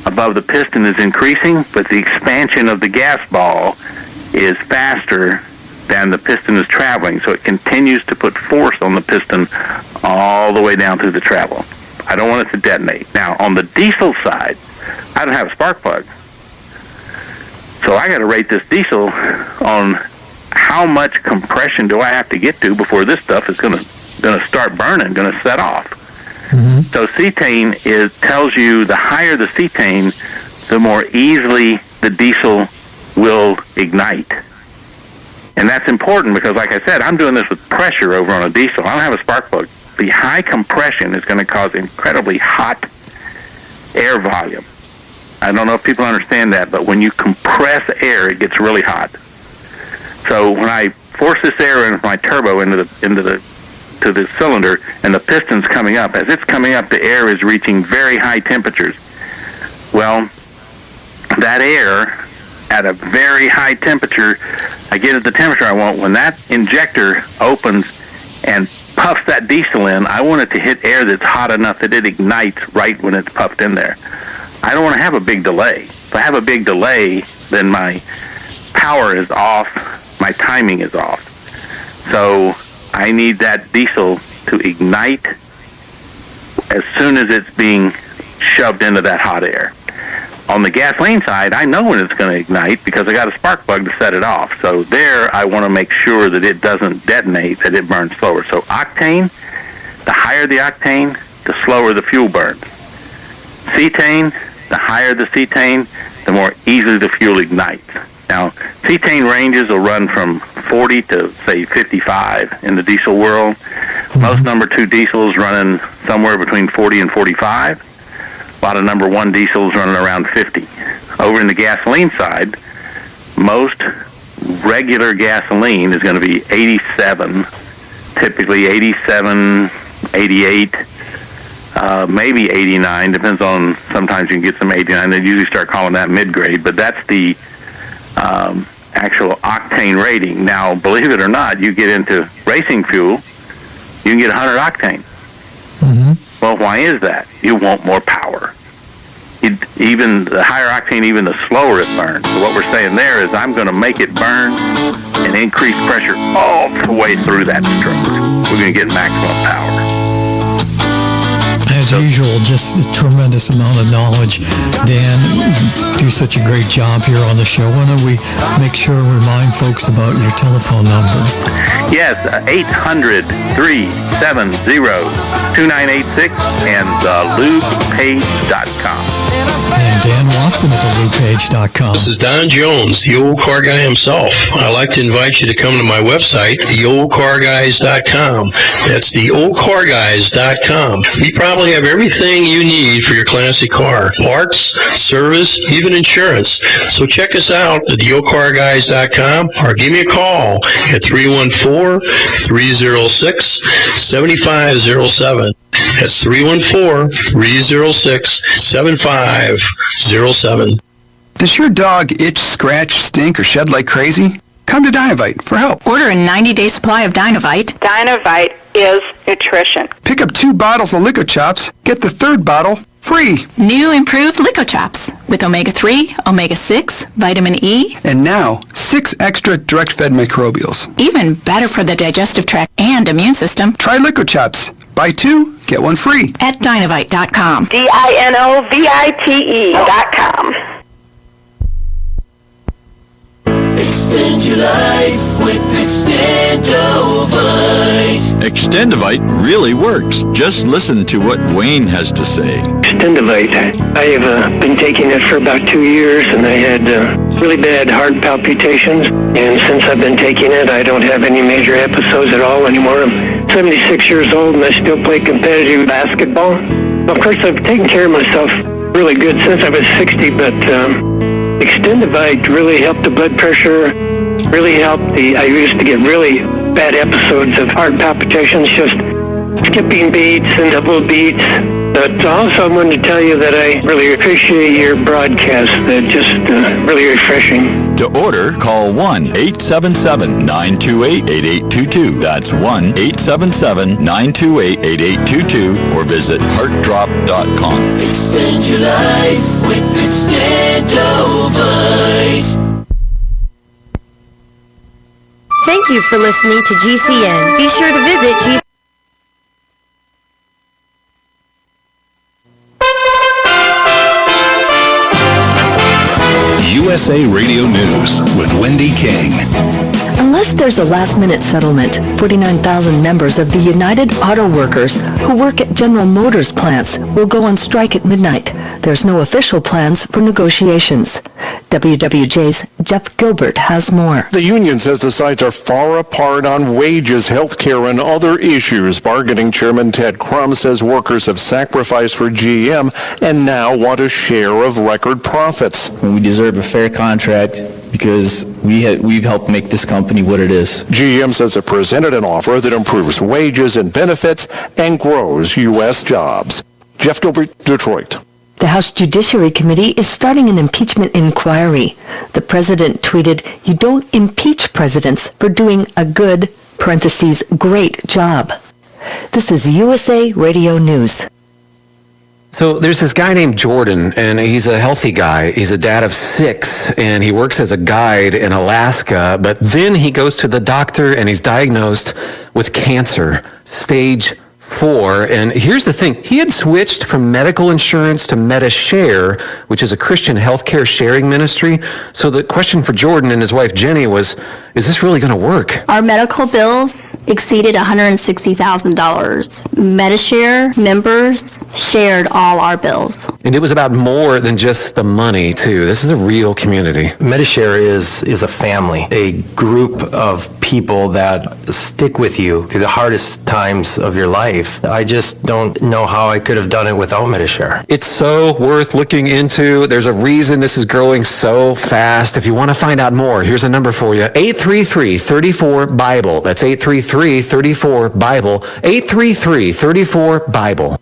above the piston is increasing, but the expansion of the gas ball is faster than the piston is traveling, so it continues to put force on the piston all the way down through the travel. I don't want it to detonate. Now, on the diesel side, I don't have a spark plug, so I got to rate this diesel on how much compression do I have to get to before this stuff is going to start burning, going to set off. So cetane tells you the higher the cetane, the more easily the diesel will ignite. And that's important because, like I said, I'm doing this with pressure over on a diesel. I don't have a spark plug. The high compression is going to cause incredibly hot air volume. I don't know if people understand that, but when you compress air, it gets really hot. So when I force this air in with my turbo into the cylinder, and the piston's coming up, as it's coming up, the air is reaching very high temperatures. Well, that air at a very high temperature, I get at the temperature I want. When that injector opens and puffs that diesel in, I want it to hit air that's hot enough that it ignites right when it's puffed in there. I don't want to have a big delay. If I have a big delay, then my power is off, my timing is off. So I need that diesel to ignite as soon as it's being shoved into that hot air. On the gasoline side, I know when it's going to ignite because I got a spark plug to set it off. So there, I want to make sure that it doesn't detonate, that it burns slower. So octane, the higher the octane, the slower the fuel burns. Cetane, the higher the cetane, the more easily the fuel ignites. Now, cetane ranges will run from 40 to, say, 55 in the diesel world. Most number 2 diesels running somewhere between 40 and 45. A lot of number 1 diesels running around 50. Over in the gasoline side, most regular gasoline is going to be 87, typically 87, 88, maybe 89, depends on, sometimes you can get some 89. They usually start calling that mid-grade, but that's the actual octane rating. Now, believe it or not, you get into racing fuel, you can get 100 octane. Well, why is that? You want more power. Even the higher octane, even the slower it burns. So what we're saying there is I'm going to make it burn and increase pressure all the way through that stroke. We're going to get maximum power. As usual, just a tremendous amount of knowledge. Dan, do such a great job here on the show. Why don't we make sure and remind folks about your telephone number? Yes, 800-370-2986 and thelubepage.com. And Dan Watson at thelubepage.com. This is Don Jones, the old car guy himself. I'd like to invite you to come to my website, theoldcarguys.com. That's theoldcarguys.com. We probably have everything you need for your classic car. Parts, service, even insurance. So check us out at theoldcarguys.com or give me a call at 314-306-7507. That's 314-306-7507. Does your dog itch, scratch, stink, or shed like crazy? Come to Dynovite for help. Order a 90-day supply of Dynovite. Dynovite is nutrition. Pick up 2 bottles of Lico Chops, get the 3rd bottle free. New improved Lico Chops with omega-3, omega-6, vitamin E. And now, 6 extra direct-fed microbials. Even better for the digestive tract and immune system. Try Lico Chops. Buy 2, get 1 free. At Dynovite.com. DINOVITE.com. Extend your life with Extendovite. Extendovite really works. Just listen to what Wayne has to say. Extendovite. I have been taking it for about 2 years, and I had really bad heart palpitations. And since I've been taking it, I don't have any major episodes at all anymore. I'm 76 years old, and I still play competitive basketball. Of course, I've taken care of myself really good since I was 60, but Extendovite really helped the blood pressure, really helped I used to get really bad episodes of heart palpitations, just skipping beats and double beats. But also I wanted to tell you that I really appreciate your broadcast. They're just really refreshing. To order, call 1-877-928-8822. That's 1-877-928-8822 or visit heartdrop.com. Extend your life with Extendovite. Thank you for listening to GCN. Be sure to visit GCN. USA Radio News with Wendy King. Unless there's a last-minute settlement, 49,000 members of the United Auto Workers who work at General Motors plants will go on strike at midnight. There's no official plans for negotiations. WWJ's Jeff Gilbert has more. The union says the sides are far apart on wages, health care, and other issues. Bargaining Chairman Ted Crum says workers have sacrificed for GM and now want a share of record profits. We deserve a fair contract because we've helped make this company what it is. GM says it presented an offer that improves wages and benefits and grows U.S. jobs. Jeff Gilbert, Detroit. The House Judiciary Committee is starting an impeachment inquiry. The president tweeted, "You don't impeach presidents for doing a good, parentheses, great job." This is USA Radio News. So there's this guy named Jordan, and he's a healthy guy. He's a dad of 6, and he works as a guide in Alaska, but then he goes to the doctor, and he's diagnosed with cancer, stage 4. And here's the thing. He had switched from medical insurance to MediShare, which is a Christian healthcare sharing ministry. So the question for Jordan and his wife Jenny was, is this really going to work? Our medical bills exceeded $160,000. Medishare members shared all our bills. And it was about more than just the money, too. This is a real community. Medishare is a family, a group of people that stick with you through the hardest times of your life. I just don't know how I could have done it without Medishare. It's so worth looking into. There's a reason this is growing so fast. If you want to find out more, here's a number for you. 833-34-BIBLE. That's 833-34-BIBLE. 833-34-BIBLE.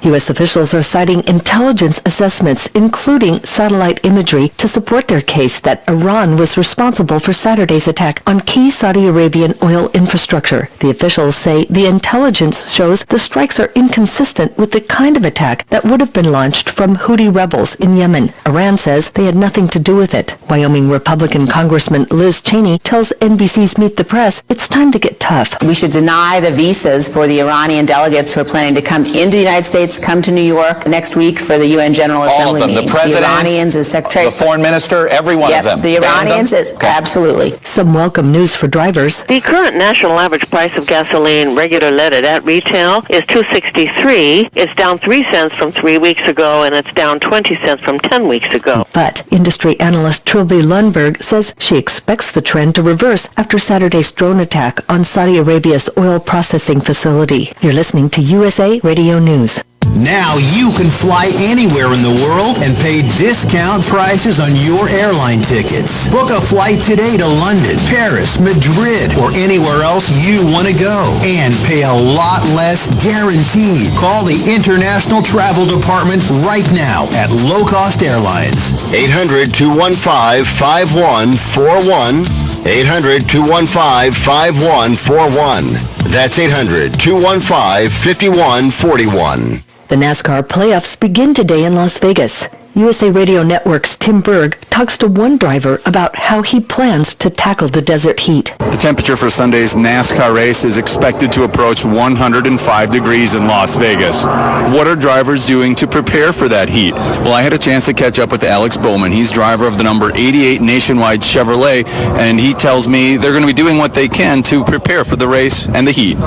U.S. officials are citing intelligence assessments, including satellite imagery, to support their case that Iran was responsible for Saturday's attack on key Saudi Arabian oil infrastructure. The officials say the intelligence shows the strikes are inconsistent with the kind of attack that would have been launched from Houthi rebels in Yemen. Iran says they had nothing to do with it. Wyoming Republican Congressman Liz Cheney tells NBC's Meet the Press it's time to get tough. We should deny the visas for the Iranian delegates who are planning to come into the United States, come to New York next week for the UN General Assembly meetings. The president, the Iranians, the secretary, the foreign minister, every one of them. The Iranians is absolutely. Some welcome news for drivers. The current national average price of gasoline, regular leaded at retail, is $2.63. It's down 3 cents from 3 weeks ago, and it's down 20 cents from 10 weeks ago. But industry analyst Trilby Lundberg says she expects the trend to reverse after Saturday's drone attack on Saudi Arabia's oil processing facility. You're listening to USA Radio News. Now you can fly anywhere in the world and pay discount prices on your airline tickets. Book a flight today to London, Paris, Madrid, or anywhere else you want to go. And pay a lot less guaranteed. Call the International Travel Department right now at Low Cost Airlines. 800-215-5141. 800-215-5141. That's 800-215-5141. The NASCAR playoffs begin today in Las Vegas. USA Radio Network's Tim Berg talks to one driver about how he plans to tackle the desert heat. The temperature for Sunday's NASCAR race is expected to approach 105 degrees in Las Vegas. What are drivers doing to prepare for that heat? Well, I had a chance to catch up with Alex Bowman. He's driver of the number 88 Nationwide Chevrolet, and he tells me they're going to be doing what they can to prepare for the race and the heat.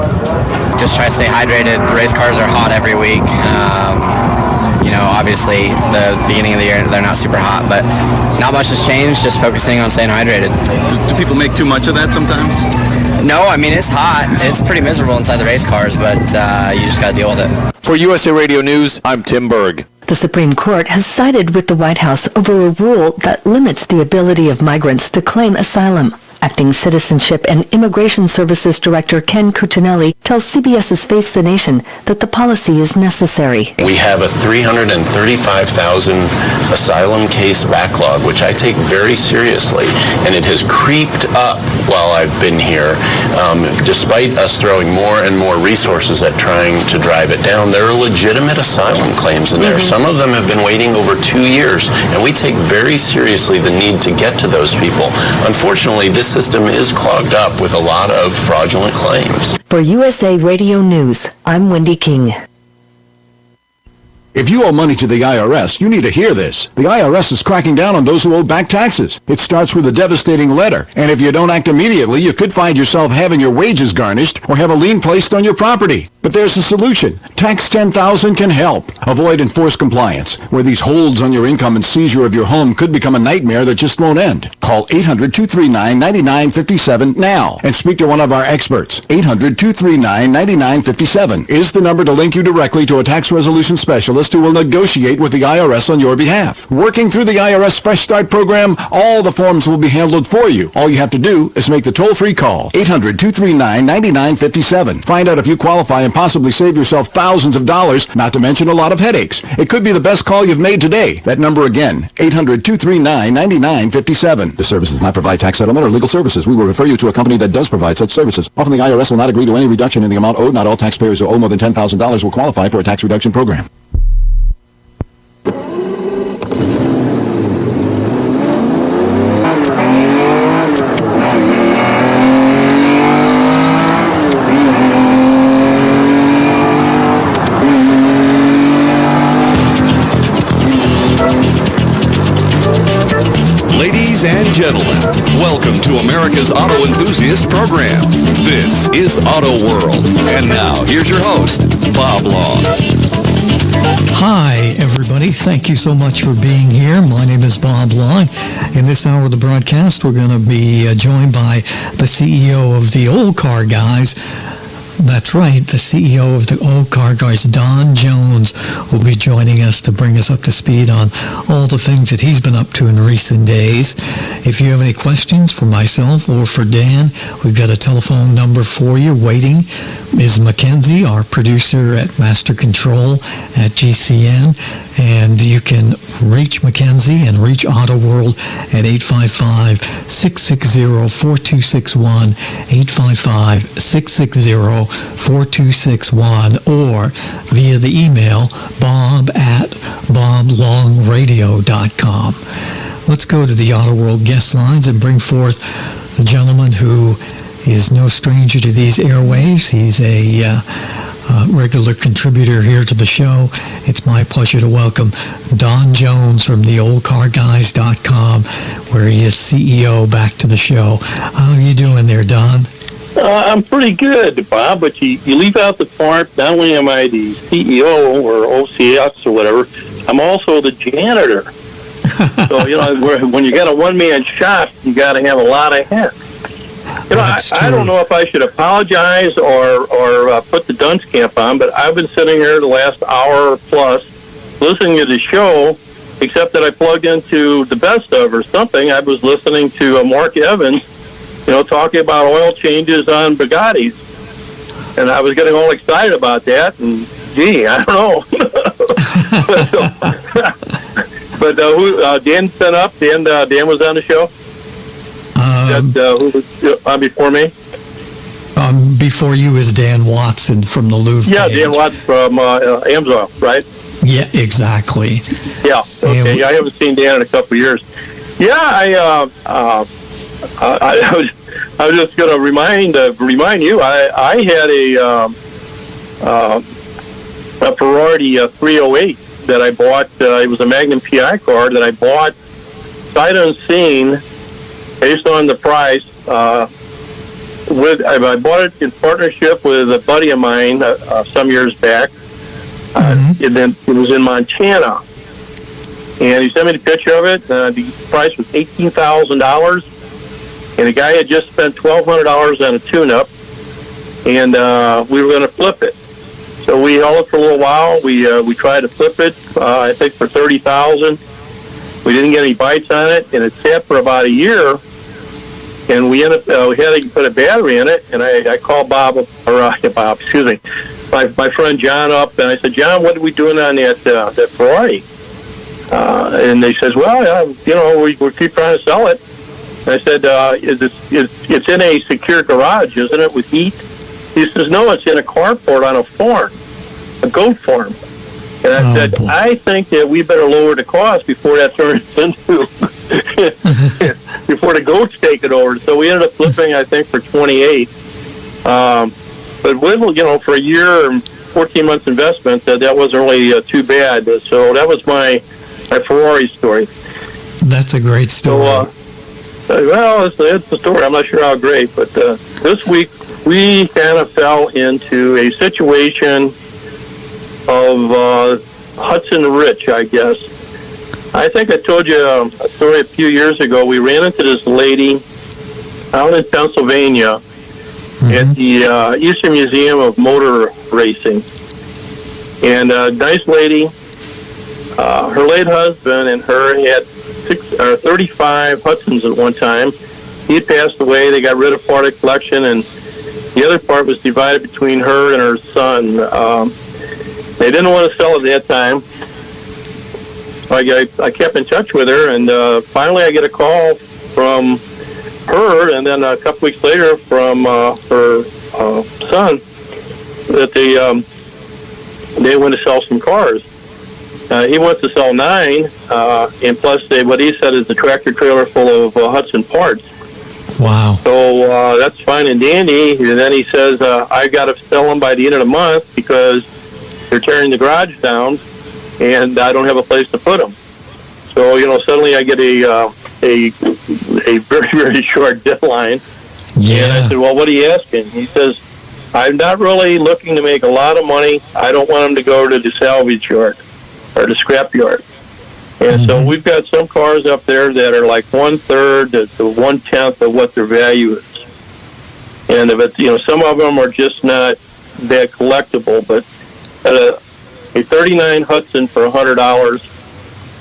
Just try to stay hydrated. The race cars are hot every week. Obviously, the beginning of the year, they're not super hot, but not much has changed, just focusing on staying hydrated. Do people make too much of that sometimes? No, I mean, it's hot. It's pretty miserable inside the race cars, but you just got to deal with it. For USA Radio News, I'm Tim Berg. The Supreme Court has sided with the White House over a rule that limits the ability of migrants to claim asylum. Acting Citizenship and Immigration Services Director Ken Cuccinelli tells CBS's Face the Nation that the policy is necessary. We have a 335,000 asylum case backlog, which I take very seriously, and it has creeped up while I've been here. Despite us throwing more and more resources at trying to drive it down, there are legitimate asylum claims in there. Some of them have been waiting over 2 years, and we take very seriously the need to get to those people. Unfortunately, this system is clogged up with a lot of fraudulent claims. For USA Radio News, I'm Wendy King. If you owe money to the IRS, you need to hear this. The IRS is cracking down on those who owe back taxes. It starts with a devastating letter, and if you don't act immediately, you could find yourself having your wages garnished or have a lien placed on your property. But there's a solution. Tax 10,000 can help. Avoid enforced compliance, where these holds on your income and seizure of your home could become a nightmare that just won't end. Call 800-239-9957 now and speak to one of our experts. 800-239-9957 is the number to link you directly to a tax resolution specialist who will negotiate with the IRS on your behalf. Working through the IRS Fresh Start program, all the forms will be handled for you. All you have to do is make the toll-free call. 800-239-9957. Find out if you qualify and possibly save yourself thousands of dollars, not to mention a lot of headaches. It could be the best call you've made today. That number again, 800-239-9957. This service does not provide tax settlement or legal services. We will refer you to a company that does provide such services. Often the IRS will not agree to any reduction in the amount owed. Not all taxpayers who owe more than $10,000 will qualify for a tax reduction program. Ladies Ladies and gentlemen, welcome to America's Auto Enthusiast program. This is Auto World. And now, here's your host, Bob Long. Hi, everybody. Thank you so much for being here. My name is Bob Long. In this hour of the broadcast, we're going to be joined by the CEO of the Old Car Guys. That's right, the CEO of the Old Car Guys, Don Jones, will be joining us to bring us up to speed on all the things that he's been up to in recent days. If you have any questions for myself or for Dan, we've got a telephone number for you waiting. Ms. Mackenzie, our producer at Master Control at GCN, and you can reach Mackenzie and reach Auto World at 855-660-4261, 855-660-4261, or via the email bob@boblongradio.com. Let's go to the Auto World guest lines and bring forth the gentleman who is no stranger to these airwaves. He's a regular contributor here to the show. It's my pleasure to welcome Don Jones from theoldcarguys.com, where he is CEO, back to the show. How are you doing there, Don? I'm pretty good, Bob, but you leave out the part, not only am I the CEO or OCS or whatever, I'm also the janitor. So, when you got a one-man shop, you got to have a lot of hands. I don't know if I should apologize or put the dunce camp on, but I've been sitting here the last hour plus listening to the show, except that I plugged into the best of or something. I was listening to Mark Evans, talking about oil changes on Bugattis. And I was getting all excited about that, and gee, I don't know. But Dan sent up, Dan was on the show? Who was on before me? Before you is Dan Watson from the Louvre. Yeah, Dan Watson from Amsoil, right? Yeah, exactly. Yeah, okay. I haven't seen Dan in a couple of years. Yeah, I was just going to remind you. I had a Ferrari 308 that I bought. It was a Magnum PI car that I bought sight unseen, based on the price. I bought it in partnership with a buddy of mine some years back. And then it was in Montana, and he sent me the picture of it. The price was $18,000, and the guy had just spent $1,200 on a tune-up, and we were going to flip it. So we held it for a little while. We tried to flip it, I think for $30,000. We didn't get any bites on it, and it sat for about a year. And we ended up, we had to put a battery in it, and I called my friend John up, and I said, John, what are we doing on that Ferrari? And they says, well, we keep trying to sell it. And I said, it's in a secure garage, isn't it, with heat? He says, no, it's in a carport on a farm, a goat farm. And I said, boy, I think that we better lower the cost before that turns into, before the goats take it over. So we ended up flipping, I think, for 28. But with, for a year and 14 months investment, that wasn't really too bad. So that was my Ferrari story. That's a great story. So, it's the story. I'm not sure how great, but this week we kind of fell into a situation of Hudson Rich, I guess. I think I told you a story a few years ago. We ran into this lady out in Pennsylvania at the Eastern Museum of Motor Racing. And a nice lady, her late husband and her had 35 Hudsons at one time. He had passed away. They got rid of part of the collection, and the other part was divided between her and her son. They didn't want to sell it at that time. So I kept in touch with her, and finally I get a call from her, and then a couple weeks later from her son, that they want to sell some cars. He wants to sell 9, and plus what he said is the tractor trailer full of Hudson parts. Wow. So that's fine and dandy. And then he says, I got to sell them by the end of the month because they're tearing the garage down, and I don't have a place to put them. So, suddenly I get a a very, very short deadline. Yeah. And I said, well, what are you asking? He says, I'm not really looking to make a lot of money. I don't want them to go to the salvage yard or the scrap yard. And so we've got some cars up there that are like 1/3 to 1/10 of what their value is. And if it's, some of them are just not that collectible, but a 39 Hudson for $100,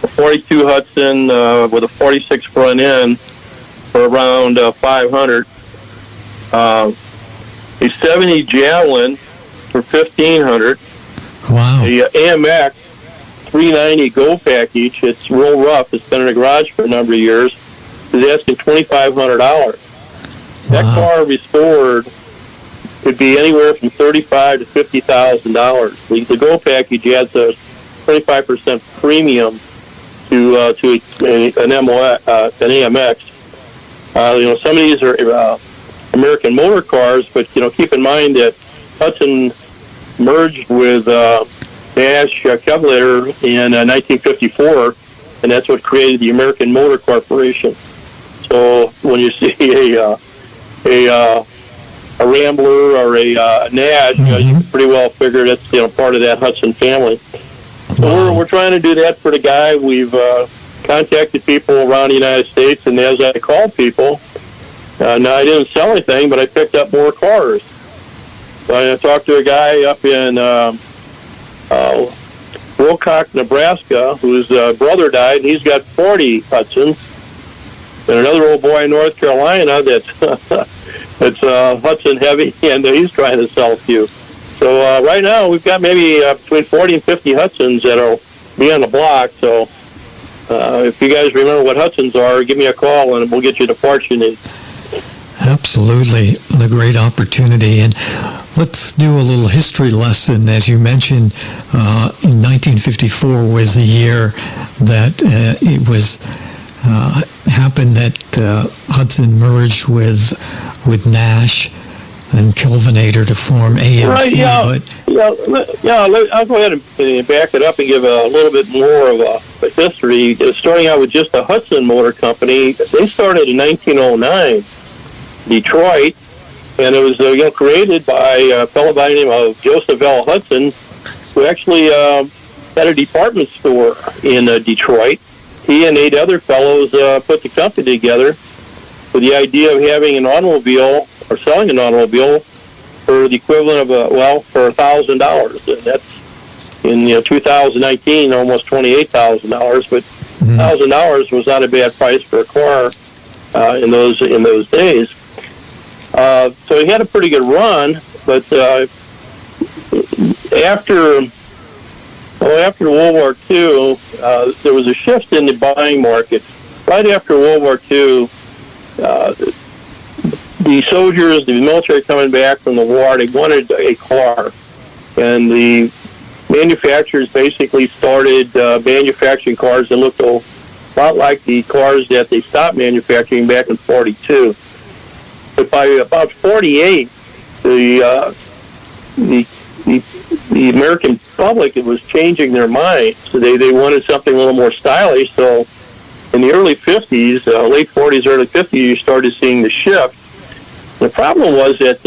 a 42 Hudson with a 46 front end for around $500, a 70 Javelin for $1,500, wow, the AMX 390 Go package, it's real rough, it's been in the garage for a number of years, is asking $2,500. That car restored could be anywhere from $35,000 to $50,000. The Go package adds a 25% premium to an AMX. Some of these are American motor cars, but keep in mind that Hudson merged with Nash Kevlar in 1954, and that's what created the American Motor Corporation. So when you see a Rambler or a Nash, you can pretty well figure that's part of that Hudson family. So we're trying to do that for the guy. We've contacted people around the United States, and as I called people, now I didn't sell anything, but I picked up more cars. So I talked to a guy up in Wilcox, Nebraska, whose brother died, and he's got 40 Hudsons. And another old boy in North Carolina that's Hudson heavy, and he's trying to sell a few. So right now we've got maybe between 40 and 50 Hudsons that'll be on the block. So if you guys remember what Hudsons are, give me a call and we'll get you the parts you need. Absolutely, a great opportunity. And let's do a little history lesson. As you mentioned, in 1954 was the year that it was happened that Hudson merged with Nash and Kelvinator to form AMC. Right, yeah. I'll go ahead and back it up and give a little bit more of a history. Starting out with just the Hudson Motor Company, they started in 1909, Detroit, and it was created by a fellow by the name of Joseph L. Hudson, who actually had a department store in Detroit. He and 8 other fellows put the company together with the idea of having an automobile or selling an automobile for the equivalent of for $1,000, and that's in 2019 almost $28,000. But $1,000 was not a bad price for a car in those days. So he had a pretty good run, but after World War II, there was a shift in the buying market. Right after World War II, the soldiers, the military coming back from the war, they wanted a car. And the manufacturers basically started manufacturing cars that looked a lot like the cars that they stopped manufacturing back in 42. But by about 48, the American public was changing their minds. So they wanted something a little more stylish. So in the early 50s, late 40s, early 50s, you started seeing the shift. The problem was that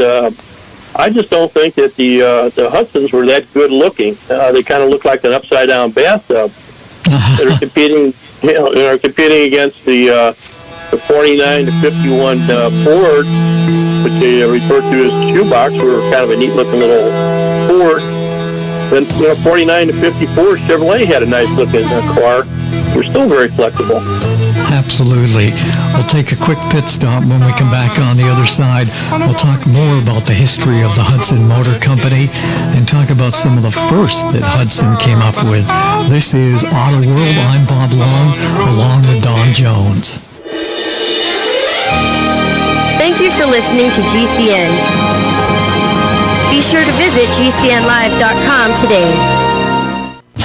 I just don't think that the Hudsons were that good looking. They kind of looked like an upside down bathtub. They're competing against the 49 to 51 Ford, which they refer to as the shoebox. We were kind of a neat looking little Ford. Then 49 to 54 Chevrolet had a nice looking car. They're still very flexible. Absolutely. We'll take a quick pit stop. When we come back on the other side, we'll talk more about the history of the Hudson Motor Company and talk about some of the first that Hudson came up with. This is Auto World. I'm Bob Long, along with Don Jones. Thank you for listening to GCN. Be sure to visit GCNlive.com today.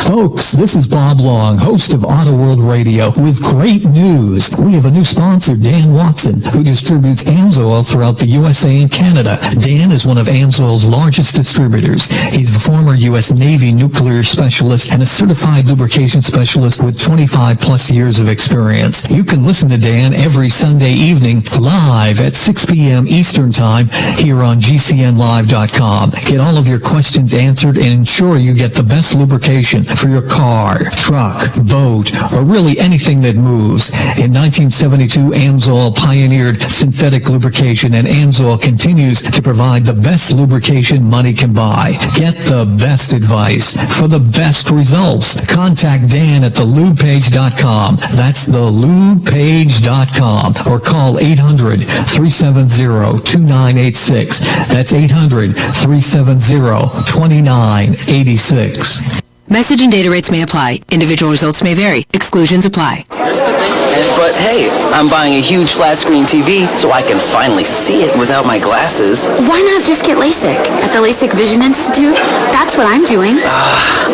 Folks, this is Bob Long, host of Auto World Radio, with great news. We have a new sponsor, Dan Watson, who distributes AMSOIL throughout the USA and Canada. Dan is one of AMSOIL's largest distributors. He's a former U.S. Navy nuclear specialist and a certified lubrication specialist with 25 plus years of experience. You can listen to Dan every Sunday evening live at 6 p.m. Eastern Time here on GCNlive.com. Get all of your questions answered and ensure you get the best lubrication for your car, truck, boat, or really anything that moves. In 1972, AMSOIL pioneered synthetic lubrication, and AMSOIL continues to provide the best lubrication money can buy. Get the best advice for the best results. Contact Dan at thelubepage.com. That's thelubepage.com, or call 800-370-2986. That's 800-370-2986. Message and data rates may apply. Individual results may vary. Exclusions apply. But hey, I'm buying a huge flat screen TV so I can finally see it without my glasses. Why not just get LASIK at the LASIK Vision Institute? That's what I'm doing.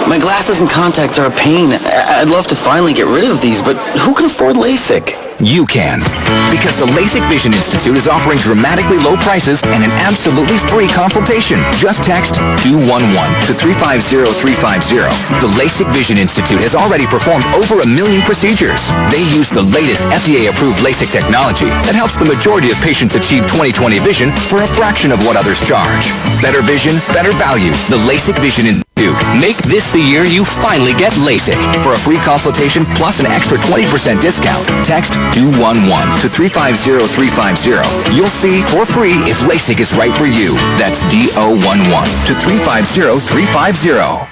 My glasses and contacts are a pain. I'd love to finally get rid of these, but who can afford LASIK? You can. Because the LASIK Vision Institute is offering dramatically low prices and an absolutely free consultation. Just text 211 to 350350. The LASIK Vision Institute has already performed over 1 million procedures. They use the latest FDA-approved LASIK technology that helps the majority of patients achieve 20/20 vision for a fraction of what others charge. Better vision, better value. The LASIK Vision Institute. Make this the year you finally get LASIK. For a free consultation plus an extra 20% discount, text 211 to 350350. You'll see for free if LASIK is right for you. That's D-O-11 to 350350.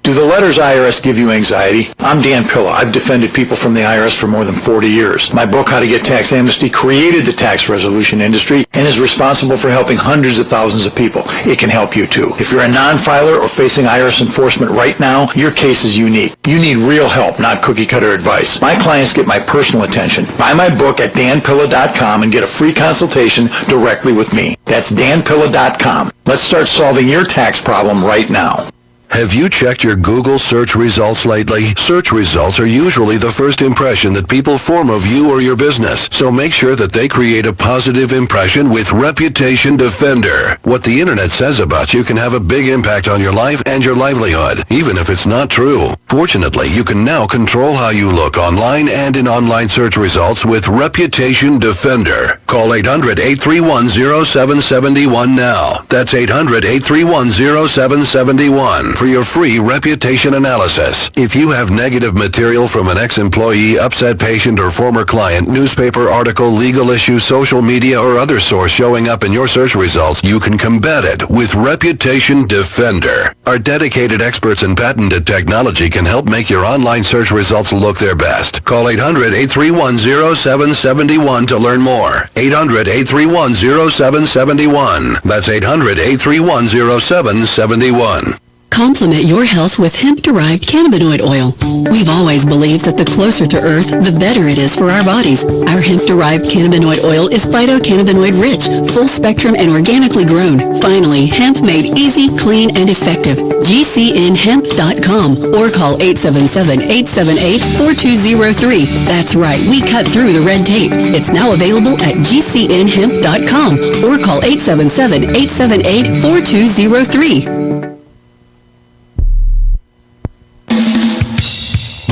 Do the letters IRS give you anxiety? I'm Dan Pilla. I've defended people from the IRS for more than 40 years. My book, How to Get Tax Amnesty, created the tax resolution industry and is responsible for helping hundreds of thousands of people. It can help you too. If you're a non-filer or facing IRS enforcement right now, your case is unique. You need real help, not cookie-cutter advice. My clients get my personal attention. Buy my book at danpilla.com and get a free consultation directly with me. That's danpilla.com. Let's start solving your tax problem right now. Have you checked your Google search results lately? Search results are usually the first impression that people form of you or your business, so make sure that they create a positive impression with Reputation Defender. What the internet says about you can have a big impact on your life and your livelihood, even if it's not true. Fortunately, you can now control how you look online and in online search results with Reputation Defender. Call 800-831-0771 now. That's 800-831-0771. For your free reputation analysis. If you have negative material from an ex-employee, upset patient, or former client, newspaper article, legal issue, social media, or other source showing up in your search results, you can combat it with Reputation Defender. Our dedicated experts in patented technology can help make your online search results look their best. Call 800-831-0771 to learn more. 800-831-0771. That's 800-831-0771. Complement your health with hemp-derived cannabinoid oil. We've always believed that the closer to Earth, the better it is for our bodies. Our hemp-derived cannabinoid oil is phytocannabinoid-rich, full-spectrum, and organically grown. Finally, hemp made easy, clean, and effective. GCNhemp.com or call 877-878-4203. That's right, we cut through the red tape. It's now available at GCNhemp.com or call 877-878-4203.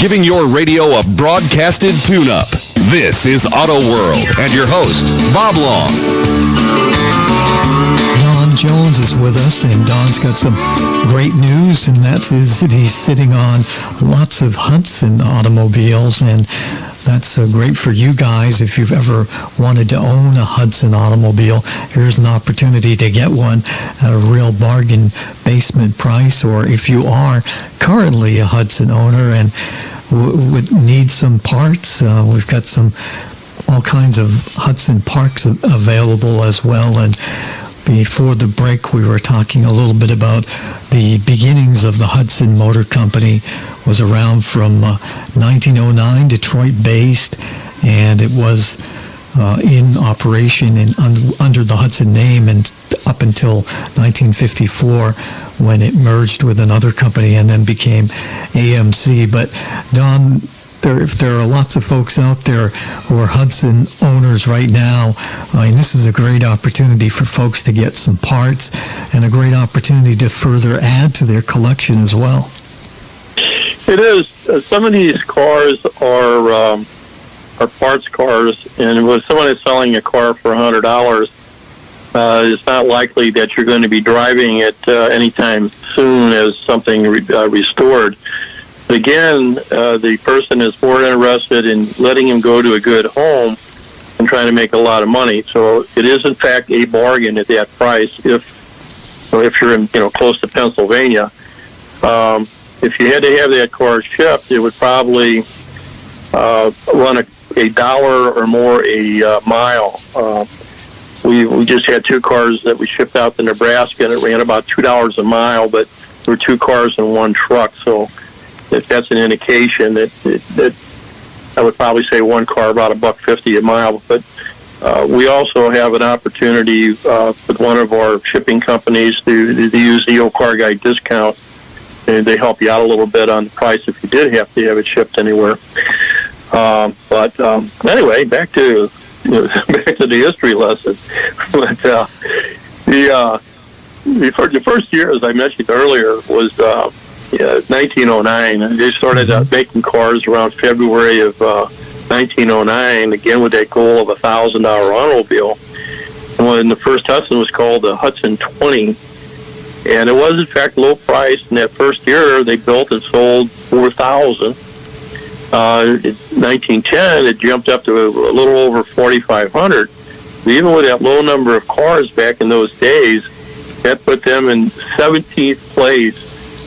Giving your radio a broadcasted tune-up. This is Auto World and your host, Bob Long. Don Jones is with us, and Don's got some great news, and that is that he's sitting on lots of Hudson automobiles, and that's great for you guys. If you've ever wanted to own a Hudson automobile, here's an opportunity to get one at a real bargain basement price. Or if you are currently a Hudson owner and would need some parts, we've got all kinds of Hudson parts available as well. And before the break, we were talking a little bit about the beginnings of the Hudson Motor Company. It was around from 1909, Detroit-based, and it was in operation under the Hudson name and up until 1954 when it merged with another company and then became AMC. But Don, there are lots of folks out there who are Hudson owners right now, and this is a great opportunity for folks to get some parts and a great opportunity to further add to their collection as well. It is. Some of these cars are parts cars, and when someone is selling a car for $100, it's not likely that you're going to be driving it anytime soon as something restored. But again, the person is more interested in letting him go to a good home and trying to make a lot of money. So it is, in fact, a bargain at that price if you're in close to Pennsylvania. If you had to have that car shipped, it would probably run $1 or more a mile. We just had 2 cars that we shipped out to Nebraska, and it ran about $2 a mile, but there were 2 cars in one truck. So if that's an indication, that I would probably say one car about $1.50 a mile. But we also have an opportunity with one of our shipping companies to use the Old Car Guy discount. And they help you out a little bit on the price if you did have to have it shipped anywhere. But anyway, back to the history lesson. But the first year, as I mentioned earlier, was 1909. They started making cars around February of 1909, again with that goal of a $1,000 automobile. And the first Hudson was called the Hudson 20. And it was, in fact, low priced. In that first year, they built and sold 4,000. In 1910, it jumped up to a little over 4,500. Even with that low number of cars back in those days, that put them in 17th place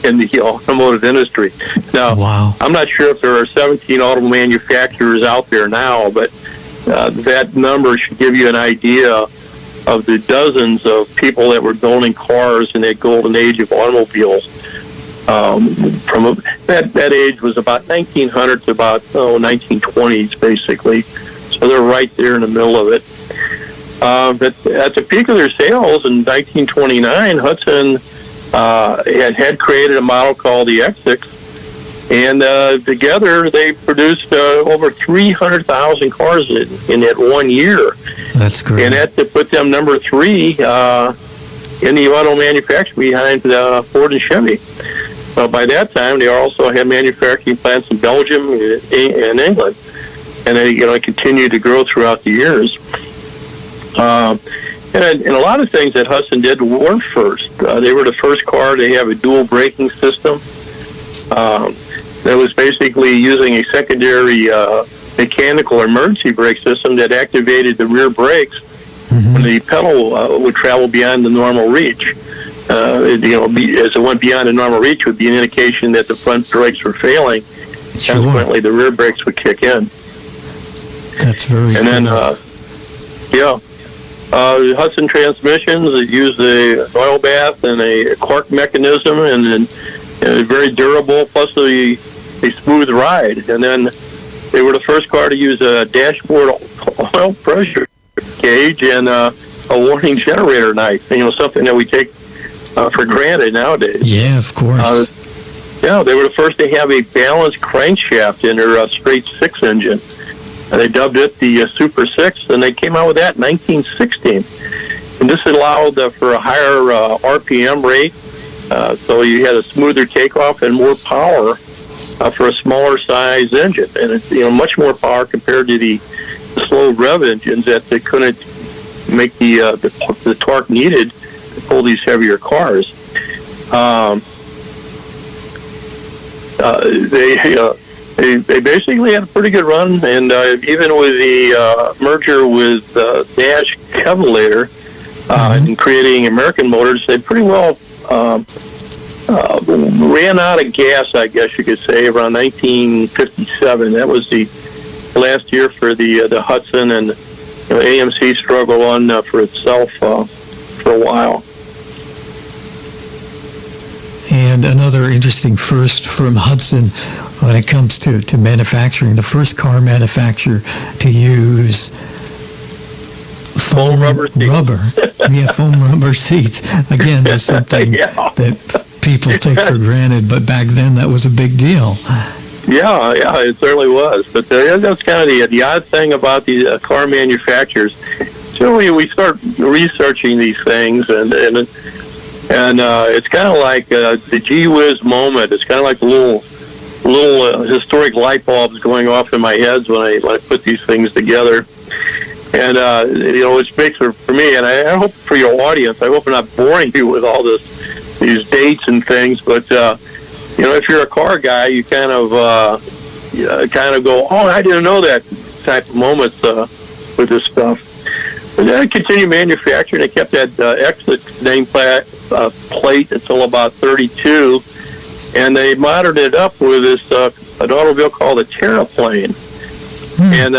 in the automotive industry. Now, I'm not sure if there are 17 auto manufacturers out there now, but that number should give you an idea of the dozens of people that were building cars in that golden age of automobiles. That age was about 1900 to about 1920s, basically. So they're right there in the middle of it. But at the peak of their sales in 1929, Hudson had created a model called the X6, and together they produced over 300,000 cars in that 1 year. That's great. And that put them number 3 in the auto manufacturing behind Ford and Chevy. By that time, they also had manufacturing plants in Belgium and England, and they continued to grow throughout the years. And a lot of things that Hudson did were first. They were the first car to have a dual braking system. That was basically using a secondary mechanical emergency brake system that activated the rear brakes when the pedal would travel beyond the normal reach. As it went beyond the normal reach, would be an indication that the front brakes were failing. Sure. Consequently, the rear brakes would kick in. That's very cool. And then, Hudson transmissions that used an oil bath and a cork mechanism, and then very durable, plus a smooth ride. And then they were the first car to use a dashboard oil pressure gauge and a warning generator knife. Something that we take for granted nowadays. Yeah, of course. They were the first to have a balanced crankshaft in their straight 6 engine. They dubbed it the Super 6, and they came out with that in 1916. And this allowed for a higher RPM rate, so you had a smoother takeoff and more power for a smaller size engine. And it's much more power compared to the slow rev engines that they couldn't make the torque needed to pull these heavier cars. They basically had a pretty good run, and even with the merger with Nash Cavalier and creating American Motors, they pretty well ran out of gas, I guess you could say, around 1957. That was the last year for the Hudson, and AMC struggled on for itself for a while. And another interesting first from Hudson when it comes to manufacturing, the first car manufacturer to use foam rubber seats. Foam rubber seats. Again, that's something that people take for granted, but back then that was a big deal. Yeah, it certainly was. But that's kind of the odd thing about the car manufacturers. So we start researching these things, and it's kind of like the gee whiz moment. It's kind of like little historic light bulbs going off in my head when I put these things together. And which makes for me, and I hope for your audience, I hope I'm not boring you with all these dates and things, but if you're a car guy, you kind of go, oh, I didn't know that type of moments with this stuff. And then I continued manufacturing. I kept that exit nameplate until about 32, and they modded it up with this an automobile called a Terraplane, and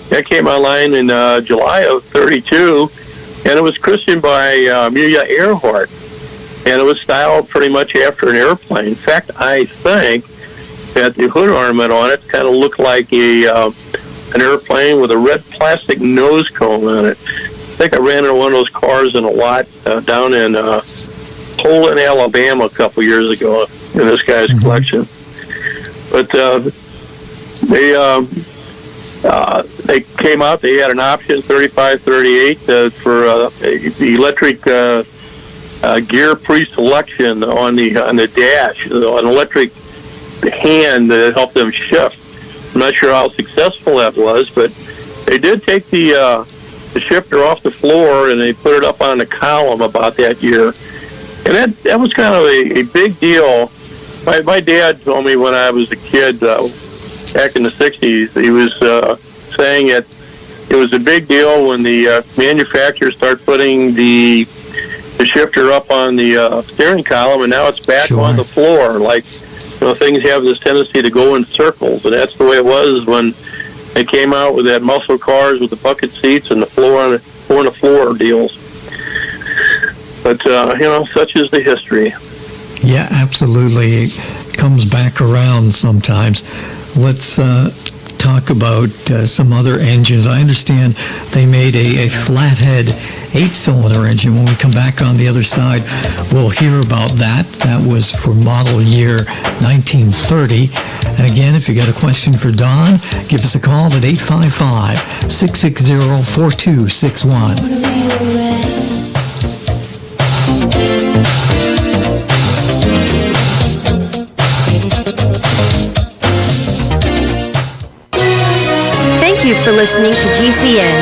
that came online in July of 32, and it was christened by Amelia Earhart. And it was styled pretty much after an airplane. In fact, I think that the hood ornament on it kind of looked like an airplane with a red plastic nose cone on it. I think I ran into one of those cars in a lot down in Poland, Alabama a couple years ago in this guy's collection. But they came out. They had an option 3538 for the electric gear pre-selection on the dash, an electric hand that helped them shift. I'm not sure how successful that was, but they did take the shifter off the floor and they put it up on a column about that year. And that was kind of a big deal. My dad told me when I was a kid, back in the 60s, he was saying that it was a big deal when the manufacturers start putting the shifter up on the steering column, and now it's back on the floor. Like, things have this tendency to go in circles, and that's the way it was when they came out with that muscle cars with the bucket seats and the floor deals. But such is the history. Yeah, absolutely. It comes back around sometimes. Let's talk about some other engines. I understand they made a flathead 8-cylinder engine. When we come back on the other side, we'll hear about that. That was for model year 1930. And again, if you got a question for Don, give us a call at 855-660-4261. Thank you for listening to GCN.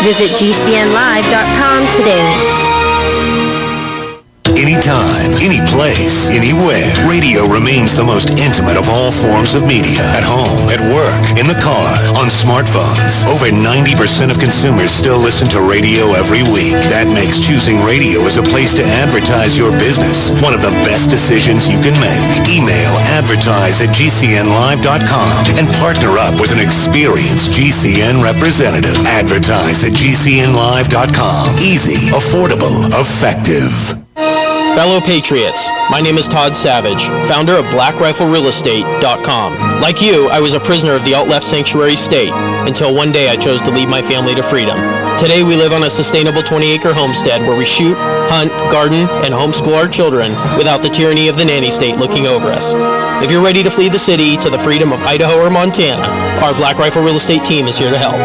Visit GCNlive.com today. Anytime, any place, anywhere, radio remains the most intimate of all forms of media. At home, at work, in the car, on smartphones. Over 90% of consumers still listen to radio every week. That makes choosing radio as a place to advertise your business one of the best decisions you can make. Email advertise@gcnlive.com and partner up with an experienced GCN representative. Advertise at gcnlive.com. Easy, affordable, effective. Fellow Patriots, my name is Todd Savage, founder of BlackRifleRealEstate.com. Like you, I was a prisoner of the out-left sanctuary state until one day I chose to lead my family to freedom. Today we live on a sustainable 20-acre homestead where we shoot, hunt, garden, and homeschool our children without the tyranny of the nanny state looking over us. If you're ready to flee the city to the freedom of Idaho or Montana, our Black Rifle Real Estate team is here to help.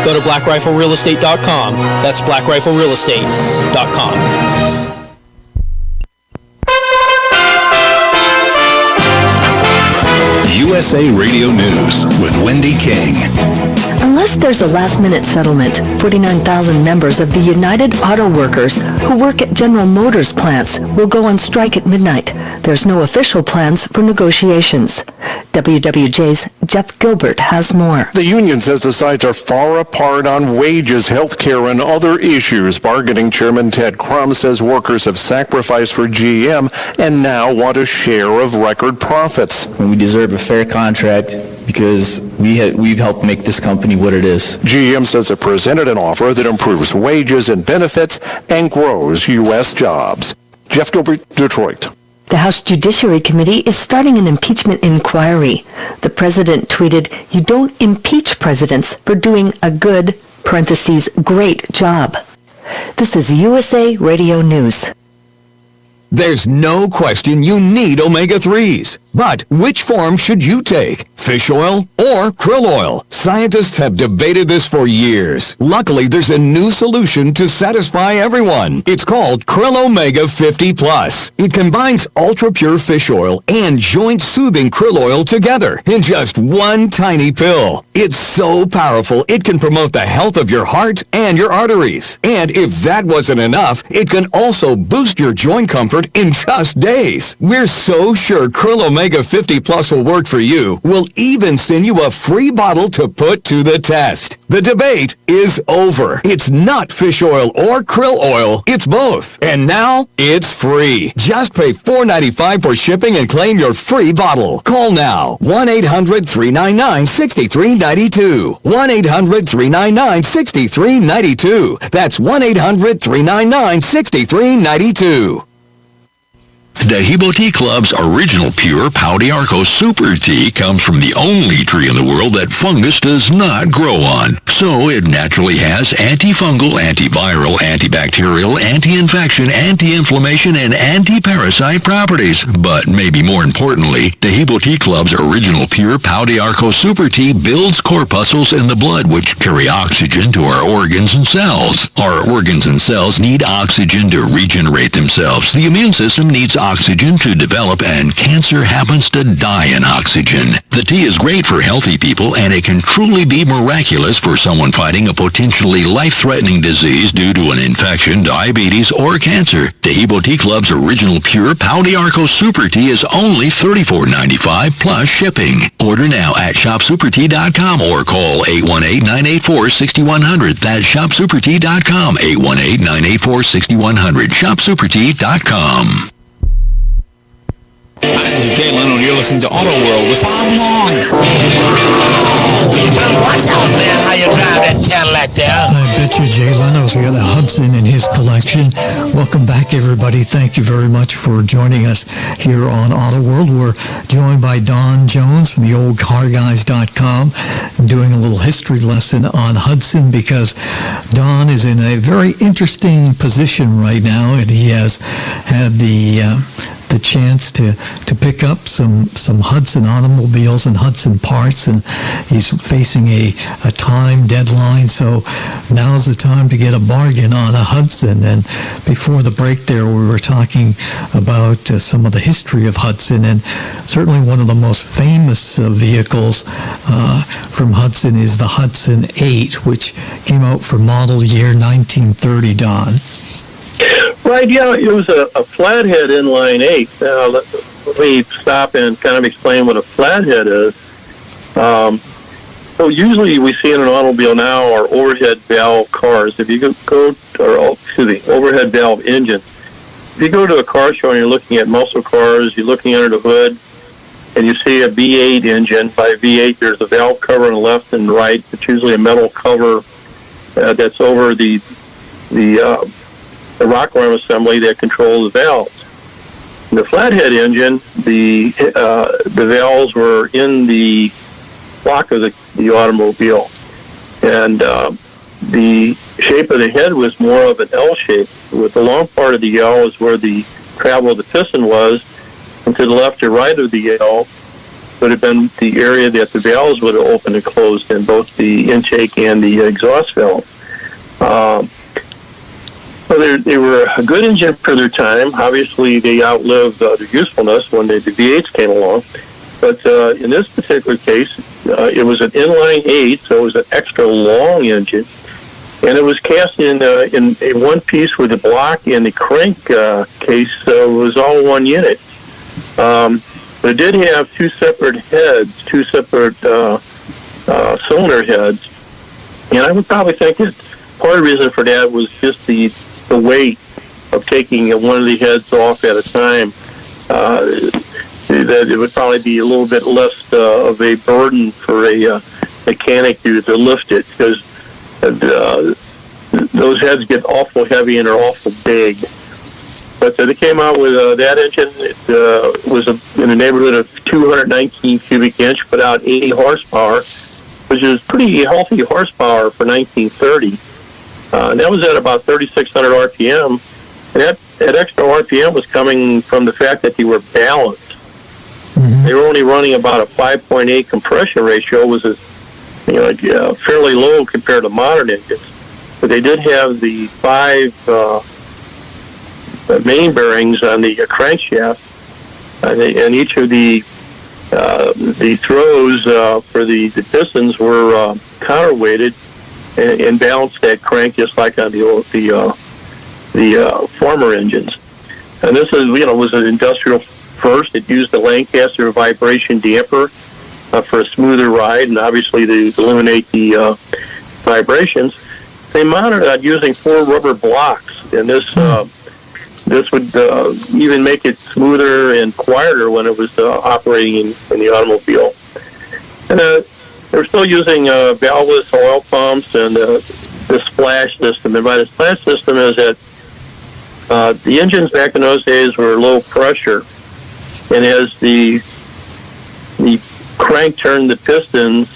Go to BlackRifleRealEstate.com. That's BlackRifleRealEstate.com. USA Radio News with Wendy King. Unless there's a last-minute settlement, 49,000 members of the United Auto Workers who work at General Motors plants will go on strike at midnight. There's no official plans for negotiations. WWJ's Jeff Gilbert has more. The union says the sides are far apart on wages, health care, and other issues. Bargaining Chairman Ted Crum says workers have sacrificed for GM and now want a share of record profits. We deserve a fair contract because we've helped make this company what it is. GM says it presented an offer that improves wages and benefits and grows U.S. jobs. Jeff Gilbert, Detroit. The House Judiciary Committee is starting an impeachment inquiry. The president tweeted, "You don't impeach presidents for doing a good, parentheses, great job." This is USA Radio News. There's no question you need omega-3s. But which form should you take? Fish oil or krill oil? Scientists have debated this for years. Luckily, there's a new solution to satisfy everyone. It's called Krill Omega 50 Plus. It combines ultra-pure fish oil and joint-soothing krill oil together in just one tiny pill. It's so powerful, it can promote the health of your heart and your arteries. And if that wasn't enough, it can also boost your joint comfort in just days. We're so sure Krill Omega 50 Plus will work for you. We'll even send you a free bottle to put to the test. The debate is over. It's not fish oil or krill oil. It's both. And now it's free. Just pay $4.95 for shipping and claim your free bottle. Call now. 1-800-399-6392. 1-800-399-6392. That's 1-800-399-6392. Dahibo Tea Club's original pure Pau d'Arco Super Tea comes from the only tree in the world that fungus does not grow on. So it naturally has antifungal, antiviral, antibacterial, anti-infection, anti-inflammation, and anti-parasite properties. But maybe more importantly, Dahibo Tea Club's original pure Pau d'Arco Super Tea builds corpuscles in the blood which carry oxygen to our organs and cells. Our organs and cells need oxygen to regenerate themselves. The immune system needs oxygen to develop, and cancer happens to die in oxygen. The tea is great for healthy people, and it can truly be miraculous for someone fighting a potentially life-threatening disease due to an infection, diabetes, or cancer. Dahibo Tea Club's original pure Pau d'Arco Super Tea is only $34.95 plus shipping. Order now at shopsupertea.com or call 818-984-6100. That's shopsupertea.com, 818-984-6100, shopsupertea.com. Hi, this is Jay Leno, and you're listening to Auto World with Bob Long. Watch out, man, how you drive that Cadillac there. I bet you Jay Leno's got a Hudson in his collection. Welcome back, everybody. Thank you very much for joining us here on Auto World. We're joined by Don Jones from theoldcarguys.com, doing a little history lesson on Hudson because Don is in a very interesting position right now, and he has had the chance to pick up some Hudson automobiles and Hudson parts, and he's facing a time deadline, so now's the time to get a bargain on a Hudson. And before the break there, we were talking about some of the history of Hudson, and certainly one of the most famous vehicles from Hudson is the Hudson 8, which came out for model year 1930, Don. Right, yeah, it was a flathead inline 8. Let me stop and kind of explain what a flathead is. So usually we see in an automobile now are overhead valve cars. If you overhead valve engines. If you go to a car show and you're looking at muscle cars, you're looking under the hood, and you see a V8 engine. By V8, there's a valve cover on the left and right. It's usually a metal cover that's over the rocker arm assembly that controls the valves. In the flathead engine, the valves were in the block of the automobile, and the shape of the head was more of an L shape. With the long part of the L is where the travel of the piston was, and to the left or right of the L would have been the area that the valves would have opened and closed in, both the intake and the exhaust valve. So they were a good engine for their time. Obviously, they outlived their usefulness when the V8s came along. But in this particular case, it was an inline 8, so it was an extra long engine. And it was cast in one piece with the block and the crank case was all one unit. But it did have two separate heads, two separate cylinder heads. And I would probably think that part of the reason for that was just the weight of taking one of the heads off at a time. That it would probably be a little bit less of a burden for a mechanic to lift it, because those heads get awful heavy and are awful big. But they came out with that engine. It was in the neighborhood of 219 cubic inch, put out 80 horsepower, which is pretty healthy horsepower for 1930. And that was at about 3,600 RPM. And that extra RPM was coming from the fact that they were balanced. Mm-hmm. They were only running about a 5.8 compression ratio, was fairly low compared to modern engines. But they did have the 5 main bearings on the crankshaft, and each of the throws for the pistons were counterweighted and balanced that crank just like on the former engines. And this is was an industrial first. It used the Lancaster vibration damper for a smoother ride, and obviously to eliminate the vibrations. They mounted it using 4 rubber blocks, and this would even make it smoother and quieter when it was operating in the automobile. And they're still using valveless oil pumps and the splash system. And by the splash system is that the engines back in those days were low pressure, and as the crank turned the pistons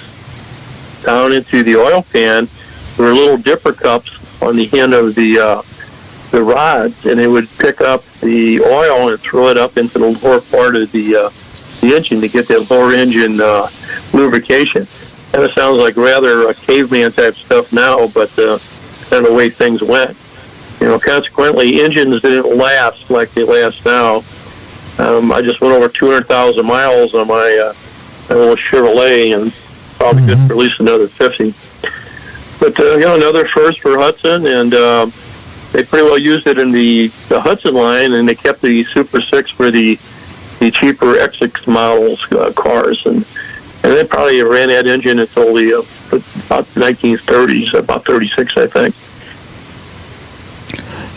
down into the oil pan, there were little dipper cups on the end of the rods, and it would pick up the oil and throw it up into the lower part of the engine to get that lower engine lubrication. And it sounds like rather caveman type stuff now, but kind of the way things went. Consequently, engines didn't last like they last now. I just went over 200,000 miles on my little Chevrolet, and probably good for at least another 50. But another first for Hudson, and they pretty well used it in the Hudson line, and they kept the Super 6 for the cheaper X6 models cars, and they probably ran that engine until about 1930s, about 36, I think.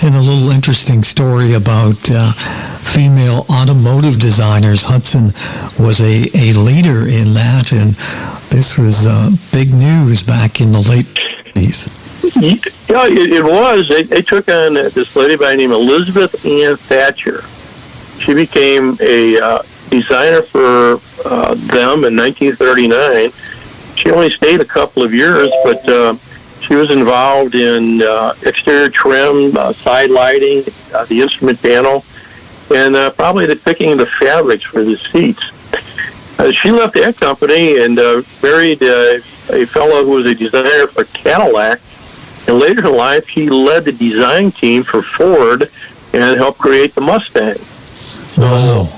And a little interesting story about female automotive designers. Hudson was a leader in that, and this was big news back in the late 80s. Yeah, it was. They took on this lady by the name of Elizabeth Ann Thatcher. She became a designer for them in 1939. She only stayed a couple of years, but she was involved in exterior trim, side lighting, the instrument panel, and probably the picking of the fabrics for the seats. She left that company and married a fellow who was a designer for Cadillac. And later in life, he led the design team for Ford and helped create the Mustang. Wow.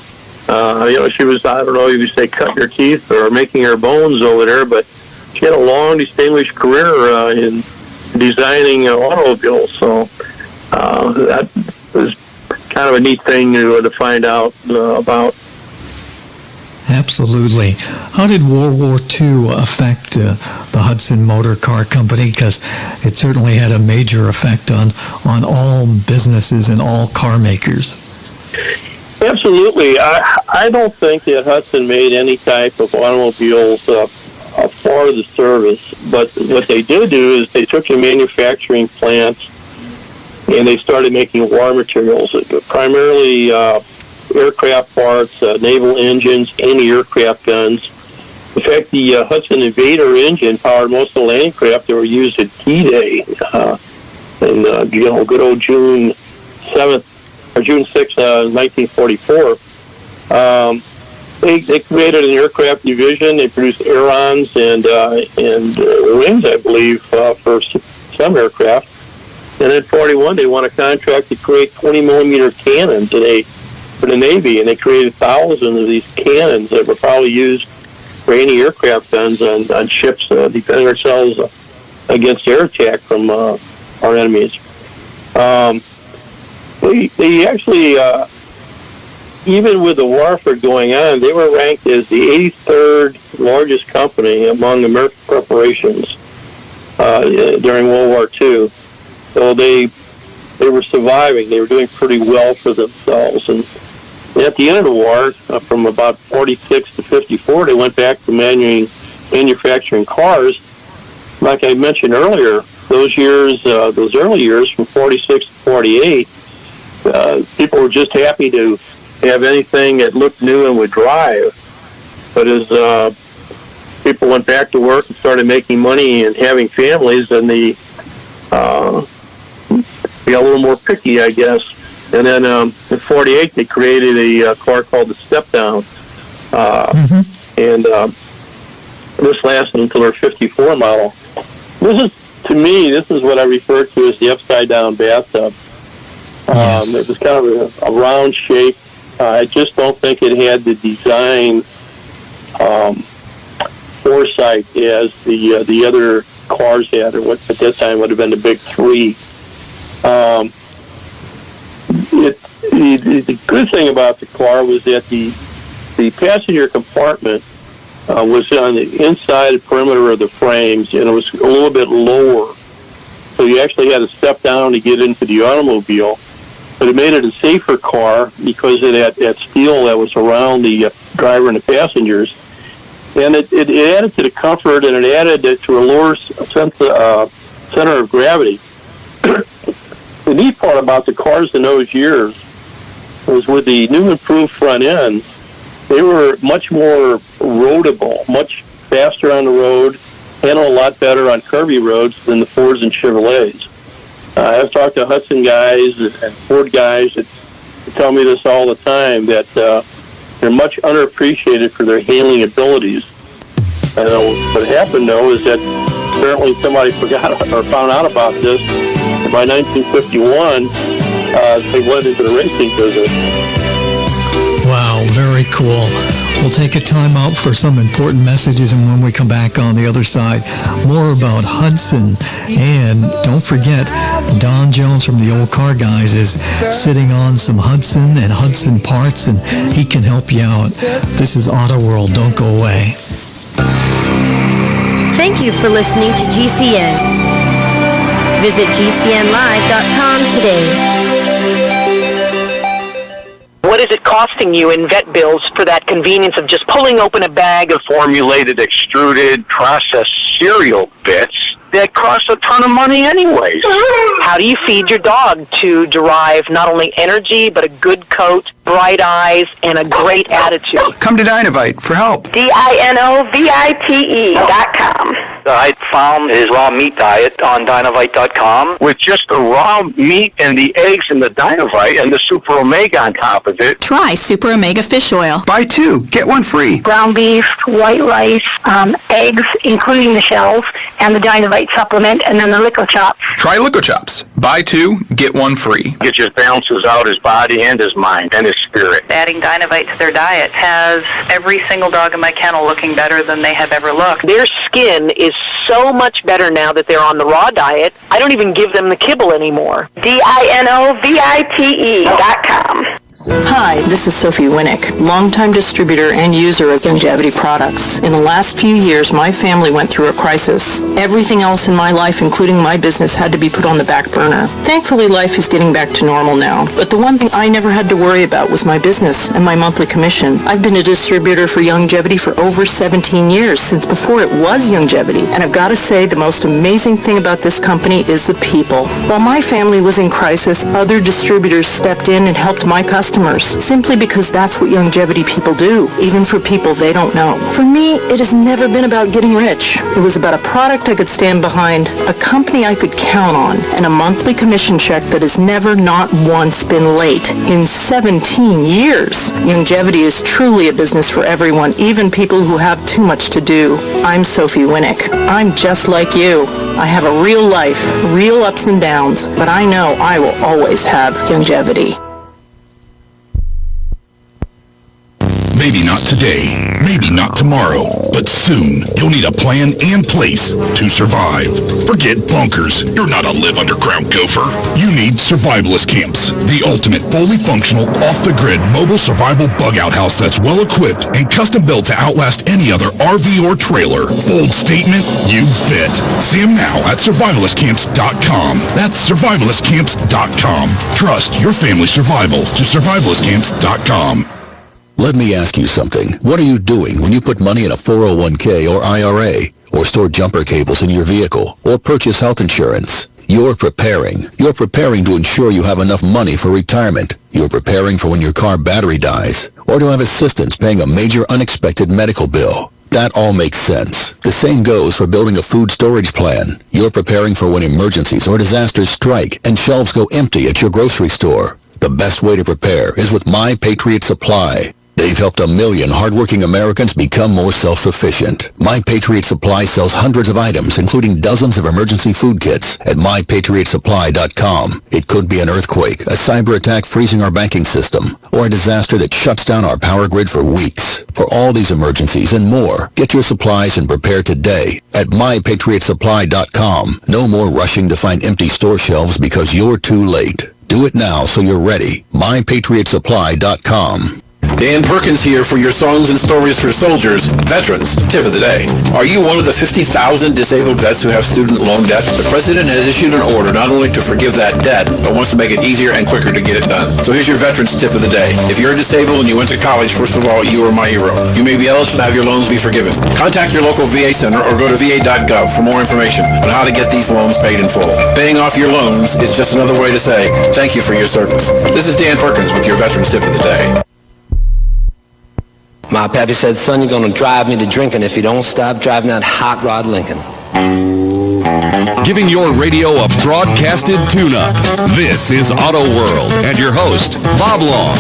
She was, I don't know if you say cutting her teeth or making her bones over there, but she had a long, distinguished career in designing automobiles. So that was kind of a neat thing to find out about. Absolutely. How did World War II affect the Hudson Motor Car Company? Because it certainly had a major effect on all businesses and all car makers. Absolutely. I don't think that Hudson made any type of automobiles for the service, but what they did do is they took the manufacturing plants and they started making war materials, primarily aircraft parts, naval engines, anti-aircraft guns. In fact, the Hudson Invader engine powered most of the landing craft that were used at D-Day in good old June 6th, 1944. They created an aircraft division. They produced aerons and wings, I believe, for some aircraft. And in 41, they won a contract to create 20-millimeter cannons for the Navy, and they created thousands of these cannons that were probably used for anti-aircraft guns on ships, defending ourselves against air attack from our enemies. They actually, even with the warfare going on, they were ranked as the 83rd largest company among American corporations during World War II. So they were surviving. They were doing pretty well for themselves. And at the end of the war, from about 46 to 54, they went back to manufacturing cars. Like I mentioned earlier, those early years, from 46 to 48, people were just happy to have anything that looked new and would drive. But as people went back to work and started making money and having families, and they got a little more picky, I guess. And then in 48, they created a car called the Step Down. And this lasted until their 54 model. To me, this is what I refer to as the upside-down bathtub. It was kind of a round shape. I just don't think it had the design foresight as the other cars had, or what at that time would have been the big three. The good thing about the car was that the passenger compartment was on the inside perimeter of the frames, and it was a little bit lower. So you actually had to step down to get into the automobile. But it made it a safer car because of that steel that was around the driver and the passengers. And it added to the comfort, and it added to a lower center of gravity. The neat part about the cars in those years was with the new improved front ends, they were much more roadable, much faster on the road, handle a lot better on curvy roads than the Fords and Chevrolets. I've talked to Hudson guys and Ford guys that tell me this all the time, that they're much underappreciated for their handling abilities. And what happened, though, is that apparently somebody forgot or found out about this, and by 1951, they went into the racing business. Wow, very cool. We'll take a time out for some important messages, and when we come back on the other side, more about Hudson. And don't forget, Don Jones from the Old Car Guys is sitting on some Hudson and Hudson parts, and he can help you out. This is Auto World. Don't go away. Thank you for listening to GCN. Visit GCNlive.com today. What is it costing you in vet bills for that convenience of just pulling open a bag of formulated, extruded, processed cereal bits that cost a ton of money anyways? How do you feed your dog to derive not only energy, but a good coat, bright eyes, and a great attitude? Come to Dynovite for help. DINOVITE.com. I found his raw meat diet on Dynovite.com with just the raw meat and the eggs and the Dynovite and the Super Omega on top of it. Try Super Omega Fish Oil. Buy 2, get 1 free. Ground beef, white rice, eggs, including the shells, and the Dynovite supplement, and then the Lico Chops. Try Lico Chops. Buy 2, get 1 free. It just balances out his body and his mind and his spirit. Adding Dynovite to their diet has every single dog in my kennel looking better than they have ever looked. Their skin is so much better now that they're on the raw diet. I don't even give them the kibble anymore. DINOVITE.com. Hi, this is Sophie Winnick, longtime distributor and user of Youngevity products. In the last few years, my family went through a crisis. Everything else in my life, including my business, had to be put on the back burner. Thankfully, life is getting back to normal now. But the one thing I never had to worry about was my business and my monthly commission. I've been a distributor for Youngevity for over 17 years, since before it was Youngevity. And I've got to say, the most amazing thing about this company is the people. While my family was in crisis, other distributors stepped in and helped my customers, simply because that's what Youngevity people do, even for people they don't know. For me, it has never been about getting rich. It was about a product I could stand behind, a company I could count on, and a monthly commission check that has never, not once, been late. In 17 years, Youngevity is truly a business for everyone, even people who have too much to do. I'm Sophie Winnick. I'm just like you. I have a real life, real ups and downs, but I know I will always have Youngevity. Maybe not today, maybe not tomorrow, but soon you'll need a plan and place to survive. Forget bunkers. You're not a live underground gopher. You need survivalist camps, the ultimate fully functional, off-the-grid mobile survival bug-out house that's well-equipped and custom-built to outlast any other RV or trailer. Bold statement, you bet. See them now at survivalistcamps.com. That's survivalistcamps.com. Trust your family's survival to survivalistcamps.com. Let me ask you something. What are you doing when you put money in a 401k or IRA, or store jumper cables in your vehicle, or purchase health insurance? You're preparing. You're preparing to ensure you have enough money for retirement. You're preparing for when your car battery dies, or to have assistance paying a major unexpected medical bill. That all makes sense. The same goes for building a food storage plan. You're preparing for when emergencies or disasters strike and shelves go empty at your grocery store. The best way to prepare is with My Patriot Supply. They've helped 1 million hardworking Americans become more self-sufficient. My Patriot Supply sells hundreds of items, including dozens of emergency food kits at MyPatriotSupply.com. It could be an earthquake, a cyber attack freezing our banking system, or a disaster that shuts down our power grid for weeks. For all these emergencies and more, get your supplies and prepare today at MyPatriotSupply.com. No more rushing to find empty store shelves because you're too late. Do it now so you're ready. MyPatriotSupply.com. Dan Perkins here for your Songs and Stories for Soldiers, Veterans, Tip of the Day. Are you one of the 50,000 disabled vets who have student loan debt? The President has issued an order not only to forgive that debt, but wants to make it easier and quicker to get it done. So here's your Veterans Tip of the Day. If you're disabled and you went to college, first of all, you are my hero. You may be eligible to have your loans be forgiven. Contact your local VA center or go to va.gov for more information on how to get these loans paid in full. Paying off your loans is just another way to say thank you for your service. This is Dan Perkins with your Veterans Tip of the Day. My pappy said, son, you're gonna drive me to drinking if you don't stop driving that hot rod Lincoln. Giving your radio a broadcasted tune-up. This is Auto World and your host, Bob Long.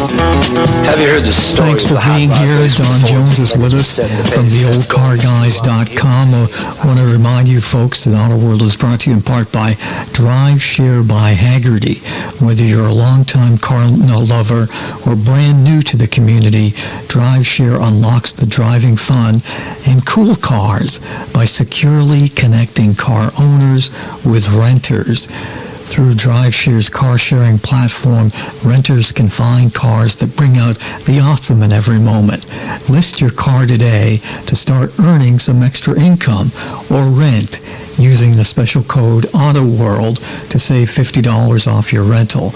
Have you heard the story? Thanks for being here. Don Jones is with us from theoldcarguys.com. I want to remind you folks that Auto World is brought to you in part by Drive Share by Haggerty. Whether you're a longtime car lover or brand new to the community, Drive Share unlocks the driving fun and cool cars by securely connecting car owners with renters. Through DriveShare's car-sharing platform, renters can find cars that bring out the awesome in every moment. List your car today to start earning some extra income, or rent using the special code AUTOWORLD to save $50 off your rental.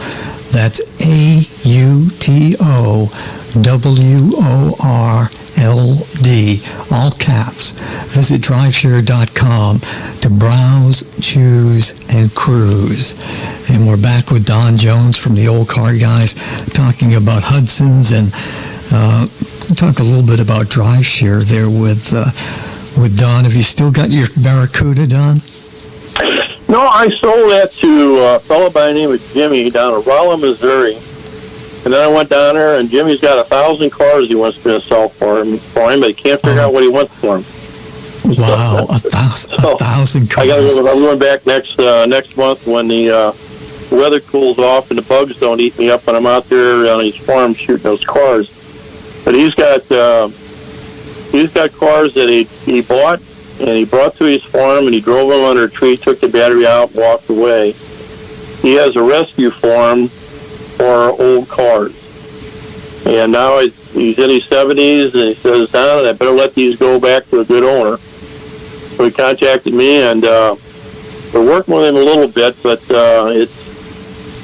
That's AUTOWORLD, all caps. Visit driveshare.com to browse, choose, and cruise. And we're back with Don Jones from the Old Car Guys talking about Hudson's, and talk a little bit about DriveShare there with Don. Have you still got your Barracuda, Don? No, I sold that to a fellow by the name of Jimmy down in Rolla, Missouri. And then I went down there, and Jimmy's got 1,000 cars he wants me to sell for him, but he can't figure out what he wants for him. Wow, 1,000 cars. I'm going back next month when the weather cools off and the bugs don't eat me up when I'm out there on his farm shooting those cars. But he's got cars that he bought, and he brought to his farm, and he drove them under a tree, took the battery out, and walked away. He has a rescue farm for old cars. And now he's in his 70s, and he says, Don, I better let these go back to a good owner. So he contacted me, and we're working with him a little bit, but it's,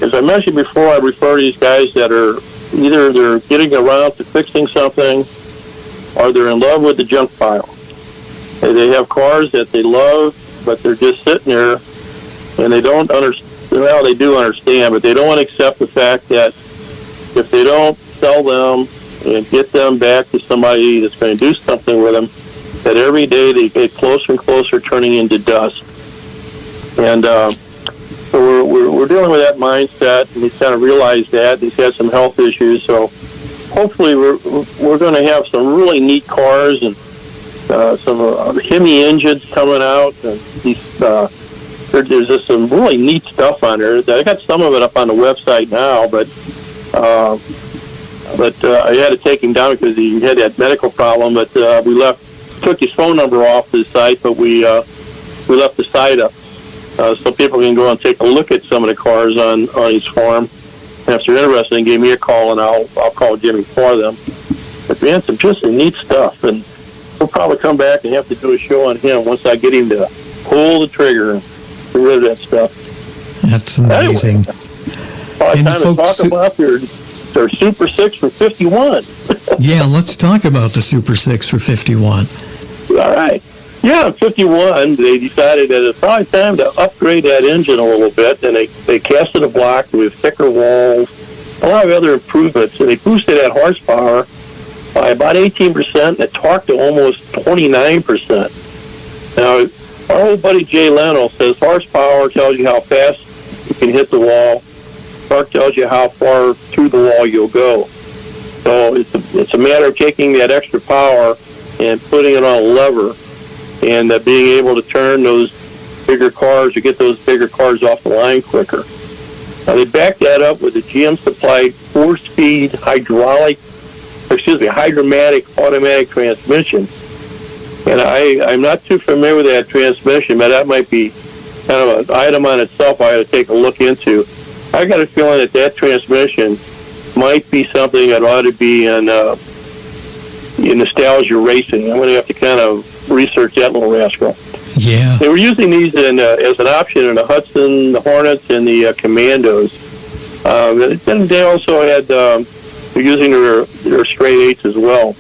as I mentioned before, I refer to these guys that are either they're getting around to fixing something, or they're in love with the junk pile. They have cars that they love, but they're just sitting there, and they don't understand. Well, they do understand, but they don't want to accept the fact that if they don't sell them and get them back to somebody that's going to do something with them, that every day they get closer and closer turning into dust. And so we're dealing with that mindset, and he's kind of realized that. He's had some health issues, so hopefully we're going to have some really neat cars and some Hemi engines coming out, and there's just some really neat stuff on there. I got some of it up on the website now, but I had to take him down because he had that medical problem. But we took his phone number off the site, but we left the site up so people can go and take a look at some of the cars on his farm. And if they're interested, give me a call, and I'll call Jimmy for them. But man, some just some neat stuff, and we'll probably come back and have to do a show on him once I get him to pull the trigger and get rid of that stuff. That's amazing. Anyway, time to talk about their Super 6 for 51. Yeah, let's talk about the Super 6 for 51. All right. Yeah, in 51, they decided that it's probably time to upgrade that engine a little bit, and they casted a block with thicker walls, a lot of other improvements, and they boosted that horsepower by about 18% and the torque to almost 29%. Now, our old buddy Jay Leno says horsepower tells you how fast you can hit the wall, torque tells you how far through the wall you'll go. So it's a matter of taking that extra power and putting it on a lever, and being able to turn those bigger cars or get those bigger cars off the line quicker. Now, they backed that up with a GM-supplied 4-speed hydromatic automatic transmission. And I'm not too familiar with that transmission, but that might be kind of an item on itself I ought to take a look into. I got a feeling that transmission might be something that ought to be in nostalgia racing. I'm going to have to kind of research that little rascal. Yeah. They were using these as an option in the Hudson, the Hornets, and the Commandos. Then they also had, they're using their straight eights as well.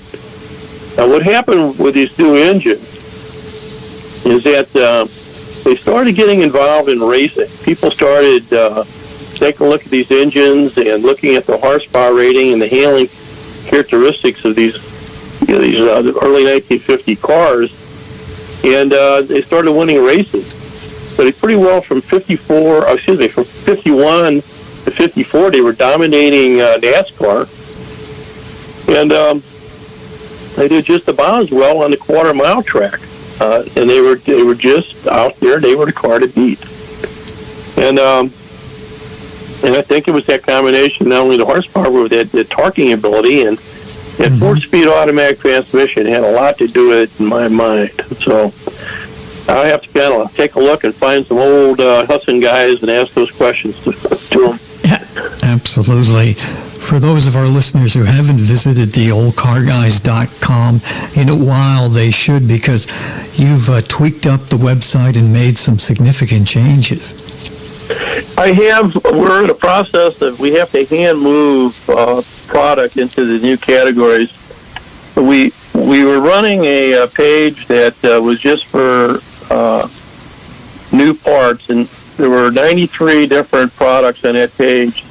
Now, what happened with these new engines is that they started getting involved in racing. People started taking a look at these engines and looking at the horsepower rating and the handling characteristics of these early 1950 cars, and they started winning races. So they pretty well from 51 to 54, they were dominating NASCAR, and they did just about as well on the quarter-mile track. And they were just out there. They were the car to beat. And I think it was that combination, not only the horsepower, but the torquing ability, and that 4-speed automatic transmission had a lot to do with it in my mind. So I have to kind of take a look and find some old Hudson guys and ask those questions to them. Yeah, absolutely. For those of our listeners who haven't visited theoldcarguys.com in a while, they should, because you've tweaked up the website and made some significant changes. We're in a process that we have to hand move product into the new categories. We were running a page that was just for new parts, and there were 93 different products on that page,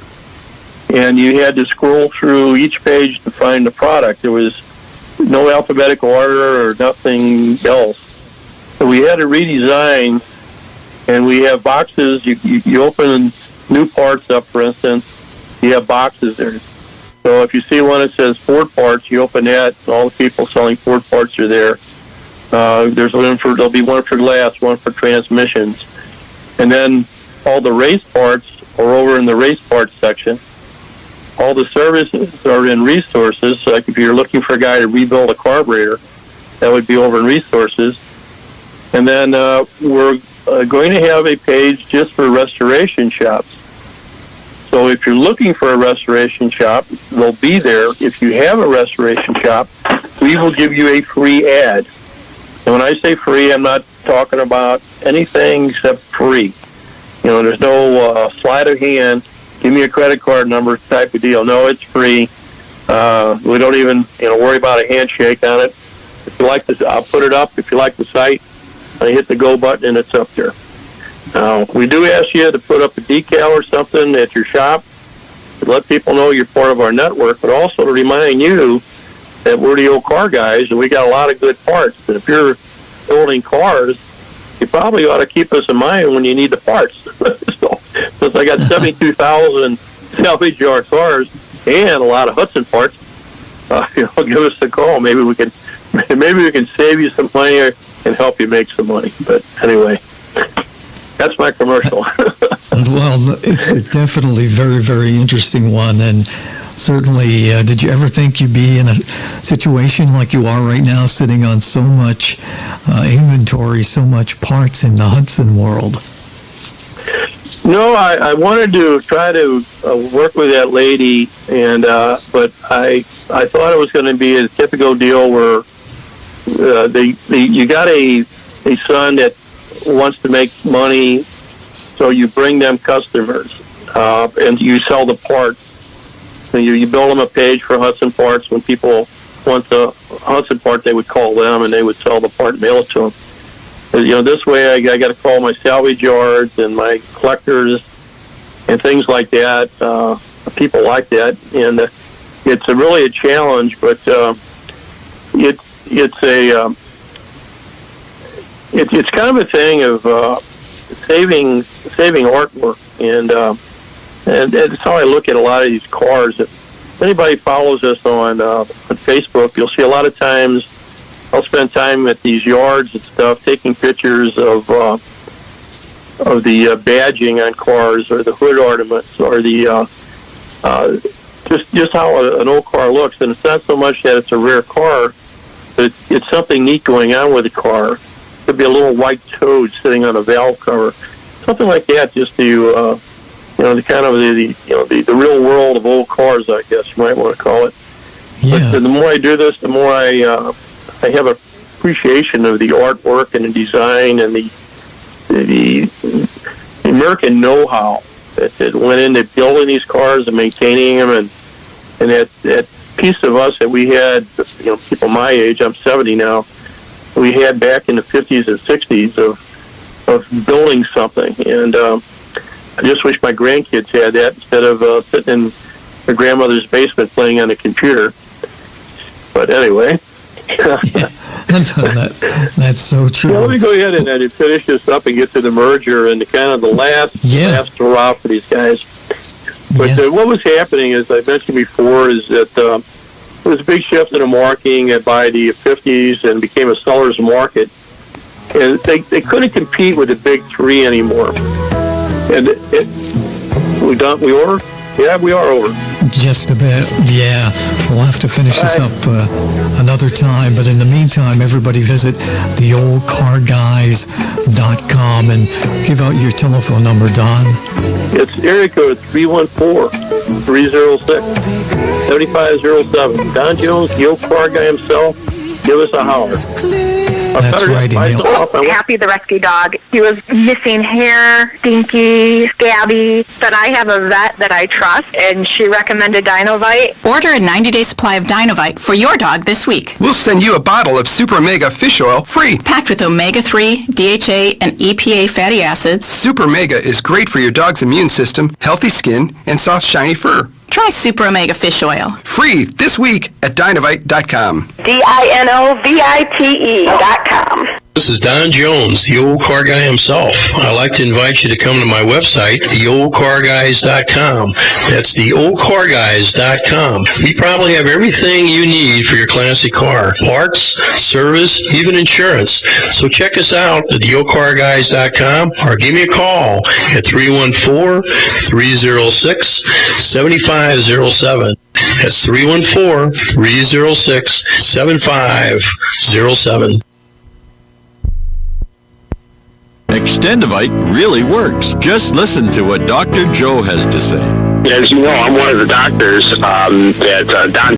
and you had to scroll through each page to find the product. There was no alphabetical order or nothing else. So we had to redesign, and we have boxes. You open new parts up, for instance, you have boxes there. So if you see one that says Ford parts, you open that, and all the people selling Ford parts are there. There'll be one for glass, one for transmissions. And then all the race parts are over in the race parts section. All the services are in resources. So like if you're looking for a guy to rebuild a carburetor, that would be over in resources. And then we're going to have a page just for restoration shops. So if you're looking for a restoration shop, they'll be there. If you have a restoration shop, we will give you a free ad. And when I say free, I'm not talking about anything except free. There's no sleight of hand, give me a credit card number type of deal. No, it's free. We don't even worry about a handshake on it. If you like this, I'll put it up. If you like the site, I hit the go button and it's up there. We do ask you to put up a decal or something at your shop to let people know you're part of our network, but also to remind you that we're the old car guys and we got a lot of good parts. And if you're building cars, you probably ought to keep us in mind when you need the parts. So, since I got 72,000 salvage yard cars and a lot of Hudson parts, give us a call. Maybe we can save you some money and help you make some money. But anyway, that's my commercial. Well, it's a definitely very, very interesting one, and certainly, did you ever think you'd be in a situation like you are right now, sitting on so much inventory, so much parts in the Hudson world? No, I wanted to try to work with that lady, and but I thought it was going to be a typical deal where you got a son that wants to make money, so you bring them customers, and you sell the parts. So you build them a page for Hudson Parts. When people want the Hudson part, they would call them, and they would sell the part and mail it to them. This way I got to call my salvage yards and my collectors and things like that, people like that, and it's really a challenge, but it's kind of a thing of saving artwork, and that's how I look at a lot of these cars. If anybody follows us on Facebook, you'll see a lot of times I'll spend time at these yards and stuff, taking pictures of the badging on cars, or the hood ornaments, or the just how an old car looks. And it's not so much that it's a rare car, but it's something neat going on with the car. It could be a little white toad sitting on a valve cover, something like that, just to the kind of the real world of old cars, I guess you might want to call it. Yeah. But the more I do this, the more I have an appreciation of the artwork and the design and the American know-how that went into building these cars and maintaining them, and that piece of us that we had, people my age, I'm 70 now, we had back in the 50s and 60s of building something. And I just wish my grandkids had that instead of sitting in their grandmother's basement playing on a computer. But anyway. That's so true. Let me go ahead and finish this up and get to the merger and the last hurrah for these guys. But what was happening, as I mentioned before, is that there was a big shift in the marketing by the 50s and became a seller's market. And they couldn't compete with the big three anymore. And we over? Yeah, we are over. Just a bit, yeah. We'll have to finish this up another time, but in the meantime, everybody visit theoldcarguys.com and give out your telephone number, Don. It's area code 314-306-7507. Don Jones, the old car guy himself, give us a holler. That's right, Emil. Happy the rescue dog. He was missing hair, stinky, scabby, but I have a vet that I trust, and she recommended Dinovite. Order a 90-day supply of Dinovite for your dog this week. We'll send you a bottle of Super Mega Fish Oil free. Packed with omega-3, DHA, and EPA fatty acids. Super Mega is great for your dog's immune system, healthy skin, and soft, shiny fur. Try Super Omega Fish Oil. Free this week at Dinovite.com. DINOVITE.com. This is Don Jones, the old car guy himself. I'd like to invite you to come to my website, theoldcarguys.com. That's theoldcarguys.com. We probably have everything you need for your classic car. Parts, service, even insurance. So check us out at theoldcarguys.com or give me a call at 314-306-7507. That's 314-306-7507. Extendivite really works. Just listen to what Dr. Joe has to say. As you know, I'm one of the doctors that Don